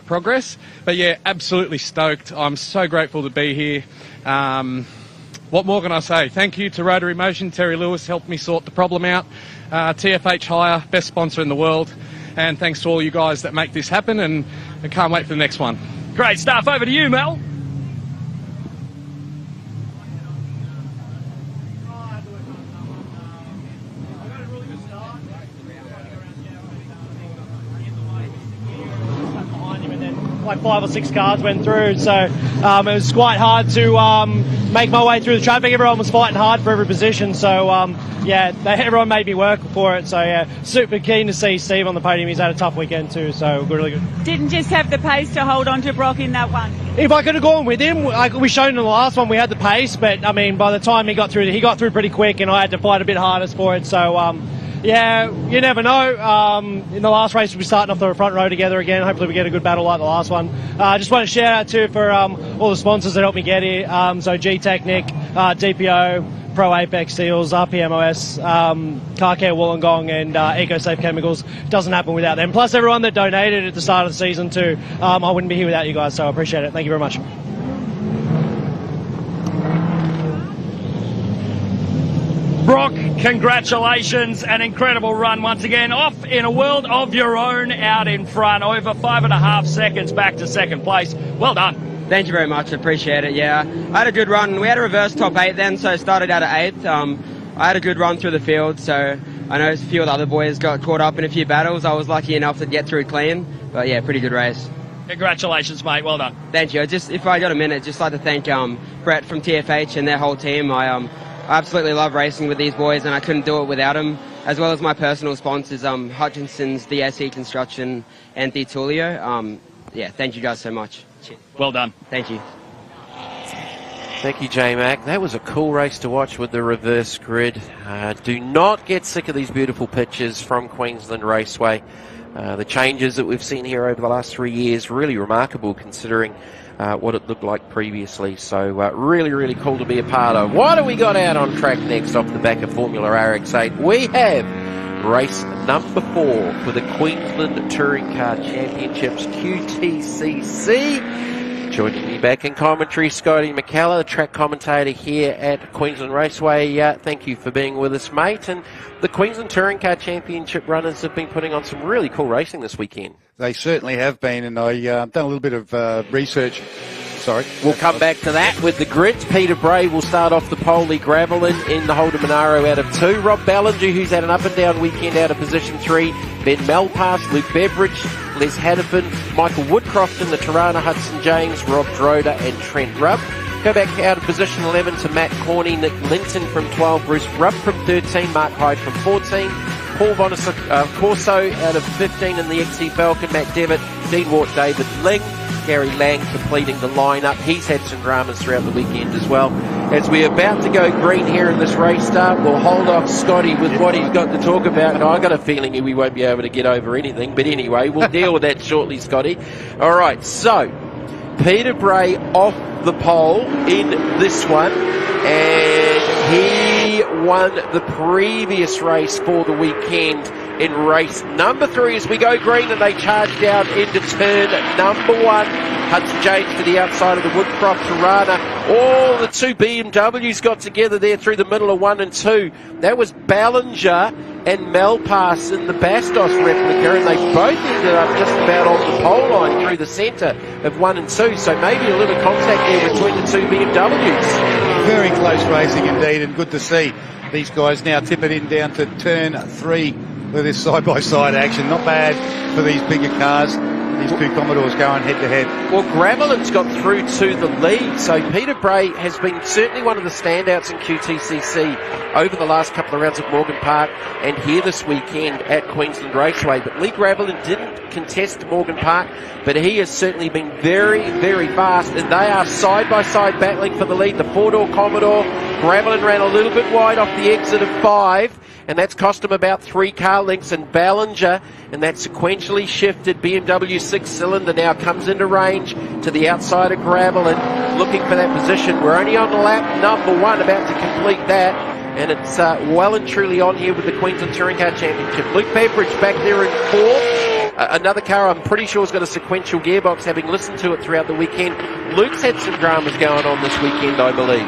progress. But yeah, absolutely stoked. I'm so grateful to be here. What more can I say? Thank you to Rotary Motion. Terry Lewis helped me sort the problem out. TFH Hire, best sponsor in the world. And thanks to all you guys that make this happen, and I can't wait for the next one. Great stuff. Over to you, Mel. Like 5 or 6 cars went through, so it was quite hard to make my way through the traffic. Everyone was fighting hard for every position, so everyone made me work for it. So yeah, super keen to see Steve on the podium. He's had a tough weekend too, so really good. Didn't just have the pace to hold on to Brock in that one. If I could have gone with him, like we showed in the last one, we had the pace, but I mean, by the time he got through pretty quick, and I had to fight a bit harder for it. So yeah, you never know. In the last race, we'll be starting off the front row together again. Hopefully we get a good battle like the last one. Just want to shout out too for all the sponsors that helped me get here. So G-Technic, DPO, Pro Apex Seals, RPMOS, Car Care Wollongong, and EcoSafe Chemicals. Doesn't happen without them. Plus everyone that donated at the start of the season too. I wouldn't be here without you guys, so I appreciate it. Thank you very much. Brock, congratulations, an incredible run once again. Off in a world of your own out in front, over 5.5 seconds back to second place. Well done. Thank you very much, appreciate it, yeah. I had a good run. We had a reverse top 8 then, so I started out at 8th. I had a good run through the field, so I know a few of the other boys got caught up in a few battles. I was lucky enough to get through clean, but yeah, pretty good race. Congratulations, mate, well done. Thank you. If I got a minute, just like to thank Brett from TFH and their whole team. I absolutely love racing with these boys, and I couldn't do it without them, as well as my personal sponsors, Hutchinson's, DSE Construction, and The Tulio. Yeah, thank you guys so much. Cheers. Well done. Thank you. Thank you, J-Mac. That was a cool race to watch with the reverse grid. Do not get sick of these beautiful pictures from Queensland Raceway. The changes that we've seen here over the last 3 years, really remarkable considering what it looked like previously. So really, really cool to be a part of. What do we got out on track next off the back of Formula RX8? We have race number 4 for the Queensland Touring Car Championships QTCC. Joining me back in commentary, Scotty McCullough, the track commentator here at Queensland Raceway. Thank you for being with us, mate. And the Queensland Touring Car Championship runners have been putting on some really cool racing this weekend. They certainly have been, and I've done a little bit of research. Sorry. We'll come back to that with the grits. Peter Bray will start off the pole. Lee Gravelin in the Holden Monaro out of 2. Rob Ballinger, who's had an up and down weekend, out of position 3. Ben Malpass, Luke Beveridge, Les Hannafin, Michael Woodcroft in the Tirana, Hudson James, Rob Droder and Trent Rubb. Go back out of position 11 to Matt Corney, Nick Linton from 12, Bruce Rubb from 13, Mark Hyde from 14. Paul Corso out of 15 in the XC Falcon, Matt Devitt, Dean Wart, David Ling, Gary Lang completing the lineup. He's had some dramas throughout the weekend as well. As we're about to go green here in this race start, we'll hold off Scotty with what he's got to talk about. And I got a feeling we won't be able to get over anything. But anyway, we'll deal with that shortly, Scotty. All right, so Peter Bray off the pole in this one. And he won the previous race for the weekend in race number 3 as we go green, and they charge down into turn number 1. Hudson James to the outside of the Woodcroft Tirana. All the 2 BMWs got together there through the middle of 1 and 2. That was Ballinger and Malpass in the Bastos replica, and they both ended up just about on the pole line through the centre of 1 and 2. So maybe a little contact there between the 2 BMWs. Very close racing indeed, and good to see these guys now tip it in down to turn 3 with this side-by-side action. Not bad for these bigger cars. These 2 Commodores going head-to-head. Well, Gravelin's got through to the lead, so Peter Bray has been certainly one of the standouts in QTCC over the last couple of rounds at Morgan Park and here this weekend at Queensland Raceway. But Lee Gravelin didn't contest Morgan Park, but he has certainly been very, very fast, and they are side-by-side battling for the lead. The 4-door Commodore, Gravelin ran a little bit wide off the exit of 5, and that's cost him about 3 car lengths, and Ballinger, and that sequentially shifted BMW 6-cylinder now comes into range to the outside of Gravelin, looking for that position. We're only on lap number 1, about to complete that, and it's well and truly on here with the Queensland Touring Car Championship. Luke Beveridge back there in 4th. Another car I'm pretty sure has got a sequential gearbox, having listened to it throughout the weekend. Luke's had some dramas going on this weekend, I believe.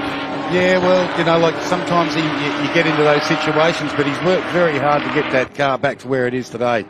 Yeah, well, like sometimes you get into those situations, but he's worked very hard to get that car back to where it is today.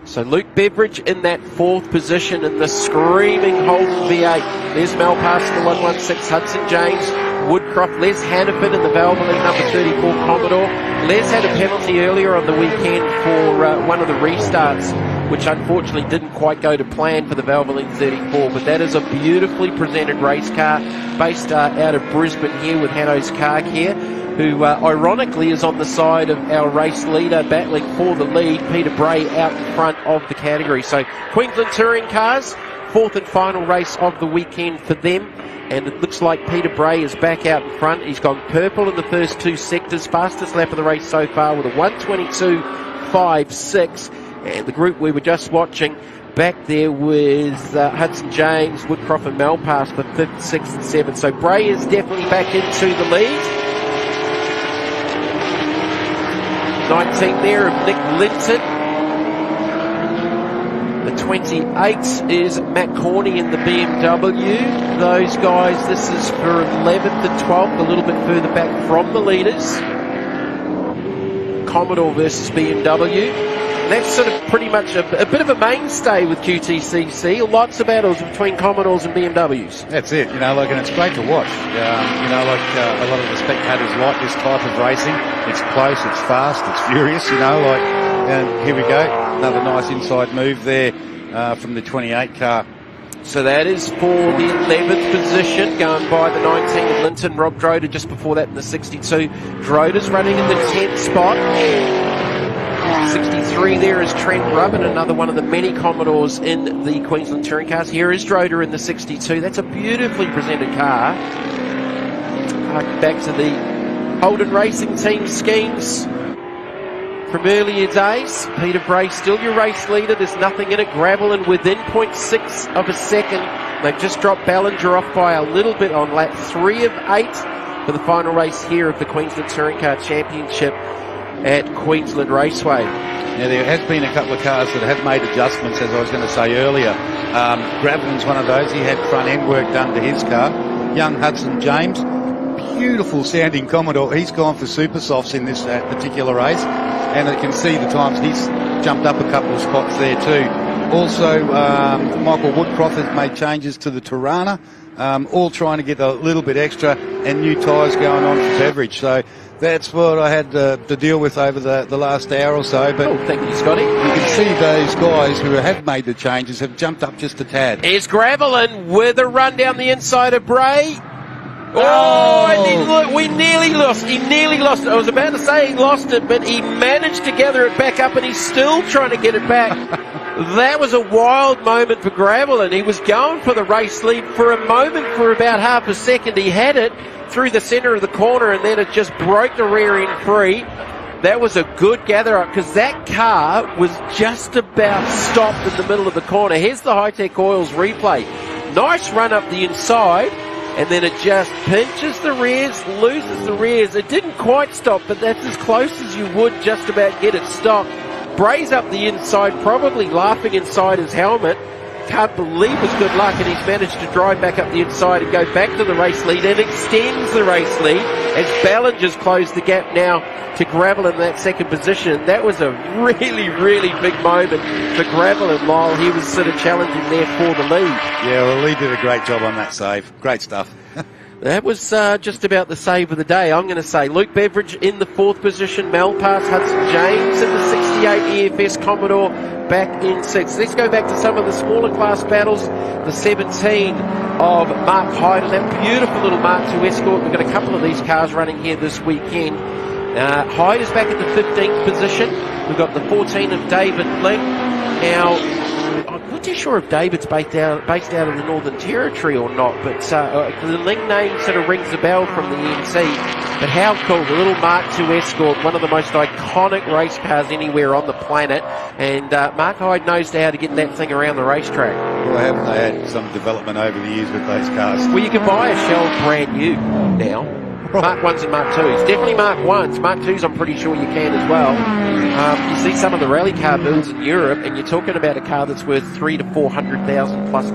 So Luke Beveridge in that 4th position in the screaming Holden V8. There's Malpass in the 116 Hudson James. Woodcroft, Les Hannafin in the Valvoline number 34 Commodore. Les had a penalty earlier on the weekend for one of the restarts, which unfortunately didn't quite go to plan for the Valvoline 34, but that is a beautifully presented race car based out of Brisbane here with Hanno's Car Care, who ironically is on the side of our race leader battling for the lead, Peter Bray, out in front of the category. So Queensland Touring Cars, 4th and final race of the weekend for them. And it looks like Peter Bray is back out in front. He's gone purple in the first 2 sectors. Fastest lap of the race so far with a 1:22.56. And the group we were just watching back there with Hudson James, Woodcroft and Malpass for 5th, 6th and 7th. So Bray is definitely back into the lead. 19 there of Nick Linton. The 28 is Matt Corney in the BMW. Those guys, this is for 11th and 12th, a little bit further back from the leaders. Commodore versus BMW. And that's sort of pretty much a bit of a mainstay with QTCC. Lots of battles between Commodores and BMWs. That's it, and it's great to watch. A lot of the spectators like this type of racing. It's close, it's fast, it's furious, and here we go. Another nice inside move there from the 28 car. So that is for the 11th position, going by the 19 of Linton. Rob Droder just before that in the 62. Droder's running in the 10th spot. 63 there is Trent Rubb, and another one of the many Commodores in the Queensland Touring Cars. Here is Droder in the 62. That's a beautifully presented car. Back to the Holden Racing Team schemes. from earlier days. Peter Bray still your race leader. There's nothing in it. Gravelin within 0.6 of a second. They've just dropped Ballinger off by a little bit on lap 3 of 8 for the final race here of the Queensland Touring Car Championship at Queensland Raceway. Now, there has been a couple of cars that have made adjustments, as I was going to say earlier. Gravelin's one of those. He had front end work done to his car. Young Hudson James, beautiful sounding Commodore. He's gone for super softs in this particular race, and I can see the times he's jumped up a couple of spots there too. Also, Michael Woodcroft has made changes to the Tirana, all trying to get a little bit extra, and new tyres going on for Beveridge. So that's what I had to deal with over the last hour or so. But thank you, Scotty. You can see those guys who have made the changes have jumped up just a tad. Here's Gravelin with a run down the inside of Bray. Oh, and look, we nearly lost. He nearly lost it. I was about to say he lost it, but he managed to gather it back up, and he's still trying to get it back. That was a wild moment for Gravelin. He was going for the race lead for a moment, for about half a second. He had it through the centre of the corner, and then it just broke the rear end free. That was a good gather up, because that car was just about stopped in the middle of the corner. Here's the Hi-Tec Oils replay. Nice run up the inside, and then it just pinches the rears, loses the rears. It didn't quite stop, but that's as close as you would just about get it stopped. Brays up the inside, probably laughing inside his helmet. Can't believe his good luck, and he's managed to drive back up the inside and go back to the race lead and extends the race lead as Ballinger's closed the gap now to Gravelin in that second position. That was a really, really big moment for Gravelin while he was sort of challenging there for the lead. Yeah, well, Lee did a great job on that save. Great stuff. That was just about the save of the day, I'm going to say. Luke Beveridge in the 4th position. Malpass Hudson James in the 68 EFS Commodore back in 6th. Let's go back to some of the smaller class battles. The 17 of Mark Hyde and that beautiful little Mark II Escort. We've got a couple of these cars running here this weekend. Hyde is back at the 15th position. We've got the 14 of David Ling. Now, I'm not too sure if David's based out of the Northern Territory or not, but the Ling name sort of rings a bell from the EMC. But how cool, the little Mark II Escort, one of the most iconic race cars anywhere on the planet, and Mark Hyde knows how to get that thing around the racetrack. Well, haven't they had some development over the years with those cars? Well, you can buy a Shell brand new now. Mark 1s and Mark 2s. Definitely Mark 1s. Mark 2s I'm pretty sure you can as well. You see some of the rally car builds in Europe, and you're talking about a car that's worth $300,000 to $400,000 plus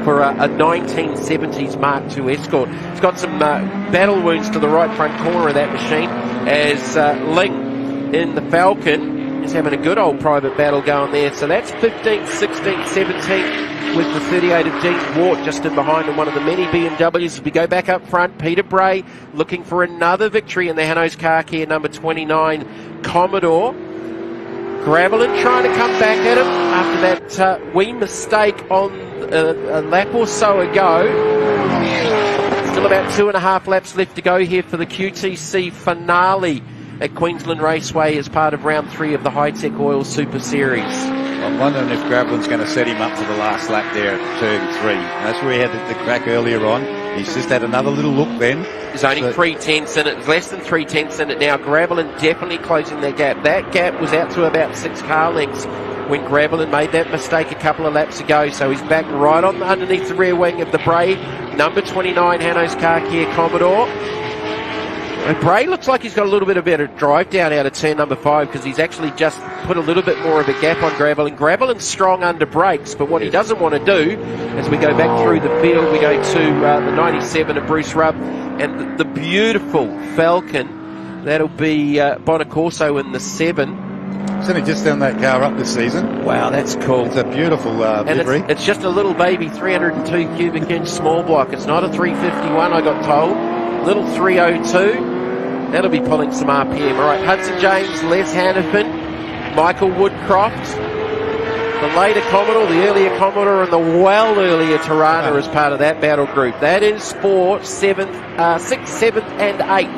for a 1970s Mark II Escort. It's got some battle wounds to the right front corner of that machine as Ling in the Falcon is having a good old private battle going there. So that's 15th, 16th, 17th. With the 38 of Dean Ward just in behind in one of the many BMWs. As we go back up front, Peter Bray looking for another victory in the Hanno's Car Care number 29 Commodore. Gravelin trying to come back at him after that wee mistake on a lap or so ago. Still about 2.5 laps left to go here for the QTC finale at Queensland Raceway as part of round 3 of the Hi-Tec Oil Super Series. I'm wondering if Gravelin's going to set him up for the last lap there at turn 3. That's where he had the crack earlier on. He's just had another little look then. There's only 3/10 in it. There's less than 3/10 in it now. Gravelin definitely closing that gap. That gap was out to about 6 car lengths when Gravelin made that mistake a couple of laps ago. So he's back right on underneath the rear wing of the Bray, number 29 Hanno's Car Care Commodore. And Bray looks like he's got a little bit of better drive down out of turn number 5 because he's actually just put a little bit more of a gap on Gravelin. Gravelin's strong under brakes, but what he doesn't want to do, as we go back through the field, we go to the 97 of Bruce Rubb and the beautiful Falcon. That'll be Bonacorso in the 7. He's only just done that car up this season. Wow, that's cool. It's a beautiful livery. It's just a little baby 302 cubic inch small block. It's not a 351, I got told. Little 302. That'll be pulling some RPM. All right, Hudson James, Les Hannafin, Michael Woodcroft, the later Commodore, the earlier Commodore, and the well earlier Tirana as part of that battle group. That is for 6th, 7th, and 8th.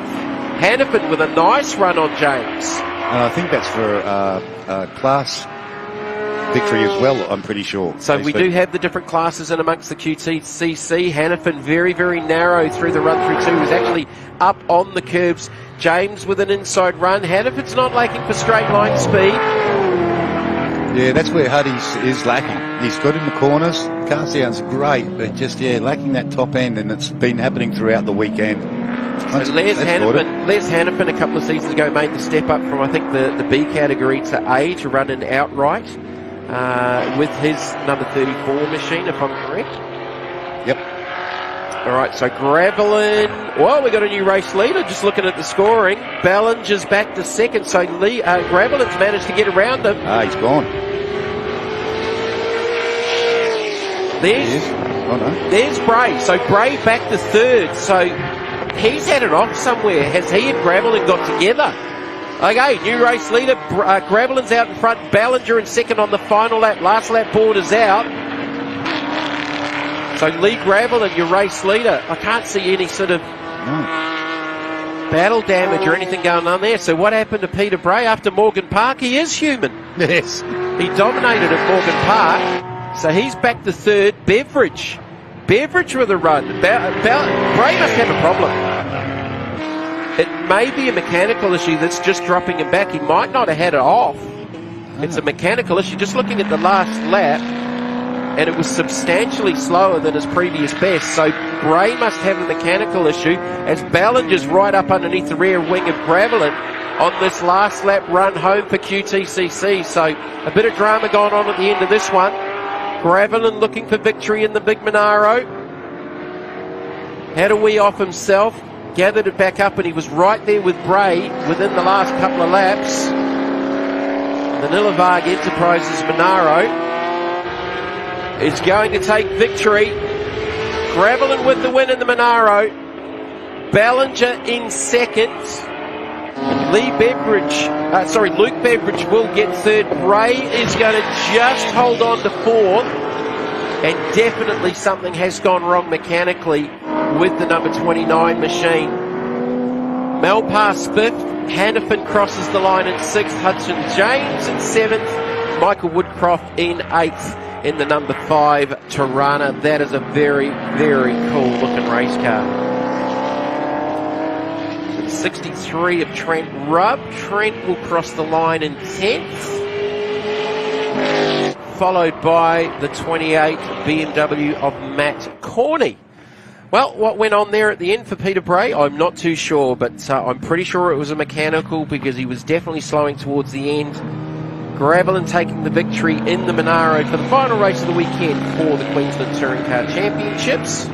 Hannafin with a nice run on James. And I think that's for class victory as well, I'm pretty sure. So we do have the different classes in amongst the QTCC. Hannafin very, very narrow through the run through 2. He was actually up on the curbs. James with an inside run. Hannafin's not lacking for straight line speed. Yeah, that's where Huddy's is lacking. He's good in the corners. Car sounds great, but just, lacking that top end, and it's been happening throughout the weekend. So Les Hannafin a couple of seasons ago made the step up from, I think, the B category to A to run an outright with his number 34 machine, if I'm correct. Yep. All right, so Gravelin. Well, we got a new race leader. Just looking at the scoring, Ballinger's back to second. So Gravelin's managed to get around him. He's gone. There's Bray. So Bray back to third. So he's had it off somewhere. Has he and Gravelin got together? Okay, new race leader. Gravelin's out in front. Ballinger in second on the final lap. Last lap board is out. So Lee Gravelin, your race leader. I can't see any sort of battle damage or anything going on there. So what happened to Peter Bray after Morgan Park? He is human. Yes. He dominated at Morgan Park. So he's back to third. Beveridge with a run. Bray must have a problem. It may be a mechanical issue that's just dropping him back. He might not have had it off. It's a mechanical issue. Just looking at the last lap, and it was substantially slower than his previous best. So Bray must have a mechanical issue as Ballinger's right up underneath the rear wing of Gravelin on this last lap run home for QTCC. So a bit of drama going on at the end of this one. Gravelin looking for victory in the big Monaro. Had a wee off himself, gathered it back up, and he was right there with Bray within the last couple of laps. The Nillavag Enterprises Monaro is going to take victory. Gravelin with the win in the Monaro. Ballinger in second. Luke Beveridge will get third. Bray is going to just hold on to fourth. And definitely something has gone wrong mechanically with the number 29 machine. Malpass fifth. Hannafin crosses the line in sixth. Hudson James in seventh. Michael Woodcroft in eighth in the number 5 Tirana. That is a very, very cool looking race car. 63 of Trent Rubb. Trent will cross the line in 10th. Followed by the 28 BMW of Matt Corney. Well, what went on there at the end for Peter Bray, I'm not too sure, but I'm pretty sure it was a mechanical because he was definitely slowing towards the end. Gravelin taking the victory in the Monaro for the final race of the weekend for the Queensland Touring Car Championships.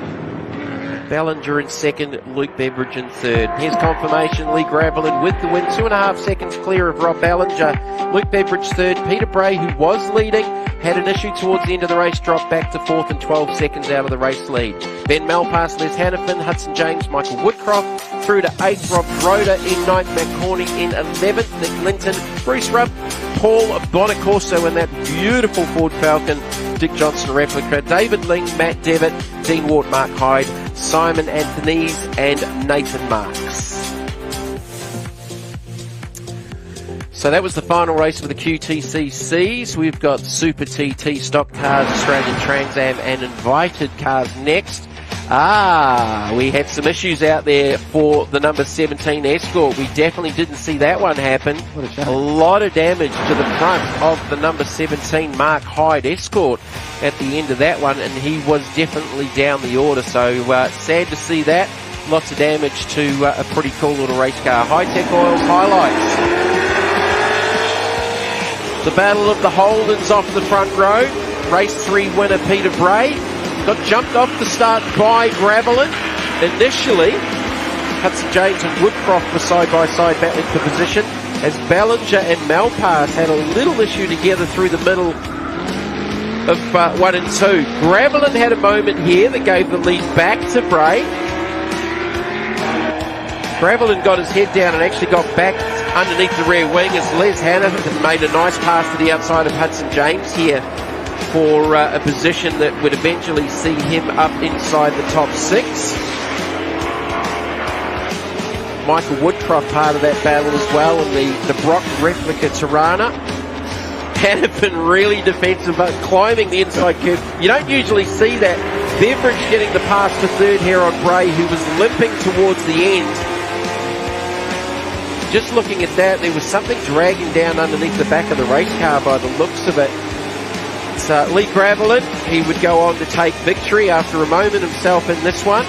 Ballinger in second, Luke Beveridge in third. Here's confirmation, Lee Gravelin with the win, 2.5 seconds clear of Rob Ballinger. Luke Beveridge third. Peter Bray, who was leading, had an issue towards the end of the race, dropped back to fourth and 12 seconds out of the race lead. Ben Malpass, Les Hannafin, Hudson James, Michael Woodcroft through to 8th, Rob Rhoda in 9th, Matt Corney in 11th, Nick Linton, Bruce Rubb, Paul Bonacorso in that beautiful Ford Falcon, Dick Johnson replica, David Ling, Matt Devitt, Dean Ward, Mark Hyde, Simon Anthony's and Nathan Marks. So that was the final race for the QTCCs. We've got Super TT, Stock Cars, Australian Trans Am and Invited Cars next. We had some issues out there for the number 17 Escort. We definitely didn't see that one happen. A lot of damage to the front of the number 17 Mark Hyde Escort at the end of that one, and he was definitely down the order. So sad to see that. Lots of damage to a pretty cool little race car. Hi-Tec Oils highlights. The Battle of the Holdens off the front row. Race 3 winner Peter Bray. Got jumped off the start by Gravelin. Initially, Hudson James and Woodcroft were side-by-side battling for position as Ballinger and Malpass had a little issue together through the middle of 1 and 2. Gravelin had a moment here that gave the lead back to Bray. Gravelin got his head down and actually got back underneath the rear wing as Les Hannafin made a nice pass to the outside of Hudson James here for a position that would eventually see him up inside the top 6. Michael Woodcroft part of that battle as well in the Brock Replica Tirana. can have been really defensive, but climbing the inside curve, you don't usually see that. Beveridge getting the pass to third here on Bray, who was limping towards the end. Just looking at that, there was something dragging down underneath the back of the race car by the looks of it. It's Lee Gravelin. He would go on to take victory after a moment himself in this one.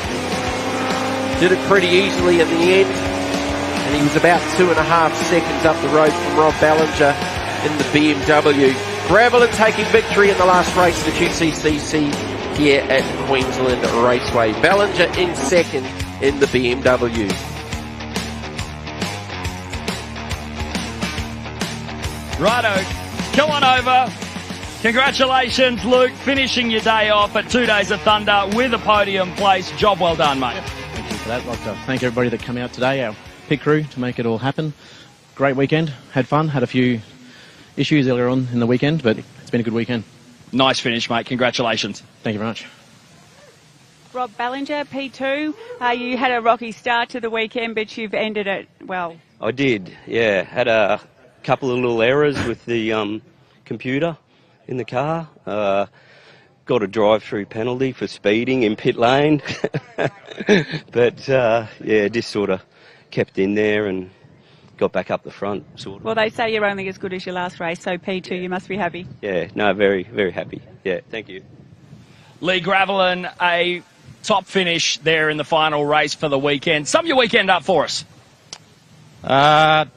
Did it pretty easily in the end. And he was about 2.5 seconds up the road from Rob Ballinger in the BMW. Gravelin taking victory in the last race of the QCCC here at Queensland Raceway. Ballinger in second in the BMW. Righto, come on over. Congratulations, Luke, finishing your day off at 2 Days of Thunder with a podium place. Job well done, mate. Thank you for that. I'd like to thank everybody that came out today, our pit crew, to make it all happen. Great weekend, had fun, had a few issues earlier on in the weekend, but it's been a good weekend. Nice finish, mate. Congratulations. Thank you very much. Rob Ballinger, P2. You had a rocky start to the weekend, but you've ended it well. I did, yeah. Had a couple of little errors with the computer in the car. Got a drive-through penalty for speeding in pit lane. But, yeah, just sort of kept in there and got back up the front, sort of. Well, they say you're only as good as your last race, so P2, you must be happy. Yeah, no, very, very happy. Yeah, thank you. Lee Gravelin, a top finish there in the final race for the weekend. Sum your weekend up for us.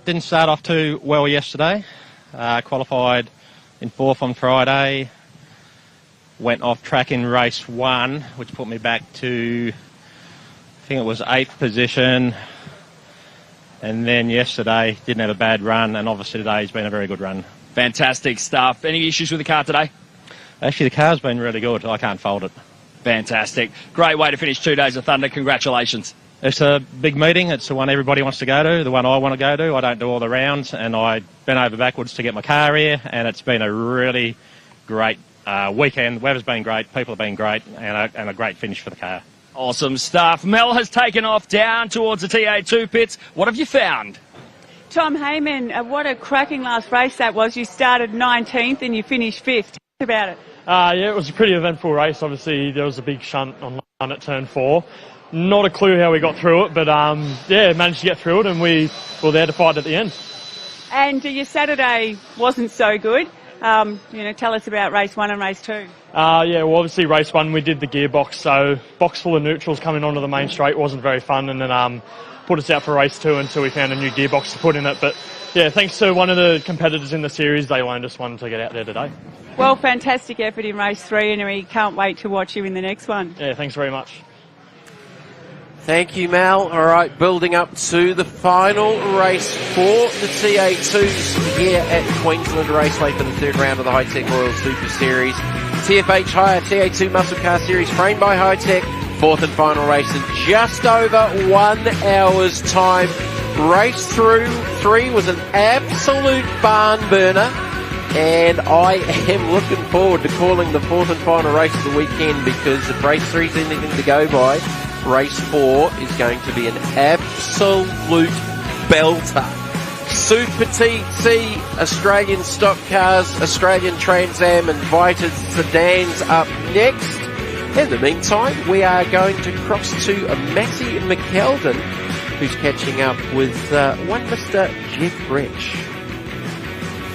Didn't start off too well yesterday. Qualified in 4th on Friday. Went off track in race 1, which put me back to, I think it was 8th position. And then yesterday, didn't have a bad run, and obviously today's been a very good run. Fantastic stuff. Any issues with the car today? Actually, the car's been really good. I can't fault it. Fantastic. Great way to finish 2 Days of Thunder. Congratulations. It's a big meeting. It's the one everybody wants to go to, the one I want to go to. I don't do all the rounds, and I bent over backwards to get my car here, and it's been a really great weekend. Weather's been great, people have been great, and a great finish for the car. Awesome stuff. Mel has taken off down towards the TA2 pits. What have you found? Tom Heyman, what a cracking last race that was. You started 19th and you finished 5th. Talk about it. Yeah, it was a pretty eventful race. Obviously, there was a big shunt on at turn 4. Not a clue how we got through it, but yeah, managed to get through it, and we were there to fight at the end. And your Saturday wasn't so good. Tell us about race 1 and race 2. Yeah, well, obviously race 1 we did the gearbox, so box full of neutrals coming onto the main straight wasn't very fun, and then put us out for race 2 until we found a new gearbox to put in it. But yeah, thanks to one of the competitors in the series, they loaned us one to get out there today. Well, fantastic effort in race 3, and we can't wait to watch you in the next one. Yeah, thanks very much. Thank you, Mal. All right, building up to the final race for the TA2s here at Queensland Raceway for the 3rd round of the Hi-Tec Royal Super Series. TFH Hire TA2 Muscle Car Series framed by Hi-Tec. 4th and final race in just over 1 hour's time. Race through 3 was an absolute barn burner. And I am looking forward to calling the 4th and final race of the weekend, because if race 3 is anything to go by, race 4 is going to be an absolute belter. Super TC, Australian stock cars, Australian Trans Am and Vita sedans up next. In the meantime, we are going to cross to Matty McKeldin, who's catching up with one Mr. Jeff Rich.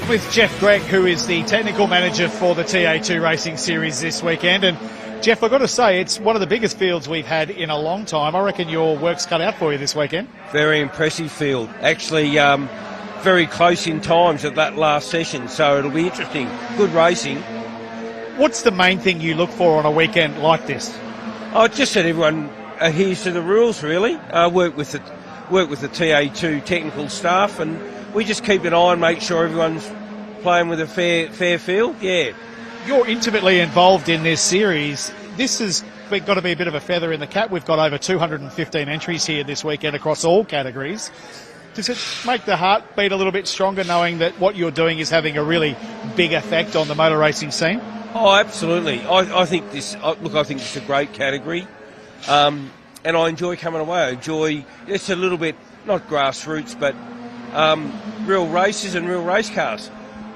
With Jeff Gregg, who is the technical manager for the TA2 Racing Series this weekend. And Jeff, I've got to say, it's one of the biggest fields we've had in a long time. I reckon your work's cut out for you this weekend. Very impressive field. Actually, very close in times at that last session, so it'll be interesting. Good racing. What's the main thing you look for on a weekend like this? Oh, just that everyone adheres to the rules, really. Work with the TA2 technical staff, and we just keep an eye and make sure everyone's playing with a fair field. Yeah. You're intimately involved in this series. This has got to be a bit of a feather in the cap. We've got over 215 entries here this weekend across all categories. Does it make the heart beat a little bit stronger knowing that what you're doing is having a really big effect on the motor racing scene? Oh, absolutely. I think this. Look, I think it's a great category, and I enjoy coming away. I enjoy. It's a little bit not grassroots, but real races and real race cars.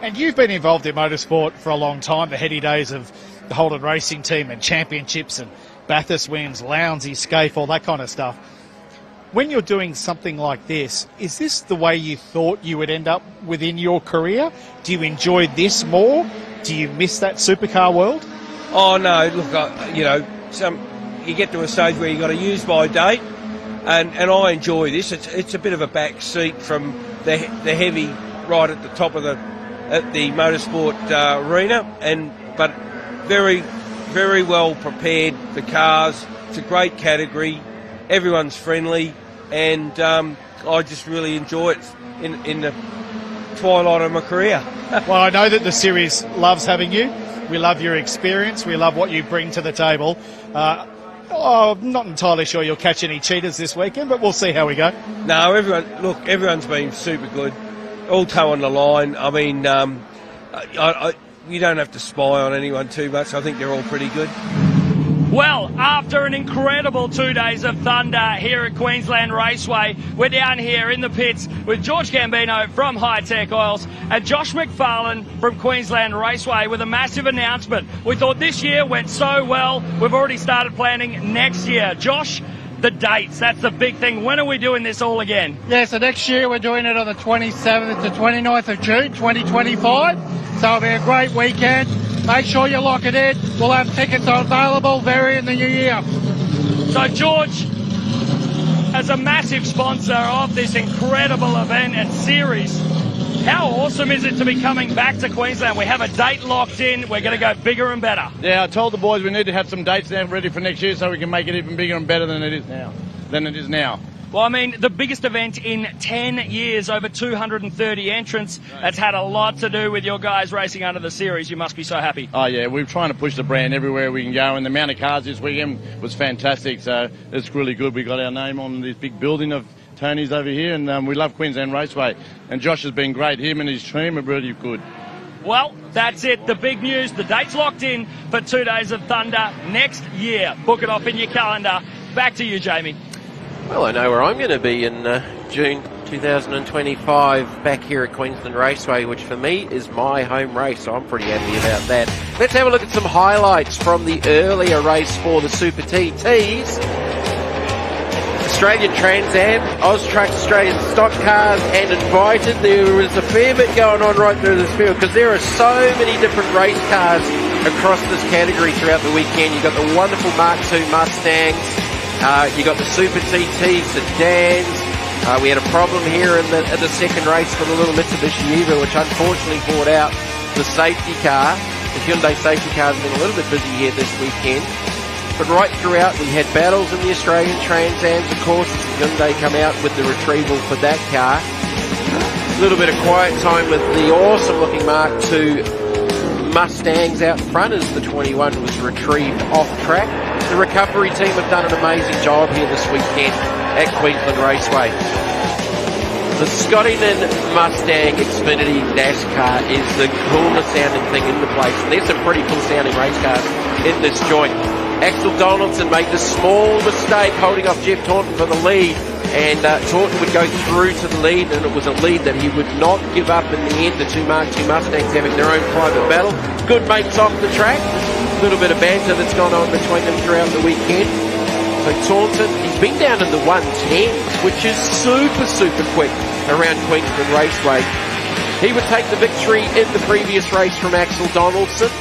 And you've been involved in motorsport for a long time, the heady days of the Holden Racing Team and championships and Bathurst wins, Lounsey, Scaife, all that kind of stuff. When you're doing something like this, is this the way you thought you would end up within your career? Do you enjoy this more? Do you miss that supercar world? Oh no, look, you get to a stage where you've got a use-by date, and I enjoy this. It's a bit of a back seat from the heavy right at the top of the motorsport arena, but very, very well prepared. The cars, it's a great category. Everyone's friendly, and I just really enjoy it in the twilight of my career. Well, I know that the series loves having you. We love your experience. We love what you bring to the table. I'm not entirely sure you'll catch any cheaters this weekend, but we'll see how we go. No, everyone's been super good. All towing the line. I mean, you don't have to spy on anyone too much. I think they're all pretty good. Well, after an incredible 2 days of thunder here at Queensland Raceway, we're down here in the pits with George Gambino from Hi-Tec Oils and Josh McFarlane from Queensland Raceway with a massive announcement. We thought this year went so well, we've already started planning next year. Josh, the dates, that's the big thing. When are we doing this all again? Yeah, so next year we're doing it on the 27th to 29th of June 2025. So it'll be a great weekend. Make sure you lock it in. We'll have tickets available very in the new year. So George, as a massive sponsor of this incredible event and series, how awesome is it to be coming back to Queensland? We have a date locked in. We're going to go bigger and better. Yeah, I told the boys we need to have some dates now ready for next year so we can make it even bigger and better than it is now. Well, I mean, the biggest event in 10 years, over 230 entrants. That's had a lot to do with your guys racing under the series. You must be so happy. Oh, yeah, we're trying to push the brand everywhere we can go, and the amount of cars this weekend was fantastic, so it's really good. We got our name on this big building of Tony's over here, and we love Queensland Raceway. And Josh has been great. Him and his team are really good. Well, that's it. The big news. The date's locked in for 2 days of thunder next year. Book it off in your calendar. Back to you, Jamie. Well, I know where I'm going to be in June 2025 back here at Queensland Raceway, which for me is my home race, so I'm pretty happy about that. Let's have a look at some highlights from the earlier race for the Super TTs. Australian Trans Am, Austruck Australian Stock Cars and Invited. There was a fair bit going on right through this field because there are so many different race cars across this category throughout the weekend. You've got the wonderful Mark II Mustangs. You got the Super TT sedans. We had a problem here in the second race for the little Mitsubishi Evo, which unfortunately brought out the safety car. The Hyundai safety car has been a little bit busy here this weekend. But right throughout, we had battles in the Australian Trans Ams. Of course, Hyundai come out with the retrieval for that car. A little bit of quiet time with the awesome-looking Mark II Mustangs out front as the 21 was retrieved off track. The recovery team have done an amazing job here this weekend at Queensland Raceway. The Scottinen Mustang Xfinity NASCAR is the coolest sounding thing in the place. And there's some pretty cool sounding race cars in this joint. Axel Donaldson made the small mistake holding off Jeff Taunton for the lead, and Taunton would go through to the lead, and it was a lead that he would not give up in the end. The two Mark II Mustangs having their own private battle. Good mates off the track. A little bit of banter that's gone on between them throughout the weekend. So Taunton, he's been down in the 110s, which is super, super quick around Queensland Raceway. He would take the victory in the previous race from Axel Donaldson.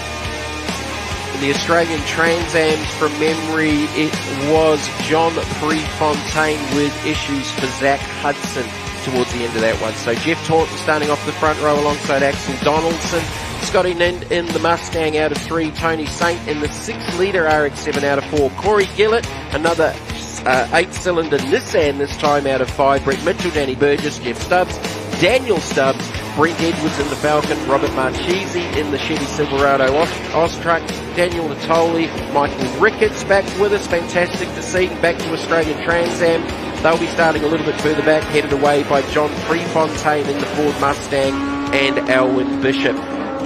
In the Australian Trans Ams, from memory, it was John Prefontaine with issues for Zach Hudson towards the end of that one. So Jeff Taunton starting off the front row alongside Axel Donaldson. Scotty Nind in the Mustang out of 3. Tony Saint in the 6-litre RX-7 out of 4. Corey Gillett, another 8-cylinder Nissan this time out of 5. Brett Mitchell, Danny Burgess, Jeff Stubbs, Daniel Stubbs, Brent Edwards in the Falcon, Robert Marchese in the Chevy Silverado Austruck, Daniel Natoli, Michael Ricketts back with us. Fantastic to see. Back to Australian Trans Am. They'll be starting a little bit further back, headed away by John Prefontaine in the Ford Mustang and Alwyn Bishop.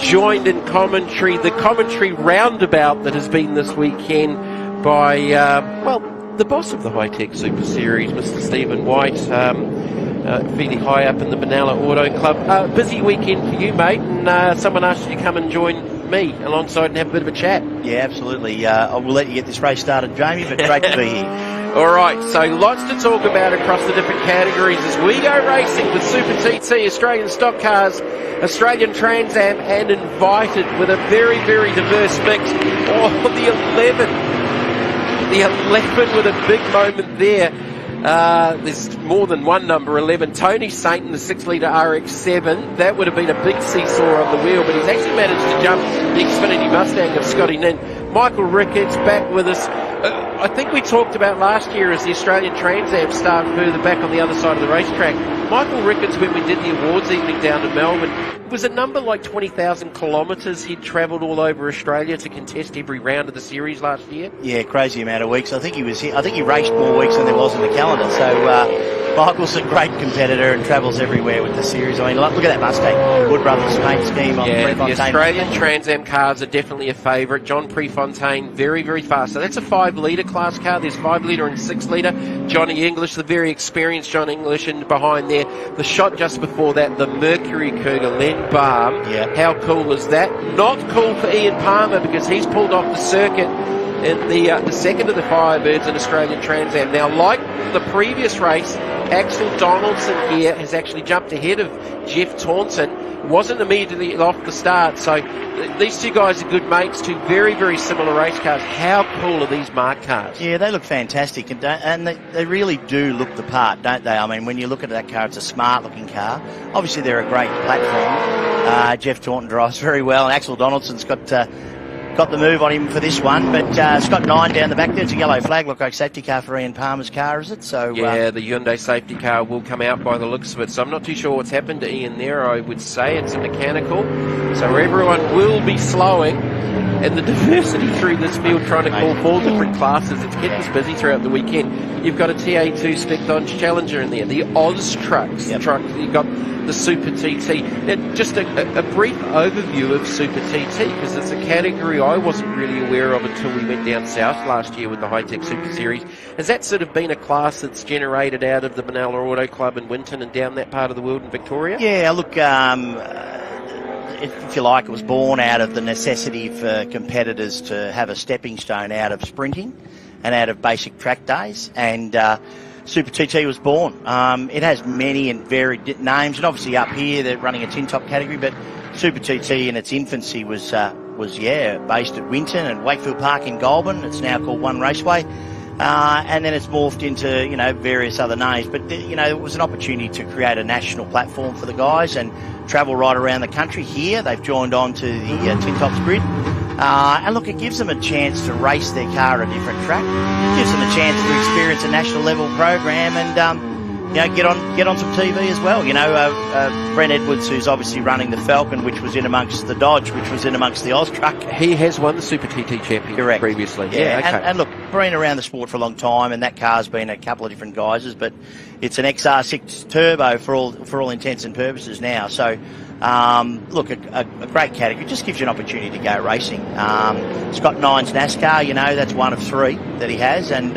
Joined in commentary, the commentary roundabout that has been this weekend by, the boss of the Hi-Tec Super Series, Mr. Stephen White. fairly high up in the Benalla Auto Club. Busy weekend for you, mate, and someone asked you to come and join me alongside and have a bit of a chat. Yeah, absolutely. I will let you get this race started, Jamie, but great to be here. All right, so lots to talk about across the different categories as we go racing with Super TT, Australian Stock Cars, Australian Trans Am, and Invited with a very, very diverse mix. Oh, the 11 with a big moment there. There's more than one number, 11. Tony Saint in the 6-litre RX-7. That would have been a big seesaw on the wheel, but he's actually managed to jump the Xfinity Mustang of Scotty Nin. Michael Ricketts back with us. I think we talked about last year as the Australian Trans Am start further back on the other side of the racetrack. Michael Ricketts, when we did the awards evening down in Melbourne, it was a number like 20,000 kilometres. He'd travelled all over Australia to contest every round of the series last year. Yeah, crazy amount of weeks. I think he raced more weeks than there was in the calendar. So Michael's a great competitor and travels everywhere with the series. I mean, look at that Mustang. Wood Brothers paint scheme on the Prefontaine. Australian Trans Am cars are definitely a favourite. John Prefontaine, very, very fast. So that's a 5-litre class car. There's 5-litre and 6-litre. Johnny English, the very experienced John English, and behind there, the shot just before that, the Mercury Cougar, Len Baum. Yeah. How cool is that? Not cool for Ian Palmer because he's pulled off the circuit in the second of the Firebirds in Australian Trans Am. Now, like the previous race, Axel Donaldson here has actually jumped ahead of Jeff Taunton. Wasn't immediately off the start, so these two guys are good mates, two very, very similar race cars. How cool are these marked cars? Yeah, they look fantastic, and they really do look the part, don't they? I mean, when you look at that car, it's a smart-looking car. Obviously, they're a great platform. Jeff Taunton drives very well, and Axel Donaldson's got the move on him for this one, but Scott 9 down the back there. It's a yellow flag. Look like safety car for Ian Palmer's car, is it? So yeah, the Hyundai safety car will come out by the looks of it. So I'm not too sure what's happened to Ian there. I would say it's a mechanical. So everyone will be slowing. And the diversity through this field, trying to call 4 different classes, it's kept us busy throughout the weekend. You've got a TA2 Spec Dodge Challenger in there, the Oz trucks, you've got the Super TT. Now, just a brief overview of Super TT, because it's a category I wasn't really aware of until we went down south last year with the Hi-Tec Super Series. Has that sort of been a class that's generated out of the Benalla Auto Club in Winton and down that part of the world in Victoria? Yeah, look, if you like, it was born out of the necessity for competitors to have a stepping stone out of sprinting and out of basic track days, and Super TT was born. It has many and varied names, and obviously up here they're running a tin top category, but Super TT in its infancy was based at Winton and Wakefield Park in Goulburn. It's now called One Raceway. And then it's morphed into, various other names. But, it was an opportunity to create a national platform for the guys and travel right around the country here. They've joined on to the Tin Tops grid. And look, it gives them a chance to race their car at a different track. It gives them a chance to experience a national level program and, get on some TV as well. Brent Edwards, who's obviously running the Falcon, which was in amongst the Dodge, which was in amongst the Oz truck. He has won the Super TT championship previously. Yeah, okay. And look, been around the sport for a long time, and that car's been a couple of different guises, but it's an XR6 Turbo for all intents and purposes now. So, look, a great category. It just gives you an opportunity to go racing. Scott 9's NASCAR, that's one of 3 that he has, and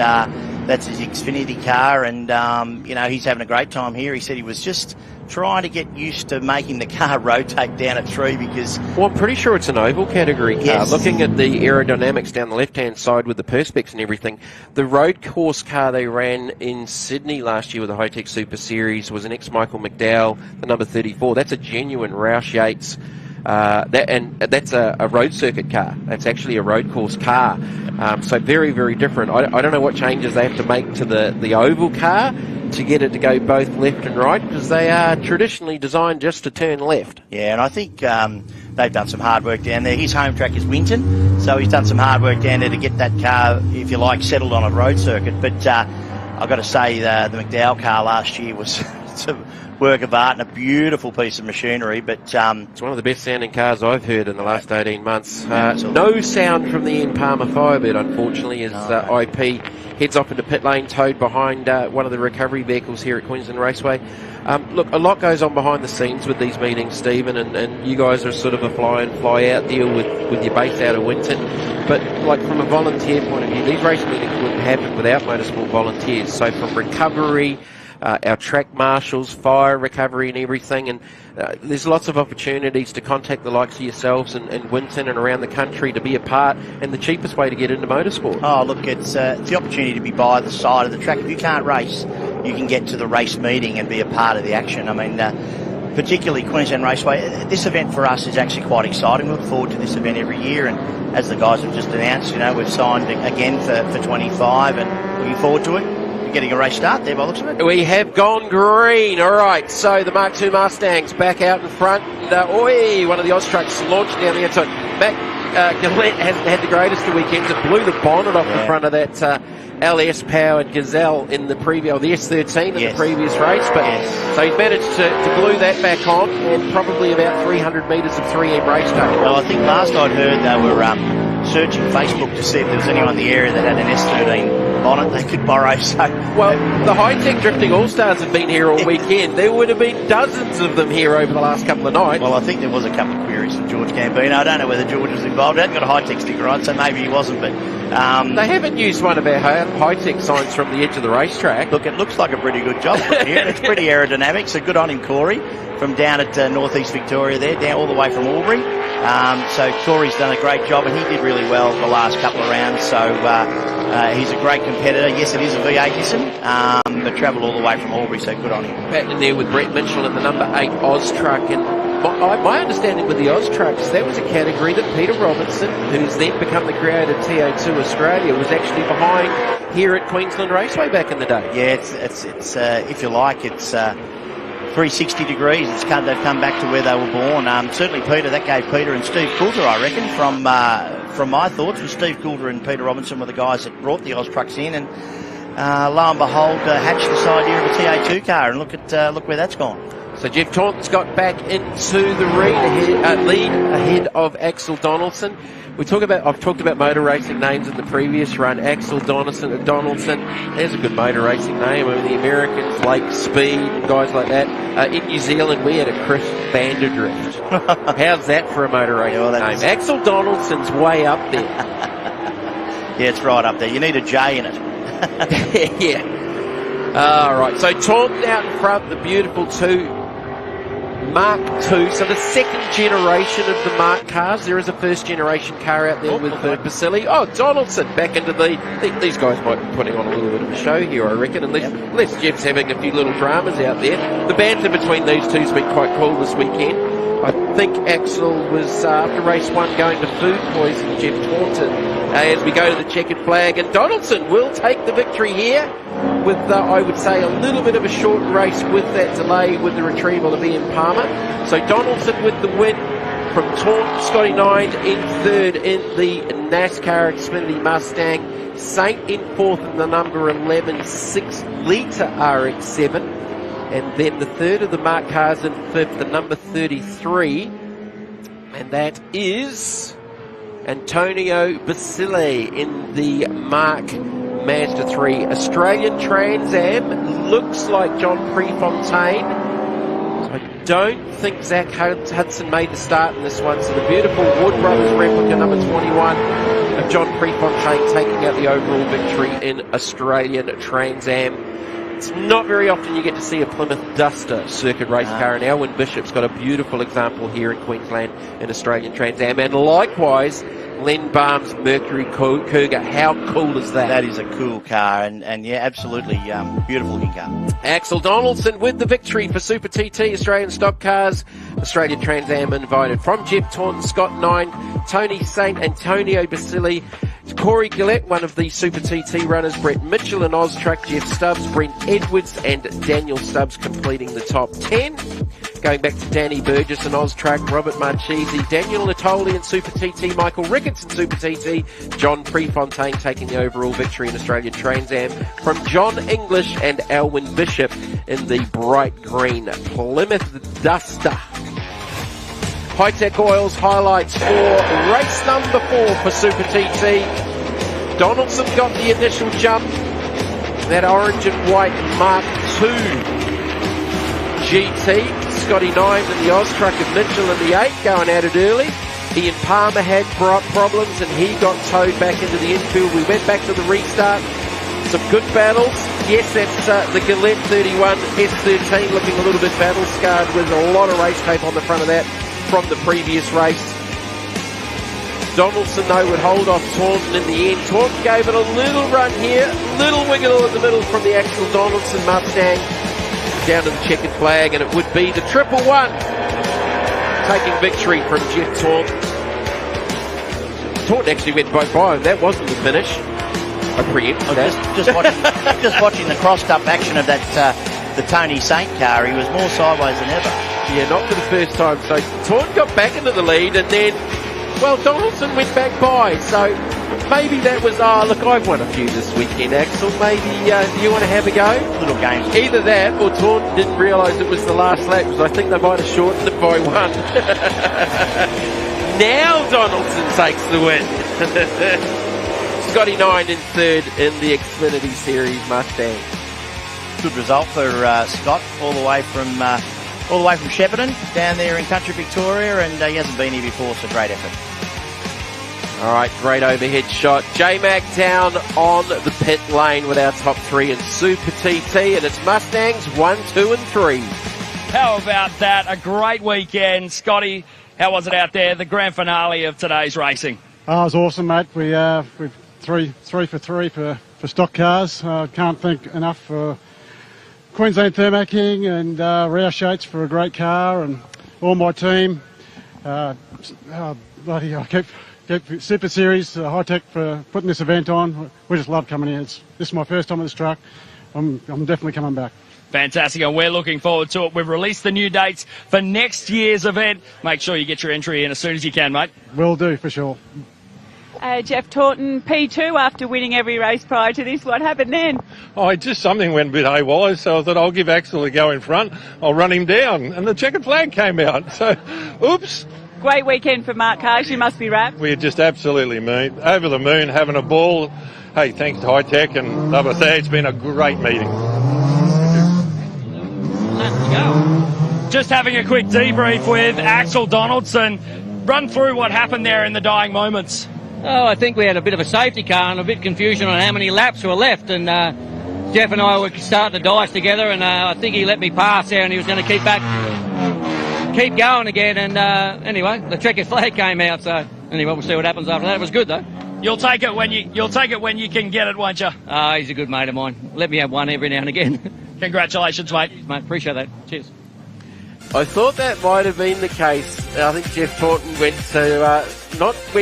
that's his Xfinity car, and he's having a great time here. He said he was just trying to get used to making the car rotate down at 3 because... Well, I'm pretty sure it's an oval category car. Yes. Looking at the aerodynamics down the left-hand side with the perspex and everything, the road course car they ran in Sydney last year with the Hi-Tec Super Series was an ex-Michael McDowell, the number 34. That's a genuine Roush Yates. That's a road circuit car. That's actually a road course car. So very, very different. I don't know what changes they have to make to the oval car to get it to go both left and right, because they are traditionally designed just to turn left. Yeah, and I think they've done some hard work down there. His home track is Winton, so he's done some hard work down there to get that car, if you like, settled on a road circuit. But I've got to say the McDowell car last year was a work of art and a beautiful piece of machinery. But it's one of the best sounding cars I've heard in the last 18 months. No sound from the Ian Palmer Firebird, unfortunately, as IP heads off into pit lane, towed behind one of the recovery vehicles here at Queensland Raceway. Look, a lot goes on behind the scenes with these meetings, Stephen, and you guys are sort of a fly-in, fly-out deal with your base out of Winton. But, like, from a volunteer point of view, these race meetings wouldn't happen without motorsport volunteers. So from recovery, our track marshals, fire recovery and everything. And there's lots of opportunities to contact the likes of yourselves and Winton and around the country to be a part, and the cheapest way to get into motorsport. Oh, look, it's the opportunity to be by the side of the track. If you can't race, you can get to the race meeting and be a part of the action. I mean, particularly Queensland Raceway, this event for us is actually quite exciting. We look forward to this event every year, and as the guys have just announced, we've signed again for 25 and looking forward to it. We're getting a race start there by the looks of it. We have gone green. All right, so the Mark II Mustangs back out in front. And, one of the Oz trucks launched down the outside. Gillette hasn't had the greatest of weekends. It blew the bonnet off the front of that LS-powered Gazelle in the preview, the S13 in the previous race. But so he's managed to glue that back on, and probably about 300 metres of 3M race day. Well, I think last I'd heard they were searching Facebook to see if there was anyone in the area that had an S13 bonnet they could borrow. So, well, the Hi-Tec Drifting All-Stars have been here all weekend. There would have been dozens of them here over the last couple of nights. Well, I think there was a couple of queries from George Gambino. I don't know whether George was involved. He hasn't got a Hi-Tec sticker on, so maybe he wasn't. But they haven't used one of our Hi-Tec signs from the edge of the racetrack. Look, it looks like a pretty good job here. It's pretty aerodynamic, so good on him, Corey, from down at northeast Victoria there, down all the way from Albury. So Corey's done a great job, and he did really well the last couple of rounds. So he's a great competitor. Yes, it is a V8 Nissan, but travelled all the way from Albury, so good on him. Back in there with Brett Mitchell in the number 8 Oz truck, and my understanding with the Oz trucks, that was a category that Peter Robinson, who's then become the creator of TA2 Australia, was actually behind here at Queensland Raceway back in the day. Yeah, it's if you like, it's 360 degrees. They've come back to where they were born. Certainly Peter, that gave Peter and Steve Coulter, I reckon, from my thoughts, was Steve Coulter and Peter Robinson were the guys that brought the Oz trucks in, and lo and behold, hatched this idea of a TA2 car, and look where that's gone. So Jeff Taunton's got back into the lead ahead of Axel Donaldson. I've talked about motor racing names in the previous run. Axel Donaldson. There's a good motor racing name. I mean, the Americans, Lake Speed, guys like that. In New Zealand, we had a Chris Vanderdrift. How's that for a motor racing name? Axel Donaldson's way up there. Yeah, it's right up there. You need a J in it. Yeah. All right. So Taunton out in front, the beautiful Mark II, so the second generation of the Mark cars. There is a first generation car out there with Basili. Oh, Donaldson back into these guys might be putting on a little bit of a show here, I reckon, unless Jeff's having a few little dramas out there. The banter between these two has been quite cool this weekend. I think Axel was, after race 1, going to food poison Jeff Taunton as we go to the checkered flag, and Donaldson will take the victory here with, I would say, a little bit of a short race with that delay with the retrieval of Ian Palmer. So Donaldson with the win from Taunton. Scotty Nine in third in the NASCAR Xfinity Mustang. Saint in fourth in the number 11 6-litre RX-7. And then the third of the Mark cars in fifth, the number 33. And that is Antonio Basile in the Mark Mazda 3. Australian Trans Am looks like John Prefontaine. I don't think Zach Hudson made the start in this one. So the beautiful Wood Brothers replica number 21 of John Prefontaine taking out the overall victory in Australian Trans Am. It's not very often you get to see a Plymouth Duster circuit race car, and Alwyn Bishop's got a beautiful example here in Queensland in Australian Trans Am, and likewise Len Barnes Mercury Cougar. How cool is that? That is a cool car, and yeah, absolutely beautiful looking car. Axel Donaldson with the victory for Super TT Australian Stock Cars. Australian Trans Am invited from Jeff Taunton, Scott Nine, Tony Saint, Antonio Basile, Corey Gillette, one of the Super TT runners, Brett Mitchell and Oz Truck, Jeff Stubbs, Brent Edwards and Daniel Stubbs completing the top 10. Going back to Danny Burgess and Oz Truck, Robert Marchese, Daniel Natoli and Super TT, Michael Ricketts and Super TT, John Prefontaine taking the overall victory in Australian Trans Am from John English and Alwyn Bishop in the bright green Plymouth Duster. Hi-Tec Oils highlights for race number 4 for Super TT. Donaldson got the initial jump. That orange and white Mark II GT. Scotty Nines and the Oz Truck of Mitchell in the 8 going at it early. Ian Palmer had problems and he got towed back into the infield. We went back to the restart. Some good battles. Yes, that's the Gillette 31 S13 looking a little bit battle scarred with a lot of race tape on the front of that from the previous race. Donaldson, though, would hold off Taunton in the end. Taunton gave it a little run here, little wiggle in the middle from the Axel Donaldson Mustang down to the checkered flag, and it would be the 111 taking victory from Jeff Taunton. Taunton actually went both by him. That wasn't the finish. I preempt that. Just watching the crossed-up action of that the Tony Saint car, he was more sideways than ever. Yeah, not for the first time. So Taunton got back into the lead, and then, well, Donaldson went back by. So maybe that was, look, I've won a few this weekend, Axel. Maybe you want to have a go? Little games. Either that, or Taunton didn't realise it was the last lap, because I think they might have shortened it by one. Now Donaldson takes the win. Scotty 9 in third in the Xfinity Series Mustang. Good result for Scott, all the way from Shepparton down there in country Victoria, and he hasn't been here before, so great effort. All right, great overhead shot. J-Mac down on the pit lane with our top three in Super TT, and it's Mustangs 1, 2 and 3. How about that? A great weekend. Scotty, how was it out there? The grand finale of today's racing. Oh, it was awesome, mate. We've three for three for stock cars. Can't thank enough for Queensland Thermaking and Roush Yates for a great car, and all my team. Bloody, I keep Super Series, Hi-Tec for putting this event on. We just love coming here. This is my first time on this truck. I'm definitely coming back. Fantastic, and we're looking forward to it. We've released the new dates for next year's event. Make sure you get your entry in as soon as you can, mate. Will do, for sure. Jeff Taunton, P2 after winning every race prior to this. What happened then? Something went a bit haywire, so I thought I'll give Axel a go in front. I'll run him down, and the checkered flag came out. So, oops. Great weekend for Mark Cars. You must be wrapped. We're just absolutely over the moon, having a ball. Hey, thanks to Hi-Tec, and love us there. It's been a great meeting. Let's go. Just having a quick debrief with Axel Donaldson. Run through what happened there in the dying moments. Oh, I think we had a bit of a safety car and a bit of confusion on how many laps were left, and Jeff and I were starting to dice together, and I think he let me pass there, and he was going to keep going again, and anyway, the checkered flag came out, so anyway, we'll see what happens after that. It was good though. You'll take it when you can get it, won't you? He's a good mate of mine. Let me have one every now and again. Congratulations, mate. Cheers, mate. Appreciate that. Cheers. I thought that might have been the case. I think Jeff Taunton went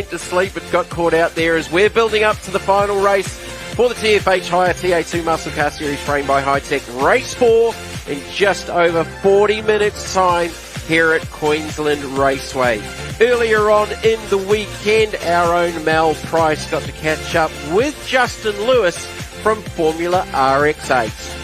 to sleep, but got caught out there as we're building up to the final race for the TFH Hire TA2 Muscle Car Series framed by Hi-Tec. Race 4 in just over 40 minutes time here at Queensland Raceway. Earlier on in the weekend, our own Mel Price got to catch up with Justin Lewis from Formula RX8.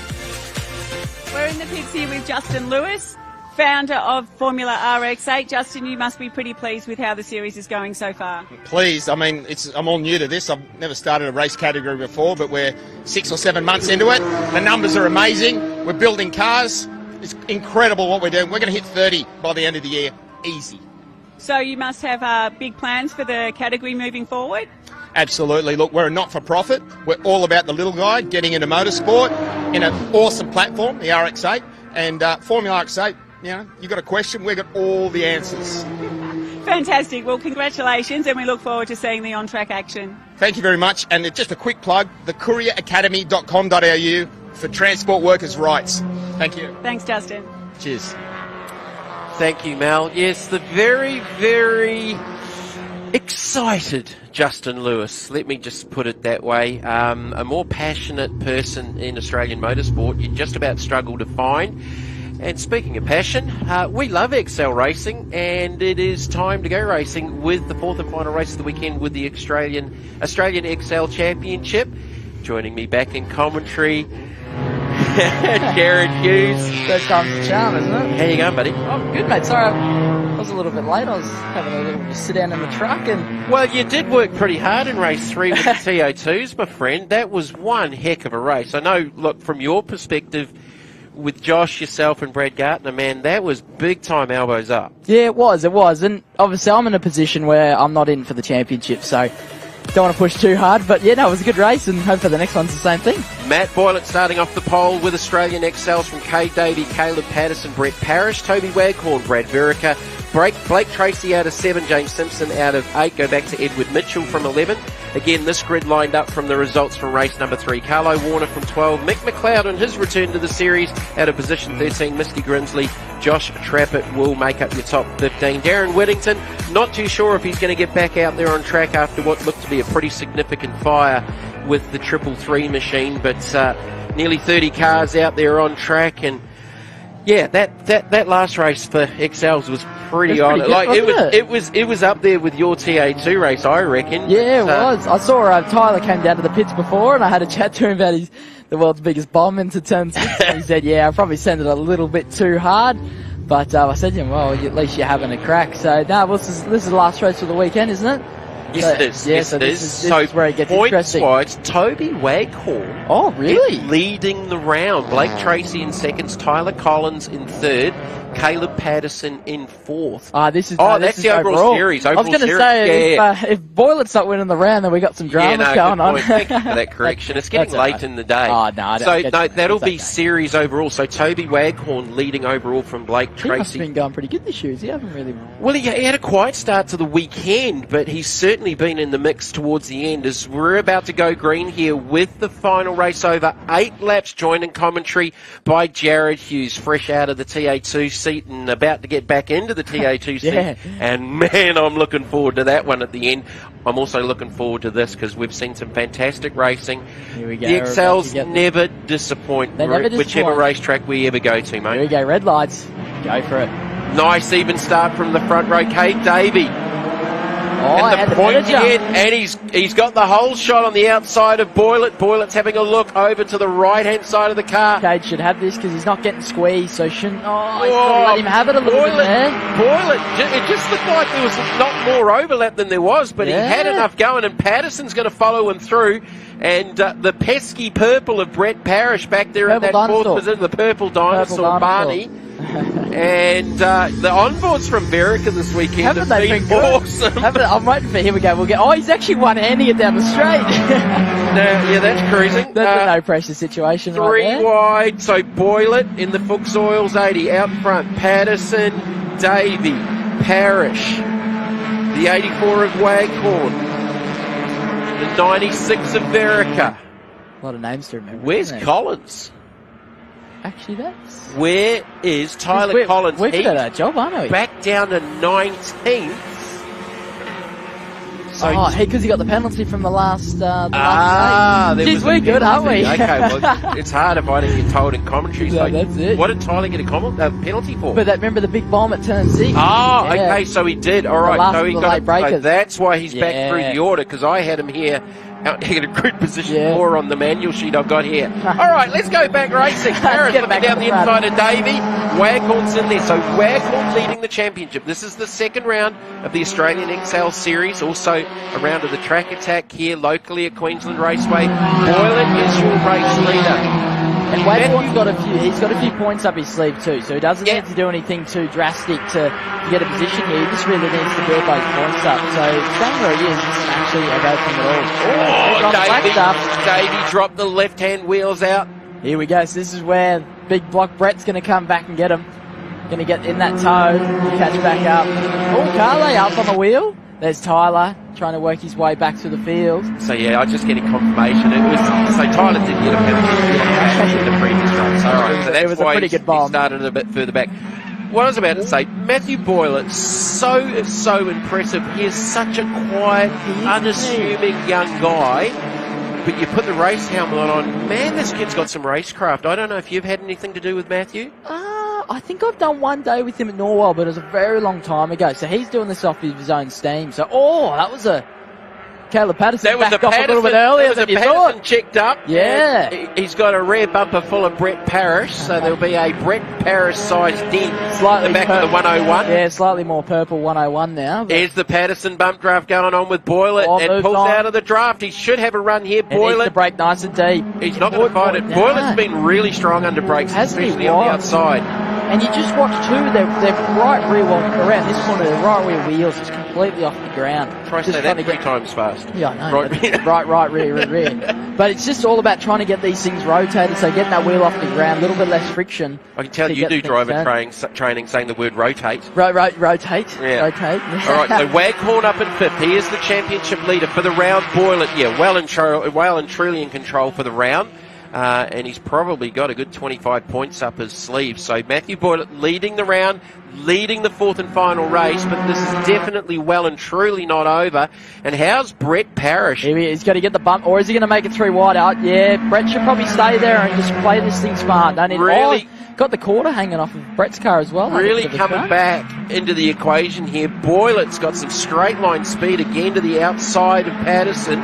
We're in the pits here with Justin Lewis, founder of Formula RX8. Justin, you must be pretty pleased with how the series is going so far. Pleased. I mean, I'm all new to this. I've never started a race category before, but we're 6 or 7 months into it. The numbers are amazing. We're building cars. It's incredible what we're doing. We're going to hit 30 by the end of the year. Easy. So you must have big plans for the category moving forward? Absolutely. Look, we're a not-for-profit. We're all about the little guy getting into motorsport in an awesome platform, the RX8. And Formula RX8, you know, you've got a question, we've got all the answers. Fantastic. Well, congratulations, and we look forward to seeing the on-track action. Thank you very much. And just a quick plug, thecourieracademy.com.au for transport workers' rights. Thank you. Thanks, Justin. Cheers. Thank you, Mel. Yes, the very, very excited Justin Lewis. Let me just put it that way. A more passionate person in Australian motorsport you just about struggle to find. And speaking of passion, we love XL Racing, and it is time to go racing with the fourth and final race of the weekend with the Australian XL Championship. Joining me back in commentary, Jared Hughes. First time's the charm, isn't it? How you going, buddy? I'm good, mate. Sorry, I was a little bit late. I was having a little sit down in the truck, and well, you did work pretty hard in race 3 with the TO2s, my friend. That was one heck of a race. I know. Look, from your perspective, with Josh, yourself, and Brad Gartner, man, that was big time elbows up. Yeah, it was, and obviously I'm in a position where I'm not in for the championship, so don't want to push too hard. But yeah, no, it was a good race, and hopefully the next one's the same thing. Matt Boylett starting off the pole with Australian excels from Kay Davey, Caleb Patterson, Brett Parrish, Toby Waghorn, Brad Verica, Blake Tracy out of 7, James Simpson out of 8, go back to Edward Mitchell from 11. Again, this grid lined up from the results from race number 3. Carlo Warner from 12, Mick McLeod on his return to the series out of position 13, Misty Grinsley, Josh Trappett will make up your top 15. Darren Whittington, not too sure if he's going to get back out there on track after what looked to be a pretty significant fire with the 333 machine, but nearly 30 cars out there on track, and yeah, that last race for Excels was pretty on it. Like it was up there with your TA2 race, I reckon. Yeah, it was. I saw Tyler came down to the pits before, and I had a chat to him about the world's biggest bomb into turn 6. And he said, "Yeah, I probably sent it a little bit too hard." But I said to him, "Well, at least you're having a crack." So this is the last race for the weekend, isn't it? Yes, it is. Yeah, yes, so it is. This is where it gets interesting. Points-wise, Toby Waghorn. Oh, really? Leading the round. Blake Tracy in seconds, Tyler Collins in third, Caleb Patterson in fourth. That's the overall series. I was going to say, if Boylett's not winning the round, then we got some dramas going on. Thank you for that correction. It's getting late in the day. Oh, no. That'll be series overall. So Toby Waghorn leading overall from Blake Tracy. He must have been going pretty good this year. He haven't really... Well, he had a quiet start to the weekend, but he's certainly been in the mix towards the end as we're about to go green here with the final race over. 8 laps, joined in commentary by Jared Hughes, fresh out of the TA2 seat and about to get back into the TA2 seat. Yeah. And man, I'm looking forward to that one at the end. I'm also looking forward to this because we've seen some fantastic racing. Here we go. The Excels never disappoint, whichever racetrack we ever go to, mate. Here we go, red lights. Go for it. Nice even start from the front row. Kate Davey. And the point ahead, and he's got the whole shot on the outside of Boylett. Boylett's having a look over to the right-hand side of the car. Cade should have this because he's not getting squeezed, so shouldn't... he's got to let him have it a little bit there. Boylett, it just looked like there was not more overlap than there was, but he had enough going, and Patterson's going to follow him through. And the pesky purple of Brett Parrish back there in that fourth position, the purple dinosaur, Barney. And the onboards from Verica this weekend have been awesome. I'm waiting for him to go. He's actually one-handing it down the straight. That's cruising. That's a no-pressure situation. 3 wide, so Boylett in the Fuchs Oils 80 out front. Patterson, Davey, Parrish, the 84 of Waghorn, the 96 of Verica. A lot of names to remember. Where's Collins? Actually, where is Tyler Collins? We've done a job, aren't we? Back down to 19th. Because he got the penalty from the last race. We're good, aren't we? Okay, well, it's hard if I didn't get told in commentary. Yeah, that's it. What did Tyler get a penalty for? But remember the big bomb at turn 6? Okay, so he did. All right, so he got breakers. So that's why he's back through the order, because I had him here in a good position 4 on the manual sheet I've got here. All right, let's go back racing. Harris looking down the inside of Davey. Waghorn's in there. So Waghorn leading the championship. This is the second round of the Australian XL Series. Also a round of the Track Attack here locally at Queensland Raceway. Boylett is your race leader. And Waghorn's got a few points up his sleeve too, so he doesn't need to do anything too drastic to get a position here. He just really needs to build those points up. So staying where he is isn't actually a bad thing at all. Davey dropped the left-hand wheels out. Here we go. So this is where Big Block Brett's going to come back and get him. Going to get in that toe, catch back up. Carlo up on the wheel. There's Tyler trying to work his way back to the field. So I'm just getting confirmation. Tyler did get a penalty in the previous race. All right, so that's why he started a bit further back. What I was about to say, Matthew Boylett, so impressive. He is such a quiet, unassuming young guy. But you put the race helmet on, man, this kid's got some racecraft. I don't know if you've had anything to do with Matthew. I think I've done one day with him at Norwell, but it was a very long time ago. So he's doing this off his own steam. So, that was a Caleb Patterson backed off a little bit earlier than you thought. Checked up. Yeah. He's got a rear bumper full of Brett Parrish, so there'll be a Brett Parrish-sized dent slightly in the back of the 101. Yeah, slightly more purple 101 now. There's the Patterson bump draft going on with Boylett and pulls out of the draft. He should have a run here. Boylett needs to break nice and deep. He's not going to find it. Boylett's been really strong under brakes, especially on the outside. And you just watch too, they're right rear around this corner, their right rear wheels is completely off the ground. Try to say that 3 times fast. Yeah, I know. Right, rear. But it's just all about trying to get these things rotated, so getting that wheel off the ground, a little bit less friction. I can tell you do driver training saying the word rotate. Rotate. Yeah. Rotate. All right, so Waghorn up in 5th. He is the championship leader for the round. Boyle, well and truly in control for the round. And he's probably got a good 25 points up his sleeve. So Matthew Boyle leading the round, leading the 4th and final race, but this is definitely well and truly not over. And how's Brett Parrish? He's got to get the bump, or is he going to make it 3 wide out? Yeah, Brett should probably stay there and just play this thing smart. Don't he? Really? Got the quarter hanging off of Brett's car as well. Really coming back into the equation here. Boylett's got some straight line speed again to the outside of Patterson.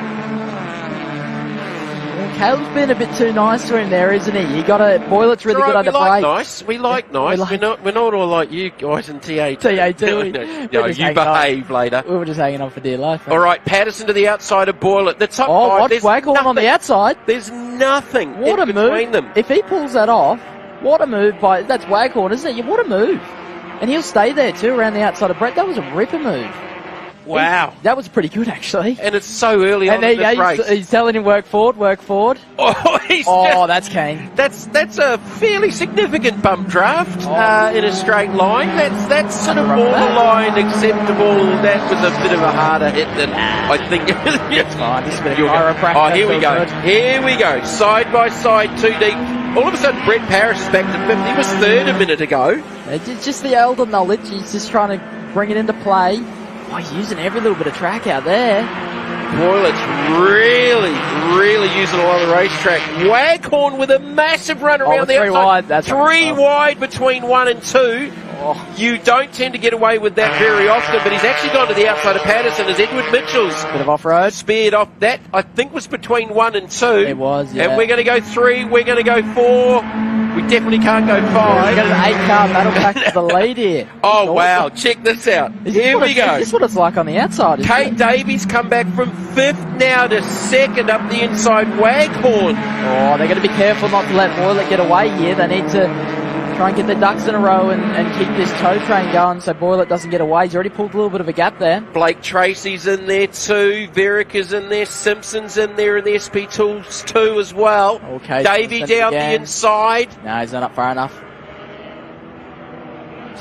Caleb's been a bit too nice to him there, isn't he? Boylett's really good under brake. We like nice. We're not all like you guys in TA2. TA2. No, you behave later. We were just hanging on for dear life. All right, Patterson to the outside of Boylett. The top watch Waghorn on the outside. There's nothing what in a between move. them. If he pulls that off, what a move that's Waghorn, isn't it? What a move. And he'll stay there too around the outside of Brett. That was a ripper move. Wow. That was pretty good, actually. And it's so early on in this race. He's telling him work forward. Oh, that's keen. That's a fairly significant bump draft in a straight line. That's sort of borderline acceptable. That was a bit of a harder hit than I think. It's fine. This is a bit of chiropractic. Oh, here we go. Here we go. Side by side, 2 deep. All of a sudden, Brett Parrish is back to 5th. He was 3rd a minute ago. It's just the elder knowledge. He's just trying to bring it into play. Oh, he's using every little bit of track out there. Boylett's really using a lot of the racetrack. Waghorn with a massive run around the outside. 3 wide. That's 3 wide between 1 and 2. You don't tend to get away with that very often, but he's actually gone to the outside of Patterson as Edward Mitchell's bit of off-road. Speared off. That, I think, was between 1 and 2. It was, yeah. And we're going to go 3, we're going to go 4. We definitely can't go 5. We've got an 8-car battle back to the lead here. Oh, wow. Check this out. Here we go. Is this what it's like on the outside? Kate Davies come back from 5th now to 2nd up the inside. Waghorn. Oh, they're going to be careful not to let Boylett get away here. They need to try and get their ducks in a row and keep this tow train going so Boylett doesn't get away. He's already pulled a little bit of a gap there. Blake Tracy's in there too. Verica's in there. Simpson's in there in the SP Tools too as well. Okay. Davey down the inside. No, he's not up far enough.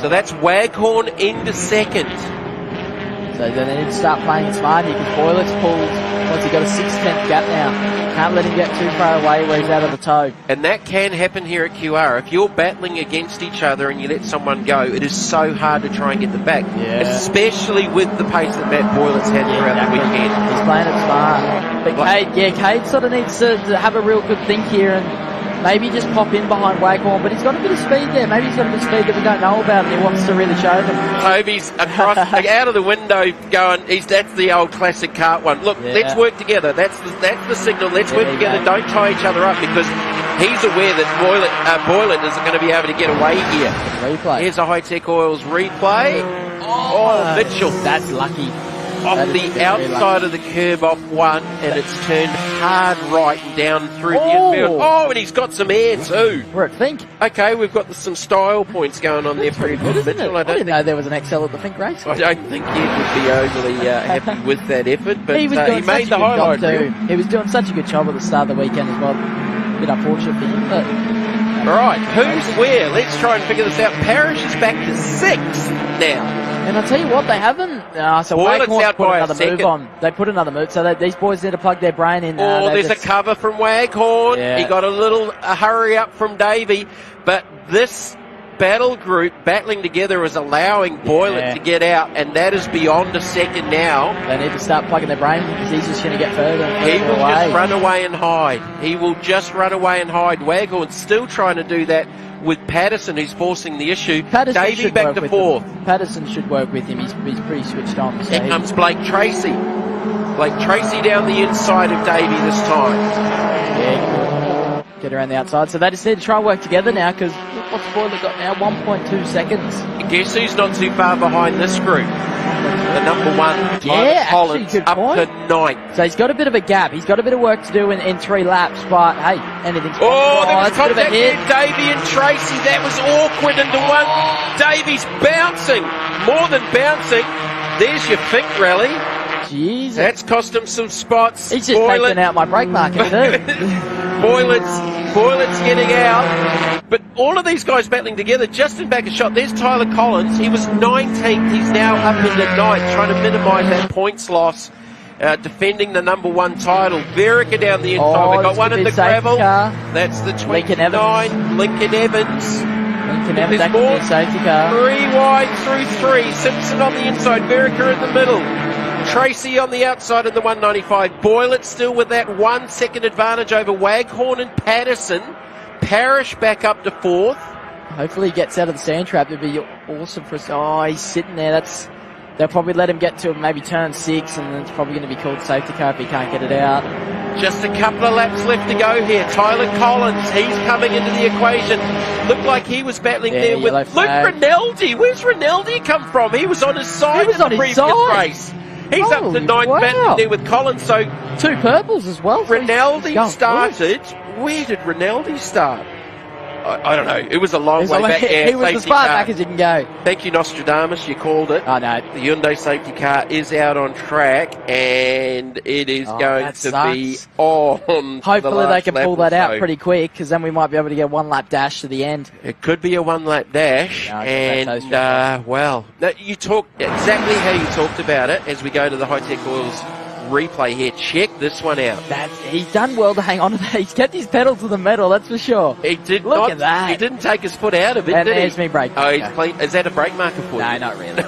So that's Waghorn into 2nd. So they need to start playing it smart here because Boylett's pulled. Once he's got a 6/10 gap now. Can't let him get too far away where he's out of the tow. And that can happen here at QR. If you're battling against each other and you let someone go, it is so hard to try and get them back. Yeah. Especially with the pace that Matt Boylett's had throughout the weekend. He's playing it smart. But Cade sort of needs to have a real good think here and maybe just pop in behind Waghorn, but he's got a bit of speed there. Maybe he's got a bit of speed that we don't know about and he wants to really show them. Toby's across, out of the window going, that's the old classic kart one. Look, let's work together. That's the signal. Let's work together. Don't tie each other up because he's aware that Boylett isn't going to be able to get away here. Replay. Here's a Hi-Tec Oils replay. Oh, Mitchell. That's lucky. Off the outside of the curb off 1, and it's turned hard right and down through the infield. Oh, and he's got some air too. Where it think? Okay, we've got some style points going on there for Edward Mitchell. I didn't know there was an XL at the Think race. I don't think he would be overly happy with that effort, but he made the highlight reel. He was doing such a good job at the start of the weekend as well. A bit unfortunate for him, but... All right, who's where? Let's try and figure this out. Parrish is back to 6th now. And I'll tell you what, they haven't. So Waghorn's put another move on. They put another move, so these boys need to plug their brain in. There's a cover from Waghorn. Yeah. He got a hurry up from Davey, but this battle group battling together is allowing Boylett to get out, and that is beyond a 2nd now. They need to start plugging their brain because he's just going to get further. He will just run away and hide. He will just run away and hide. Waghorn's still trying to do that with Patterson, who's forcing the issue. Davey back to 4th. Patterson should work with him. He's pretty switched on. So here comes Blake Tracy. Blake Tracy down the inside of Davey this time. Yeah, get around the outside. So they just need to try and work together now because what's Boylett got now? 1.2 seconds. Guess who's not too far behind this group? the number one, Tyler Collins, up to 9th. So he's got a bit of a gap. He's got a bit of work to do in 3 laps, but hey, anything's possible. Oh, there was that's a bit of a contact hit. there, Davey and Tracy. That was awkward into one. Davey's bouncing, more than bouncing. There's your Fink rally. Jesus. That's cost him some spots. He's just taking out my brake marker too. Boylett's getting out. But all of these guys battling together. Justin back a shot. There's Tyler Collins. He was 19th. He's now up into 9th, trying to minimise that points loss. Defending the number 1 title. Verica down the inside. We've got one in the gravel. Car. That's the 29. Lincoln Evans. Lincoln Evans There's actually more. a safety car. 3 wide through 3. Simpson on the inside. Verica in the middle. Tracy on the outside in the 195. Boylett still with that 1 second advantage over Waghorn and Patterson. Parrish back up to 4th. Hopefully he gets out of the sand trap. It'd be awesome for us. Oh, he's sitting there. They'll probably let him get to maybe turn 6, and then it's probably going to be called safety car if he can't get it out. Just a couple of laps left to go here. Tyler Collins, he's coming into the equation. Looked like he was battling there with Luke Rinaldi. Where's Rinaldi come from? He was on his side in the previous race. He's up to 9th, battling there with Collins. So 2 purples as well. Rinaldi started. Where did Rinaldi start? I don't know. It was a long way back. He was as far back as you can go. Thank you, Nostradamus. You called it. I know. The Hyundai safety car is out on track, and it is going to be on. Hopefully they can pull that out pretty quick, because then we might be able to get 1 lap dash to the end. It could be a 1 lap dash, and well, you talk exactly how you talked about it as we go to the Hi-Tec Oils replay here. Check this one out. He's done well to hang on to that. He's kept his pedal to the metal, that's for sure. He did Look at that. He didn't take his foot out of it, and did he? there's me brake. Oh, he's clean. Is that a brake marker for you? No, not really.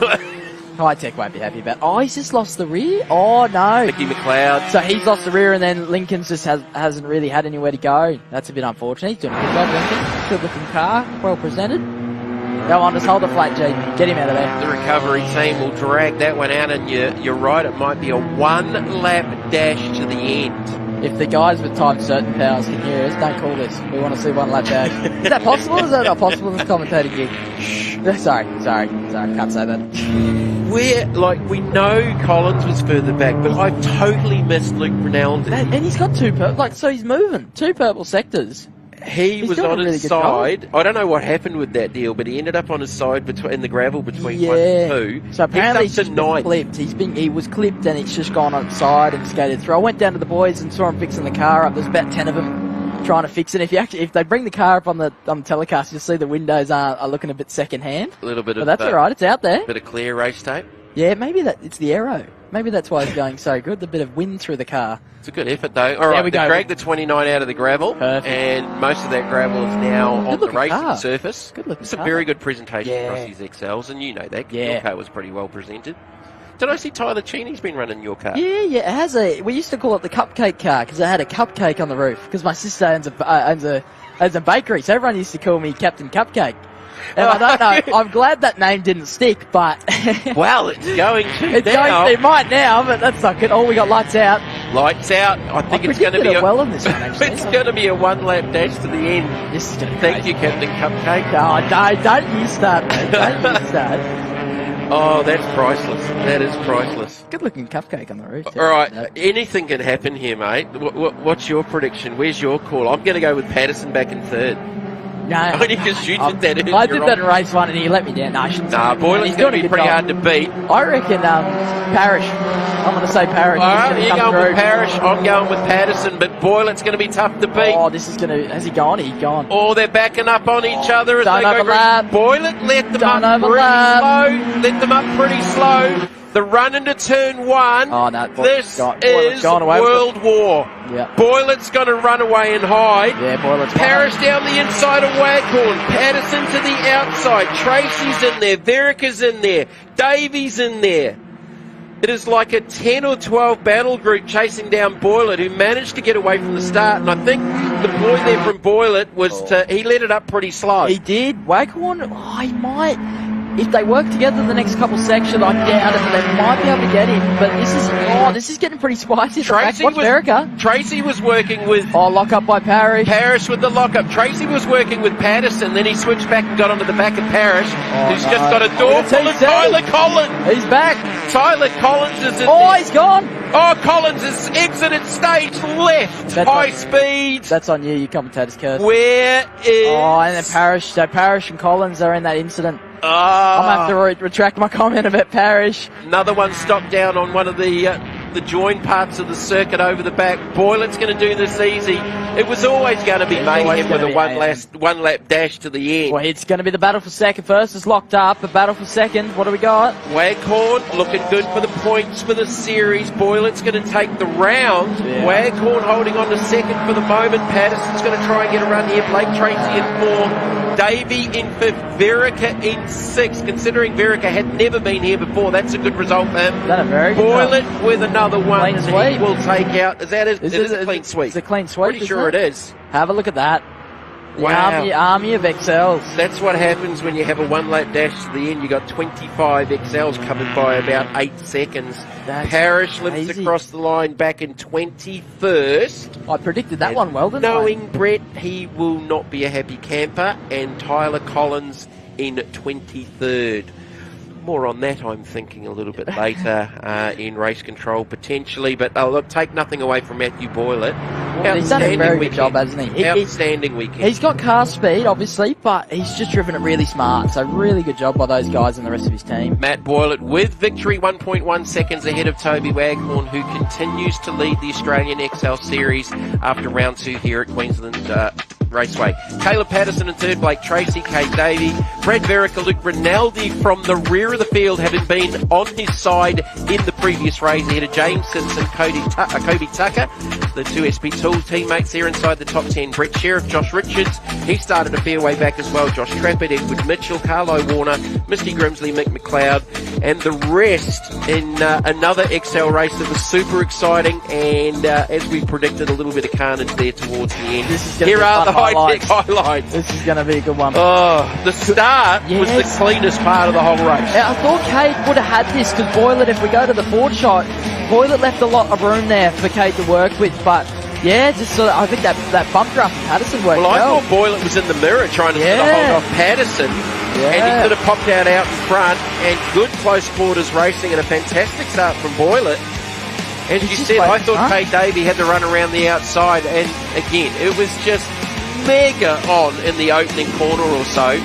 Hi-Tec won't be happy about it. Oh, he's just lost the rear? Oh, no. Mickey McLeod. So he's lost the rear, and then Lincoln's just hasn't really had anywhere to go. That's a bit unfortunate. He's doing a good job, Lincoln. Good looking car, well presented. Go on, just hold the flat, G. Get him out of there. The recovery team will drag that one out, and you're right, it might be a 1 lap dash to the end. If the guys with time certain powers can hear us, don't call this. We want to see 1 lap dash. Is that possible? Is that not possible? This commentating gig. Sorry, can't say that. We know Collins was further back, but I've totally missed Luke Rinaldi. And he's got 2 purple, so he's moving. 2 purple sectors. He was on his side. I don't know what happened with that deal, but he ended up on his side in the gravel between 1 and 2. So apparently he's been clipped. He was clipped, and he's just gone on the side and skated through. I went down to the boys and saw him fixing the car up. There's about 10 of them trying to fix it. If they bring the car up on the telecast, you'll see the windows are looking a bit second hand. A little bit but that's all right. It's out there. Bit of clear race tape. Yeah, maybe it's the aero. Maybe that's why it's going so good. The bit of wind through the car. It's a good effort, though. All right, we go. Dragged the 29 out of the gravel. Perfect. And most of that gravel is now on the racing car. surface. Good looking It's a car. very good presentation across these XLs, and you know that. Yeah. Your car was pretty well presented. Did I see Tyler Cheney's been running your car? Yeah, it has we used to call it the cupcake car because it had a cupcake on the roof because my sister owns a bakery, so everyone used to call me Captain Cupcake. And I don't know, I'm glad that name didn't stick, but... well, it's going to now. It might now, but that's not good. Oh, we got lights out. Lights out. I think it's going to be well on this one, actually. It's going to be a 1 lap dash to the end. This is going to be Thank you, Captain Cupcake. Oh, don't you start, mate. Don't you start. Oh, that's priceless. That is priceless. Good looking cupcake on the roof. All right, anything can happen here, mate. What's your prediction? Where's your call? I'm going to go with Patterson back in 3rd. No, only because you did that. I did that in race 1 and he let me down. No, I shouldn't. Boylan's going to be pretty hard to beat. I reckon Parrish. I'm going to say Parrish. All right, you're going with Parrish. I'm going with Patterson, but Boylan's going to be tough to beat. Oh, this is going to... Has he gone? He's gone. Oh, they're backing up on each other as Don't they overlap. go. Boylan let them up pretty slow. Let them up pretty slow. The run into turn 1. Oh, no. This is World War. Yeah. Boylan's going to run away and hide. Yeah, Boylan's Parrish down the inside of Waghorn. Patterson to the outside. Tracy's in there. Verica's in there. Davies in there. It is like a 10 or 12 battle group chasing down Boylet, who managed to get away from the start. And I think the boy there from Boylet he let it up pretty slow. He did. Waghorn, he might... if they work together the next couple sections, I doubt it, but they might be able to get him. But this is getting pretty spicy. Tracy was working with... Oh, lock up by Parrish. Parrish with the lock-up. Tracy was working with Patterson, then he switched back and got onto the back of Parrish, who's just got a door full of Tyler Collins. He's back. Tyler Collins is... He's gone. Oh, Collins has exited stage left. High speed. That's on you commentator's curse. Where is... Oh, and then Parrish. So Parrish and Collins are in that incident. I'm going to have to retract my comment about Parrish. Another one stopped down on one of the join parts of the circuit over the back. Boylett's going to do this easy. It was always going to be mayhem with a one lap dash to the end. Well, it's going to be the battle for second. First is locked up, the battle for second. What do we got? Waghorn looking good for the points for the series. Boylett's going to take the round. Yeah. Waghorn holding on to second for the moment. Patterson's going to try and get a run here. Blake Tracy in fourth. Davey in fifth. Verica in sixth. Considering Verica had never been here before, that's a good result for him. That a very good Boylett with another one. Clean sweep. He will take out. Is that it? It is a clean sweep. It's a clean sweep. Pretty sure it is. Have a look at that. The Wow. army of XLs. That's what happens when you have a one lap dash to the end. You got 25 XLs covered by about 8 seconds. Parrish lifts across the line back in 21st. I predicted that one well, didn't Knowing Brett, he will not be a happy camper. And Tyler Collins in 23rd. More on that, I'm thinking, a little bit later in race control, potentially. But look, take nothing away from Matthew Boylett. Well, he's done a very good job, hasn't he? Outstanding weekend. He's got car speed, obviously, but he's just driven it really smart. So really good job by those guys and the rest of his team. Matt Boylett with victory, 1.1 seconds ahead of Toby Waghorn, who continues to lead the Australian XL Series after round 2 here at Queensland Raceway. Caleb Patterson in third, Blake Tracy, Kate Davey, Brad Verica, Luke Rinaldi from the rear of the field, having been on his side in the previous race ahead of James Simpson, Kobe Tucker, the two SP Tool teammates there inside the top 10. Brett Sheriff, Josh Richards, he started a fair way back as well. Josh Trappett, Edward Mitchell, Carlo Warner, Misty Grimsley, Mick McLeod, and the rest in another XL race that was super exciting, and as we predicted, a little bit of carnage there towards the end. Here are the Hi-Tec highlights. This is going to be a good one. Oh, the start was the cleanest part of the whole race. Yeah, I thought Kate would have had this because Boylett, if we go to the forward shot, Boylett left a lot of room there for Kate to work with, but yeah, just sort of, I think that bump draft from Patterson worked well. I thought Boylett was in the mirror trying to hold off Patterson, and he could have popped out in front, and good close quarters racing and a fantastic start from Boylett. As you said, I thought Kate Davey had to run around the outside, and again, it was just mega on in the opening corner or so.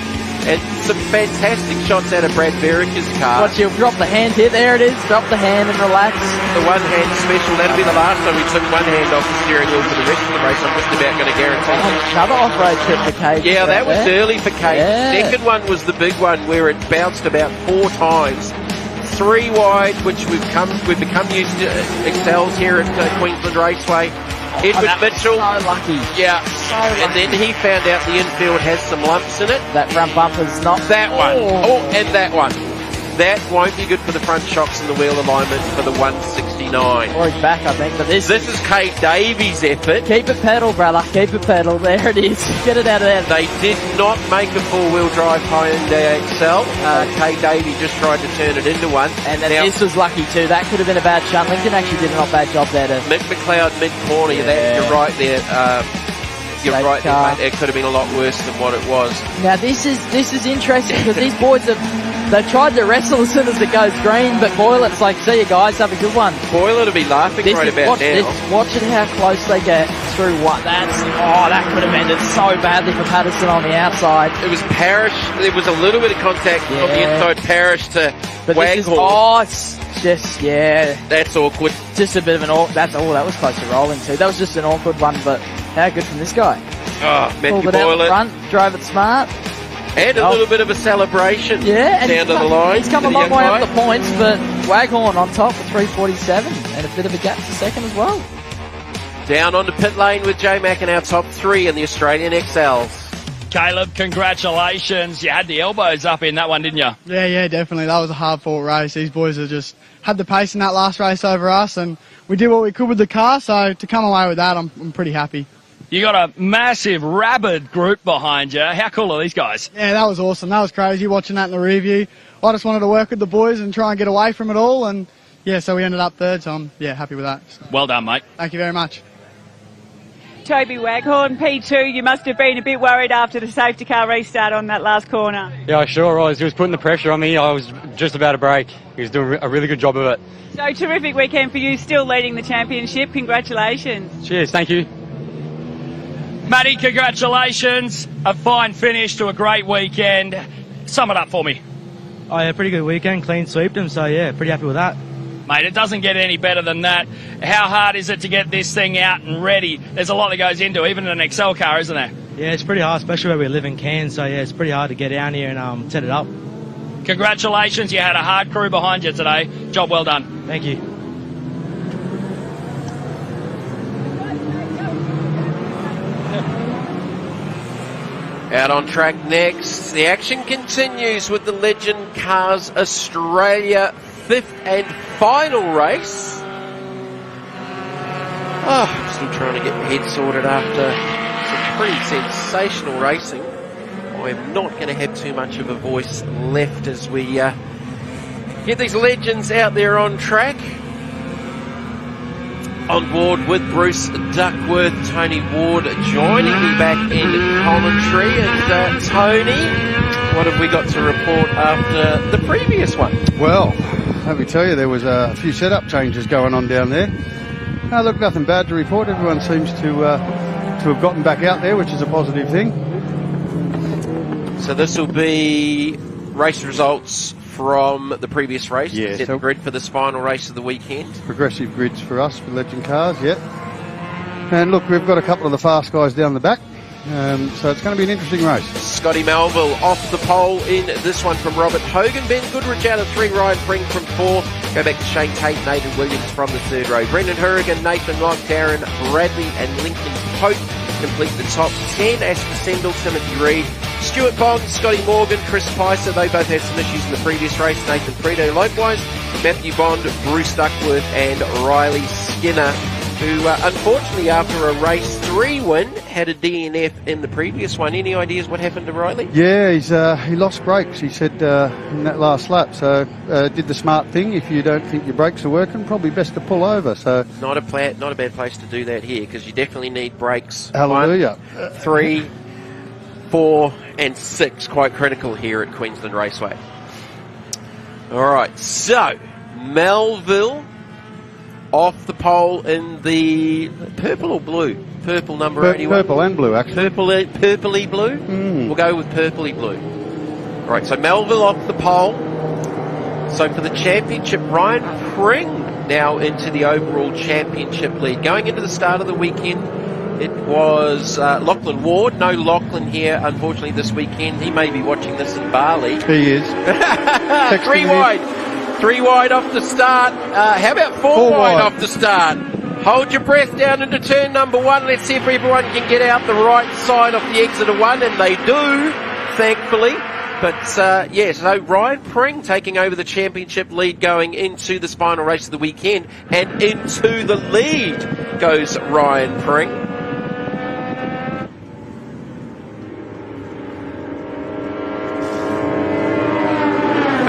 And some fantastic shots out of Brad Verica's car. Watch, he'll drop the hand here. There it is. Drop the hand and relax. The one hand special. That'll be the last time we took one hand off the steering wheel for the rest of the race. I'm just about going to guarantee. Another off-road trip for Kate. Yeah, that was early for Kate. Yeah. Second one was the big one where it bounced about 4 times. 3 wide, which we've become used to excels here at Queensland Raceway. Edward Mitchell. So lucky. Yeah. And then he found out the infield has some lumps in it. That front bumper's not. That one. Oh, and that one. That won't be good for the front shocks and the wheel alignment for the 169. Or he's back, I think. But this is Kate Davies' effort. Keep it pedal, brother. Keep it pedal. There it is. Get it out of there. They did not make a four-wheel drive Hyundai XL. Kate Davies just tried to turn it into one. And then this was lucky too. That could have been a bad shunt. Lincoln actually did a not bad job there. Mick McLeod mid-corner. Yeah. You're right there. You're right there, mate. It could have been a lot worse than what it was. Now this is interesting because these boys they've tried to wrestle as soon as it goes green, but Boylett's like, see you guys, have a good one. Boylett will be laughing right about now. Watching how close they get through what that could have ended so badly for Patterson on the outside. It was Parrish. There was a little bit of contact from the inside Parrish to Waghorn. It's just that's awkward. Just a bit of an that was close to rolling too. That was just an awkward one, but how good from this guy? Oh, Matthew Out Boylett. front, drove it smart. And a little bit of a celebration down to the line. He's come a long way up the points, but Waghorn on top for 347 and a bit of a gap to second as well. Down onto pit lane with J Mac in our top 3 in the Australian XLs. Caleb, congratulations. You had the elbows up in that one, didn't you? Yeah, definitely. That was a hard-fought race. These boys have just had the pace in that last race over us, and we did what we could with the car, so to come away with that, I'm pretty happy. You got a massive, rabid group behind you. How cool are these guys? Yeah, that was awesome. That was crazy watching that in the rear view. I just wanted to work with the boys and try and get away from it all, and yeah, so we ended up third, so I'm happy with that. Well done, mate. Thank you very much. Toby Waghorn, P2, you must have been a bit worried after the safety car restart on that last corner. Yeah, I sure was. He was putting the pressure on me. I was just about to break. He was doing a really good job of it. So terrific weekend for you, still leading the championship. Congratulations. Cheers, thank you. Matty, congratulations. A fine finish to a great weekend. Sum it up for me. Oh yeah, pretty good weekend. Clean sweeped them, so yeah, pretty happy with that. Mate, it doesn't get any better than that. How hard is it to get this thing out and ready? There's a lot that goes into it, even in an Excel car, isn't there? Yeah, it's pretty hard, especially where we live in Cairns, so yeah, it's pretty hard to get down here and set it up. Congratulations, you had a hard crew behind you today. Job well done. Thank you. Out on track next, the action continues with the Legend Cars Australia 5th and final race. Oh, still trying to get my head sorted after some pretty sensational racing. I'm not going to have too much of a voice left as we get these legends out there on track. On board with Bruce Duckworth, Tony Ward joining me back in commentary. And Tony, what have we got to report after the previous one? Well, let me tell you, there was a few setup changes going on down there. Look, nothing bad to report. Everyone seems to have gotten back out there, which is a positive thing. So this will be race results from the previous race. Yeah, set the grid for this final race of the weekend. Progressive grids for us, for Legend Cars, yeah. And look, we've got a couple of the fast guys down the back, so it's going to be an interesting race. Scotty Melville off the pole in this one from Robert Hogan. Ben Goodrich out of 3, Ryan Pring from 4. Go back to Shane Tate, Nathan Williams from the 3rd row. Brendan Hurrigan, Nathan Locke, Darren Bradley and Lincoln Pope complete the top 10. Asper Sendell, Timothy Reid, Stuart Bond, Scotty Morgan, Chris Picer. They both had some issues in the previous race. Nathan Frito likewise. Matthew Bond, Bruce Duckworth and Riley Skinner, who unfortunately after a race 3 win had a DNF in the previous one. Any ideas what happened to Riley? Yeah, he lost brakes, he said, in that last lap. So did the smart thing. If you don't think your brakes are working, probably best to pull over. So not a bad place to do that here, because you definitely need brakes. Hallelujah. 1, 3, 4 and 6, quite critical here at Queensland Raceway. Alright, so Melville off the pole in the purple or blue? Purple number 81. Purple and blue, actually. Purpley blue? We'll go with purpley blue. Alright, so Melville off the pole. So for the championship, Ryan Pring now into the overall championship lead. Going into the start of the weekend, it was Lachlan Ward. No Lachlan here, unfortunately, this weekend. He may be watching this in Bali. He is. 3 wide. 3 wide off the start. How about 4 wide off the start? Hold your breath down into turn number 1. Let's see if everyone can get out the right side off the exit of 1, and they do, thankfully. But, so Ryan Pring taking over the championship lead going into this final race of the weekend, and into the lead goes Ryan Pring.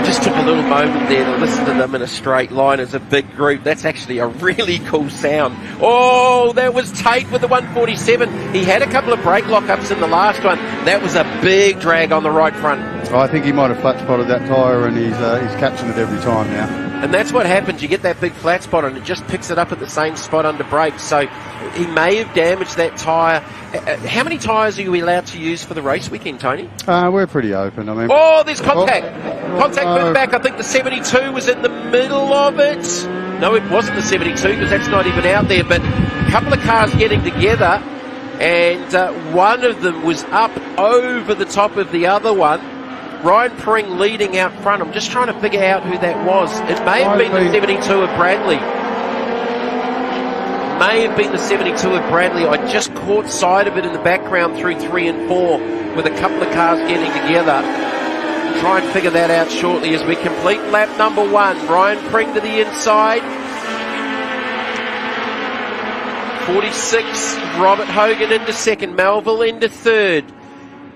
Just took a little moment there to listen to them in a straight line as a big group. That's actually a really cool sound. Oh, that was Tate with the 147. He had a couple of brake lockups in the last one. That was a big drag on the right front. I think he might have flat spotted that tyre, and he's catching it every time now. And that's what happens. You get that big flat spot and it just picks it up at the same spot under brakes. So he may have damaged that tyre. How many tyres are you allowed to use for the race weekend, Tony? We're pretty open. I mean, there's contact. Contact moved back. I think the 72 was in the middle of it. No, it wasn't the 72 because that's not even out there. But a couple of cars getting together, and one of them was up over the top of the other one. Ryan Pring leading out front. I'm just trying to figure out who that was. It may have been the 72 of Bradley. May have been the 72 of Bradley. I just caught sight of it in the background through 3 and 4 with a couple of cars getting together. Try and figure that out shortly as we complete lap number 1. Ryan Pring to the inside. 46, Robert Hogan into second, Melville into third.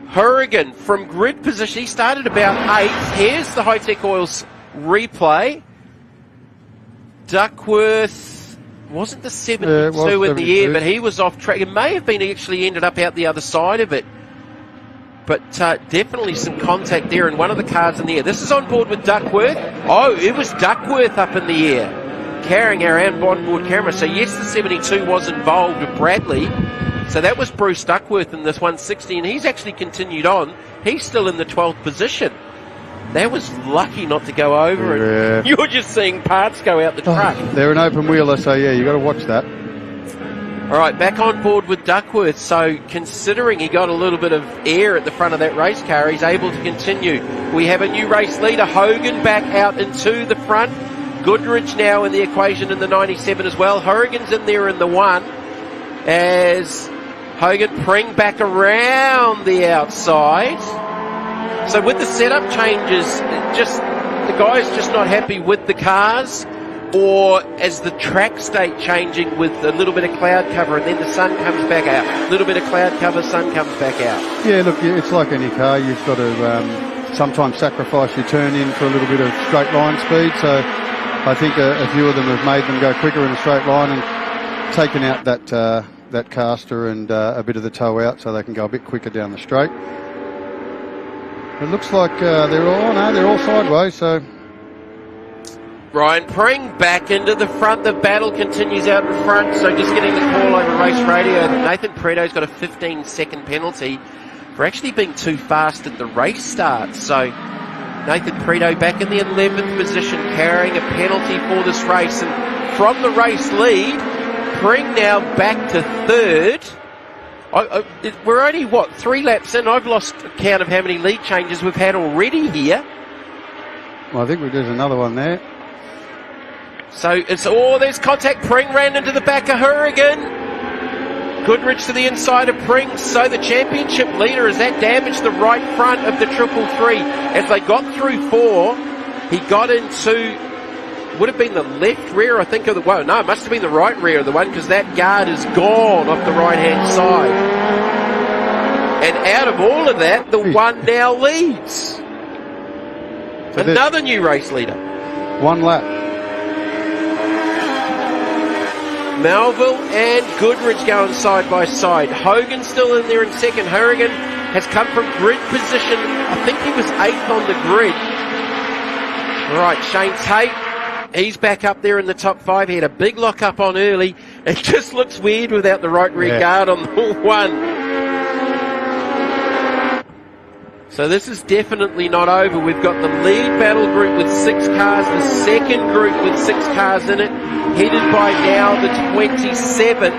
Hourigan from grid position, he started about 8th. Here's the Hi-Tec Oils replay. Duckworth wasn't the 72 in the air, but he was off track. It may have been he actually ended up out the other side of it. But definitely some contact there in one of the cars in the air. This is on board with Duckworth. Oh, it was Duckworth up in the air, carrying our onboard camera. So yes, the 72 was involved with Bradley. So that was Bruce Duckworth in this 160, and he's actually continued on. He's still in the 12th position. That was lucky not to go over it. You're just seeing parts go out the truck. They're an open wheeler, so yeah, you got to watch that. All right, back on board with Duckworth. So considering he got a little bit of air at the front of that race car, he's able to continue. We have a new race leader, Hogan, back out into the front. Goodrich now in the equation in the 97 as well. Hourigan's in there in the 1 as Hogan Pring back around the outside. So with the setup changes, just the guy's just not happy with the cars, or as the track state changing with a little bit of cloud cover and then the sun comes back out. A little bit of cloud cover, sun comes back out. Yeah, look, it's like any car. You've got to sometimes sacrifice your turn in for a little bit of straight line speed. So I think a few of them have made them go quicker in a straight line and taken out that caster and a bit of the toe out so they can go a bit quicker down the straight. It looks like they're all sideways, so... Ryan Pring back into the front. The battle continues out in front, so just getting the call over race radio. Nathan Preto's got a 15-second penalty for actually being too fast at the race start. So Nathan Preto back in the 11th position, carrying a penalty for this race. And from the race lead, Pring now back to third. We're only, 3 laps in? I've lost count of how many lead changes we've had already here. Well, I think there's another one there. So it's, there's contact. Pring ran into the back of Hourigan. Goodrich to the inside of Pring. So the championship leader, has that damaged the right front of the 333? As they got through 4, he got into, would have been the left rear, I think, of the, well, no, it must have been the right rear of the one, because that guard is gone off the right-hand side. And out of all of that, the one now leads. So another new race leader. 1 lap. Melville and Goodrich going side by side. Hogan still in there in second. Hourigan has come from grid position. I think he was 8th on the grid. All right, Shane Tate, he's back up there in the top 5. He had a big lock up on early. It just looks weird without the right rear guard on the 1. So this is definitely not over. We've got the lead battle group with 6 cars, the second group with 6 cars in it, headed by now the 27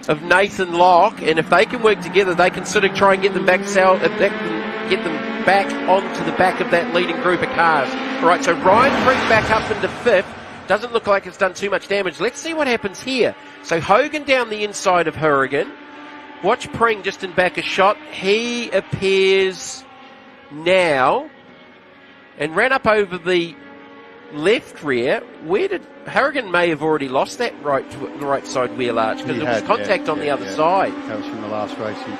of Nathan Locke. And if they can work together, they can sort of try and get them back south, get them back onto the back of that leading group of cars. All right, so Ryan Pring back up into 5th. Doesn't look like it's done too much damage. Let's see what happens here. So Hogan down the inside of Hourigan. Watch Pring just in back a shot. He appears now and ran up over the left rear. Where did Hourigan may have already lost that right side wheel arch, because there was contact on the other side. That was from the last race. He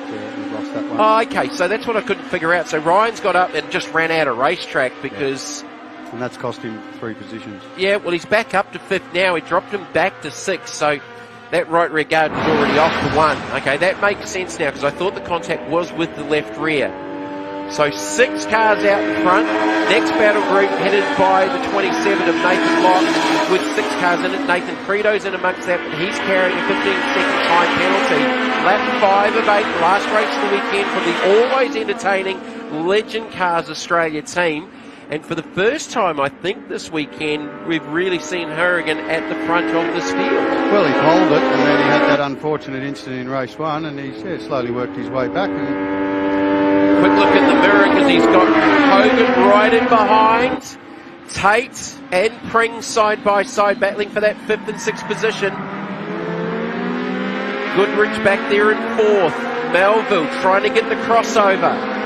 lost that one. Oh, okay. So that's what I couldn't figure out. So Ryan's got up and just ran out of racetrack because... And that's cost him 3 positions. Yeah, well, he's back up to 5th now. He dropped him back to 6th. So that right rear guard was already off the 1. Okay, that makes sense now, because I thought the contact was with the left rear. So 6 cars out in front. Next battle group headed by the 27 of Nathan Locke with 6 cars in it. Nathan Preto's in amongst that, but he's carrying a 15-second time penalty. Lap 5 of 8, last race of the weekend for the always entertaining Legend Cars Australia team. And for the first time, I think, this weekend, we've really seen Hourigan at the front of this field. Well, he pulled it, and then he had that unfortunate incident in race 1, and he slowly worked his way back. And... Quick look in the mirror, because he's got Hogan right in behind. Tate and Pring side by side, battling for that 5th and 6th position. Goodrich back there in 4th. Melville trying to get the crossover.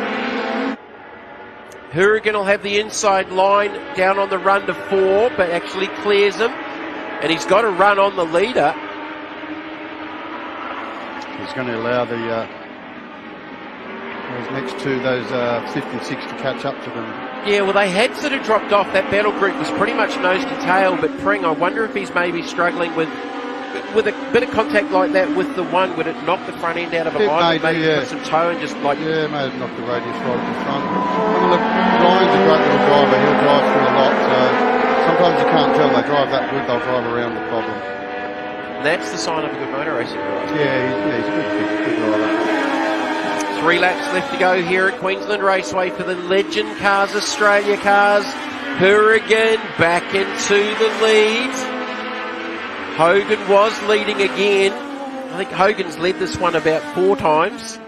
Hourigan will have the inside line down on the run to 4, but actually clears him. And he's got a run on the leader. He's going to allow those next two, those 5th and 6th, to catch up to them. Yeah, well, they had sort of dropped off. That battle group was pretty much nose to tail, but Pring, I wonder if he's maybe struggling with a bit of contact like that with the one. Would it knock the front end out of a line? Maybe put some toe and just like... Yeah, may have knocked the radius right at the front. I mean, look, Ryan's a great little driver. He'll drive through a lot, so sometimes you can't tell. They drive that good, they'll drive around the problem. That's the sign of a good motor racing driver. Yeah, he's a good driver. 3 laps left to go here at Queensland Raceway for the Legend Cars Australia cars. Hourigan back into the lead. Hogan was leading again. I think Hogan's led this one about 4 times.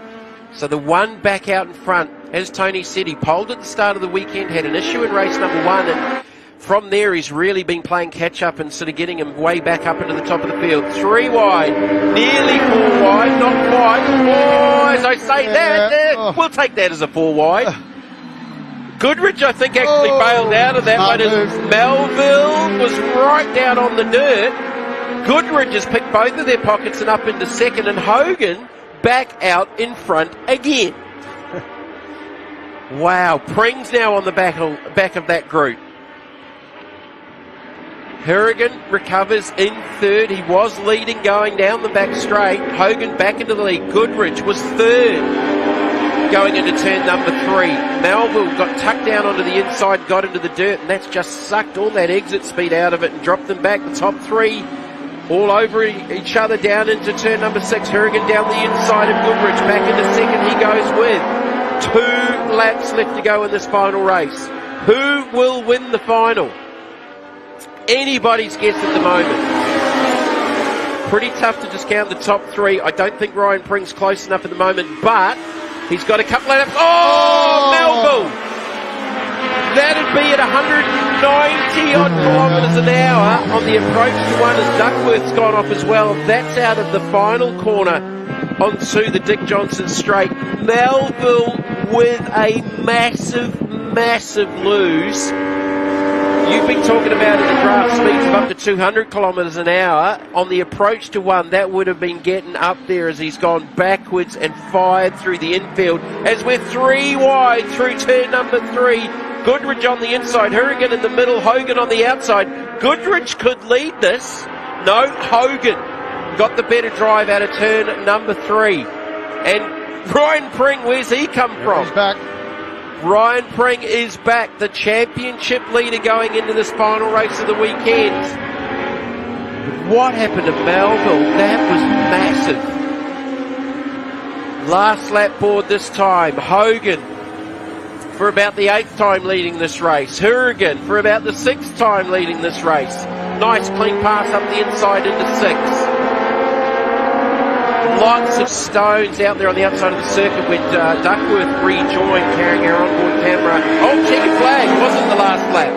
So the one back out in front, as Tony said, he polled at the start of the weekend, had an issue in race number 1, and from there he's really been playing catch up and sort of getting him way back up into the top of the field. 3 wide, nearly 4 wide, not quite. Oh, as I say that, we'll take that as a 4 wide. Goodrich, I think, actually bailed out of that one as Melville was right down on the dirt. Goodrich has picked both of their pockets and up into second, and Hogan back out in front again. Wow, Pring's now on the back of that group. Hourigan recovers in third. He was leading going down the back straight. Hogan back into the lead. Goodrich was third going into turn number 3. Melville got tucked down onto the inside, got into the dirt, and that's just sucked all that exit speed out of it and dropped them back. The top 3 all over each other down into turn number 6. Hourigan down the inside of Goodrich. Back into second he goes with 2 laps left to go in this final race. Who will win the final? Anybody's guess at the moment. Pretty tough to discount the top 3. I don't think Ryan Pring's close enough at the moment, but he's got a couple of laps. Oh, Melville! That'd be at 190 odd kilometres an hour on the approach to 1 as Duckworth's gone off as well. That's out of the final corner onto the Dick Johnson straight. Melville with a massive lose. You've been talking about in the draft speeds of up to 200 kilometres an hour. On the approach to 1, that would have been getting up there as he's gone backwards and fired through the infield. As we're 3 wide through turn number 3, Goodrich on the inside, Hourigan in the middle, Hogan on the outside. Goodrich could lead this. No, Hogan got the better drive out of turn number 3. And Ryan Pring, where's he come from? He's back. Ryan Pring is back, the championship leader going into this final race of the weekend. What happened to Melville? That was massive. Last lap board this time. Hogan for about the 8th time leading this race. Hourigan for about the 6th time leading this race. Nice clean pass up the inside into 6th. Lots of stones out there on the outside of the circuit when Duckworth rejoined carrying our onboard camera. Oh, checkered flag, wasn't the last lap.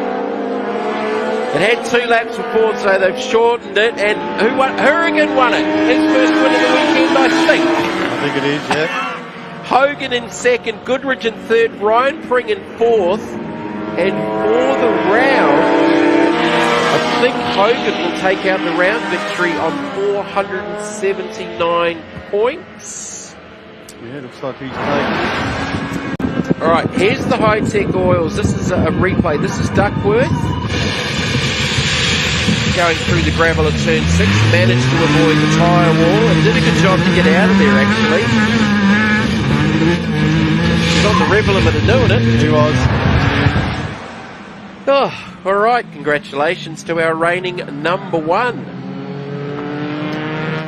It had 2 laps before, so they've shortened it. And who won? Hourigan won it. His first win of the weekend, I think. I think it is, yeah. Hogan in second, Goodrich in third, Ryan Pring in 4th. And for the round, I think Hogan will take out the round victory on 479 points. Yeah, looks like he's taken. Alright, here's the Hi-Tec oils. This is a replay. This is Duckworth going through the gravel at turn 6. Managed to avoid the tyre wall and did a good job to get out of there, actually. He's on the rev limit of doing it. He was. Oh, all right. Congratulations to our reigning number 1.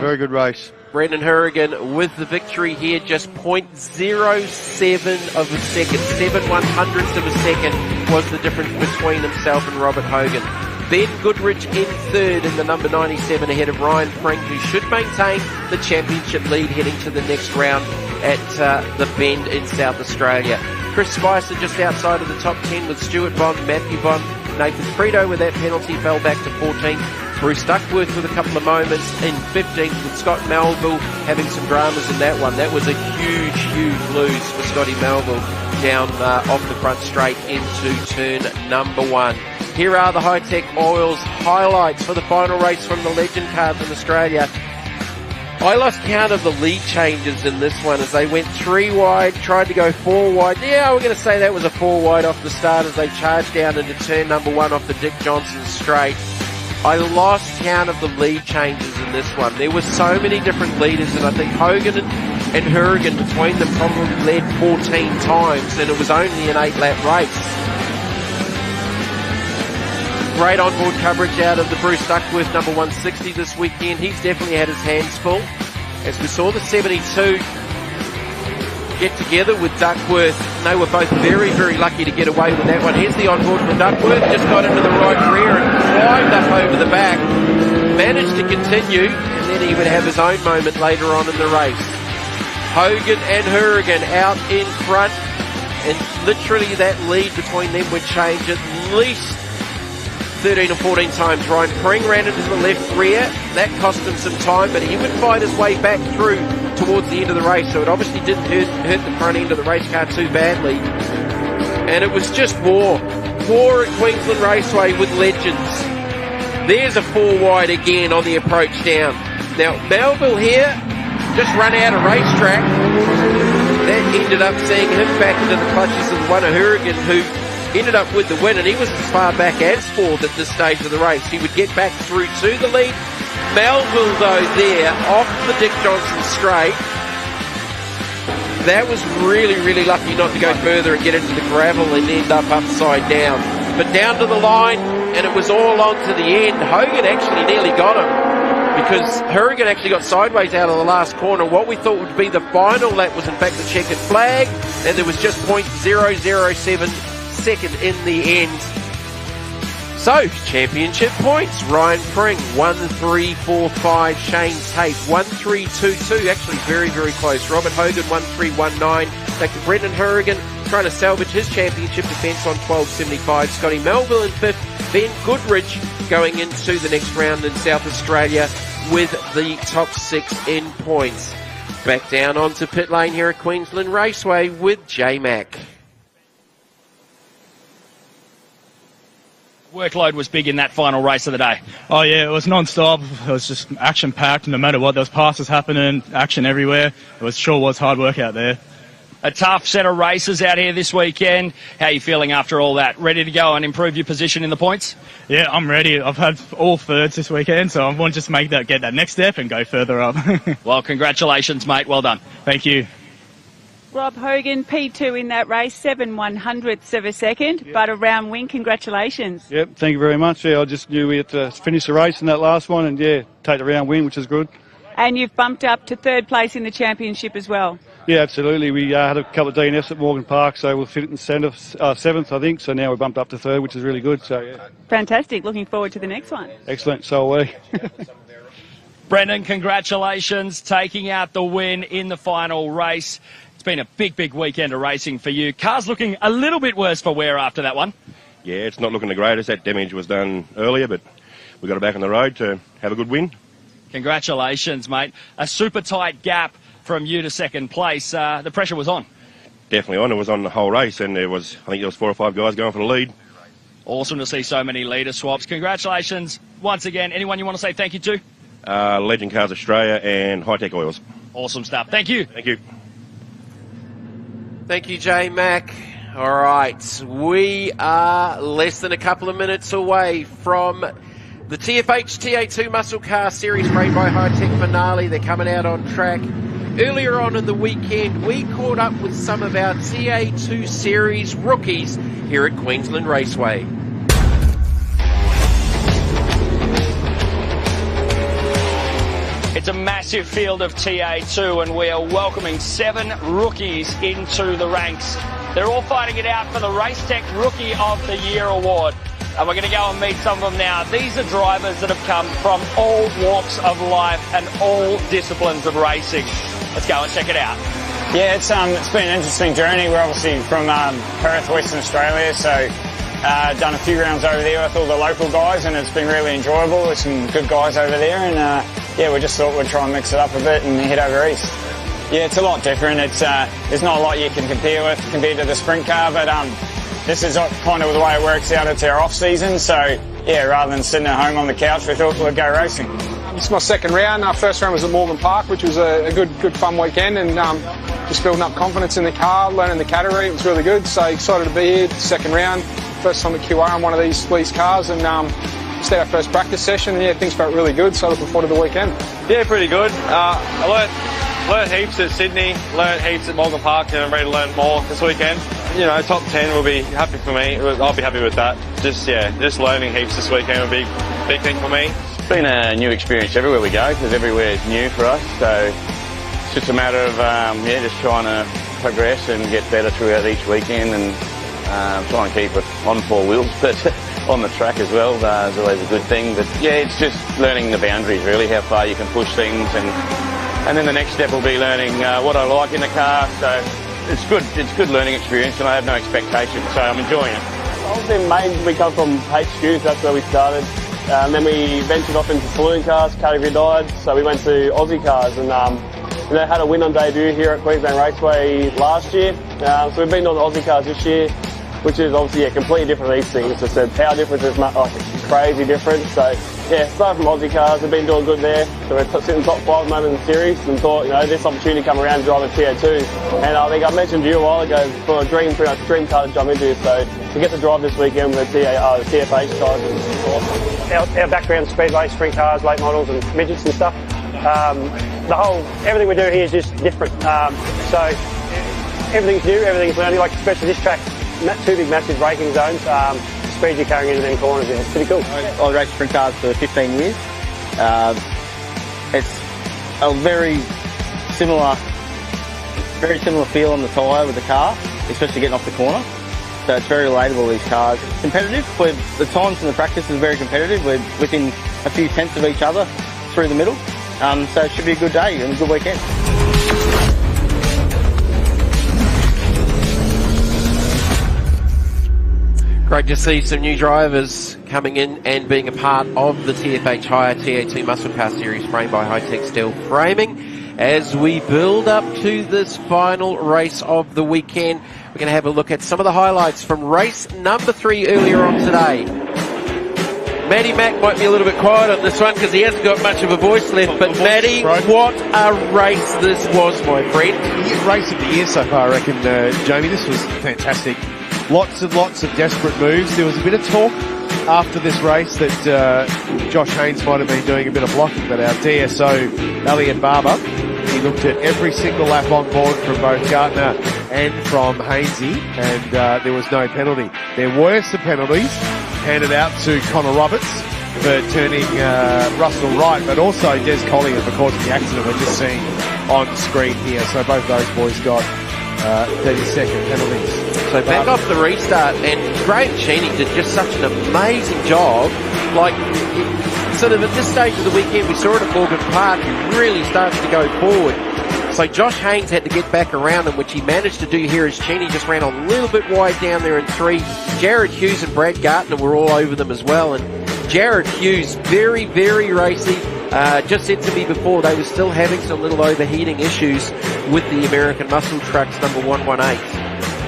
Very good race. Brendan Hourigan with the victory here, just 0.07 of a second. 7/100ths of a second was the difference between himself and Robert Hogan. Ben Goodrich in third in the number 97 ahead of Ryan Pring, who should maintain the championship lead heading to the next round at the Bend in South Australia. Chris Spicer just outside of the top 10 with Stuart Bond, Matthew Bond, Nathan Frito with that penalty fell back to 14th. Bruce Duckworth with a couple of moments in 15th with Scott Melville having some dramas in that one. That was a huge lose for Scotty Melville down off the front straight into turn number 1. Here are the Hi-Tec oils highlights for the final race from the Legend Cars in Australia. I lost count of the lead changes in this one as they went 3 wide, tried to go 4 wide. Yeah, we're going to say that was a 4 wide off the start as they charged down into turn number 1 off the Dick Johnson straight. I lost count of the lead changes in this one. There were so many different leaders, and I think Hogan and Hourigan between them probably led 14 times, and it was only an 8-lap race. Great onboard coverage out of the Bruce Duckworth number 160 this weekend. He's definitely had his hands full. As we saw the 72 get together with Duckworth, they were both very, very lucky to get away with that one. Here's the onboard for Duckworth, just got into the right rear and climbed up over the back. Managed to continue, and then he would have his own moment later on in the race. Hogan and Hourigan out in front, and literally that lead between them would change at least 13 or 14 times. Ryan Pring ran into the left rear. That cost him some time, but he would fight his way back through towards the end of the race, so it obviously didn't hurt the front end of the race car too badly. And it was just war. War at Queensland Raceway with legends. There's a 4 wide again on the approach down. Now, Melville here just run out of racetrack. That ended up seeing him back into the clutches of one of Hourigan, who ended up with the win, and he was as far back as 4th at this stage of the race. He would get back through to the lead. Melville, though, there, off the Dick Johnson straight. That was really, really lucky not to go further and get into the gravel and end up upside down. But down to the line, and it was all on to the end. Hogan actually nearly got him, because Hourigan actually got sideways out of the last corner. What we thought would be the final lap was in fact the checkered flag, and there was just 0.007 second in the end. So, championship points. Ryan Pring, 1-3-4-5. Shane Tate, 1-3-2-2. Actually very, very close. Robert Hogan, 1-3-1-9. Back to Brendan Hourigan, trying to salvage his championship defence on 12.75. Scotty Melville in 5th. Ben Goodrich going into the next round in South Australia with the top 6 in points. Back down onto pit lane here at Queensland Raceway with J-Mac. Workload was big in that final race of the day. Oh yeah, it was non-stop. It was just action-packed. No matter what, there was passes happening, action everywhere. It sure was hard work out there. A tough set of races out here this weekend. How are you feeling after all that? Ready to go and improve your position in the points? Yeah, I'm ready. I've had all thirds this weekend, so I want to just get that next step and go further up. Well, congratulations, mate. Well done. Thank you. Rob Hogan, P2 in that race, 7/100ths of a second, but a round win. Congratulations. Yep, thank you very much. Yeah, I just knew we had to finish the race in that last one and, yeah, take the round win, which is good. And you've bumped up to 3rd place in the championship as well. Yeah, absolutely. We had a couple of DNFs at Morgan Park, so we'll fit it in 7th, I think. So now we're bumped up to 3rd, which is really good. So, yeah. Fantastic. Looking forward to the next one. Excellent. So are we. Brendan, congratulations, taking out the win in the final race. It's been a big, big weekend of racing for you. Car's looking a little bit worse for wear after that one. Yeah, it's not looking the greatest. That damage was done earlier, but we got it back on the road to have a good win. Congratulations, mate. A super tight gap from you to 2nd place. The pressure was on. Definitely on. It was on the whole race, and I think there was 4 or 5 guys going for the lead. Awesome to see so many leader swaps. Congratulations once again. Anyone you want to say thank you to? Legend Cars Australia and Hi-Tec Oils. Awesome stuff. Thank you. Thank you. Thank you, J-Mac. All right, we are less than a couple of minutes away from the TFH TA2 Muscle Car Series Raid by Hi-Tec finale. They're coming out on track. Earlier on in the weekend, we caught up with some of our TA2 Series rookies here at Queensland Raceway. It's a massive field of TA2, and we are welcoming 7 rookies into the ranks. They're all fighting it out for the Racetech Rookie of the Year award. And we're going to go and meet some of them now. These are drivers that have come from all walks of life and all disciplines of racing. Let's go and check it out. Yeah, it's been an interesting journey. We're obviously from Perth, Western Australia, so done a few rounds over there with all the local guys, and it's been really enjoyable. There's some good guys over there, and yeah, we just thought we'd try and mix it up a bit and head over east. Yeah, it's a lot different. There's not a lot you can compare with compared to the sprint car, but this is kind of the way it works out. It's our off season, so yeah, rather than sitting at home on the couch, we thought we'd go racing. It's my second round. Our first round was at Morgan Park, which was a good fun weekend, and just building up confidence in the car, learning the category. It was really good. So excited to be here. Second round, first time at QA on one of these cars, and just had our first practice session. And yeah, things felt really good. So looking forward to the weekend. Yeah, pretty good. I learned heaps at Sydney, learned heaps at Morgan Park, and I'm ready to learn more this weekend. You know, top 10 will be happy for me. I'll be happy with that. Just learning heaps this weekend will be a big thing for me. It's been a new experience everywhere we go, because everywhere is new for us. So it's just a matter of just trying to progress and get better throughout each weekend, and trying to keep it on four wheels, but on the track as well is always a good thing. But yeah, it's just learning the boundaries, really, how far you can push things, and then the next step will be learning what I like in the car. So it's good learning experience, and I have no expectations, so I'm enjoying it. Obviously, mainly we come from HQs, that's where we started. Then we ventured off into saloon cars, category died, so we went to Aussie cars, and had a win on debut here at Queensland Raceway last year. So we've been on the Aussie cars this year, which is obviously completely different to these things. As I said, power difference is crazy different. So yeah, started from Aussie cars, we've been doing good there. So we're sitting top 5 at the moment in the series, and thought, this opportunity to come around and drive a TO2. And I think I mentioned to you a while ago, for a dream car to jump into. So to get to drive this weekend with the TFH cars, our background speedway, sprint cars, late models and midgets and stuff. Everything we do here is just different. So everything's new, everything's learning, like especially this track, 2 big massive braking zones. Speed you're carrying into them corners, it's pretty cool. I raced sprint cars for 15 years. It's a very similar feel on the tyre with the car, especially getting off the corner. So it's very relatable, these cars. Competitive, the times in the practice is very competitive. We're within a few tenths of each other through the middle. So it should be a good day and a good weekend. Great to see some new drivers coming in and being a part of the TFH Hire TA2 Muscle Car Series framed by Hi-Tec Steel Framing. As we build up to this final race of the weekend, we're going to have a look at some of the highlights from race number 3 earlier on today. Matty Mack might be a little bit quiet on this one because he hasn't got much of a voice left, but Matty, what a race this was, my friend. Race of the year so far, I reckon, Jamie. This was fantastic. Lots and lots of desperate moves. There was a bit of talk after this race that Josh Haynes might have been doing a bit of blocking, but our DSO, Elliot Barber, he looked at every single lap on board from both Gartner and from Hainsey, and there was no penalty. There were some penalties handed out to Connor Roberts for turning Russell right, but also Des Collier for causing the accident we're just seeing on screen here. So both those boys got 30-second penalties. So back off the restart, and Graham Cheney did just such an amazing job. Like, sort of at this stage of the weekend, we saw it at Morgan Park, he really started to go forward. So Josh Haynes had to get back around him, which he managed to do here as Cheney just ran a little bit wide down there in 3. Jared Hughes and Brad Gartner were all over them as well, and Jared Hughes, very, very racy. Just said to me before they were still having some little overheating issues with the American Muscle Trucks number 118.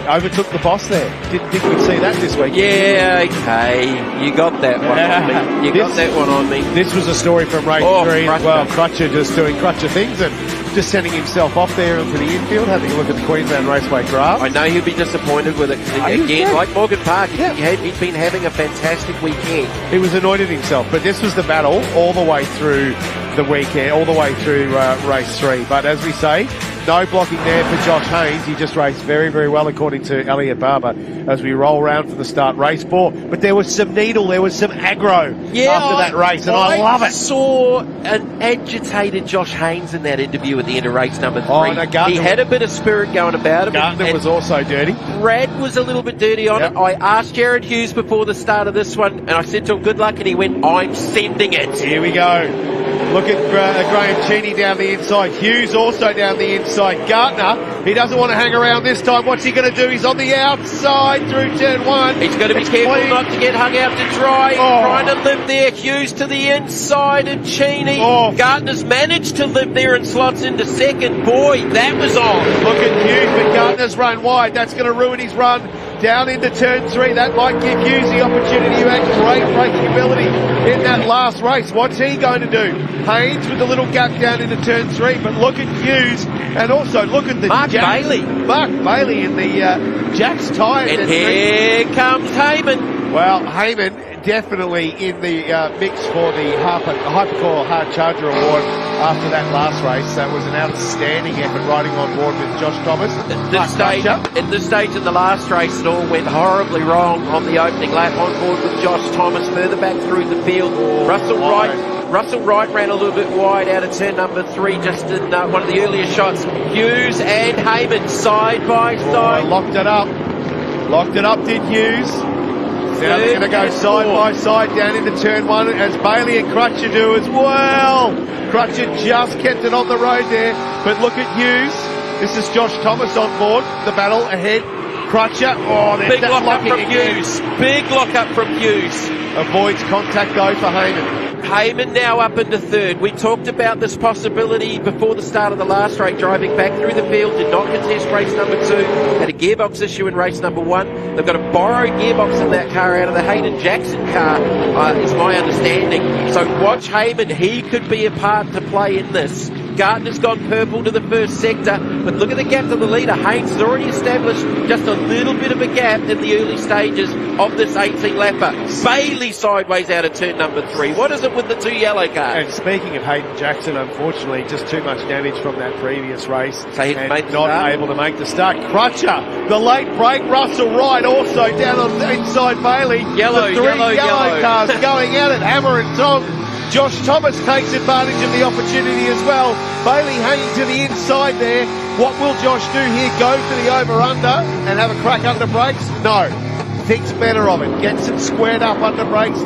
Overtook the boss there. Didn't think we'd see that this week. Yeah, okay. You got that one on me. You got that one on me. This was a story from race 3. Crutcher. Well, Crutcher just doing Crutcher things and just sending himself off there into the infield, having a look at the Queensland Raceway graph. I know he'd be disappointed with it. Again, like Morgan Park, he'd been having a fantastic weekend. He was annoyed at himself, but this was the battle all the way through the weekend, all the way through race 3. But as we say, no blocking there for Josh Haynes. He just raced very, very well, according to Elliot Barber, as we roll around for the start race 4. But there was some needle, there was some aggro after that race, and I love it. I saw an agitated Josh Haynes in that interview at the end of race number 3. Oh, no, he had a bit of spirit going about him. Gartner was also dirty. Brad was a little bit dirty on it. I asked Jared Hughes before the start of this one, and I said to him, good luck, and he went, I'm sending it. Here we go. Look at Graham Cheney down the inside. Hughes also down the inside. Gartner, he doesn't want to hang around this time. What's he going to do? He's on the outside through turn 1. He's got to be careful not to get hung out to dry. Trying to live there. Hughes to the inside and Cheney. Gartner's managed to live there and slots into second. Boy, that was on. Look at Hughes, but Gartner's run wide. That's going to ruin his run down into turn 3. That might give Hughes the opportunity to have great braking ability in that last race. What's he going to do? Haynes with a little gap down into turn 3, but look at Hughes, and also look at the Mark Bailey in the Jack's tyre. And here comes Heyman. Well, Heyman definitely in the mix for the Hypercore Hard Charger Award after that last race. That was an outstanding effort riding on board with Josh Thomas. At this stage in the last race, it all went horribly wrong on the opening lap on board with Josh Thomas further back through the field. Russell Wright ran a little bit wide out of turn number 3 just in one of the earlier shots. Hughes and Heyman side by side. Locked it up, did Hughes. Now they're going to go side by side down into turn 1 as Bailey and Crutcher do as well. Crutcher just kept it on the road there, but look at Hughes. This is Josh Thomas on board. The battle ahead. Crutcher. Oh, big lock up from Hughes. Big lock up from Hughes. Avoids contact though for Heyman. Heyman now up into third. We talked about this possibility before the start of the last race, driving back through the field, did not contest race number 2, had a gearbox issue in race number 1. They've got a borrowed gearbox in that car out of the Hayden Jackson car, is my understanding. So watch Heyman, he could be a part to play in this. Gardner's gone purple to the first sector, but look at the gap to the leader. Haynes has already established just a little bit of a gap in the early stages of this 18-lapper. Bailey sideways out of turn number 3. What is it with the 2 yellow cars? And speaking of Hayden Jackson, unfortunately, just too much damage from that previous race. So he's not able to make the start. Crutcher, the late break. Russell Wright also down on the inside Bailey. Yellow cars going at it. Hammer and Tom. Josh Thomas takes advantage of the opportunity as well. Bailey hanging to the inside there. What will Josh do here? Go for the over-under and have a crack under brakes? No. Thinks better of it. Gets it squared up under brakes.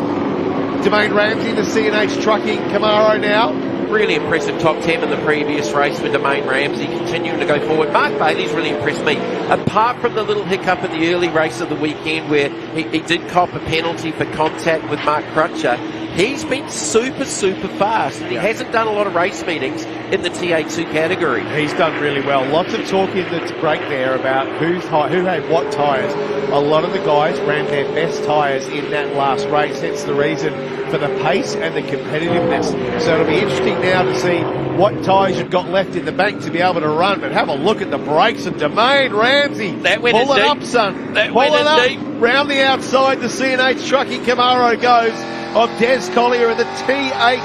Demain Ramsey, the C&H Trucking Camaro now. Really impressive top 10 in the previous race with Demain Ramsey continuing to go forward. Mark Bailey's really impressed me. Apart from the little hiccup in the early race of the weekend where he did cop a penalty for contact with Mark Crutcher, he's been super fast. And he hasn't done a lot of race meetings in the TA2 category. He's done really well. Lots of talk in the break there about who had what tyres. A lot of the guys ran their best tyres in that last race. That's the reason for the pace and the competitiveness. So it'll be interesting now to see what tyres you've got left in the bank to be able to run. But have a look at the brakes and Demain Ramsey. That went Pull in it deep. up, son. That Pull went it in up. deep. Round the outside, the C&H Trucking Camaro goes of Des Collier and the TFH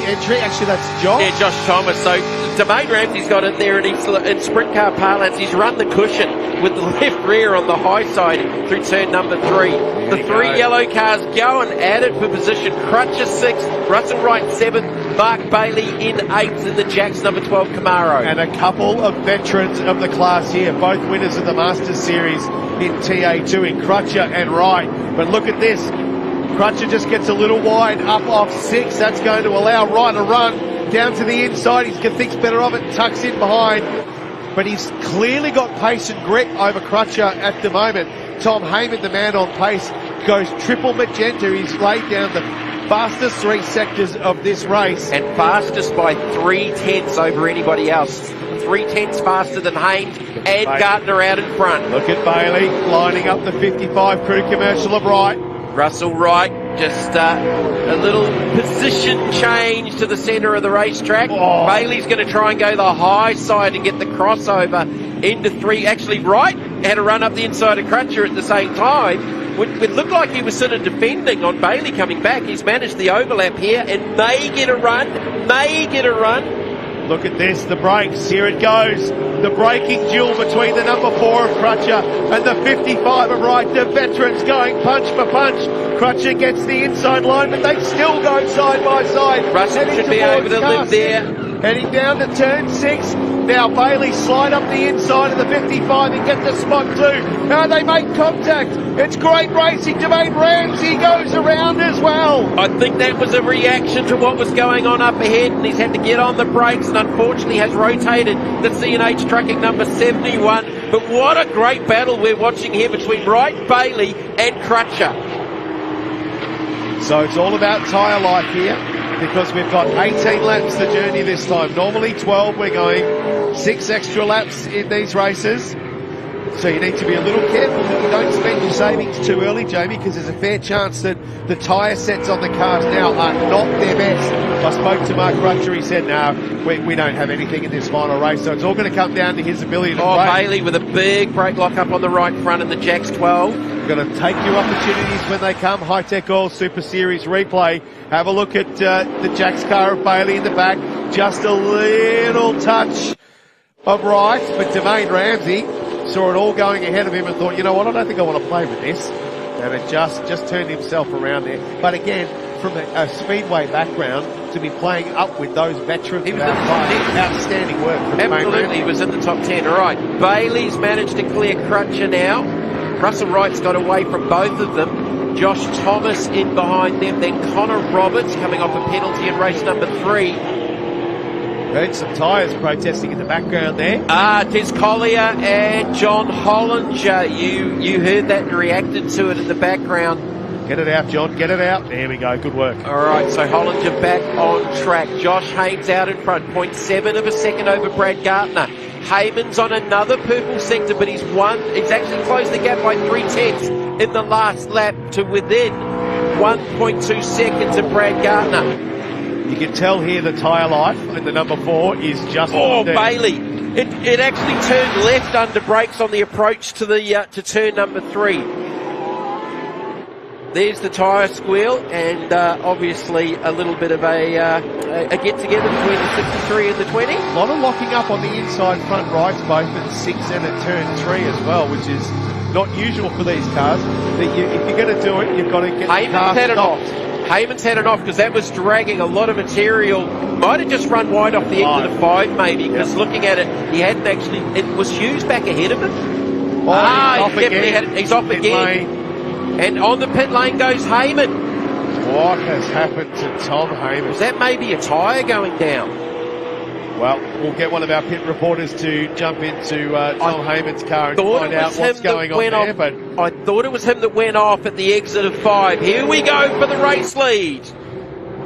entry. Actually, that's Josh. Yeah, Josh Thomas. So Demain Ramsey's got it there, and he's in sprint car parlance. He's run the cushion with the left rear on the high side through turn number 3. The 3 yellow cars going at it for position. Crutcher 6th, Russell Wright 7th, Mark Bailey in 8th in the Jacks number 12 Camaro. And a couple of veterans of the class here, both winners of the Masters Series in TA2 in Crutcher and Wright. But look at this. Crutcher just gets a little wide up off 6. That's going to allow Wright to run down to the inside. He thinks better of it, tucks in behind. But he's clearly got pace and grit over Crutcher at the moment. Tom Heyman, the man on pace, goes triple magenta. He's laid down the fastest 3 sectors of this race. And fastest by 3/10 over anybody else. 3/10 faster than Haynes and Gardner out in front. Look at Bailey lining up the 55 crew commercial of Wright. Russell Wright, just a little position change to the centre of the racetrack. Oh. Bailey's going to try and go the high side and get the crossover into 3. Actually, Wright had to run up the inside of Crutcher at the same time. It looked like he was sort of defending on Bailey coming back. He's managed the overlap here and may get a run. Look at this, the brakes, here it goes. The braking duel between the number 4 of Crutcher and the 55 of Wright. The veterans going punch for punch. Crutcher gets the inside line, but they still go side by side. Russell should be able to live there. Heading down to turn 6. Now Bailey slide up the inside of the 55 and get the spot 2. Now they make contact. It's great racing. Demain Ramsey goes around as well. I think that was a reaction to what was going on up ahead, and he's had to get on the brakes and unfortunately has rotated the C&H Trucking number 71. But what a great battle we're watching here between Wright, Bailey and Crutcher. So it's all about tyre life here, because we've got 18 laps the journey this time. Normally 12, we're going 6 extra laps in these races. So you need to be a little careful that you don't spend your savings too early, Jamie, because there's a fair chance that the tyre sets on the cars now are not their best. I spoke to Mark Rutcher, he said, no, we don't have anything in this final race, so it's all going to come down to his ability to brake. Bailey with a big brake lock up on the right front of the Jack's 12. You've got to take your opportunities when they come. Hi-Tec Oil Super Series replay. Have a look at the Jack's car of Bailey in the back. Just a little touch of right, but Demain Ramsey saw it all going ahead of him and thought, you know what, I don't think I want to play with this. And it just turned himself around there. But again, from a speedway background to be playing up with those veterans, outstanding work from Absolutely, he was in the top 10. All right, Bailey's managed to clear Crutcher now. Russell Wright's got away from both of them. Josh Thomas in behind them. Then Connor Roberts coming off a penalty in race number 3. Heard some tyres protesting in the background there. Des Collier and John Hollinger. You heard that and reacted to it in the background. Get it out, John. Get it out. There we go. Good work. All right, so Hollinger back on track. Josh Haynes out in front. 0.7 of a second over Brad Gardner. Heyman's on another purple sector, but he's actually closed the gap by 0.3 in the last lap to within 1.2 seconds of Brad Gardner. You can tell here the tyre life in the number 4 is just... Bailey. It actually turned left under brakes on the approach to the to turn number 3. There's the tyre squeal, and obviously a little bit of a get-together between the 63 and the 20. A lot of locking up on the inside front rights, both at 6 and at turn 3 as well, which is not usual for these cars. If you're going to do it, you've got to get the car stopped. Heyman's had it off because that was dragging a lot of material. Might have just run wide off the exit of 5 maybe, because looking at it, he hadn't actually... It was Hughes back ahead of him. He's off again. And on the pit lane goes Heyman. What has happened to Tom Heyman? Was that maybe a tyre going down? Well, we'll get one of our pit reporters to jump into Tom Heyman's car and find out what's going on there. But I thought it was him that went off at the exit of 5. Here we go for the race lead.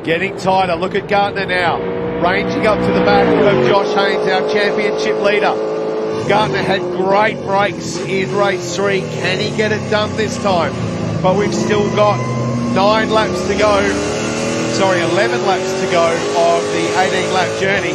Getting tighter. Look at Gardner now. Ranging up to the back of Josh Haynes, our championship leader. Gardner had great brakes in race 3. Can he get it done this time? But we've still got 11 laps to go of the 18-lap journey.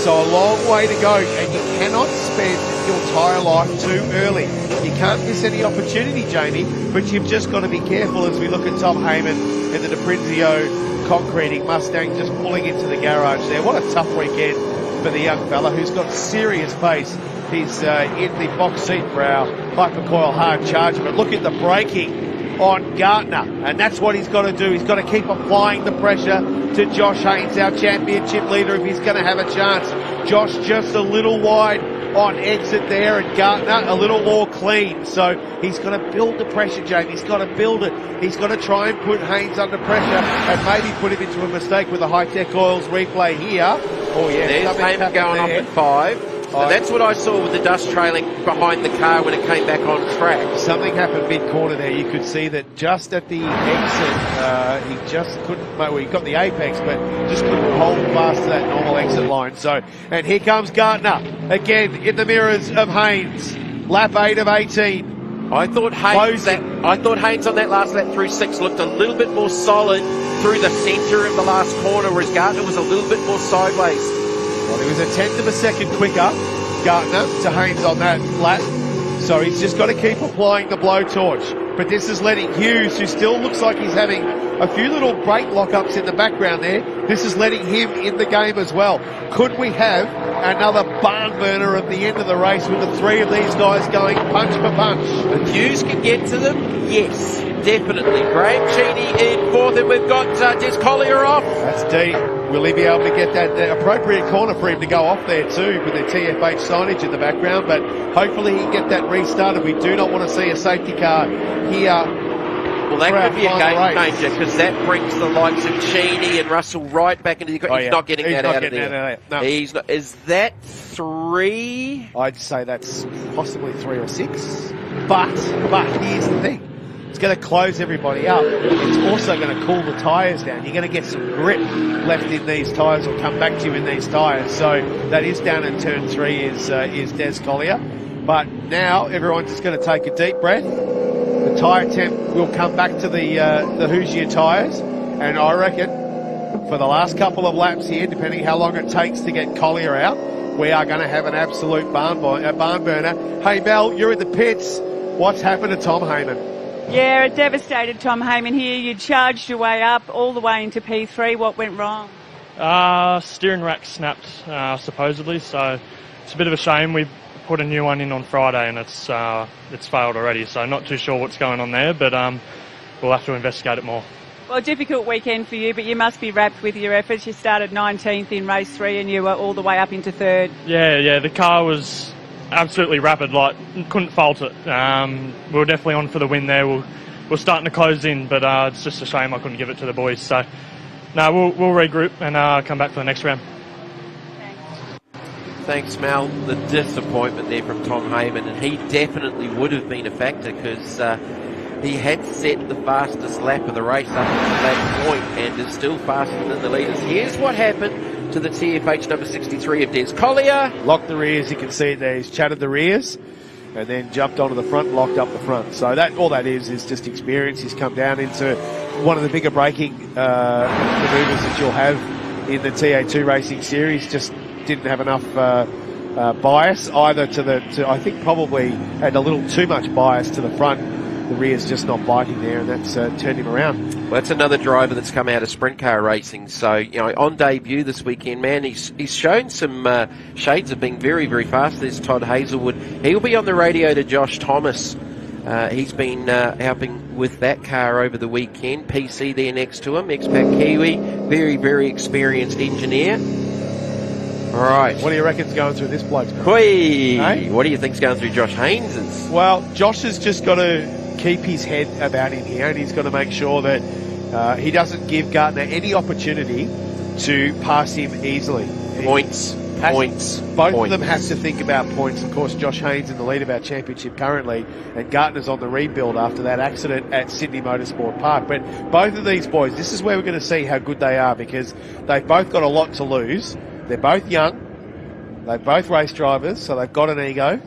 So a long way to go, and you cannot spend your tyre life too early. You can't miss any opportunity, Jamie, but you've just got to be careful as we look at Tom Heyman and the DePrinzio concreting Mustang just pulling into the garage there. What a tough weekend for the young fella who's got serious pace. He's in the box seat for our Hypercoil hard charge, but look at the braking on Gardner, and that's what he's got to do. He's got to keep applying the pressure to Josh Haynes, our championship leader, if he's going to have a chance. Josh just a little wide on exit there, and Gardner a little more clean. So he's got to build the pressure, Jamie. He's got to build it. He's got to try and put Haynes under pressure and maybe put him into a mistake with the Hi-Tec Oils replay here. Oh yeah, there's Haynes going off at 5. So that's what I saw with the dust trailing behind the car when it came back on track. Something happened mid-corner there. You could see that just at the exit, he just couldn't, well, he got the apex, but just couldn't hold fast to that normal exit line. So, and here comes Gardner, again in the mirrors of Haynes. Lap 8 of 18. I thought Haynes on that last lap through 6 looked a little bit more solid through the centre of the last corner, whereas Gardner was a little bit more sideways. Well, he was a tenth of a second quicker, Gardner, to Haynes on that lap. So he's just got to keep applying the blowtorch. But this is letting Hughes, who still looks like he's having a few little brake lockups in the background there, this is letting him in the game as well. Could we have another barn burner at the end of the race with the 3 of these guys going punch for punch? If Hughes can get to them, yes, definitely. Graham Cheney in 4th, and we've got Des Collier off. That's deep. Will he be able to get that appropriate corner for him to go off there too with the TFH signage in the background? But hopefully he can get that restarted. We do not want to see a safety car here. Well, that could be a game changer because that brings the likes of Cheney and Russell Wright back into the... He's not getting that out of there. No. He's not. Is that 3? I'd say that's possibly 3 or 6. But here's the thing. It's going to close everybody up. It's also going to cool the tyres down. You're going to get some grip left in these tyres or come back to you in these tyres. So that is down in turn 3 is Des Collier. But now everyone's just going to take a deep breath. The tyre temp will come back to the Hoosier tyres, and I reckon for the last couple of laps here, depending how long it takes to get Collier out, we are going to have an absolute barn burner. Hey Mel, you're in the pits. What's happened to Tom Heyman? Yeah, it devastated Tom Heyman here. You charged your way up all the way into P3. What went wrong? Steering rack snapped, supposedly, so it's a bit of a shame. We put a new one in on Friday and it's failed already, so not too sure what's going on there, but we'll have to investigate it more. Well, difficult weekend for you, but you must be wrapped with your efforts. You started 19th in race 3 and you were all the way up into 3rd. Yeah, the car was absolutely rapid, like couldn't fault it. We were definitely on for the win there. We're starting to close in, but it's just a shame I couldn't give it to the boys. So, no, we'll regroup and come back for the next round. Thanks, Mel. The disappointment there from Tom Heyman, and he definitely would have been a factor because he had set the fastest lap of the race up to that point and is still faster than the leaders. Here's what happened to the TFH number 63 of Des Collier. Locked the rears, you can see there, he's chatted the rears and then jumped onto the front and locked up the front. So that all that is just experience. He's come down into one of the bigger braking manoeuvres that you'll have in the TA2 racing series. Just didn't have enough bias either to I think probably had a little too much bias to the front. The rear's just not biting there, and that's turned him around. Well, that's another driver that's come out of sprint car racing. So, on debut this weekend, man, he's shown some shades of being very, very fast. There's Todd Hazelwood. He'll be on the radio to Josh Thomas. He's been helping with that car over the weekend. PC there next to him, expat Kiwi, very, very experienced engineer. All right. What do you reckon's going through this bloke's car? Hey? What do you think's going through Josh Haynes's? Well, Josh has just got to keep his head about him here, and he's got to make sure that he doesn't give Gardner any opportunity to pass him easily. Points. Both of them have to think about points. Of course, Josh Haynes in the lead of our championship currently, and Gardner's on the rebuild after that accident at Sydney Motorsport Park. But both of these boys, this is where we're going to see how good they are, because they've both got a lot to lose. They're both young. They're both race drivers, so they've got an ego.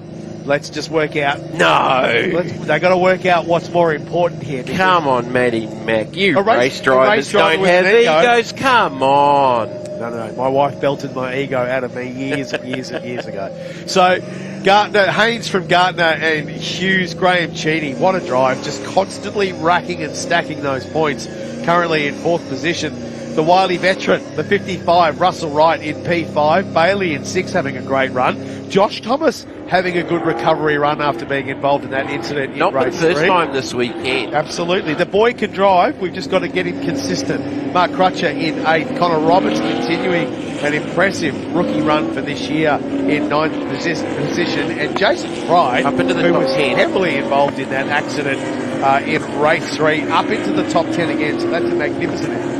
Let's just work out. They've got to work out what's more important here. Come on, Matty Mac. You race drivers don't have egos. Come on. No. My wife belted my ego out of me years and years and years ago. So, Gardner, Haynes from Gardner and Hughes, Graham Cheney. What a drive. Just constantly racking and stacking those points. Currently in 4th position. The wily veteran, the 55, Russell Wright in P5. Bailey in 6 having a great run. Josh Thomas having a good recovery run after being involved in that incident in race 3. Not the first time this weekend. Absolutely. The boy can drive. We've just got to get him consistent. Mark Crutcher in 8th. Connor Roberts continuing an impressive rookie run for this year in 9th position. And Jason Fry, up into the who top was 10. heavily involved in that accident in race 3, up into the top 10 again. So that's a magnificent effort.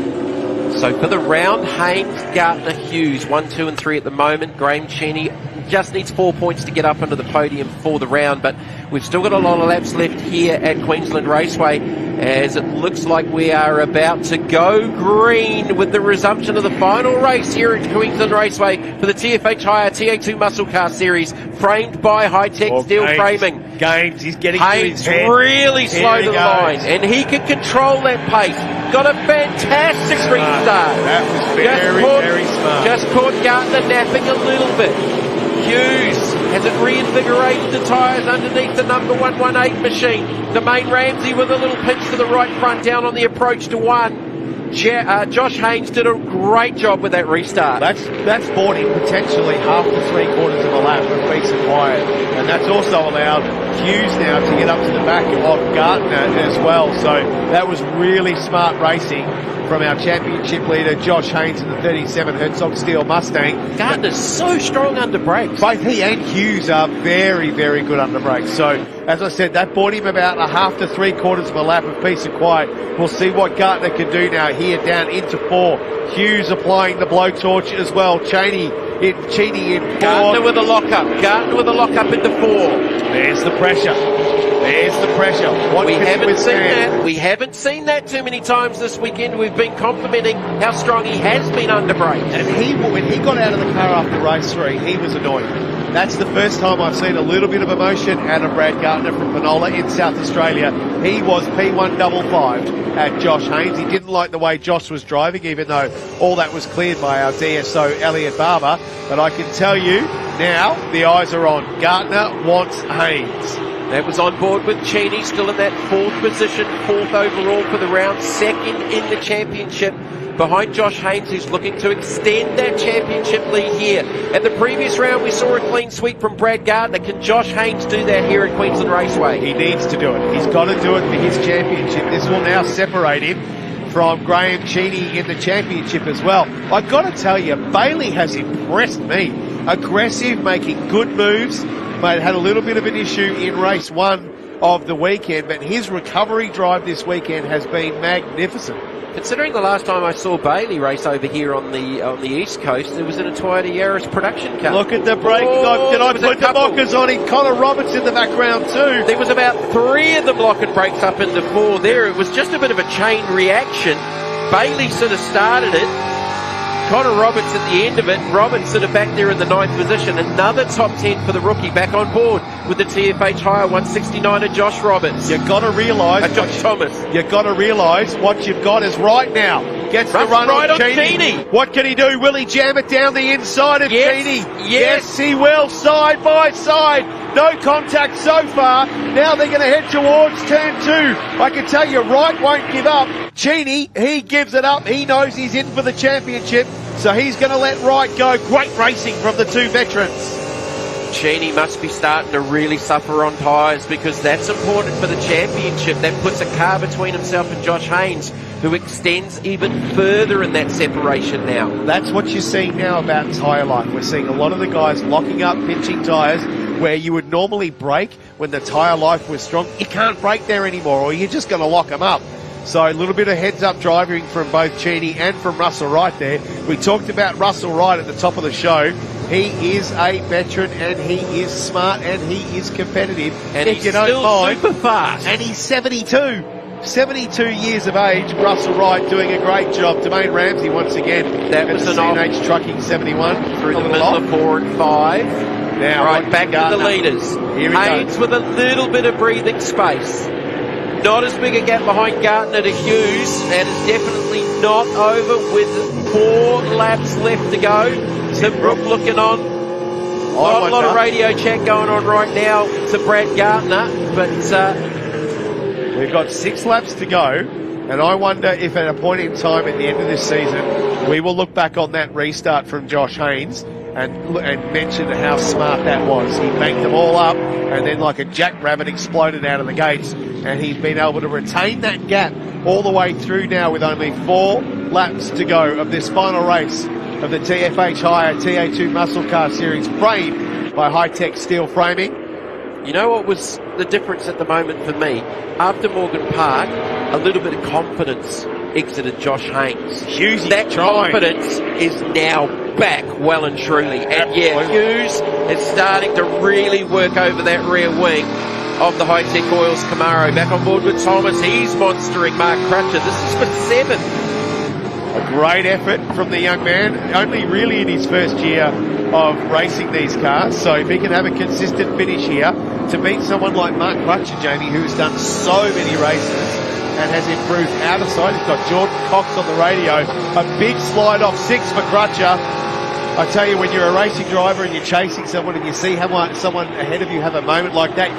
So for the round, Haynes, Gardner, Hughes, 1, 2 and 3 at the moment. Graham Cheney just needs 4 points to get up onto the podium for the round, but we've still got a lot of laps left here at Queensland Raceway, as it looks like we are about to go green with the resumption of the final race here at Queensland Raceway for the TFH Hire TA2 Muscle Car Series, framed by Hi-Tec steel framing. He's getting Haynes to his head. really slow to the goes. line, and he can control that pace. Got a fantastic restart. That was very smart. Just caught Gardner napping a little bit. Hughes has it reinvigorated the tyres underneath the number 118 machine. The main Ramsey with a little pinch to the right front down on the approach to 1. Josh Haynes did a great job with that restart. That's bought him potentially half to 3/4 of a lap of peace and quiet, and that's also allowed Hughes now to get up to the back of Gardner as well. So that was really smart racing from our championship leader Josh Haynes in the 37 Herzog Steel Mustang. Gardner's so strong under brakes. Both he and Hughes are very, very good under brakes. So, as I said, that bought him about a half to 3/4 of a lap of peace and quiet. We'll see what Gardner can do now here down into 4. Hughes applying the blowtorch as well. Cheney in 4. Gardner with a lock-up. Gardner with a lock-up into 4. There's the pressure. There's the pressure. We haven't seen that. We haven't seen that too many times this weekend. We've been complimenting how strong he has been under brakes. And when he got out of the car after race 3, he was annoyed. That's the first time I've seen a little bit of emotion out of Brad Gardner from Penola in South Australia. He was P155 at Josh Haynes. He didn't like the way Josh was driving, even though all that was cleared by our DSO, Elliot Barber. But I can tell you now, the eyes are on. Gardner wants Haynes. That was on board with Cheney, still in that 4th position, 4th overall for the round, 2nd in the championship, behind Josh Haynes, who's looking to extend that championship lead here. At the previous round, we saw a clean sweep from Brad Gardner. Can Josh Haynes do that here at Queensland Raceway? He needs to do it. He's got to do it for his championship. This will now separate him from Graham Cheney in the championship as well. I've got to tell you, Bailey has impressed me. Aggressive, making good moves. But had a little bit of an issue in race 1 of the weekend, but his recovery drive this weekend has been magnificent. Considering the last time I saw Bailey race over here on the East Coast, it was in a Toyota Yaris production car. Look at the braking. Did I put the mockers on him? Connor Roberts in the background too. There was about 3 of them locking brakes up into 4 there. It was just a bit of a chain reaction. Bailey sort of started it. Connor Roberts at the end of it. Roberts sort of back there in the 9th position. Another top 10 for the rookie back on board with the TFH Hire 169er Josh Roberts. You've got to realise... Josh Thomas. You've got to realise what you've got is right now. Gets the run right on Cheney. What can he do? Will he jam it down the inside of Cheney? Yes, he will. Side by side. No contact so far. Now they're going to head towards turn 2. I can tell you, Wright won't give up. Cheney, he gives it up. He knows he's in for the championship, so he's going to let Wright go. Great racing from the 2 veterans. Cheney must be starting to really suffer on tyres, because that's important for the championship. That puts a car between himself and Josh Haynes, who extends even further in that separation now. That's what you're seeing now about tyre life. We're seeing a lot of the guys locking up, pinching tyres, where you would normally brake when the tyre life was strong. You can't brake there anymore, or you're just going to lock them up. So a little bit of heads-up driving from both Cheney and from Russell Wright there. We talked about Russell Wright at the top of the show. He is a veteran, and he is smart, and he is competitive. And he's still super fast. And he's 72. 72 years of age. Russell Wright doing a great job. Domain Ramsey once again. That was an CNH Trucking 71 through the middle of 4 and 5. Now right back to the leaders. Haynes with a little bit of breathing space. Not as big a gap behind Gardner to Hughes, and it's definitely not over with 4 laps left to go. Tim Brook looking on. Not a lot of radio chat going on right now to Brad Gardner, but we've got 6 laps to go, and I wonder if at a point in time at the end of this season we will look back on that restart from Josh Haynes and mention how smart that was. He banked them all up, and then like a jackrabbit exploded out of the gates, and he's been able to retain that gap all the way through now with only 4 laps to go of this final race of the TFH Hire TA2 Muscle Car Series, framed by Hi-Tec steel framing. You know what was the difference at the moment for me? After Morgan Park, a little bit of confidence exited Josh Haynes. That confidence is now back well and truly. And yeah, Hughes is starting to really work over that rear wing of the Hi-Tec Oils Camaro. Back on board with Thomas. He's monstering Mark Crutcher. This is for 7. A great effort from the young man, only really in his first year of racing these cars. So if he can have a consistent finish here, to beat someone like Mark Crutcher, Jamie, who's done so many races and has improved out of sight. He's got Jordan Cox on the radio. A big slide off 6 for Crutcher. I tell you, when you're a racing driver and you're chasing someone and you see someone ahead of you have a moment like that,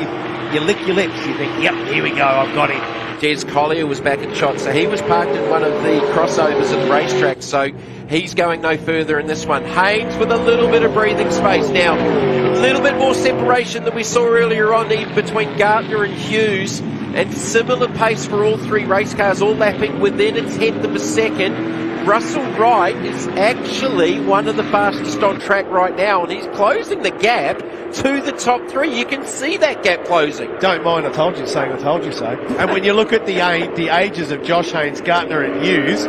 you lick your lips. You think, yep, here we go, I've got him. Des Collier was back in shot, so he was parked in one of the crossovers at the racetrack, so he's going no further in this one. Haynes with a little bit of breathing space now. A little bit more separation than we saw earlier on, even between Gardner and Hughes, and similar pace for all 3 race cars, all lapping within a tenth of a second. Russell Wright is actually one of the fastest on track right now, and he's closing the gap to the top 3. You can see that gap closing. Don't mind, I told you so, I told you so. And when you look at the ages of Josh Haynes, Gardner and Hughes,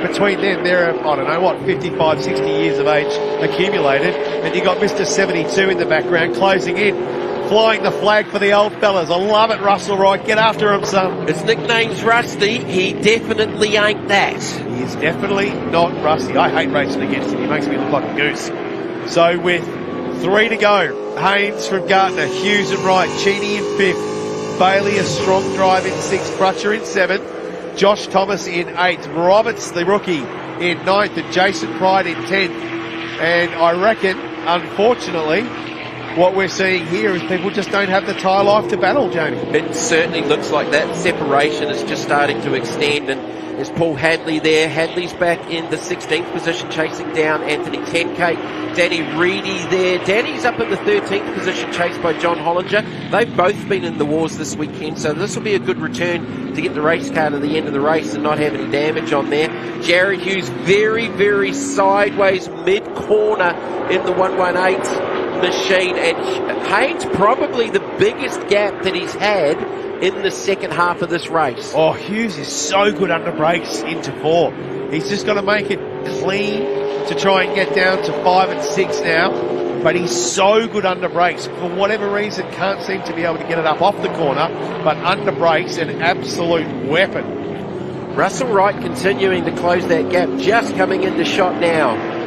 between them, they're, 55, 60 years of age accumulated. And you got Mr. 72 in the background closing in, flying the flag for the old fellas. I love it, Russell Wright. Get after him, son. His nickname's Rusty. He definitely ain't that. He's definitely not Rusty. I hate racing against him. He makes me look like a goose. So with 3 to go. Haynes from Gardner, Hughes and Wright, Cheney in 5th, Bailey a strong drive in 6th, Crutcher in 7th, Josh Thomas in 8th, Roberts the rookie in 9th, and Jason Pride in 10th. And I reckon, unfortunately, what we're seeing here is people just don't have the tyre life to battle, Jamie. It certainly looks like that separation is just starting to extend, and there's Paul Hadley there. Hadley's back in the 16th position, chasing down Anthony 10K. Danny Reedy there. Danny's up in the 13th position, chased by John Hollinger. They've both been in the wars this weekend, so this will be a good return to get the race car to the end of the race and not have any damage on there. Jared Hughes very, very sideways mid-corner in the 118 machine, and Haynes probably the biggest gap that he's had in the second half of this race. Oh, Hughes is so good under brakes into 4. He's just got to make it clean to try and get down to 5 and 6 now, but he's so good under brakes. For whatever reason, can't seem to be able to get it up off the corner, but under brakes, an absolute weapon. Russell Wright continuing to close that gap, just coming into shot now.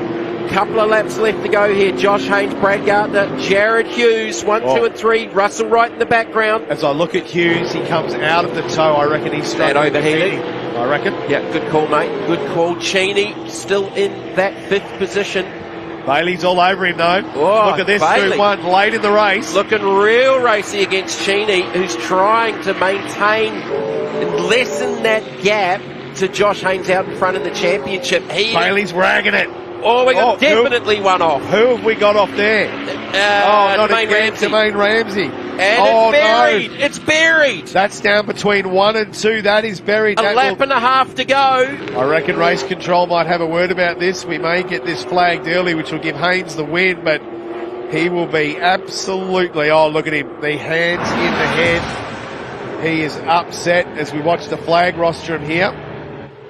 Couple of laps left to go here. Josh Haynes, Brad Gardner, Jared Hughes, 1, 2 and 3. Russell Wright in the background. As I look at Hughes, he comes out of the toe. I reckon he's straight overheating. I reckon. Yeah, good call, mate. Good call. Cheney still in that 5th position. Bailey's all over him, though. Oh, look at this, Bailey. 2-1 late in the race. Looking real racy against Cheney, who's trying to maintain and lessen that gap to Josh Haynes out in front of the championship. Bailey's ragging it. Oh, we got definitely one off. Who have we got off there? Not again, Jermaine Ramsey. And it's buried. No. It's buried. That's down between 1 and 2. That is buried. A lap and a half to go. I reckon race control might have a word about this. We may get this flagged early, which will give Haynes the win, but he will be absolutely, oh, look at him. The hands in the head. He is upset as we watch the flag rostrum here.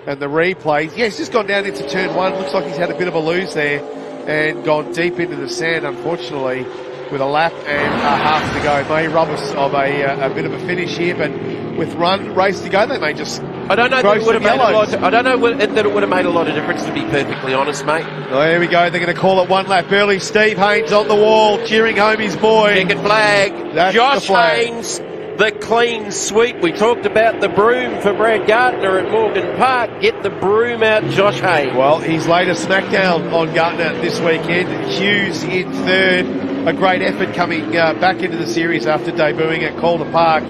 And the replays. Yeah, he's just gone down into turn 1. Looks like he's had a bit of a lose there and gone deep into the sand, unfortunately, with a lap and a half to go. May rob us of a bit of a finish here, but with race to go, they may just. I don't know that it would have made a lot. I don't know that it would have made a lot of difference, to be perfectly honest, mate. Oh, here we go. They're going to call it 1 lap early. Steve Haynes on the wall, cheering home his boy. Checkered flag. That's Josh the flag. Haynes. The clean sweep. We talked about the broom for Brad Gardner at Morgan Park. Get the broom out, Josh Haynes. Well, he's laid a smackdown on Gardner this weekend. Hughes in 3rd. A great effort coming back into the series after debuting at Calder Park.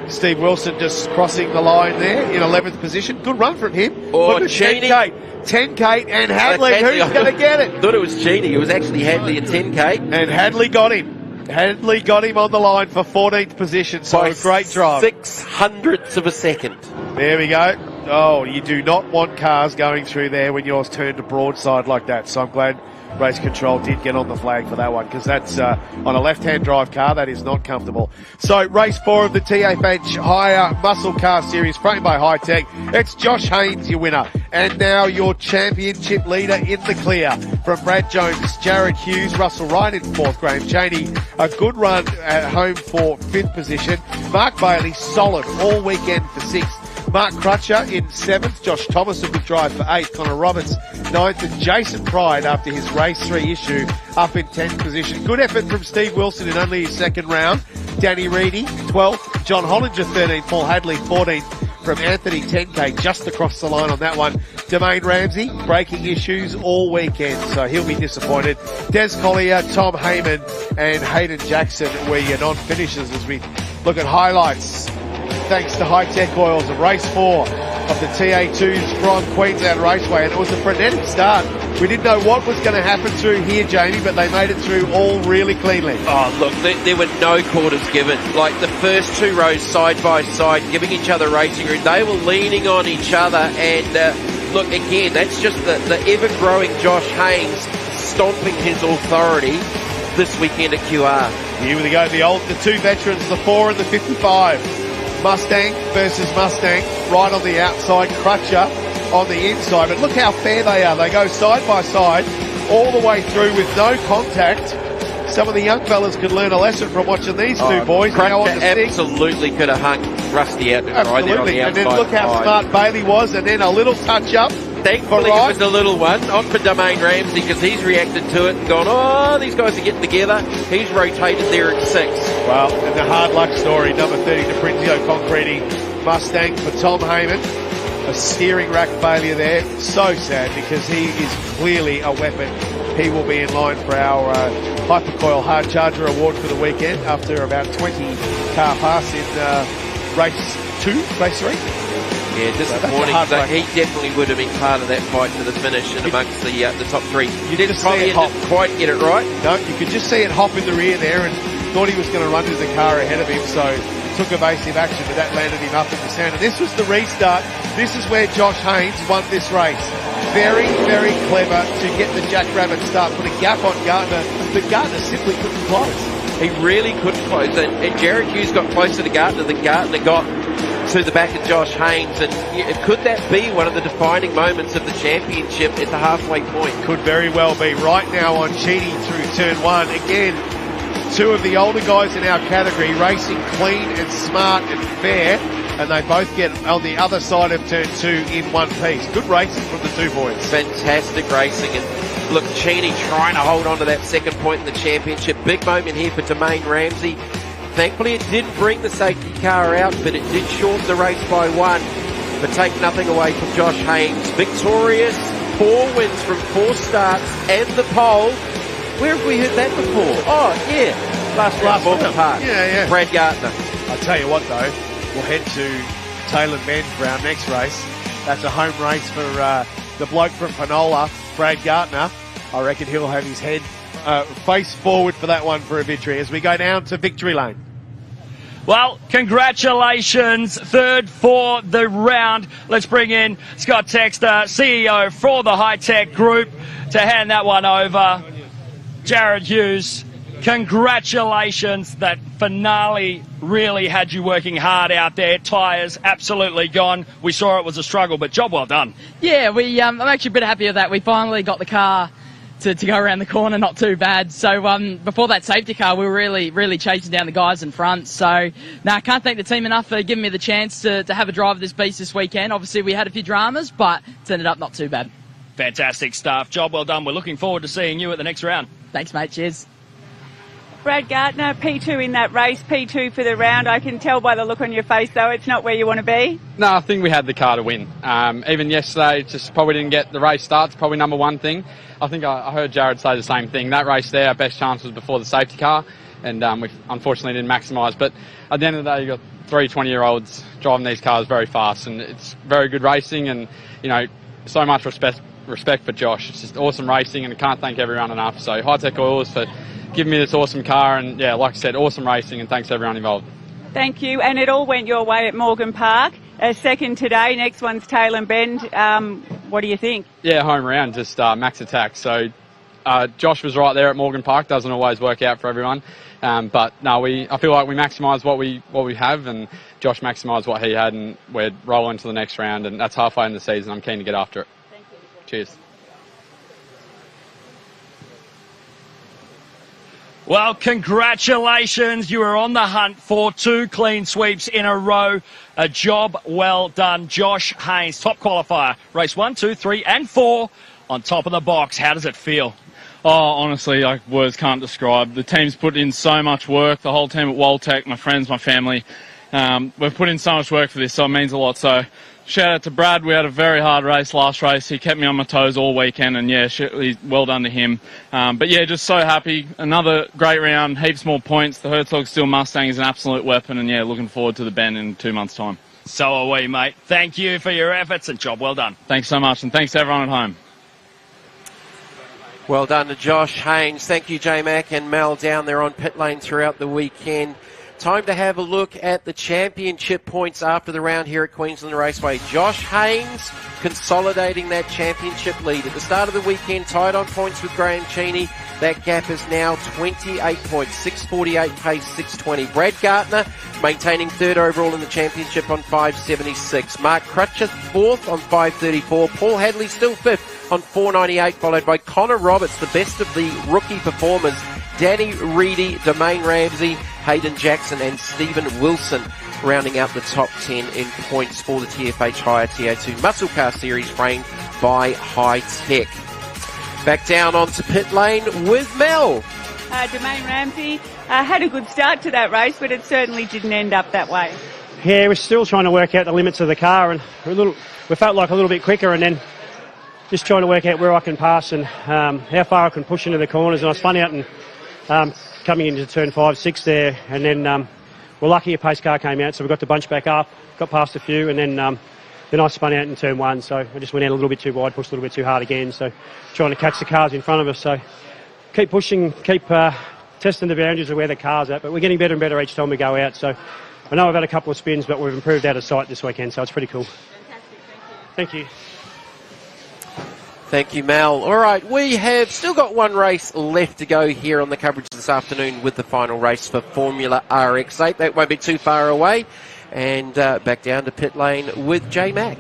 Steve Wilson just crossing the line there in 11th position. Good run from him. Oh, Cheney. 10K and Hadley. Who's going to get it? Thought it was Cheney. It was actually Hadley at 10K. And Hadley got him. Hadley got him on the line for 14th position, so by a great drive. 0.06 of a second. There we go. Oh, you do not want cars going through there when yours turned to broadside like that, so I'm glad race control did get on the flag for that one, because that's on a left-hand drive car, that is not comfortable. So race 4 of the TFH Higher Muscle Car Series, framed by Hi-Tec. It's Josh Haynes, your winner. And now your championship leader in the clear. From Brad Jones, Jared Hughes, Russell Wright in 4th, Graham Cheney. A good run at home for 5th position. Mark Bailey, solid all weekend for 6th. Mark Crutcher in 7th, Josh Thomas a good drive for 8th, Connor Roberts 9th, and Jason Pride after his race 3 issue up in 10th position. Good effort from Steve Wilson in only his 2nd round. Danny Reedy 12th, John Hollinger 13th, Paul Hadley 14th from Anthony 10K just across the line on that one. Jermaine Ramsey braking issues all weekend, so he'll be disappointed. Des Collier, Tom Heyman and Hayden Jackson were your non-finishers as we look at highlights. Thanks to Hi-Tec Oils of race 4 of the TA2s from Queensland Raceway, and it was a frenetic start. We didn't know what was going to happen through here, Jamie, but they made it through all really cleanly. Oh, look, there were no quarters given. Like the first 2 rows side by side, giving each other racing room. They were leaning on each other, and look, again, that's just the ever-growing Josh Haynes stomping his authority this weekend at QR. Here we go, the 2 veterans, the 4 and the 55. Mustang versus Mustang, right on the outside, Crutcher on the inside. But look how fair they are. They go side by side all the way through with no contact. Some of the young fellas could learn a lesson from watching these 2 boys. Crutcher absolutely could have hung Rusty out to dry there on the outside. And then look how smart Bailey was, and then a little touch up Thankfully, it was a little one. On for Domain Ramsey because he's reacted to it and gone, oh, these guys are getting together. He's rotated there at 6. Well, and the hard luck story, number 30, DePrinzio Concreti Mustang for Tom Heyman. A steering rack failure there. So sad because he is clearly a weapon. He will be in line for our Hypercoil Hard Charger Award for the weekend after about 20 car pass in race 3. Yeah, disappointing. So he definitely would have been part of that fight to the finish and amongst the top 3. You didn't quite get it right. No, you could just see it hop in the rear there and thought he was going to run into the car ahead of him, so took evasive action, but that landed him up in the sand. And this was the restart. This is where Josh Haynes won this race. Very, very clever to get the Jackrabbit start, put a gap on Gardner, but Gardner simply couldn't close. He really couldn't close. And Jared Hughes got closer to Gardner than Gardner got to the back of Josh Haynes. And could that be one of the defining moments of the championship at the halfway point? Could very well be. Right now on Cheney through turn 1. Again, 2 of the older guys in our category racing clean and smart and fair, and they both get on the other side of turn 2 in one piece. Good racing from the 2 boys. Fantastic racing. And look, Cheney trying to hold on to that second point in the championship. Big moment here for Domain Ramsey. Thankfully it didn't bring the safety car out, but it did shorten the race by 1. But take nothing away from Josh Haynes. Victorious, 4 wins from 4 starts and the pole. Where have we heard that before? Oh, yeah. Last Morgan Park. Yeah. Brad Gardner. I'll tell you what, though. We'll head to Taylor Bend for our next race. That's a home race for the bloke from Panola, Brad Gardner. I reckon he'll have his head face forward for that one for a victory as we go down to Victory Lane. Well, congratulations. 3rd for the round. Let's bring in Scott Texter, CEO for the Hi-Tec Group, to hand that one over. Jared Hughes, congratulations. That finale really had you working hard out there. Tyres absolutely gone. We saw it was a struggle, but job well done. Yeah, I'm actually a bit happy with that. We finally got the car to go around the corner, not too bad. So before that safety car, we were really chasing down the guys in front. So I can't thank the team enough for giving me the chance to have a drive of this beast this weekend. Obviously, we had a few dramas, but it's ended up not too bad. Fantastic stuff. Job well done. We're looking forward to seeing you at the next round. Thanks, mate. Cheers. Brad Gardner, P2 in that race, P2 for the round. I can tell by the look on your face, though, it's not where you want to be. No, I think we had the car to win. Even yesterday, just probably didn't get the race starts, probably number one thing. I think I heard Jared say the same thing. That race there, our best chance was before the safety car, and we unfortunately didn't maximise. But at the end of the day, you've got 3 20-year-olds driving these cars very fast, and it's very good racing, and, you know, so much respect for Josh. It's just awesome racing, and I can't thank everyone enough. So Hi-Tec Oils for giving me this awesome car, and yeah, like I said, awesome racing, and thanks to everyone involved. Thank you, and it all went your way at Morgan Park. Second today, next one's Taylor Bend. What do you think? Yeah, home round, just max attack. So Josh was right there at Morgan Park. Doesn't always work out for everyone, but no, I feel like we maximised what we have, and Josh maximised what he had, and we're rolling to the next round, and that's halfway in the season. I'm keen to get after it. Thank you. Cheers. Well, congratulations. You were on the hunt for 2 clean sweeps in a row. A job well done. Josh Haynes, top qualifier. Race 1, 2, 3 and 4 on top of the box. How does it feel? Oh, honestly, words can't describe. The team's put in so much work. The whole team at Waltech, my friends, my family. We've put in so much work for this, so it means a lot. So shout out to Brad. We had a very hard race last race. He kept me on my toes all weekend, and yeah, well done to him. But yeah, just so happy. Another great round, heaps more points. The Herzog Steel Mustang is an absolute weapon, and yeah, looking forward to the Bend in 2 months' time. So are we, mate. Thank you for your efforts, and job well done. Thanks so much, and thanks to everyone at home. Well done to Josh Haynes. Thank you, J-Mac and Mel down there on pit lane throughout the weekend. Time to have a look at the championship points after the round here at Queensland Raceway. Josh Haynes consolidating that championship lead. At the start of the weekend, tied on points with Graham Cheney. That gap is now 28 points, 648 pace, 620. Brad Gardner maintaining 3rd overall in the championship on 576. Mark Crutcher 4th on 534. Paul Hadley still 5th on 498, followed by Connor Roberts, the best of the rookie performers. Danny Reedy, Domain Ramsey, Hayden Jackson and Stephen Wilson rounding out the top 10 in points for the TFH Hire TA2 Muscle Car Series framed by Hi-Tec. Back down onto pit lane with Mel. Jermaine Ramsey had a good start to that race, but it certainly didn't end up that way. Yeah, we're still trying to work out the limits of the car, and we felt like a little bit quicker, and then just trying to work out where I can pass and how far I can push into the corners. And I spun out and coming into turn 5, 6 there, and then we're lucky a pace car came out, so we got the bunch back up, got past a few, and then I spun out in turn 1, so I just went out a little bit too wide, pushed a little bit too hard again, so trying to catch the cars in front of us. So keep pushing, keep testing the boundaries of where the car's at, but we're getting better and better each time we go out. So I know I've had a couple of spins, but we've improved out of sight this weekend, so it's pretty cool. Fantastic, thank you. Thank you, Mal. All right, we have still got one race left to go here on the coverage this afternoon with the final race for Formula RX8. That won't be too far away. And back down to pit lane with J Mac.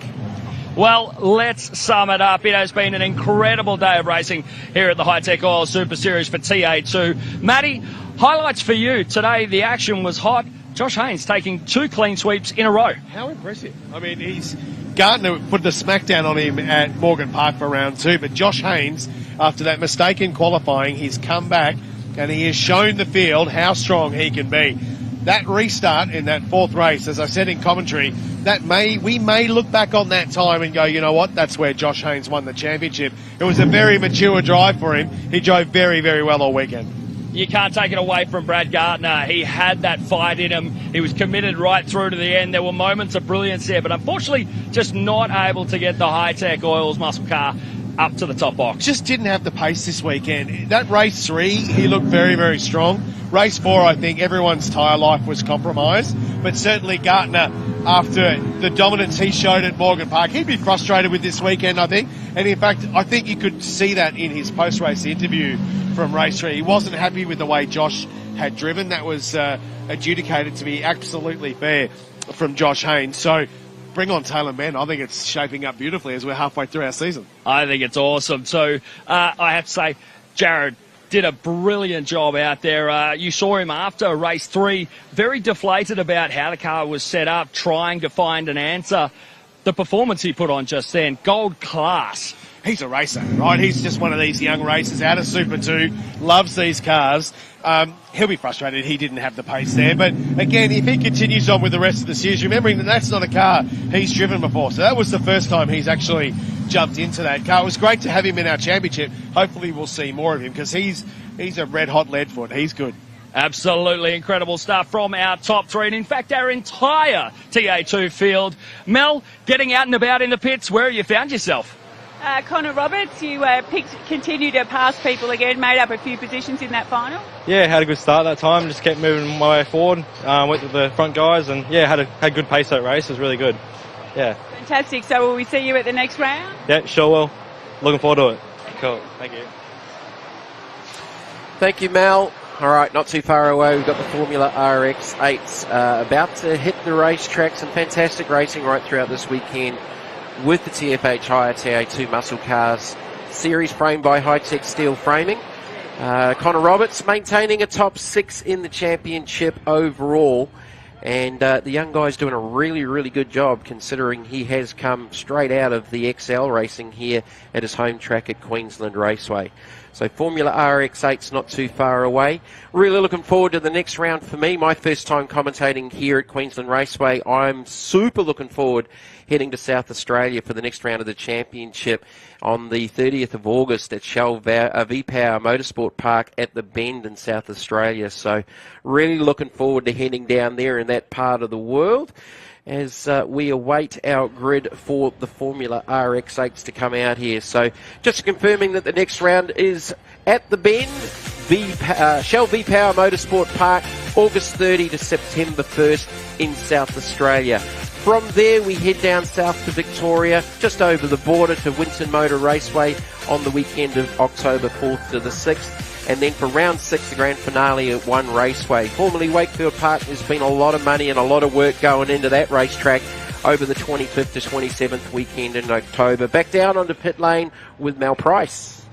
Well, let's sum it up. It has been an incredible day of racing here at the Hi-Tec Oil Super Series for TA2. Matty, highlights for you. Today the action was hot. Josh Haynes taking 2 clean sweeps in a row. How impressive. I mean, Gardner put the smackdown on him at Morgan Park for round 2, but Josh Haynes, after that mistake in qualifying, he's come back and he has shown the field how strong he can be. That restart in that 4th race, as I said in commentary, we may look back on that time and go, you know what, that's where Josh Haynes won the championship. It was a very mature drive for him. He drove very, very well all weekend. You can't take it away from Brad Gardner. He had that fight in him. He was committed right through to the end. There were moments of brilliance there, but unfortunately just not able to get the Hi-Tec Oils muscle car up to the top box. Just didn't have the pace this weekend. That race 3, he looked very, very strong. Race 4, I think everyone's tyre life was compromised, but certainly Gardner, after the dominance he showed at Morgan Park, he'd be frustrated with this weekend, I think. And in fact, I think you could see that in his post-race interview from race 3. He wasn't happy with the way Josh had driven. That was adjudicated to be absolutely fair from Josh Haynes. So bring on Taylor Mann. I think it's shaping up beautifully as we're halfway through our season. I think it's awesome. So I have to say, Jared did a brilliant job out there. You saw him after race 3, very deflated about how the car was set up, trying to find an answer. The performance he put on just then, gold class. He's a racer, right? He's just one of these young racers out of Super 2, loves these cars. He'll be frustrated he didn't have the pace there. But again, if he continues on with the rest of the series, remembering that that's not a car he's driven before. So that was the first time he's actually jumped into that car. It was great to have him in our championship. Hopefully we'll see more of him because he's a red-hot lead foot. He's good. Absolutely incredible stuff from our top 3, and in fact our entire TA2 field. Mel, getting out and about in the pits, where have you found yourself? Connor Roberts, you continue to pass people again, made up a few positions in that final. Yeah, had a good start that time, just kept moving my way forward, went to the front guys, and yeah, had good pace that race. It was really good. Yeah. Fantastic. So will we see you at the next round? Yeah, sure will. Looking forward to it. Cool. Thank you. Thank you, Mel. All right, not too far away. We've got the Formula RX8s about to hit the racetrack. Some fantastic racing right throughout this weekend with the TFH Hire TA2 muscle cars. Series framed by Hi-Tec steel framing. Connor Roberts maintaining a top 6 in the championship overall. And the young guy's doing a really, really good job considering he has come straight out of the XL racing here at his home track at Queensland Raceway. So Formula RX8's not too far away. Really looking forward to the next round for me. My first time commentating here at Queensland Raceway. I'm super looking forward heading to South Australia for the next round of the championship on the 30th of August at Shell V-Power Motorsport Park at the Bend in South Australia. So really looking forward to heading down there in that part of the world as we await our grid for the Formula RX8s to come out here. So just confirming that the next round is at the Bend, Shell V-Power Motorsport Park, August 30 to September 1st in South Australia. From there, we head down south to Victoria, just over the border to Winton Motor Raceway on the weekend of October 4th to the 6th. And then for round 6, the grand finale at One Raceway. Formerly Wakefield Park, there's been a lot of money and a lot of work going into that racetrack over the 25th to 27th weekend in October. Back down onto pit lane with Mel Price.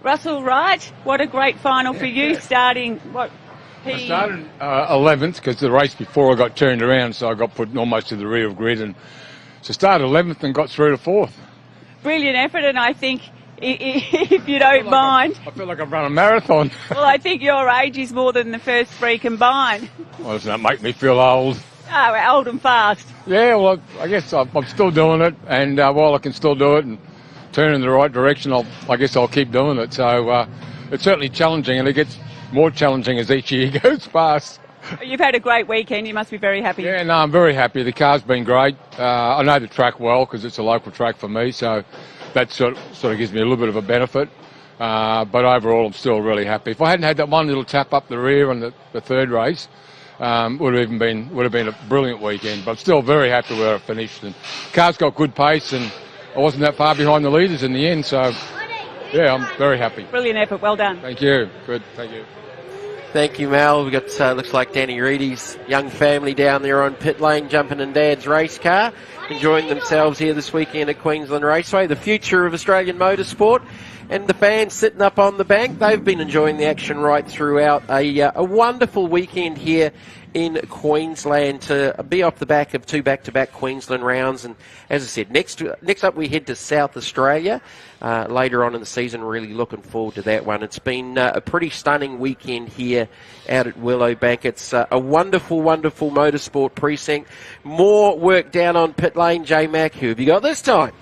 Russell Wright, what a great final for you, starting I started 11th because the race before I got turned around, so I got put almost to the rear of grid, and so started 11th and got through to 4th. brilliant effort, and I think, if you don't mind... I feel like I've run a marathon. Well, I think your age is more than the first three combined. Well, doesn't that make me feel old? Oh, we're old and fast. Yeah, well, I guess I'm still doing it, and while I can still do it and turn in the right direction, I guess I'll keep doing it. So it's certainly challenging, and it gets more challenging as each year goes past. You've had a great weekend. You must be very happy. Yeah, no, I'm very happy. The car's been great. I know the track well because it's a local track for me, so that sort of gives me a little bit of a benefit. But overall, I'm still really happy. If I hadn't had that one little tap up the rear on the third race, would have been a brilliant weekend. But I'm still very happy where I finished. And the car's got good pace, and I wasn't that far behind the leaders in the end. So yeah, I'm very happy. Brilliant effort. Well done. Thank you. Good. Thank you. Thank you, Mal. We've got, looks like Danny Reedy's young family down there on pit lane, jumping in Dad's race car, enjoying themselves here this weekend at Queensland Raceway, the future of Australian motorsport. And the fans sitting up on the bank, they've been enjoying the action right throughout. A wonderful weekend here in Queensland to be off the back of two back-to-back Queensland rounds. And as I said, next up we head to South Australia later on in the season. Really looking forward to that one. It's been a pretty stunning weekend here out at Willowbank. It's a wonderful, wonderful motorsport precinct. More work down on pit lane. J-Mac, who have you got this time?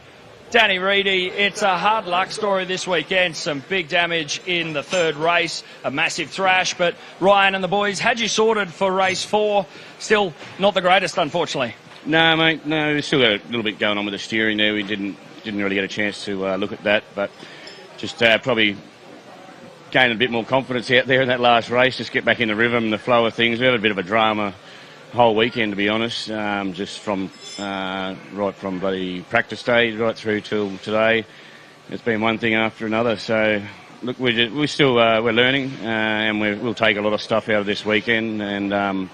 Danny Reedy, it's a hard luck story this weekend. Some big damage in the third race, a massive thrash, but Ryan and the boys had you sorted for race 4. Still not the greatest, unfortunately. No, mate, no, we've still got a little bit going on with the steering there. We didn't really get a chance to look at that, but just probably gain a bit more confidence out there in that last race, just get back in the rhythm, the flow of things. We had a bit of a drama whole weekend, to be honest, just from right from bloody practice day right through till today. It's been one thing after another. So look, we're still learning, and we'll take a lot of stuff out of this weekend, and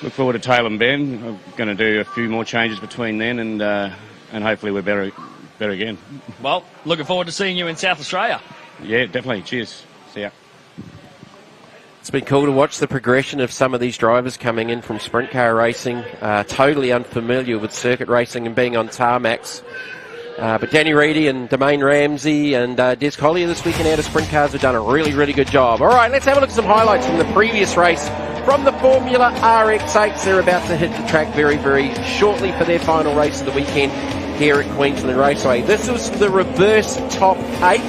look forward to Tail and Ben. I'm going to do a few more changes between then, and hopefully we're better again. Well, looking forward to seeing you in South Australia. Yeah, definitely. Cheers. See ya. It's been cool to watch the progression of some of these drivers coming in from sprint car racing, totally unfamiliar with circuit racing and being on tarmacs. But Danny Reedy and Domain Ramsey and Des Collier this weekend out of sprint cars have done a really, really good job. All right, let's have a look at some highlights from the previous race from the Formula RX8s. They're about to hit the track very, very shortly for their final race of the weekend here at Queensland Raceway. This was the reverse top 8.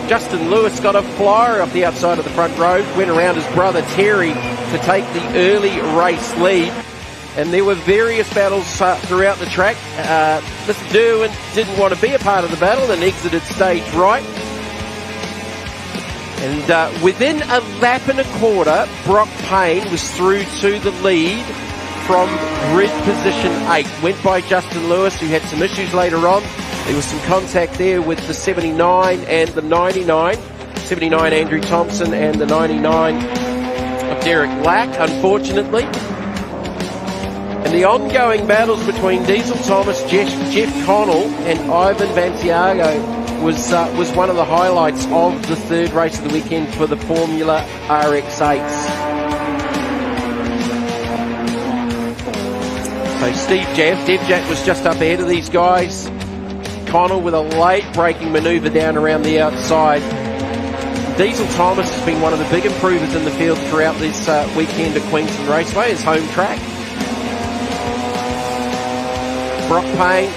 Justin Lewis got a flyer off the outside of the front row, went around his brother Terry to take the early race lead. And there were various battles throughout the track. Mr. Derwin didn't want to be a part of the battle and exited stage right. And within a lap and a quarter, Brock Payne was through to the lead from grid position 8. Went by Justin Lewis, who had some issues later on. There was some contact there with the 79 and the 99. 79 Andrew Thompson and the 99 of Derek Lack, unfortunately. And the ongoing battles between Diesel Thomas, Jeff Connell and Ivan Vantiago was one of the highlights of the third race of the weekend for the Formula RX8s. So Dev Jack was just up ahead of these guys. Connell with a late braking manoeuvre down around the outside. Diesel Thomas has been one of the big improvers in the field throughout this weekend at Queensland Raceway, his home track. Brock Payne,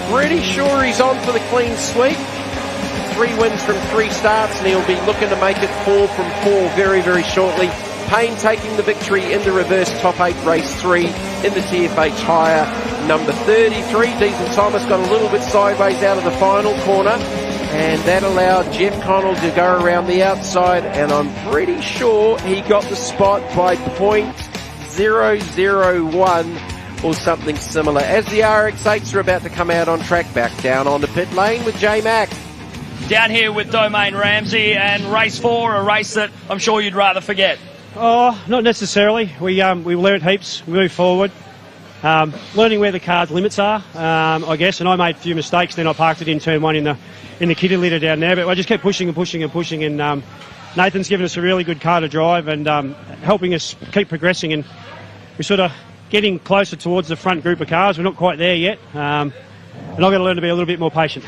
pretty sure he's on for the clean sweep. 3 wins from 3 starts, and he'll be looking to make it 4 from 4 very, very shortly. Payne taking the victory in the reverse top 8 race 3 in the TFH hire number 33. Diesel Thomas got a little bit sideways out of the final corner, and that allowed Jeff Connell to go around the outside, and I'm pretty sure he got the spot by .001 or something similar. As the RX8s are about to come out on track, back down on the pit lane with J-Mac. Down here with Domain Ramsey, and race 4, a race that I'm sure you'd rather forget. Oh, not necessarily. We learnt heaps, moved forward, learning where the car's limits are, I guess. And I made a few mistakes. Then I parked it in turn 1 in the kitty litter down there. But I just kept pushing and pushing and pushing. And Nathan's given us a really good car to drive and helping us keep progressing. And we're sort of getting closer towards the front group of cars. We're not quite there yet. And I've got to learn to be a little bit more patient.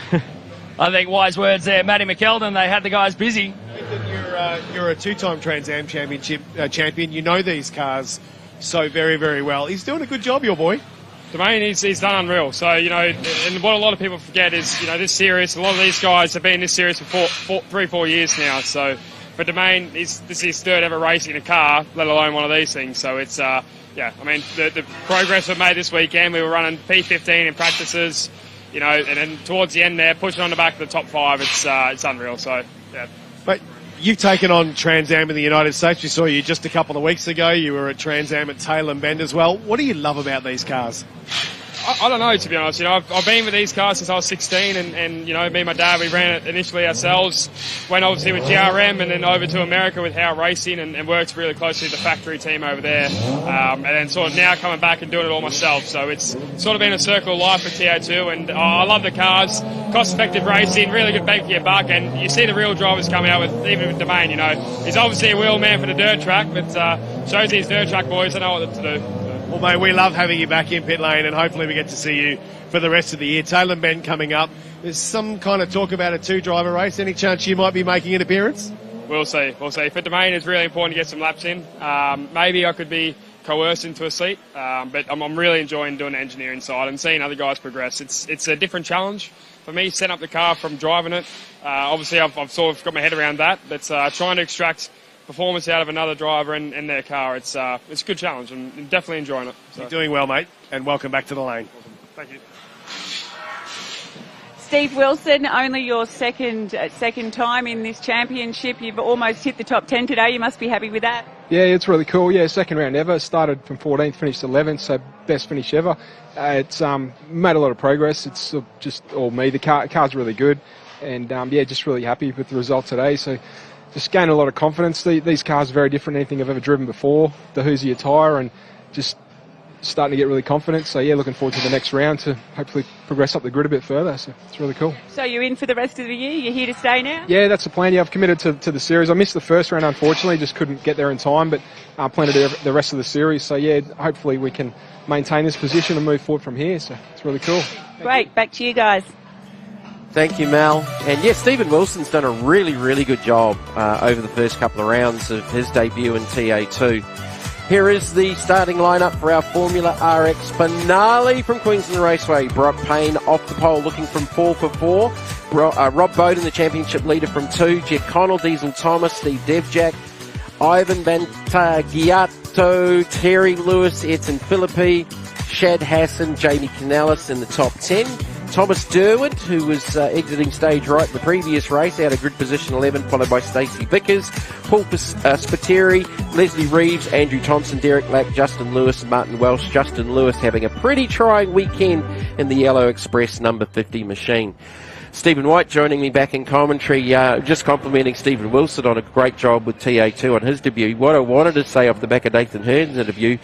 I think wise words there, Matty McKeldin. They had the guys busy. Nathan, you're a two-time Trans Am Championship champion. You know these cars so very, very well. He's doing a good job, your boy. Domain, he's done unreal. So, and what a lot of people forget is, this series, a lot of these guys have been in this series for 3-4 years now. So for Domain, this is his third ever racing in a car, let alone one of these things. So it's, the progress we've made this weekend, we were running P15 in practices, and then towards the end there, pushing on the back of the top 5, it's unreal. So, yeah. But you've taken on Trans Am in the United States. We saw you just a couple of weeks ago. You were at Trans Am at Tailem Bend as well. What do you love about these cars? I don't know, to be honest. I've been with these cars since I was 16, and me and my dad, we ran it initially ourselves. Went obviously with GRM, and then over to America with Howe Racing, and worked really closely with the factory team over there. And then sort of now coming back and doing it all myself. So it's sort of been a circle of life for TO2, and I love the cars. Cost-effective racing, really good bang for your buck, and you see the real drivers coming out with, even with Domain. He's obviously a wheel man for the dirt track, but shows these dirt track boys, they know what to do. Well, mate, we love having you back in pit lane, and hopefully we get to see you for the rest of the year. Tailem Bend coming up. There's some kind of talk about a 2-driver race. Any chance you might be making an appearance? We'll see. For Domain, it's really important to get some laps in. Maybe I could be coerced into a seat, but I'm really enjoying doing the engineering side and seeing other guys progress. It's a different challenge for me, setting up the car from driving it. Obviously, I've sort of got my head around that, but trying to extract performance out of another driver in their car, it's a good challenge, and definitely enjoying it. So. You're doing well, mate, and welcome back to the lane. Thank you. Steve Wilson, only your second time in this championship. You've almost hit the top 10 today. You must be happy with that. Yeah, it's really cool. Yeah, second round ever. Started from 14th, finished 11th, so best finish ever. It's made a lot of progress. It's just all me. The car's really good, and just really happy with the result today. So just gained a lot of confidence. These cars are very different than anything I've ever driven before. The Hoosier tyre, and just starting to get really confident. So yeah, looking forward to the next round to hopefully progress up the grid a bit further. So it's really cool. So you're in for the rest of the year? You're here to stay now? Yeah, that's the plan. Yeah, I've committed to the series. I missed the first round, unfortunately, just couldn't get there in time, but I plan to do the rest of the series. So yeah, hopefully we can maintain this position and move forward from here. So it's really cool. Great. Back to you guys. Thank you, Mel. And yes, Stephen Wilson's done a really, really good job over the first couple of rounds of his debut in TA2. Here is the starting lineup for our Formula RX finale from Queensland Raceway. Brock Payne off the pole looking from 4 for 4. Rob Bowden, the championship leader, from 2. Jeff Connell, Diesel Thomas, Steve Devjack, Ivan Bantagiato, Terry Lewis, Edson Philippi, Shad Hassan, Jamie Canellis in the top 10. Thomas Derwent, who was exiting stage right in the previous race, out of grid position 11, followed by Stacey Vickers, Paul Spiteri, Leslie Reeves, Andrew Thompson, Derek Lack, Justin Lewis, and Martin Welsh. Justin Lewis having a pretty trying weekend in the Yellow Express number 50 machine. Stephen White joining me back in commentary, just complimenting Stephen Wilson on a great job with TA2 on his debut. What I wanted to say off the back of Nathan Hearn's interview,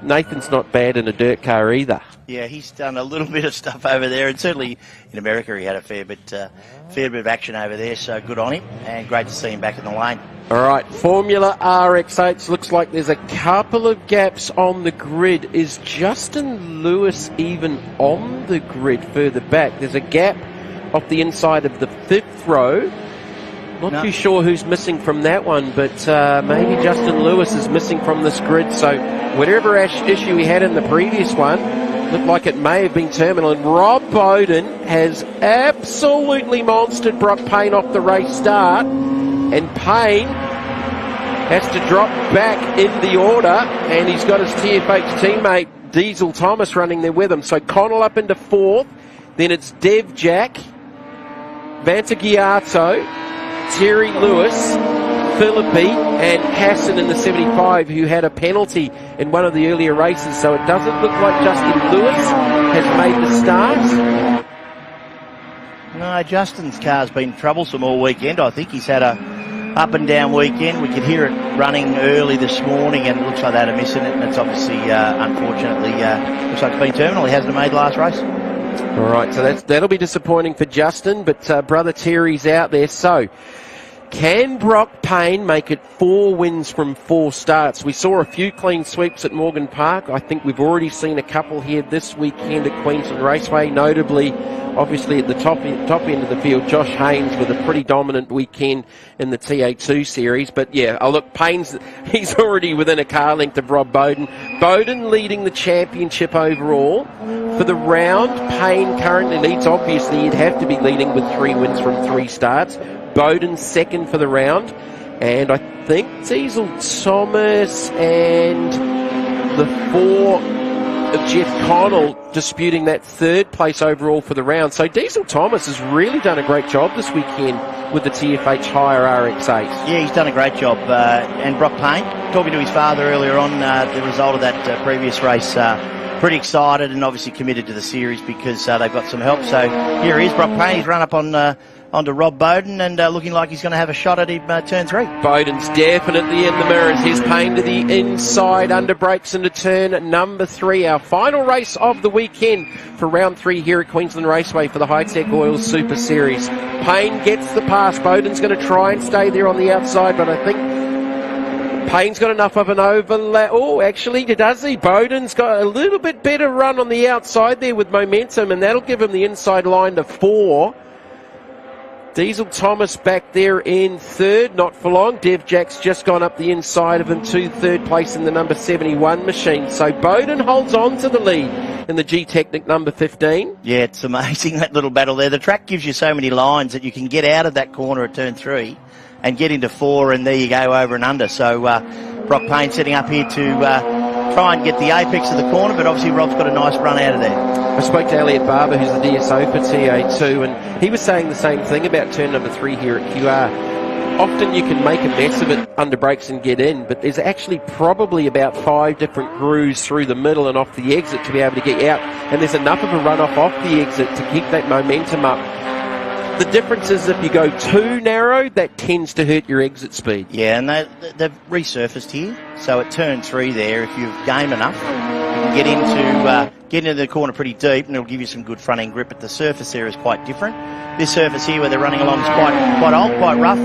Nathan's not bad in a dirt car either. Yeah, he's done a little bit of stuff over there, and certainly in America he had a fair bit of action over there, so good on him, and great to see him back in the lane. All right, Formula RX8, looks like there's a couple of gaps on the grid. Is Justin Lewis even on the grid further back? There's a gap off the inside of the 5th row. Not too sure who's missing from that one, but maybe Justin Lewis is missing from this grid. So whatever issue he had in the previous one, looked like it may have been terminal. And Rob Bowden has absolutely monstered Brock Payne off the race start. And Payne has to drop back in the order, and he's got his TFH teammate Diesel Thomas running there with him. So Connell up into 4th, then it's Devjack, Vantagiato, Terry Lewis, Philippi, and Hassan in the 75, who had a penalty in one of the earlier races. So it doesn't look like Justin Lewis has made the start. No, Justin's car's been troublesome all weekend. I think he's had a up and down weekend. We could hear it running early this morning, and it looks like they had a miss in it, and it's obviously, unfortunately, looks like it's been terminal. He hasn't made last race. All right, so that'll be disappointing for Justin, but brother Terry's out there. So Can Brock Payne make it 4 wins from 4 starts? We saw a few clean sweeps at Morgan Park. I think we've already seen a couple here this weekend at Queensland Raceway, notably, obviously, at the top end of the field, Josh Haynes with a pretty dominant weekend in the TA2 series. But yeah, look, he's already within a car length of Rob Bowden. Bowden leading the championship overall. For the round, Payne currently leads. Obviously, he'd have to be leading with 3 wins from 3 starts. Bowden second for the round. And I think Diesel Thomas and the 4 of Jeff Connell disputing that 3rd place overall for the round. So Diesel Thomas has really done a great job this weekend with the TFH Higher RX8. Yeah, he's done a great job. And Brock Payne, talking to his father earlier on, the result of that previous race, pretty excited and obviously committed to the series because they've got some help. So here he is, Brock Payne. He's run up onto Rob Bowden and looking like he's going to have a shot at him turn 3. Bowden's definitely in the mirrors. Here's Payne to the inside, under brakes into turn number 3. Our final race of the weekend for round 3 here at Queensland Raceway for the Hi-Tec Oils Super Series. Payne gets the pass. Bowden's going to try and stay there on the outside, but I think Payne's got enough of an overlap. Oh, actually, does he? Bowden's got a little bit better run on the outside there with momentum, and that'll give him the inside line to 4. Diesel Thomas back there in 3rd, not for long. Dev Jack's just gone up the inside of him to 3rd place in the number 71 machine. So Bowden holds on to the lead in the G-Technic number 15. Yeah, it's amazing, that little battle there. The track gives you so many lines that you can get out of that corner at turn 3 and get into 4, and there you go, over and under. So Brock Payne setting up here to try and get the apex of the corner, but obviously Rob's got a nice run out of there. I spoke to Elliot Barber, who's the DSO for TA2, and he was saying the same thing about turn number 3 here at QR. Often you can make a mess of it under brakes and get in, but there's actually probably about 5 different grooves through the middle and off the exit to be able to get out, and there's enough of a runoff off the exit to keep that momentum up. The difference is if you go too narrow, that tends to hurt your exit speed. Yeah, and they've resurfaced here. So at turn 3 there, if you've game enough, you can get into the corner pretty deep, and it'll give you some good front end grip. But the surface there is quite different. This surface here, where they're running along, is quite old, quite rough.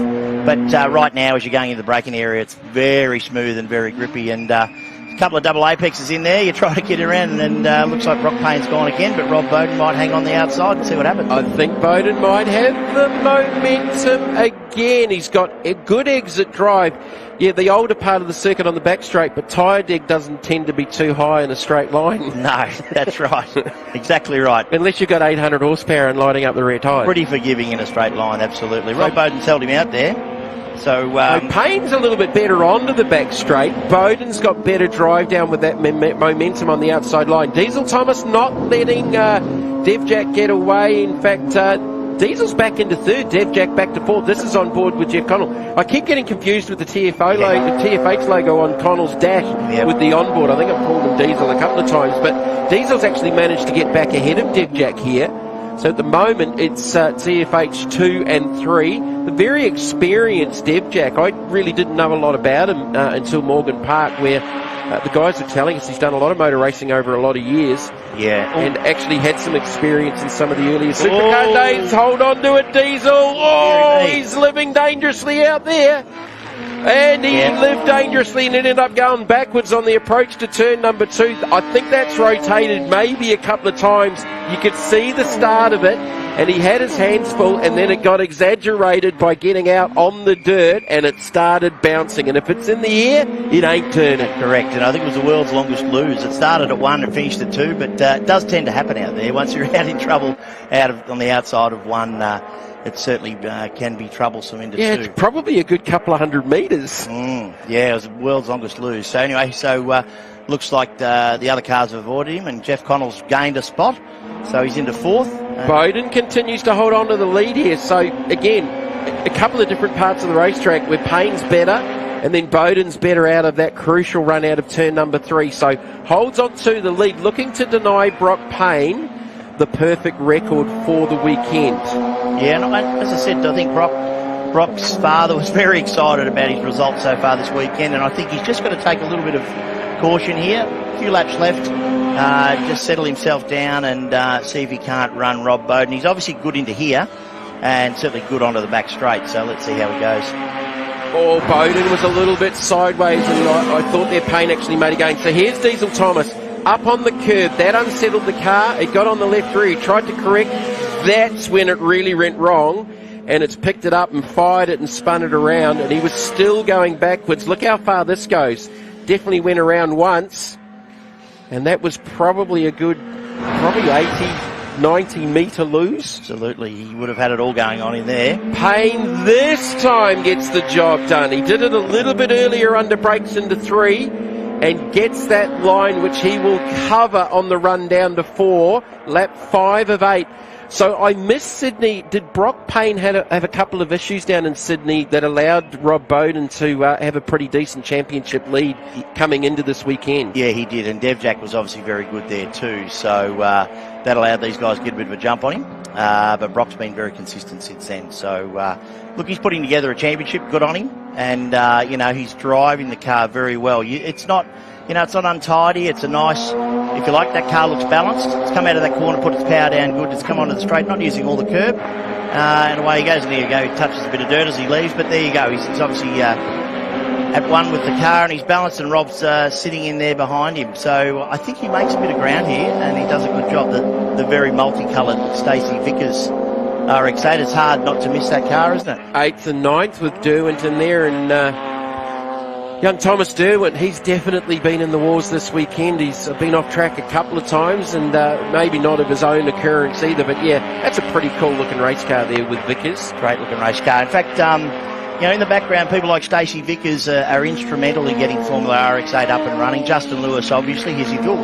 But right now, as you're going into the braking area, it's very smooth and very grippy. And a couple of double apexes in there. You try to get around, and looks like Brock Payne's gone again, but Rob Bowden might hang on the outside and see what happens. I think Bowden might have the momentum again. He's got a good exit drive. Yeah, the older part of the circuit on the back straight, but tyre deg doesn't tend to be too high in a straight line. No, that's right. Exactly right. Unless you've got 800 horsepower and lighting up the rear tyre. Pretty forgiving in a straight line, absolutely. Rob Bowden's held him out there. So Payne's a little bit better onto the back straight. Bowden's got better drive down with that momentum on the outside line. Diesel Thomas not letting Dev Jack get away. In fact, Diesel's back into 3rd, Dev Jack back to 4th. This is on board with Jeff Connell. I keep getting confused with the TFH logo on Connell's dash with the onboard. I think I've called him Diesel a couple of times, but Diesel's actually managed to get back ahead of Dev Jack here. So at the moment, it's TFH 2 and 3. The very experienced Dev Jack. I really didn't know a lot about him until Morgan Park, where the guys are telling us he's done a lot of motor racing over a lot of years. Yeah. And actually had some experience in some of the earlier supercar days. Hold on to it, Diesel. Oh, he's living dangerously out there. And he lived dangerously and ended up going backwards on the approach to turn number 2. I think that's rotated maybe a couple of times. You could see the start of it, and he had his hands full, and then it got exaggerated by getting out on the dirt, and it started bouncing. And if it's in the air, it ain't turning. Correct, and I think it was the world's longest lose. It started at 1 and finished at 2, but it does tend to happen out there. Once you're out in trouble on the outside of 1, it certainly can be troublesome into 2. Yeah, it's probably a good couple of 100 metres. Yeah, it was the world's longest lose. So anyway, looks like the other cars have avoided him, and Jeff Connell's gained a spot, so he's into 4th. Bowden continues to hold on to the lead here. So again, a couple of different parts of the racetrack where Payne's better, and then Bowden's better out of that crucial run out of turn number 3. So holds on to the lead, looking to deny Brock Payne the perfect record for the weekend. Yeah, and as I said, I think Brock's father was very excited about his results so far this weekend, and I think he's just got to take a little bit of caution here. A few laps left, just settle himself down and see if he can't run Rob Bowden. He's obviously good into here, and certainly good onto the back straight. So let's see how he goes. Oh, Bowden was a little bit sideways, and I thought their Payne actually made a gain. So here's Diesel Thomas up on the curb. That unsettled the car. It got on the left rear. He tried to correct. That's when it really went wrong, and it's picked it up and fired it and spun it around, and he was still going backwards. Look how far this goes. Definitely went around once, and that was probably a good, 80, 90 metre lose. Absolutely, he would have had it all going on in there. Payne this time gets the job done. He did it a little bit earlier under brakes into 3 and gets that line which he will cover on the run down to 4, lap 5 of 8. So I missed Sydney. Did Brock Payne have a couple of issues down in Sydney that allowed Rob Bowden to have a pretty decent championship lead coming into this weekend? Yeah, he did, and Devjack was obviously very good there too. So that allowed these guys to get a bit of a jump on him. But Brock's been very consistent since then. So look, he's putting together a championship. Good on him, and he's driving the car very well. It's not. It's not untidy. It's a nice, if you like, that car looks balanced. It's come out of that corner, put its power down good. It's come onto the straight, not using all the curb. And away he goes. And there you go. He touches a bit of dirt as he leaves, but there you go. He's obviously at one with the car, and he's balanced, and Rob's sitting in there behind him. So I think he makes a bit of ground here, and he does a good job. The very multicoloured Stacey Vickers RX-8. It's hard not to miss that car, isn't it? 8th and 9th with Derwent in there, and young Thomas Derwent, he's definitely been in the wars this weekend. He's been off track a couple of times, and maybe not of his own occurrence either. But yeah, that's a pretty cool looking race car there with Vickers. Great looking race car. In fact, in the background, people like Stacey Vickers are instrumental in getting Formula RX-8 up and running. Justin Lewis, obviously, here we go.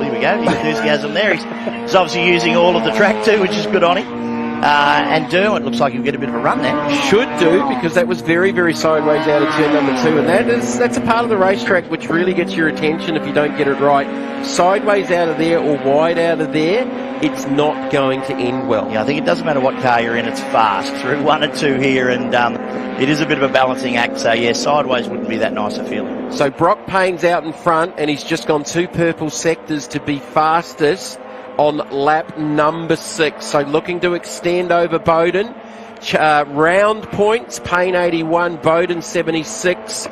The enthusiasm there. He's obviously using all of the track too, which is good on him. And Derwent looks like he'll get a bit of a run there. Should do, because that was very, very sideways out of turn number 2, and that's a part of the racetrack which really gets your attention if you don't get it right. Sideways out of there or wide out of there, it's not going to end well. Yeah, I think it doesn't matter what car you're in, it's fast. Through 1 and 2 here, and it is a bit of a balancing act, so yeah, sideways wouldn't be that nice a feeling. So Brock Payne's out in front, and he's just gone 2 purple sectors to be fastest on lap number 6. So looking to extend over Bowden. Round points, Payne 81, Bowden 76.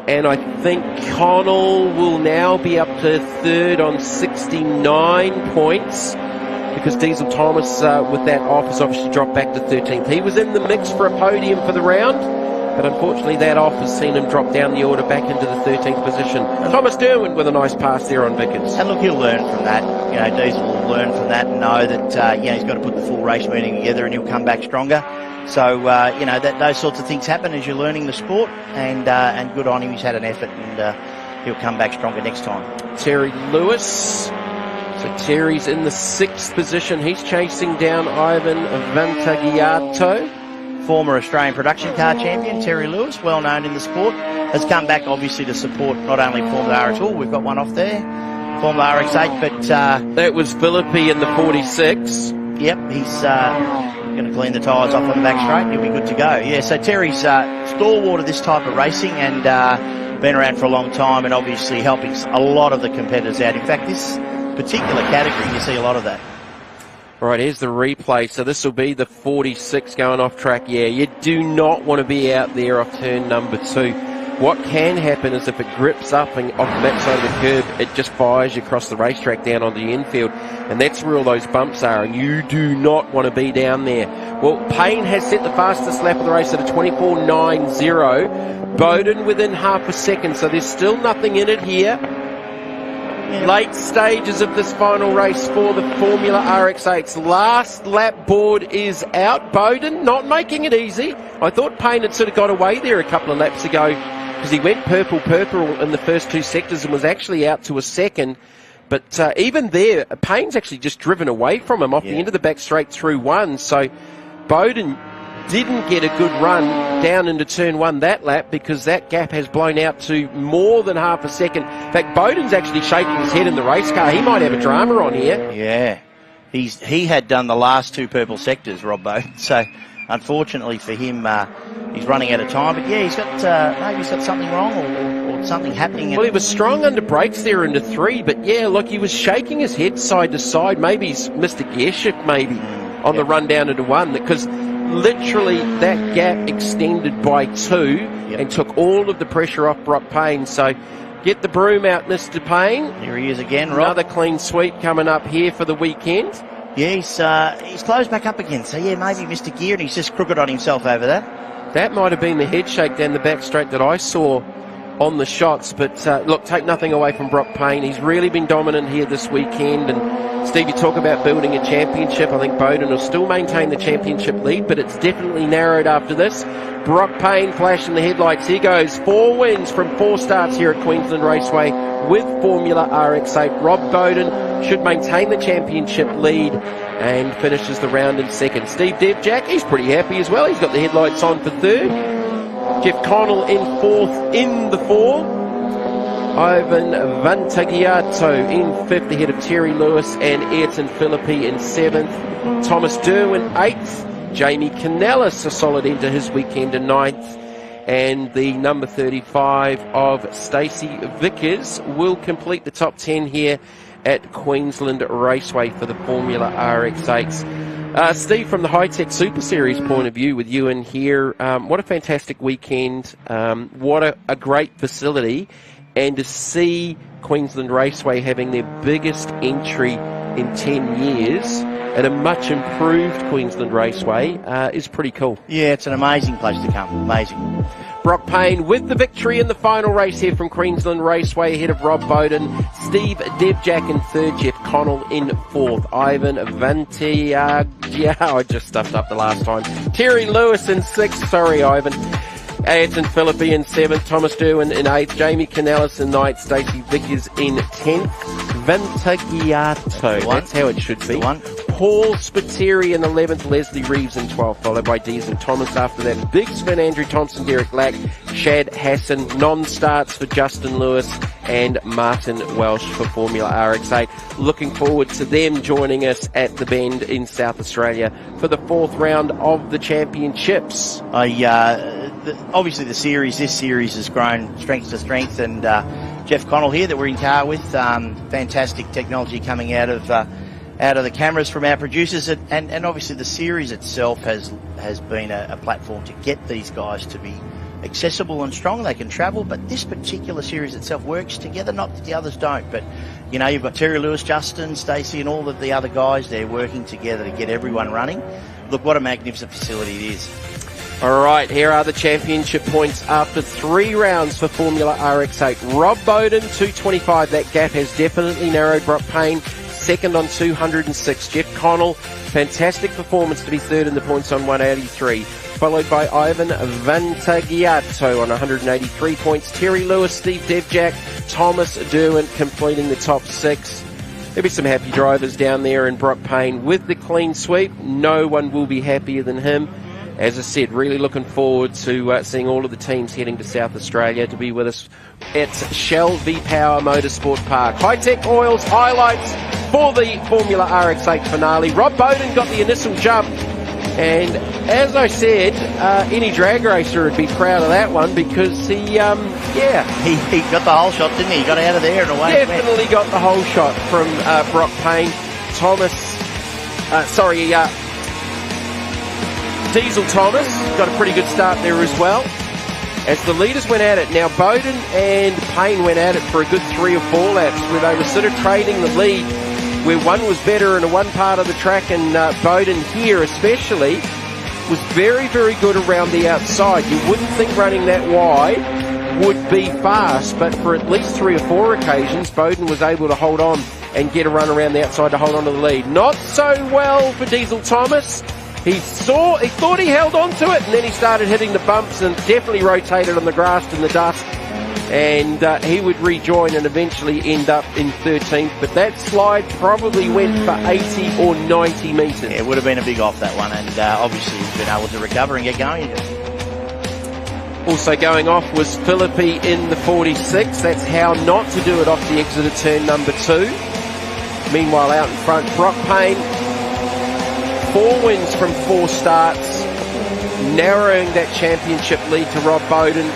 And I think Connell will now be up to 3rd on 69 points, because Diesel Thomas, with that off, has obviously dropped back to 13th. He was in the mix for a podium for the round, but unfortunately that off has seen him drop down the order back into the 13th position. Thomas Derwent with a nice pass there on Vickers. And look, he'll learn from that. Diesel will learn from that and know that he's got to put the full race meeting together, and he'll come back stronger. So that those sorts of things happen as you're learning the sport, and good on him. He's had an effort, and he'll come back stronger next time. Terry Lewis. So Terry's in the 6th position. He's chasing down Ivan Vantagiato. Former Australian production car champion, Terry Lewis, well known in the sport, has come back obviously to support not only Formula RX, we've got one off there, Formula RX-8, but that was Philippi in the 46. Yep, he's going to clean the tyres off on the back straight, he'll be good to go. Yeah, so Terry's stalwart of this type of racing, and been around for a long time, and obviously helping a lot of the competitors out. In fact, this particular category, you see a lot of that. Right, here's the replay. So this will be the 46 going off track. Yeah, you do not want to be out there off turn number 2. What can happen is if it grips up and off that side of the curb, it just fires you across the racetrack down onto the infield. And that's where all those bumps are, and you do not want to be down there. Well, Payne has set the fastest lap of the race at a 24.90. Bowden within half a second, so there's still nothing in it here. Late stages of this final race for the Formula RX-8's. Last lap board is out. Bowden not making it easy. I thought Payne had sort of got away there a couple of laps ago, because he went purple in the first 2 sectors and was actually out to a second. But even there, Payne's actually just driven away from him off the end of the back straight through 1. So Bowden didn't get a good run down into turn 1 that lap, because that gap has blown out to more than half a second. In fact, Bowden's actually shaking his head in the race car. He might have a drama on here. Yeah, he had done the last 2 purple sectors, Rob Bowden. So unfortunately for him, he's running out of time. But yeah, he's got maybe he's got something wrong or something happening. Well, he was strong under brakes there into 3, but yeah, look, he was shaking his head side to side. Maybe he's missed a gear shift, maybe. on the run down into 1, because literally that gap extended by 2 and took all of the pressure off Brock Payne. So get the broom out, Mr. Payne. Here he is again, Rob. Another clean sweep coming up here for the weekend. Yeah, he's closed back up again. So, yeah, maybe Mr. Gear, and he's just crooked on himself over that. That might have been the head shake down the back straight that I saw on the shots. But, look, take nothing away from Brock Payne. He's really been dominant here this weekend. And, Steve, you talk about building a championship. I think Bowden will still maintain the championship lead, but it's definitely narrowed after this. Brock Payne flashing the headlights. Here goes. 4 wins from 4 starts here at Queensland Raceway with Formula RX8. Rob Bowden should maintain the championship lead and finishes the round in second. Steve Devjack, he's pretty happy as well. He's got the headlights on for third. Jeff Connell in fourth in the 4. Ivan Vantagiato in fifth ahead of Terry Lewis and Ayrton Philippi in 7th. Thomas Derwin 8th. Jamie Canellis a solid end to his weekend in 9th. And the number 35 of Stacey Vickers will complete the top 10 here at Queensland Raceway for the Formula RX8s. Steve, from the Hi-Tec Super Series point of view with you in here, what a fantastic weekend. What a great facility. And to see Queensland Raceway having their biggest entry in 10 years at a much improved Queensland Raceway is pretty cool. Yeah, it's an amazing place to come. Amazing. Brock Payne with the victory in the final race here from Queensland Raceway ahead of Rob Bowden. Steve Devjack in third, Jeff Connell in fourth. Ivan Vantagiato, I just stuffed up the last time. Terry Lewis in sixth, sorry Ivan. Ayrton Philippi in 7th, Thomas Derwin in 8th, Jamie Canellis in 9th, Stacey Vickers in 10th, Vantagiato, that's how it should be. Paul Spiteri in 11th, Leslie Reeves in 12th, followed by Diesel Thomas after that. Big spin, Andrew Thompson, Derek Lack, Shad Hassan, non-starts for Justin Lewis and Martin Welsh for Formula RX8. Looking forward to them joining us at the Bend in South Australia for the 4th round of the championships. Obviously this series has grown strength to strength, and Jeff Connell here that we're in car with, fantastic technology coming out of the cameras from our producers, and obviously the series itself has been a platform to get these guys to be accessible and strong. They can travel, but this particular series itself works together, not that the others don't. But you know, you've got Terry Lewis, Justin, Stacey, and all of the other guys there working together to get everyone running. Look, what a magnificent facility it is. All right, here are the championship points after 3 rounds for Formula RX8. Rob Bowden, 225. That gap has definitely narrowed. Brock Payne, second on 206. Jeff Connell, fantastic performance to be third in the points on 183. Followed by Ivan Vantagiato on 183 points. Terry Lewis, Steve Devjack, Thomas Derwin completing the top 6. There'll be some happy drivers down there, and Brock Payne with the clean sweep. No one will be happier than him. As I said, really looking forward to seeing all of the teams heading to South Australia to be with us at Shell V-Power Motorsport Park. Hi-Tec Oils highlights for the Formula RX8 finale. Rob Bowden got the initial jump, and as I said, any drag racer would be proud of that one because he got the whole shot, didn't he? He got out of there and away. Definitely got the whole shot from Brock Payne. Diesel Thomas got a pretty good start there as well. As the leaders went at it, now Bowden and Payne went at it for a good 3 or 4 laps where they were sort of trading the lead, where one was better in one part of the track, and Bowden here especially was very, very good around the outside. You wouldn't think running that wide would be fast, but for at least 3 or 4 occasions, Bowden was able to hold on and get a run around the outside to hold on to the lead. Not so well for Diesel Thomas. He thought he held on to it, and then he started hitting the bumps and definitely rotated on the grass and the dust. And he would rejoin and eventually end up in 13th. But that slide probably went for 80 or 90 metres. Yeah, it would have been a big off, that one. And obviously he's been able to recover and get going. Also going off was Philippi in the 46. That's how not to do it off the exit of turn number 2. Meanwhile, out in front, Brock Payne, 4 wins from 4 starts, narrowing that championship lead to Rob Bowden.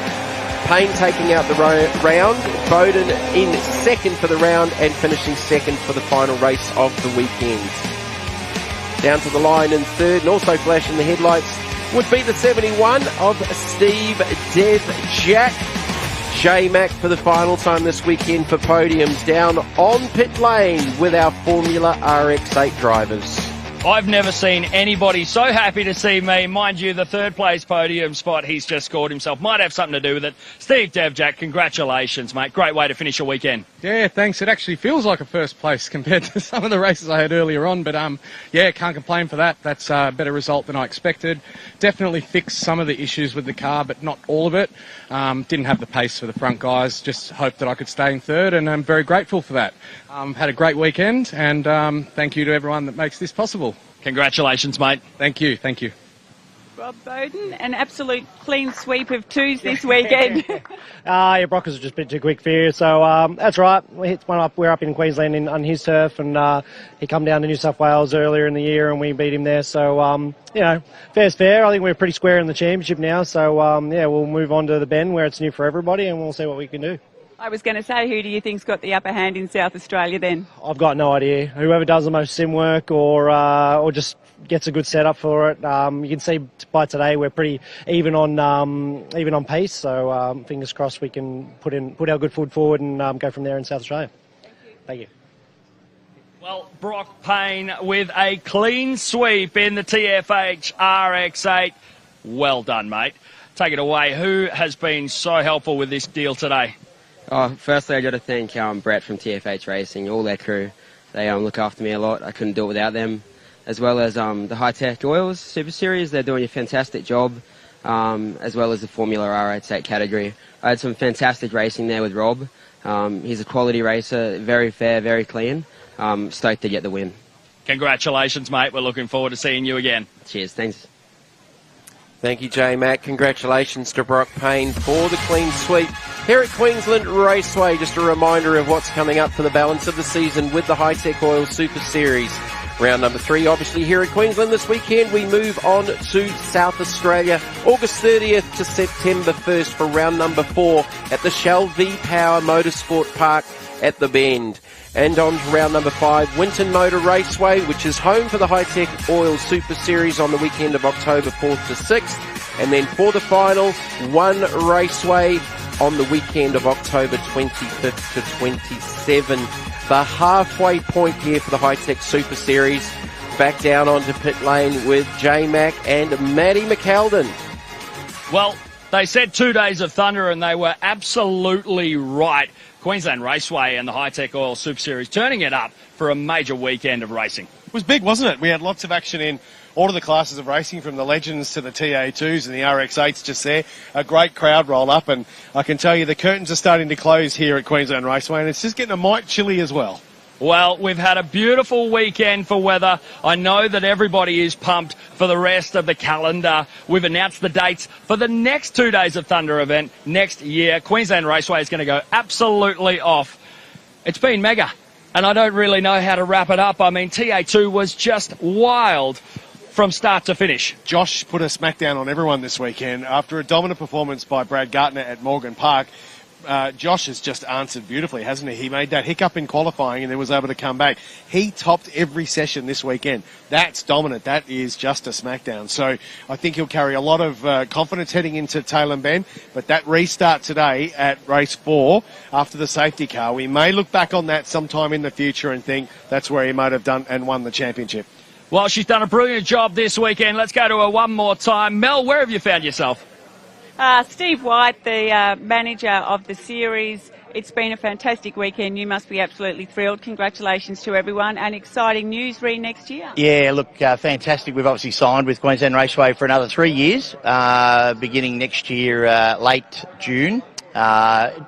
Payne taking out the round, Bowden in second for the round and finishing second for the final race of the weekend. Down to the line in third, and also flashing the headlights, would be the 71 of Steve Dev Jack. J-Mac for the final time this weekend for podiums, down on pit lane with our Formula RX8 drivers. I've never seen anybody so happy to see me. Mind you, the third place podium spot he's just scored himself might have something to do with it. Steve Devjack, congratulations, mate. Great way to finish your weekend. Yeah, thanks. It actually feels like a first place compared to some of the races I had earlier on. But, yeah, can't complain for that. That's a better result than I expected. Definitely fixed some of the issues with the car, but not all of it. Didn't have the pace for the front guys. Just hoped that I could stay in third, and I'm very grateful for that. Had a great weekend, and thank you to everyone that makes this possible. Congratulations, mate. Thank you. Thank you. Rob Bowden, an absolute clean sweep of twos this weekend. Yeah, Brock was just a bit too quick for you, so that's right. We hit one up. We're up in Queensland on his turf, and he come down to New South Wales earlier in the year, and we beat him there. So you know, fair's fair. I think we're pretty square in the championship now. So yeah, we'll move on to the Bend where it's new for everybody, and we'll see what we can do. I was going to say, who do you think's got the upper hand in South Australia then? I've got no idea. Whoever does the most sim work or just gets a good setup for it. You can see by today we're pretty even on pace. So fingers crossed we can put our good foot forward and go from there in South Australia. Thank you. Well, Brock Payne with a clean sweep in the TFH RX8. Well done, mate. Take it away. Who has been so helpful with this deal today? Firstly, I got to thank Brett from TFH Racing, all their crew. They look after me a lot. I couldn't do it without them. As well as the Hi-Tec Oils Super Series, they're doing a fantastic job, as well as the Formula R88 category. I had some fantastic racing there with Rob. He's a quality racer, very fair, very clean. Stoked to get the win. Congratulations, mate. We're looking forward to seeing you again. Cheers, thanks. Thank you, J-Mac. Congratulations to Brock Payne for the clean sweep here at Queensland Raceway. Just a reminder of what's coming up for the balance of the season with the Hi-Tec Oil Super Series. Round number 3, obviously, here at Queensland this weekend. We move on to South Australia, August 30th to September 1st for round number 4 at the Shell V-Power Motorsport Park at the Bend. And on to round number 5, Winton Motor Raceway, which is home for the Hi-Tec Oil Super Series on the weekend of October 4th to 6th. And then for the final, One Raceway on the weekend of October 25th to 27th. The halfway point here for the Hi-Tec Super Series. Back down onto pit lane with J-Mac and Maddie McKeldin. Well, they said 2 days of thunder, and they were absolutely right. Queensland Raceway and the Hi-Tec Oil Super Series turning it up for a major weekend of racing. It was big, wasn't it? We had lots of action in all of the classes of racing, from the Legends to the TA2s and the RX8s just there. A great crowd roll up, and I can tell you the curtains are starting to close here at Queensland Raceway, and it's just getting a mite chilly as well. Well, we've had a beautiful weekend for weather. I know that everybody is pumped for the rest of the calendar. We've announced the dates for the next 2 days of Thunder event next year. Queensland Raceway is going to go absolutely off. It's been mega, and I don't really know how to wrap it up. I mean, TA2 was just wild from start to finish. Josh put a smackdown on everyone this weekend. After a dominant performance by Brad Gartner at Morgan Park, Josh has just answered beautifully, hasn't he? He made that hiccup in qualifying and then was able to come back. He topped every session this weekend. That's dominant. That is just a smackdown. So I think he'll carry a lot of confidence heading into Tail and Bend. But that restart today at race 4 after the safety car, we may look back on that sometime in the future and think that's where he might have done and won the championship. Well, she's done a brilliant job this weekend. Let's go to her one more time. Mel, where have you found yourself? Steve White, the manager of the series. It's been a fantastic weekend. You must be absolutely thrilled. Congratulations to everyone, and exciting news next year. Yeah, look, fantastic. We've obviously signed with Queensland Raceway for another 3 years, beginning next year, late June.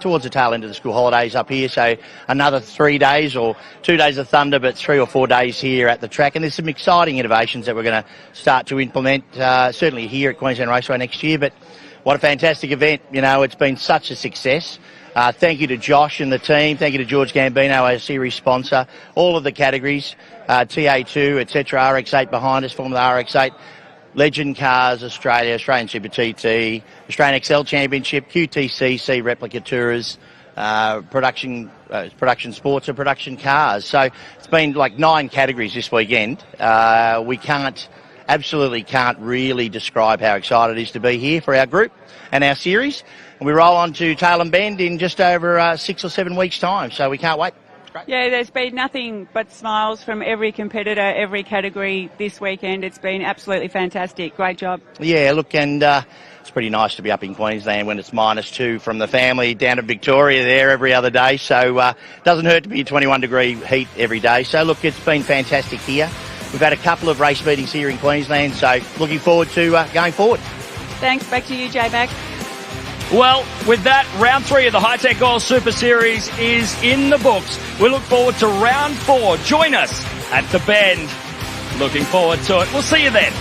Towards the tail end of the school holidays up here, so another 3 days or 2 days of thunder, but 3 or 4 days here at the track. And there's some exciting innovations that we're going to start to implement, certainly here at Queensland Raceway next year. But what a fantastic event. You know, it's been such a success. Thank you to Josh and the team. Thank you to George Gambino, our series sponsor. All of the categories, TA2, etc., RX8 behind us, Formula RX8. Legend Cars Australia, Australian Super TT, Australian XL Championship, QTCC, Replica Tourers, production sports or production cars. So it's been like 9 categories this weekend. We absolutely can't really describe how excited it is to be here for our group and our series. And we roll on to Tailem Bend in just over 6 or 7 weeks' time, so we can't wait. Yeah, there's been nothing but smiles from every competitor, every category this weekend. It's been absolutely fantastic. Great job. Yeah, look, and it's pretty nice to be up in Queensland when it's -2 from the family down to Victoria there every other day. So it doesn't hurt to be 21-degree heat every day. So, look, it's been fantastic here. We've had a couple of race meetings here in Queensland, so looking forward to going forward. Thanks. Back to you, J-Mac. Well, with that, round 3 of the Hi-Tec Oil Super Series is in the books. We look forward to round 4. Join us at the Bend. Looking forward to it. We'll see you then.